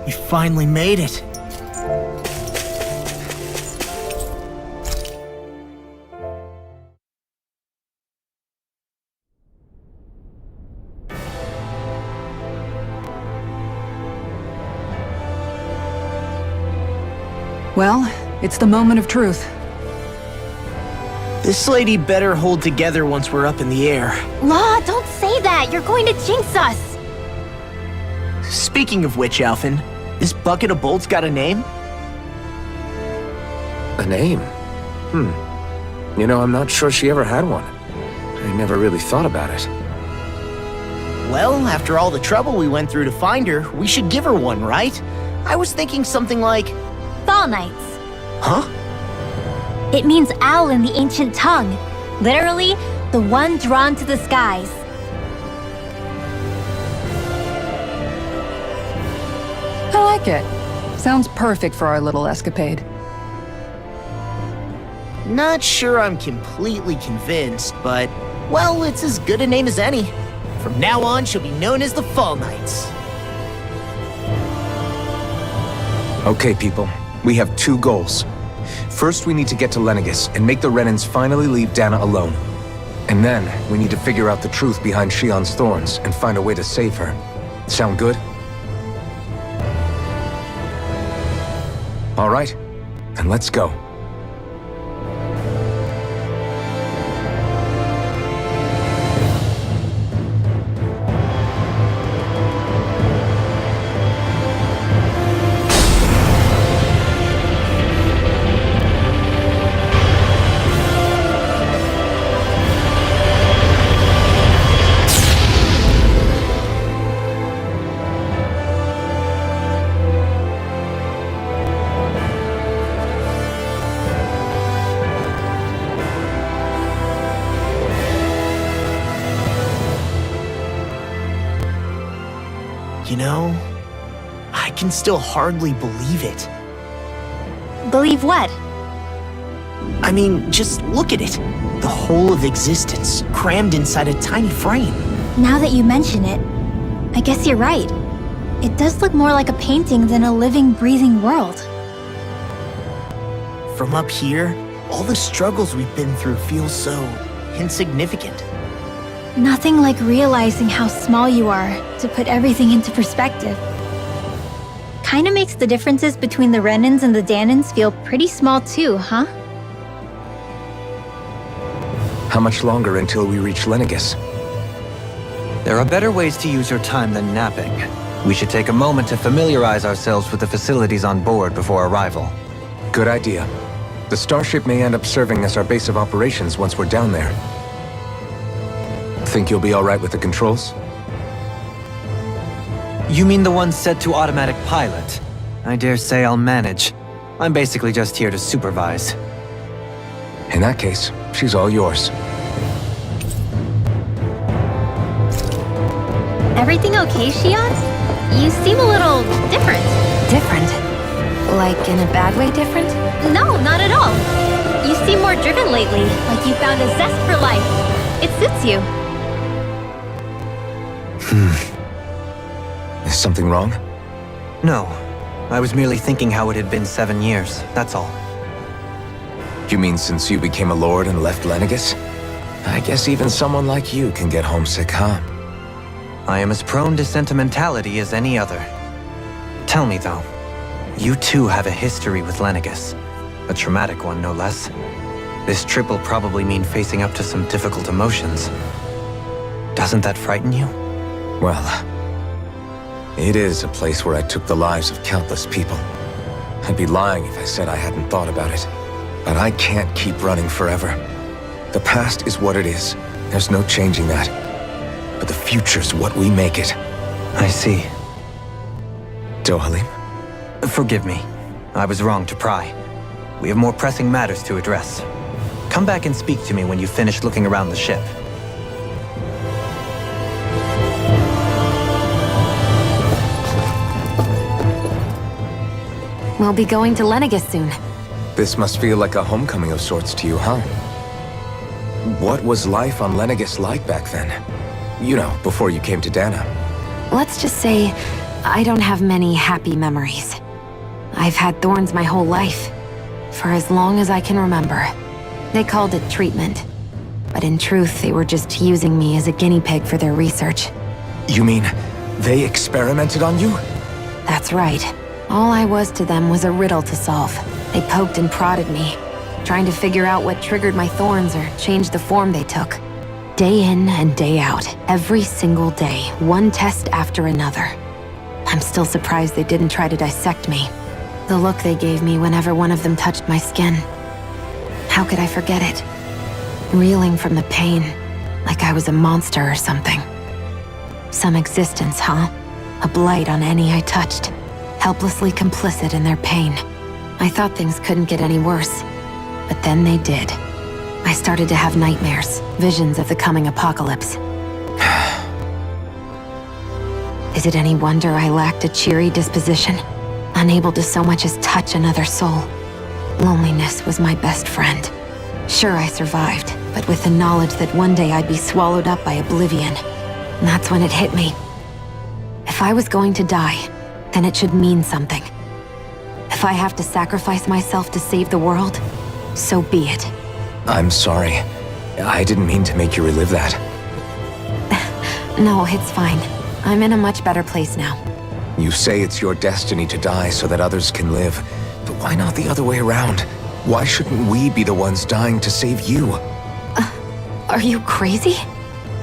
We finally made it. Well, it's the moment of truth. This lady better hold together once we're up in the air. Law, don't say that! You're going to jinx us! Speaking of which, Alphen, this bucket of bolts got a name? A name? You know, I'm not sure she ever had one. I never really thought about it. Well, after all the trouble we went through to find her, we should give her one, right? I was thinking something like... Fall Knights. Huh? It means owl in the ancient tongue. Literally, the one drawn to the skies. I like it. Sounds perfect for our little escapade. Not sure I'm completely convinced, but... well, it's as good a name as any. From now on, she'll be known as the Fall Knights. Okay, people. We have 2 goals. First, we need to get to Lenegis and make the Renans finally leave Dana alone. And then, we need to figure out the truth behind Shion's thorns and find a way to save her. Sound good? All right, then let's go. You know, I can still hardly believe it. Believe what? I mean, just look at it. The whole of existence, crammed inside a tiny frame. Now that you mention it, I guess you're right. It does look more like a painting than a living, breathing world. From up here, all the struggles we've been through feel so insignificant. Nothing like realizing how small you are to put everything into perspective. Kinda makes the differences between the Renans and the Danans feel pretty small too, huh? How much longer until we reach Lenegis? There are better ways to use your time than napping. We should take a moment to familiarize ourselves with the facilities on board before arrival. Good idea. The starship may end up serving as our base of operations once we're down there. Think you'll be all right with the controls? You mean the one set to automatic pilot? I dare say I'll manage. I'm basically just here to supervise. In that case, she's all yours. Everything okay, Shion? You seem a little different. Different? Like in a bad way different? No, not at all. You seem more driven lately, like you found a zest for life. It suits you. Is something wrong? No. I was merely thinking how it had been 7 years, that's all. You mean since you became a lord and left Lenegis? I guess even someone like you can get homesick, huh? I am as prone to sentimentality as any other. Tell me though, you too have a history with Lenegis. A traumatic one, no less. This trip will probably mean facing up to some difficult emotions. Doesn't that frighten you? Well, it is a place where I took the lives of countless people. I'd be lying if I said I hadn't thought about it. But I can't keep running forever. The past is what it is. There's no changing that. But the future's what we make it. I see. Dohalim? Forgive me. I was wrong to pry. We have more pressing matters to address. Come back and speak to me when you've finished looking around the ship. We'll be going to Lenegis soon. This must feel like a homecoming of sorts to you, huh? What was life on Lenegis like back then? You know, before you came to Dana. Let's just say, I don't have many happy memories. I've had thorns my whole life, for as long as I can remember. They called it treatment, but in truth, they were just using me as a guinea pig for their research. You mean, they experimented on you? That's right. All I was to them was a riddle to solve, They poked and prodded me, trying to figure out what triggered my thorns or changed the form they took. Day in and day out, every single day, one test after another. I'm still surprised they didn't try to dissect me. The look they gave me whenever one of them touched my skin. How could I forget it? Reeling from the pain, like I was a monster or something. Some existence, huh? A blight on any I touched, helplessly complicit in their pain. I thought things couldn't get any worse, but then they did. I started to have nightmares, visions of the coming apocalypse. Is it any wonder I lacked a cheery disposition? Unable to so much as touch another soul. Loneliness was my best friend. Sure, I survived, but with the knowledge that one day I'd be swallowed up by oblivion. And that's when it hit me. If I was going to die, then it should mean something. If I have to sacrifice myself to save the world, so be it. I'm sorry. I didn't mean to make you relive that. No, it's fine. I'm in a much better place now. You say it's your destiny to die so that others can live, but why not the other way around? Why shouldn't we be the ones dying to save you? Are you crazy?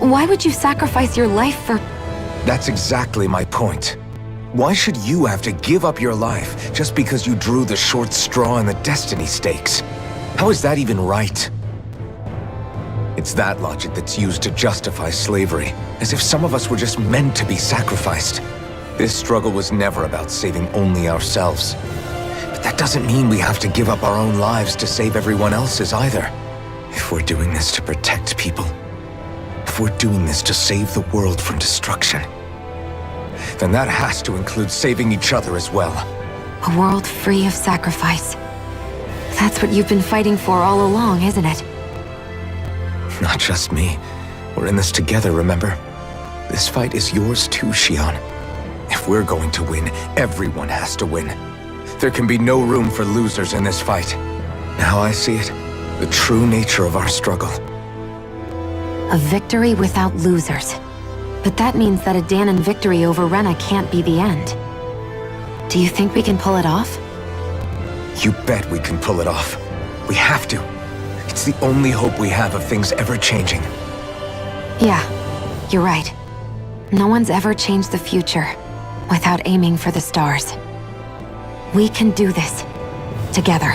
Why would you sacrifice your life for... That's exactly my point. Why should you have to give up your life just because you drew the short straw in the destiny stakes? How is that even right? It's that logic that's used to justify slavery, as if some of us were just meant to be sacrificed. This struggle was never about saving only ourselves. But that doesn't mean we have to give up our own lives to save everyone else's either. If we're doing this to protect people, if we're doing this to save the world from destruction, then that has to include saving each other as well. A world free of sacrifice. That's what you've been fighting for all along, isn't it? Not just me. We're in this together, remember? This fight is yours too, Xion. If we're going to win, everyone has to win. There can be no room for losers in this fight. Now I see it, the true nature of our struggle. A victory without losers. But that means that a Danon victory over Rena can't be the end. Do you think we can pull it off? You bet we can pull it off. We have to. It's the only hope we have of things ever changing. Yeah, you're right. No one's ever changed the future without aiming for the stars. We can do this together.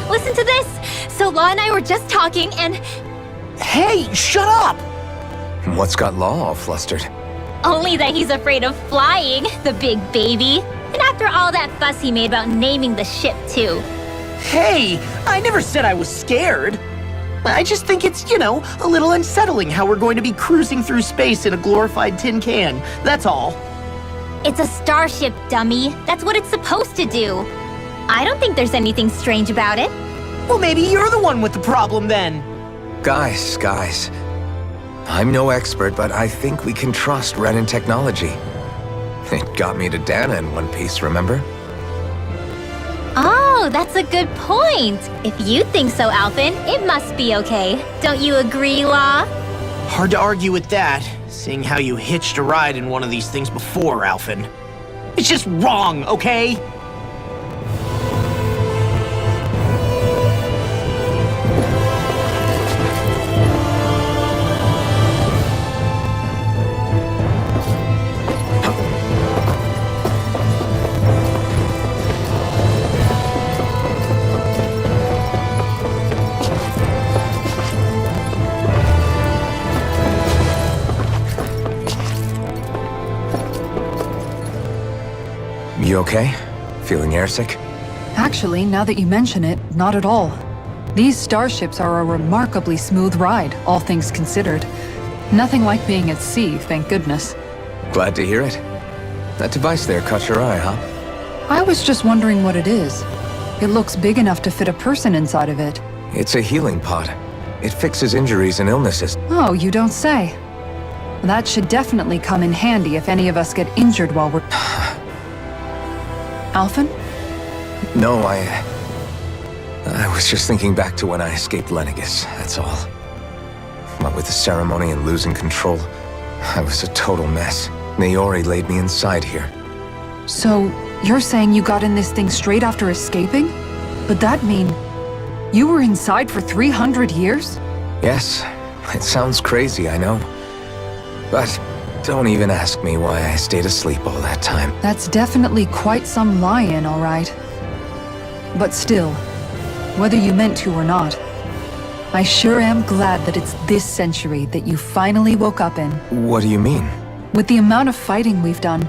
Listen to this! So Law and I were just talking and... Hey, shut up! What's got Law all flustered? Only that he's afraid of flying, the big baby. And after all that fuss he made about naming the ship, too. Hey, I never said I was scared. I just think it's, a little unsettling how we're going to be cruising through space in a glorified tin can. That's all. It's a starship, dummy. That's what it's supposed to do. I don't think there's anything strange about it. Well, maybe you're the one with the problem then. Guys. I'm no expert, but I think we can trust Renin technology. It got me to Dana in one piece, remember? Oh, that's a good point. If you think so, Alphen, it must be okay. Don't you agree, Law? Hard to argue with that, seeing how you hitched a ride in one of these things before, Alphen. It's just wrong, okay? You okay? Feeling airsick? Actually, now that you mention it, not at all. These starships are a remarkably smooth ride, all things considered. Nothing like being at sea, thank goodness. Glad to hear it. That device there caught your eye, huh? I was just wondering what it is. It looks big enough to fit a person inside of it. It's a healing pod. It fixes injuries and illnesses. Oh, you don't say. That should definitely come in handy if any of us get injured while we're... Alphen? No, I was just thinking back to when I escaped Lenegis, that's all. What with the ceremony and losing control, I was a total mess. Naori laid me inside here. So, you're saying you got in this thing straight after escaping? But that mean... you were inside for 300 years? Yes, it sounds crazy, I know. But don't even ask me why I stayed asleep all that time. That's definitely quite some lie-in, all right. But still, whether you meant to or not, I sure am glad that it's this century that you finally woke up in. What do you mean? With the amount of fighting we've done,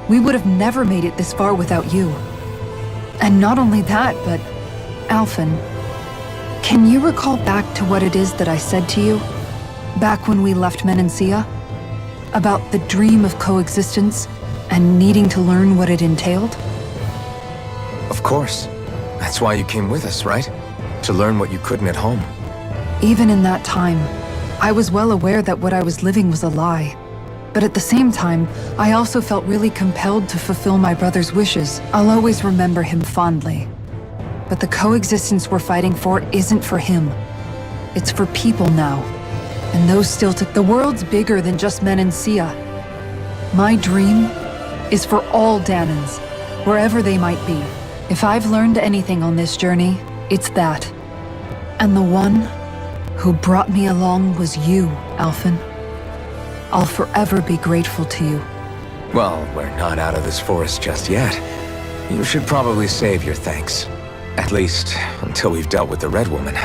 we would have never made it this far without you. And not only that, but... Alphen, can you recall back to what it is that I said to you? Back when we left Menancia? About the dream of coexistence and needing to learn what it entailed? Of course. That's why you came with us, right? To learn what you couldn't at home. Even in that time, I was well aware that what I was living was a lie. But at the same time, I also felt really compelled to fulfill my brother's wishes. I'll always remember him fondly. But the coexistence we're fighting for isn't for him. It's for people now. And those still to... The world's bigger than just Menancia. My dream is for all Danans, wherever they might be. If I've learned anything on this journey, it's that. And the one who brought me along was you, Alphen. I'll forever be grateful to you. Well, we're not out of this forest just yet. You should probably save your thanks. At least, until we've dealt with the Red Woman.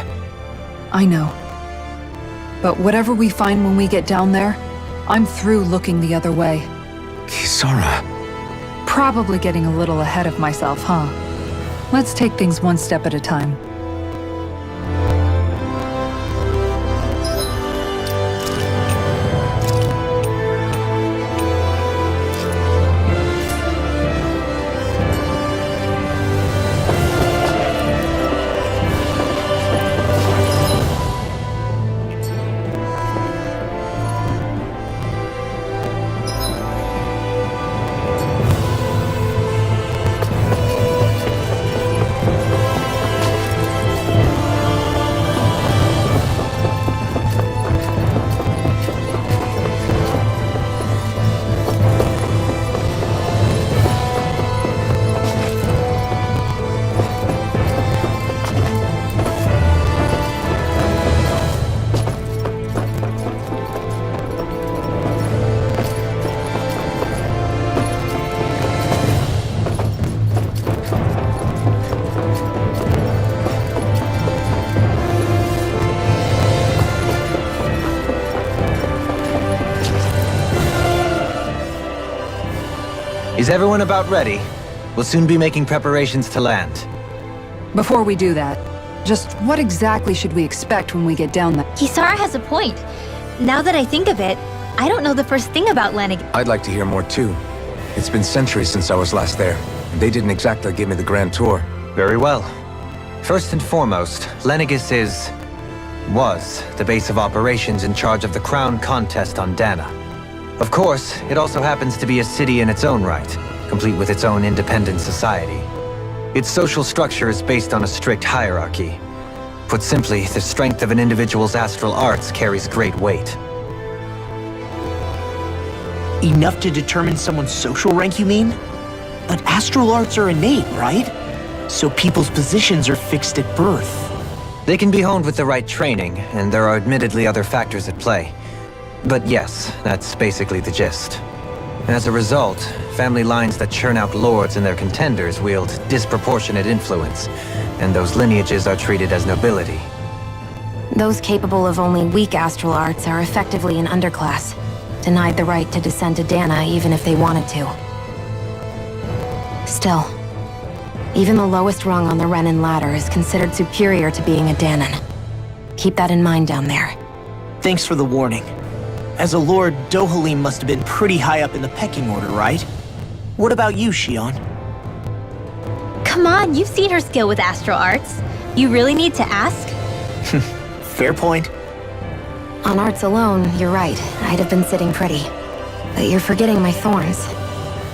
I know. But whatever we find when we get down there, I'm through looking the other way. Kisara. Probably getting a little ahead of myself, huh? Let's take things one step at a time. Is everyone about ready? We'll soon be making preparations to land. Before we do that, just what exactly should we expect when we get down there? Kisara has a point. Now that I think of it, I don't know the first thing about Lenig. I'd like to hear more too. It's been centuries since I was last there. They didn't exactly give me the grand tour. Very well. First and foremost, Lenegis was the base of operations in charge of the crown contest on Dana. Of course, it also happens to be a city in its own right, complete with its own independent society. Its social structure is based on a strict hierarchy. Put simply, the strength of an individual's astral arts carries great weight. Enough to determine someone's social rank, you mean? But astral arts are innate, right? So people's positions are fixed at birth. They can be honed with the right training, and there are admittedly other factors at play. But yes, that's basically the gist. As a result, family lines that churn out lords and their contenders wield disproportionate influence, and those lineages are treated as nobility. Those capable of only weak astral arts are effectively an underclass, denied the right to descend to Dana even if they wanted to. Still, Even the lowest rung on the Renin ladder is considered superior to being a Danon. Keep that in mind down there. Thanks for the warning. As a lord, Dohalim must have been pretty high up in the pecking order, right? What about you, Shion? Come on, you've seen her skill with astral arts. You really need to ask? Fair point. On arts alone, you're right. I'd have been sitting pretty. But you're forgetting my thorns.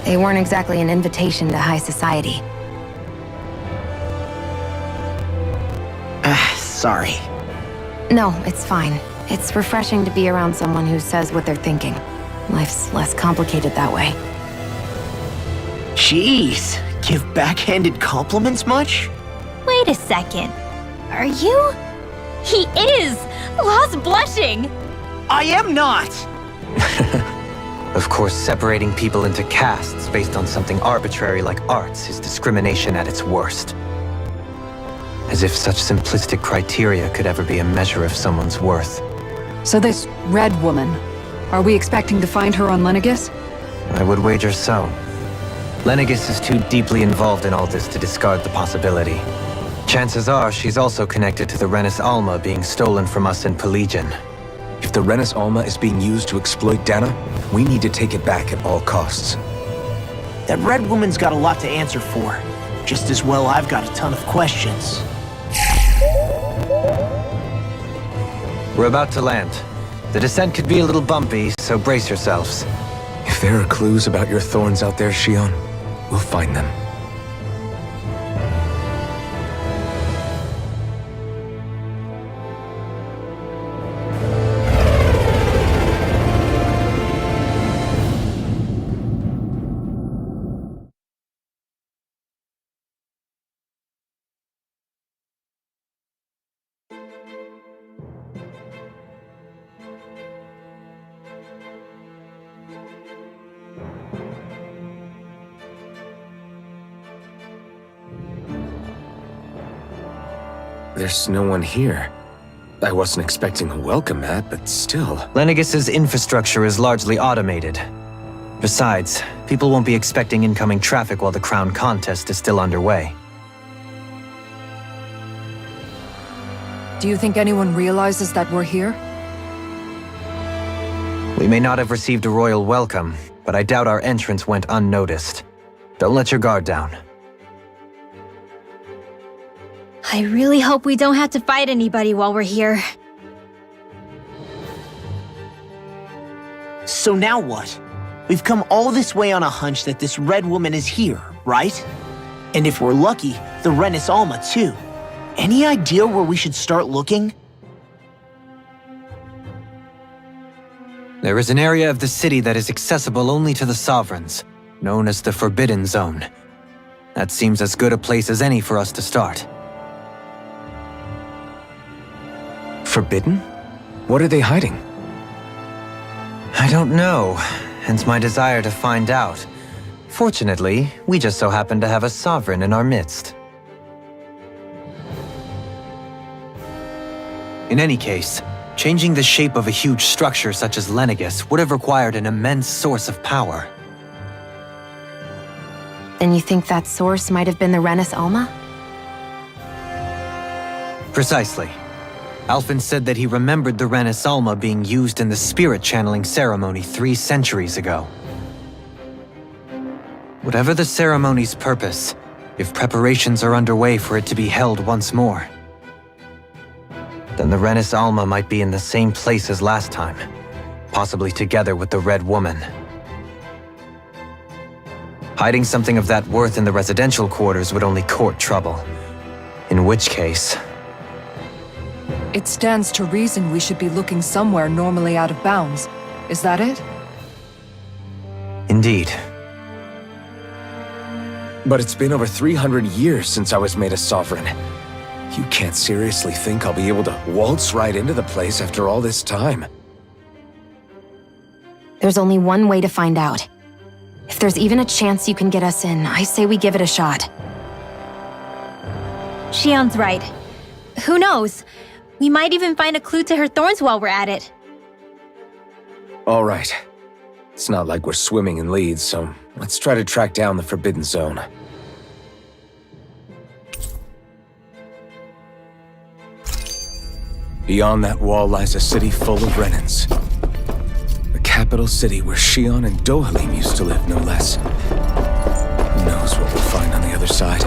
They weren't exactly an invitation to high society. Sorry. No, it's fine. It's refreshing to be around someone who says what they're thinking. Life's less complicated that way. Jeez, give backhanded compliments much? Wait a second. Are you? He is! Law's blushing! I am not! Of course, separating people into castes based on something arbitrary like arts is discrimination at its worst. As if such simplistic criteria could ever be a measure of someone's worth. So this red woman, are we expecting to find her on Lenegis? I would wager so. Lenegis is too deeply involved in all this to discard the possibility. Chances are she's also connected to the Renis Alma being stolen from us in Pelegion. If the Renis Alma is being used to exploit Dana, we need to take it back at all costs. That red woman's got a lot to answer for. Just as well I've got a ton of questions. We're about to land. The descent could be a little bumpy, so brace yourselves. If there are clues about your thorns out there, Shion, we'll find them. There's no one here. I wasn't expecting a welcome mat, but still. Lenegis's infrastructure is largely automated. Besides, people won't be expecting incoming traffic while the crown contest is still underway. Do you think anyone realizes that we're here? We may not have received a royal welcome, but I doubt our entrance went unnoticed. Don't let your guard down. I really hope we don't have to fight anybody while we're here. So now what? We've come all this way on a hunch that this red woman is here, right? And if we're lucky, the Renis Alma too. Any idea where we should start looking? There is an area of the city that is accessible only to the Sovereigns, known as the Forbidden Zone. That seems as good a place as any for us to start. Forbidden? What are they hiding? I don't know, hence my desire to find out. Fortunately, we just so happen to have a sovereign in our midst. In any case, changing the shape of a huge structure such as Lenegis would have required an immense source of power. Then you think that source might have been the Renis Alma? Precisely. Alphen said that he remembered the Renis Alma being used in the spirit channeling ceremony 3 centuries ago. Whatever the ceremony's purpose, if preparations are underway for it to be held once more, then the Renis Alma might be in the same place as last time, possibly together with the Red Woman. Hiding something of that worth in the residential quarters would only court trouble. In which case... It stands to reason we should be looking somewhere normally out of bounds. Is that it? Indeed. But it's been over 300 years since I was made a sovereign. You can't seriously think I'll be able to waltz right into the place after all this time. There's only one way to find out. If there's even a chance you can get us in, I say we give it a shot. Shion's right. Who knows? We might even find a clue to her thorns while we're at it. All right. It's not like we're swimming in leads, so let's try to track down the Forbidden Zone. Beyond that wall lies a city full of Renans. The capital city where Shion and Dohalim used to live, no less. Who knows what we'll find on the other side?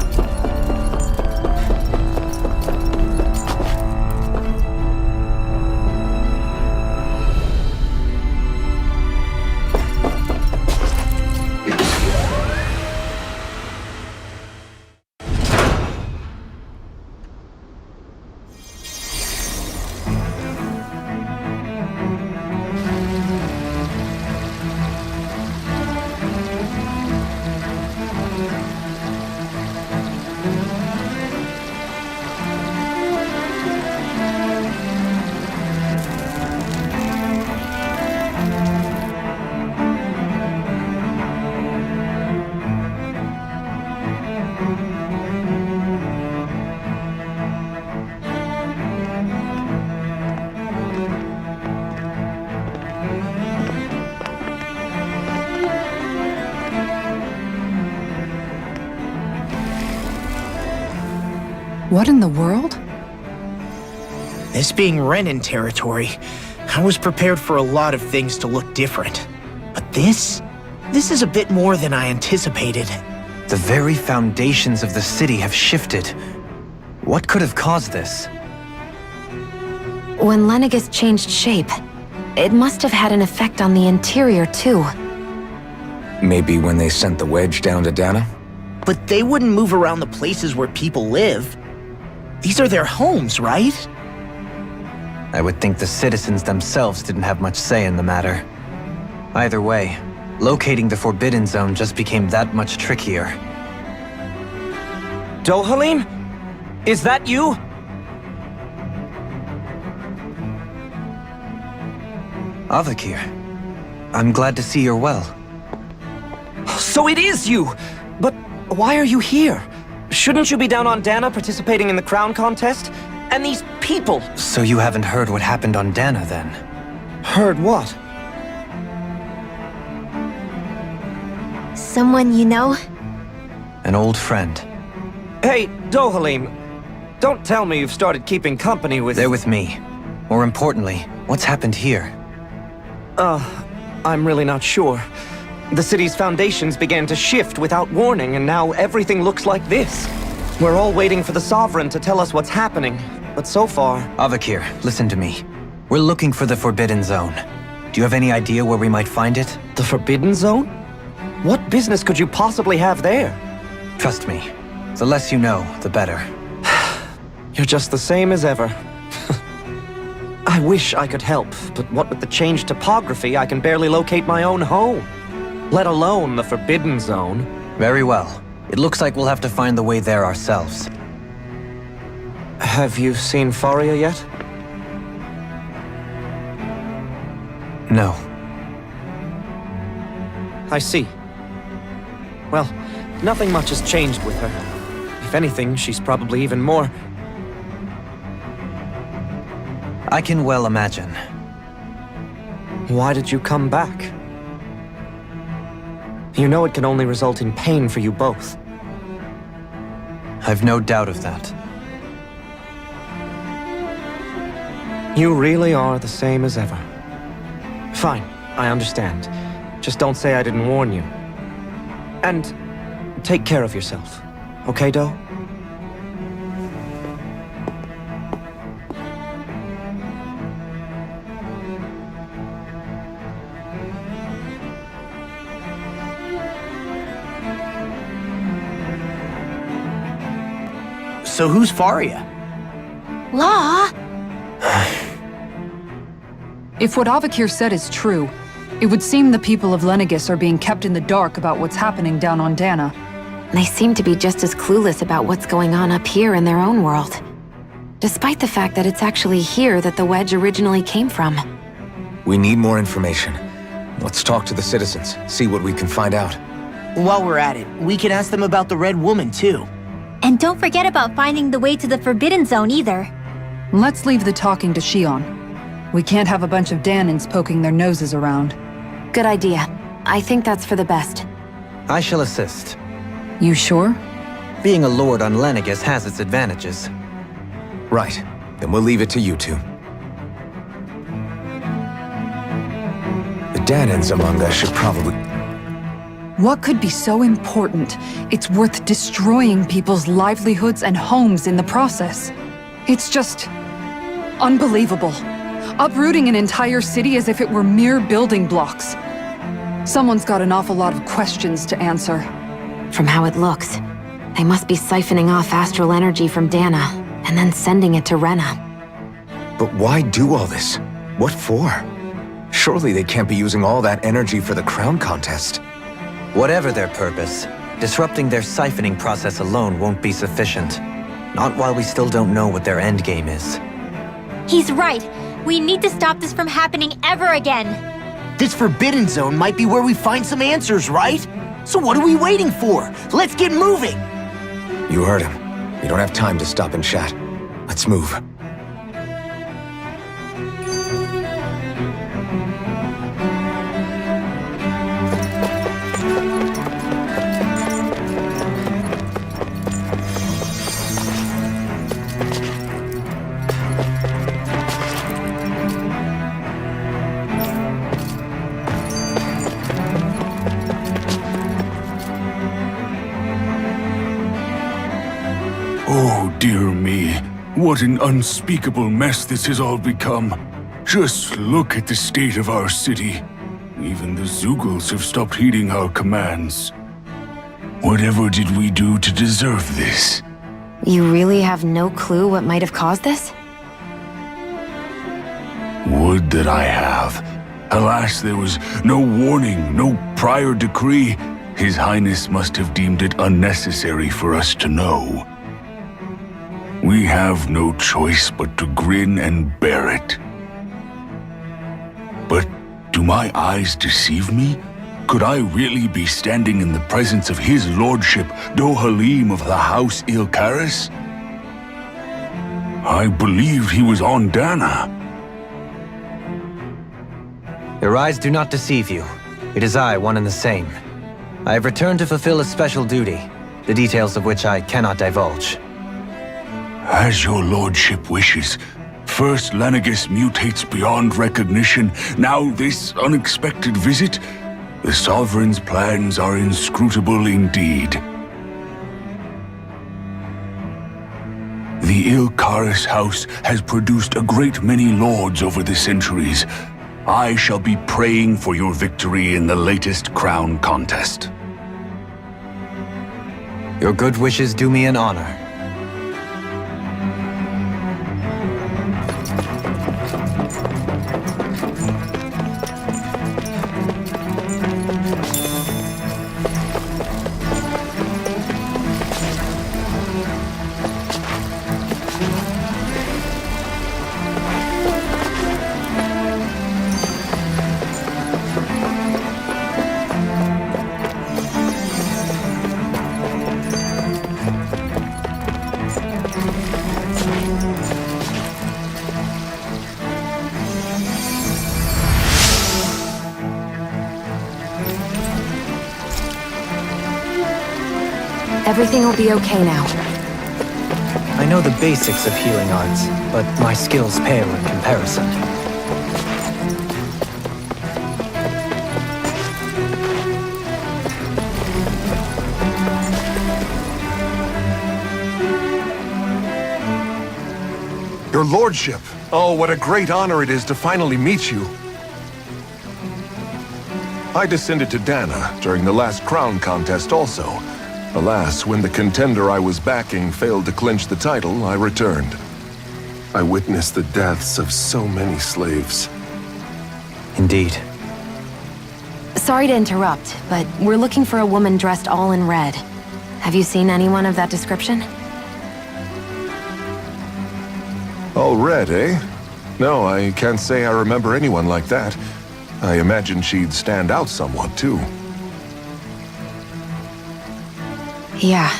What in the world? This being Renin territory, I was prepared for a lot of things to look different. But this is a bit more than I anticipated. The very foundations of the city have shifted. What could have caused this? When Lenegis changed shape, it must have had an effect on the interior too. Maybe when they sent the wedge down to Dana? But they wouldn't move around the places where people live. These are their homes, right? I would think the citizens themselves didn't have much say in the matter. Either way, locating the Forbidden Zone just became that much trickier. Dohalim? Is that you? Avakir, I'm glad to see you're well. So it is you! But why are you here? Shouldn't you be down on Dana participating in the crown contest? And these people! So you haven't heard what happened on Dana, then? Heard what? Someone you know? An old friend. Hey, Dohalim, don't tell me you've started keeping company with... They're with me. More importantly, what's happened here? I'm really not sure. The city's foundations began to shift without warning, and now everything looks like this. We're all waiting for the Sovereign to tell us what's happening, but so far... Avakir, listen to me. We're looking for the Forbidden Zone. Do you have any idea where we might find it? The Forbidden Zone? What business could you possibly have there? Trust me. The less you know, the better. You're just the same as ever. I wish I could help, but what with the changed topography, I can barely locate my own home. Let alone the Forbidden Zone. Very well. It looks like we'll have to find the way there ourselves. Have you seen Faria yet? No. I see. Well, nothing much has changed with her. If anything, she's probably even more... I can well imagine. Why did you come back? You know it can only result in pain for you both. I've no doubt of that. You really are the same as ever. Fine, I understand. Just don't say I didn't warn you. And take care of yourself. Okay, Do? So who's Faria? Law? If what Avakir said is true, it would seem the people of Lenegis are being kept in the dark about what's happening down on Dana. They seem to be just as clueless about what's going on up here in their own world. Despite the fact that it's actually here that the wedge originally came from. We need more information. Let's talk to the citizens, see what we can find out. While we're at it, we can ask them about the Red Woman, too. And don't forget about finding the way to the Forbidden Zone either. Let's leave the talking to Shion. We can't have a bunch of Danins poking their noses around. Good idea. I think that's for the best. I shall assist. You sure? Being a lord on Lenegis has its advantages. Right. Then we'll leave it to you two. Danon's among us should probably... What could be so important? It's worth destroying people's livelihoods and homes in the process. It's just... unbelievable. Uprooting an entire city as if it were mere building blocks. Someone's got an awful lot of questions to answer. From how it looks, they must be siphoning off astral energy from Dana, and then sending it to Rena. But why do all this? What for? Surely they can't be using all that energy for the crown contest. Whatever their purpose, disrupting their siphoning process alone won't be sufficient. Not while we still don't know what their endgame is. He's right. We need to stop this from happening ever again. This Forbidden Zone might be where we find some answers, right? So what are we waiting for? Let's get moving! You heard him. We don't have time to stop and chat. Let's move. Oh, dear me. What an unspeakable mess this has all become. Just look at the state of our city. Even the Zeugles have stopped heeding our commands. Whatever did we do to deserve this? You really have no clue what might have caused this? Would that I have. Alas, there was no warning, no prior decree. His Highness must have deemed it unnecessary for us to know. We have no choice but to grin and bear it. But do my eyes deceive me? Could I really be standing in the presence of his lordship, Dohalim of the House Ilkaris? I believed he was on Dana. Your eyes do not deceive you. It is I, one and the same. I have returned to fulfill a special duty, the details of which I cannot divulge. As your lordship wishes. First Lenegis mutates beyond recognition, now this unexpected visit. The Sovereign's plans are inscrutable indeed. The Ilkaris house has produced a great many lords over the centuries. I shall be praying for your victory in the latest crown contest. Your good wishes do me an honor. Everything will be okay now. I know the basics of healing arts, but my skills pale in comparison. Your lordship! Oh, what a great honor it is to finally meet you. I descended to Dana during the last crown contest also. Alas, when the contender I was backing failed to clinch the title, I returned. I witnessed the deaths of so many slaves. Indeed. Sorry to interrupt, but we're looking for a woman dressed all in red. Have you seen anyone of that description? All red, eh? No, I can't say I remember anyone like that. I imagine she'd stand out somewhat, too. Yeah.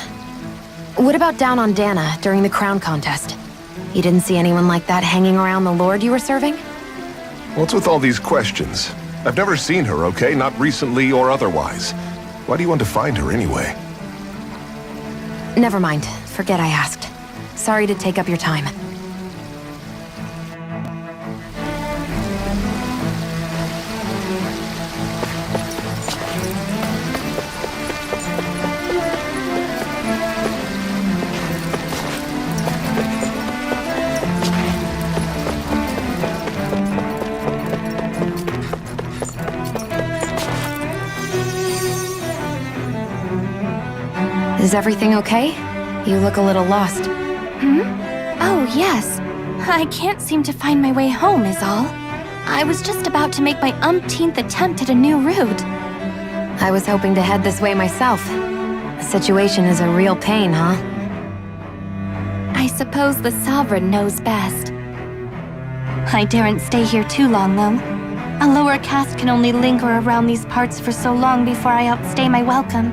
What about down on Dana during the crown contest? You didn't see anyone like that hanging around the lord you were serving? What's with all these questions? I've never seen her, okay? Not recently or otherwise. Why do you want to find her anyway? Never mind. Forget I asked. Sorry to take up your time. Is everything okay? You look a little lost. Oh, yes. I can't seem to find my way home, is all. I was just about to make my umpteenth attempt at a new route. I was hoping to head this way myself. The situation is a real pain, huh? I suppose the Sovereign knows best. I daren't stay here too long, though. A lower caste can only linger around these parts for so long before I outstay my welcome.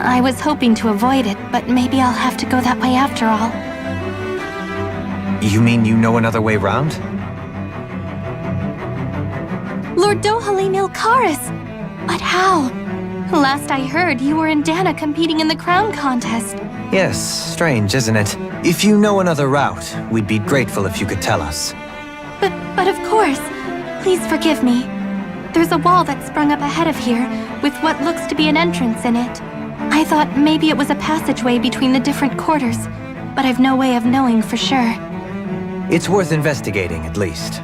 I was hoping to avoid it, but maybe I'll have to go that way after all. You mean you know another way round? Lord Dohalim Ilkaris! But how? Last I heard, you were in Dana competing in the crown contest. Yes, strange, isn't it? If you know another route, we'd be grateful if you could tell us. But of course. Please forgive me. There's a wall that sprung up ahead of here, with what looks to be an entrance in it. I thought maybe it was a passageway between the different quarters, but I've no way of knowing for sure. It's worth investigating, at least.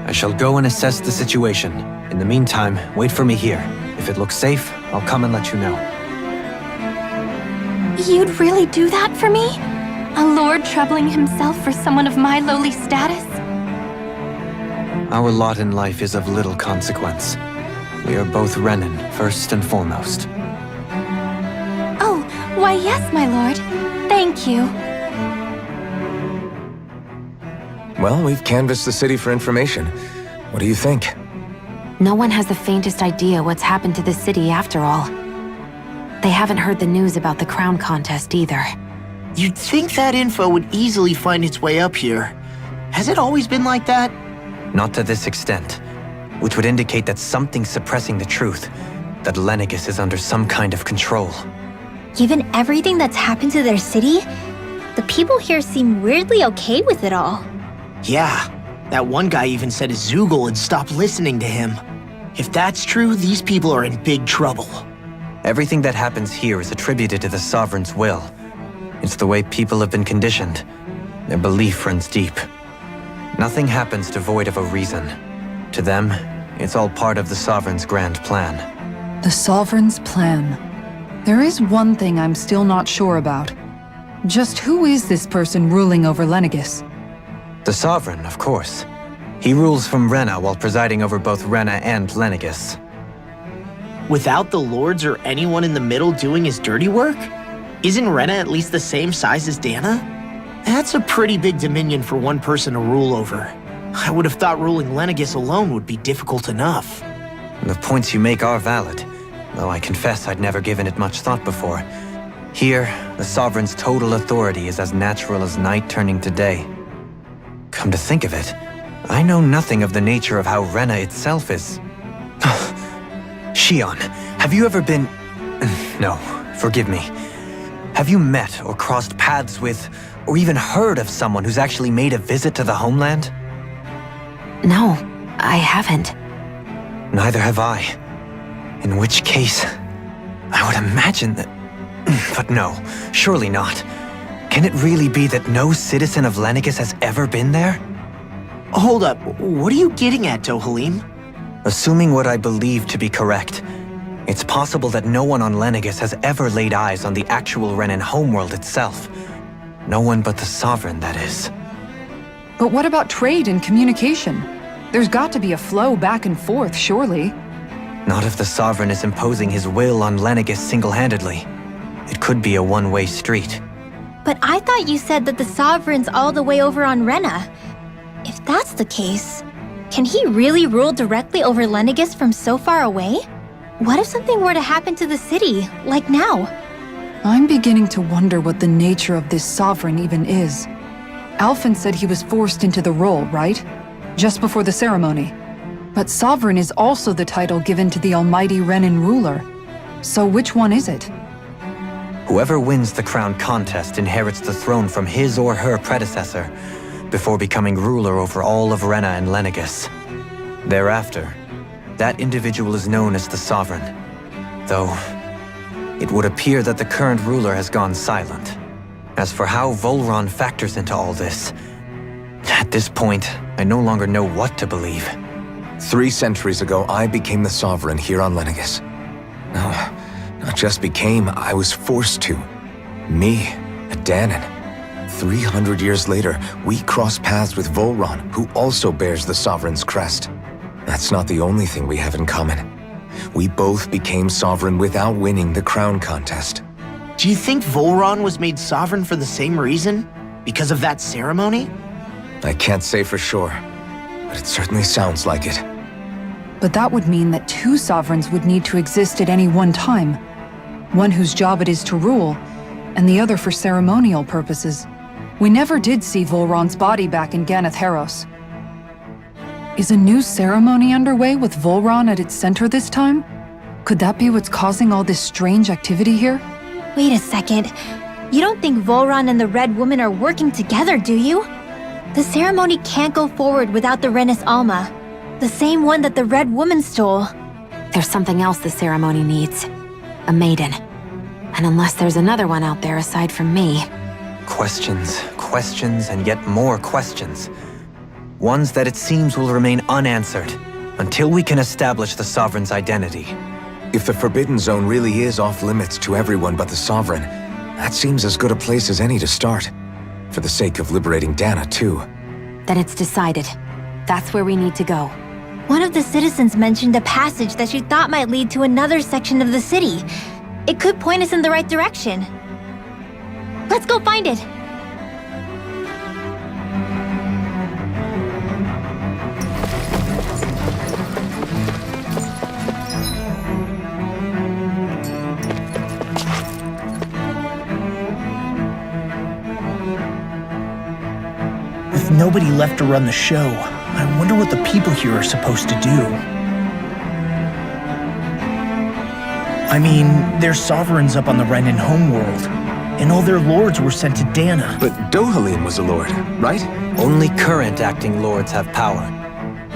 I shall go and assess the situation. In the meantime, wait for me here. If it looks safe, I'll come and let you know. You'd really do that for me? A lord troubling himself for someone of my lowly status? Our lot in life is of little consequence. We are both Renin, first and foremost. Oh, why yes, my lord. Thank you. Well, we've canvassed the city for information. What do you think? No one has the faintest idea what's happened to the city after all. They haven't heard the news about the crown contest either. You'd think that info would easily find its way up here. Has it always been like that? Not to this extent, which would indicate that something's suppressing the truth, that Lenegis is under some kind of control. Given everything that's happened to their city, the people here seem weirdly okay with it all. Yeah, that one guy even said Azoogle had stopped listening to him. If that's true, these people are in big trouble. Everything that happens here is attributed to the Sovereign's will. It's the way people have been conditioned. Their belief runs deep. Nothing happens devoid of a reason. To them, it's all part of the Sovereign's grand plan. The Sovereign's plan. There is one thing I'm still not sure about. Just who is this person ruling over Lenegis? The Sovereign, of course. He rules from Rena while presiding over both Rena and Lenegis. Without the lords or anyone in the middle doing his dirty work? Isn't Rena at least the same size as Dana? That's a pretty big dominion for one person to rule over. I would have thought ruling Lenegis alone would be difficult enough. The points you make are valid, though I confess I'd never given it much thought before. Here, the Sovereign's total authority is as natural as night turning to day. Come to think of it, I know nothing of the nature of how Rena itself is. Shion, have you ever been... No, forgive me. Have you met or crossed paths with, or even heard of someone who's actually made a visit to the homeland? No, I haven't. Neither have I. In which case, I would imagine that... But no, surely not. Can it really be that no citizen of Lenegis has ever been there? Hold up, what are you getting at, Dohalim? Assuming what I believe to be correct, it's possible that no one on Lenegis has ever laid eyes on the actual Renin homeworld itself. No one but the Sovereign, that is. But what about trade and communication? There's got to be a flow back and forth, surely. Not if the Sovereign is imposing his will on Lenegis single-handedly. It could be a one-way street. But I thought you said that the Sovereign's all the way over on Rena. If that's the case, can he really rule directly over Lenegis from so far away? What if something were to happen to the city, like now? I'm beginning to wonder what the nature of this Sovereign even is. Alphen said he was forced into the role, right? Just before the ceremony. But Sovereign is also the title given to the almighty Renin ruler. So which one is it? Whoever wins the crown contest inherits the throne from his or her predecessor, before becoming ruler over all of Rena and Lenegis. Thereafter, that individual is known as the Sovereign, though it would appear that the current ruler has gone silent. As for how Volron factors into all this, at this point, I no longer know what to believe. 3 centuries ago, I became the Sovereign here on Lenegis. No, not just became, I was forced to. Me, a Danon. 300 years later, we cross paths with Volron, who also bears the Sovereign's crest. That's not the only thing we have in common. We both became Sovereign without winning the crown contest. Do you think Volron was made sovereign for the same reason? Because of that ceremony? I can't say for sure, but it certainly sounds like it. But that would mean that two sovereigns would need to exist at any one time. One whose job it is to rule, and the other for ceremonial purposes. We never did see Volron's body back in Ganath Haros. Is a new ceremony underway with Volron at its center this time? Could that be what's causing all this strange activity here? Wait a second. You don't think Volron and the Red Woman are working together, do you? The ceremony can't go forward without the Renis Alma. The same one that the Red Woman stole. There's something else the ceremony needs. A maiden. And unless there's another one out there aside from me... Questions, questions, and yet more questions. Ones that it seems will remain unanswered until we can establish the Sovereign's identity. If the Forbidden Zone really is off-limits to everyone but the Sovereign, that seems as good a place as any to start. For the sake of liberating Dana, too. Then it's decided. That's where we need to go. One of the citizens mentioned a passage that she thought might lead to another section of the city. It could point us in the right direction. Let's go find it! With nobody left to run the show, I wonder what the people here are supposed to do. I mean, there's sovereigns up on the Renin homeworld, and all their lords were sent to Dana. But Dohalim was a lord, right? Only current acting lords have power.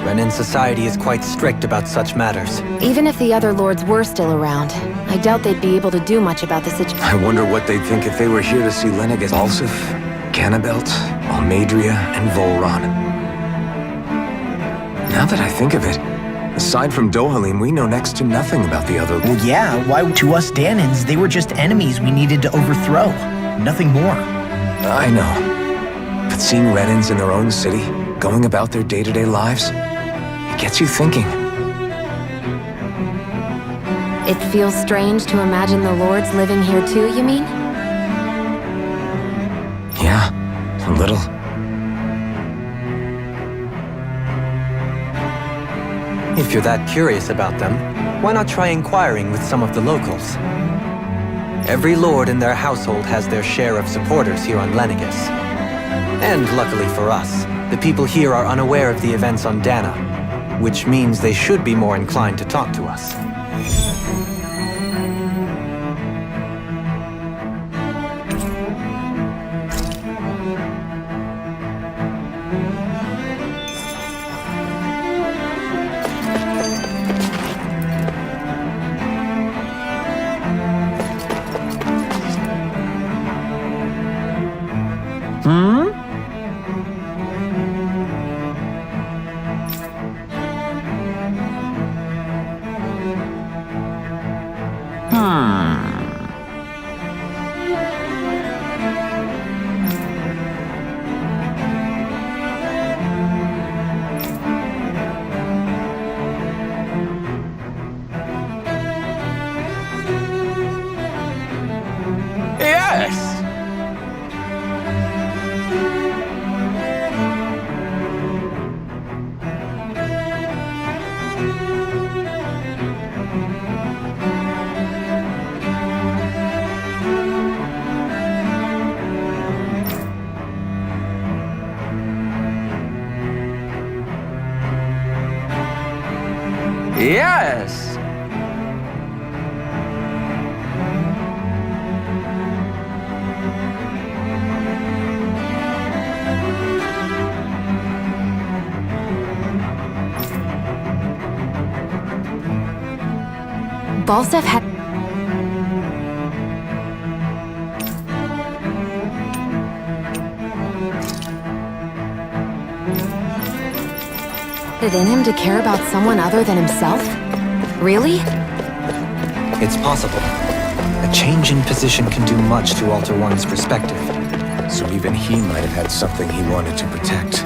Renin society is quite strict about such matters. Even if the other lords were still around, I doubt they'd be able to do much about the situation. I wonder what they'd think if they were here to see Lenegis, Alsif, Cannabelt, Almadria, and Volron. Now that I think of it, aside from Dohalim, we know next to nothing about the other... Well, yeah, why to us Danans, they were just enemies we needed to overthrow. Nothing more. I know. But seeing Renins in their own city, going about their day-to-day lives, it gets you thinking. It feels strange to imagine the lords living here too, you mean? Yeah, a little. If you're that curious about them, why not try inquiring with some of the locals? Every lord in their household has their share of supporters here on Lenegis. And luckily for us, the people here are unaware of the events on Dana, which means they should be more inclined to talk to us. Yes! Yes! Balsef had... it in him to care about someone other than himself? Really? It's possible. A change in position can do much to alter one's perspective. So even he might have had something he wanted to protect.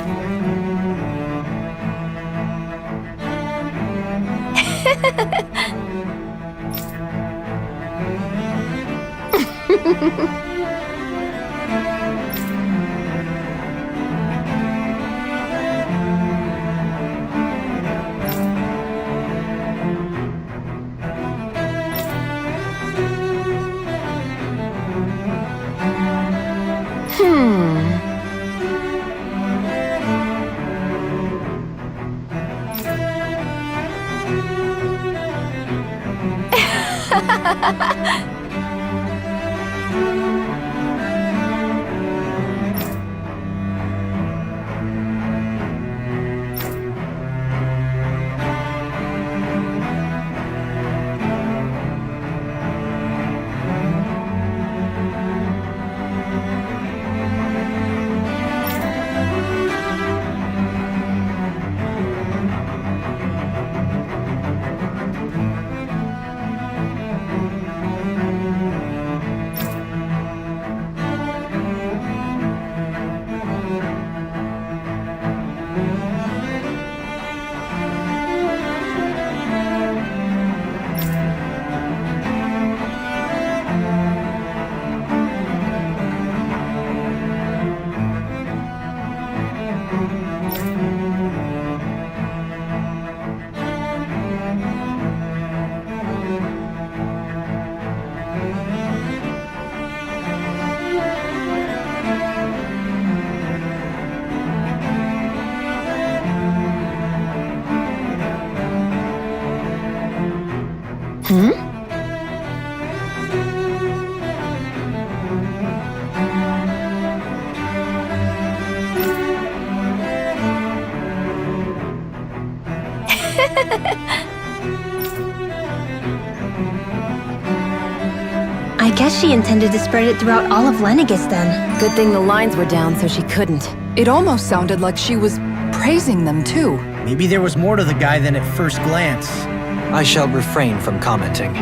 I guess she intended to spread it throughout all of Lenegis then. Good thing the lines were down so she couldn't. It almost sounded like she was praising them too. Maybe there was more to the guy than at first glance. I shall refrain from commenting.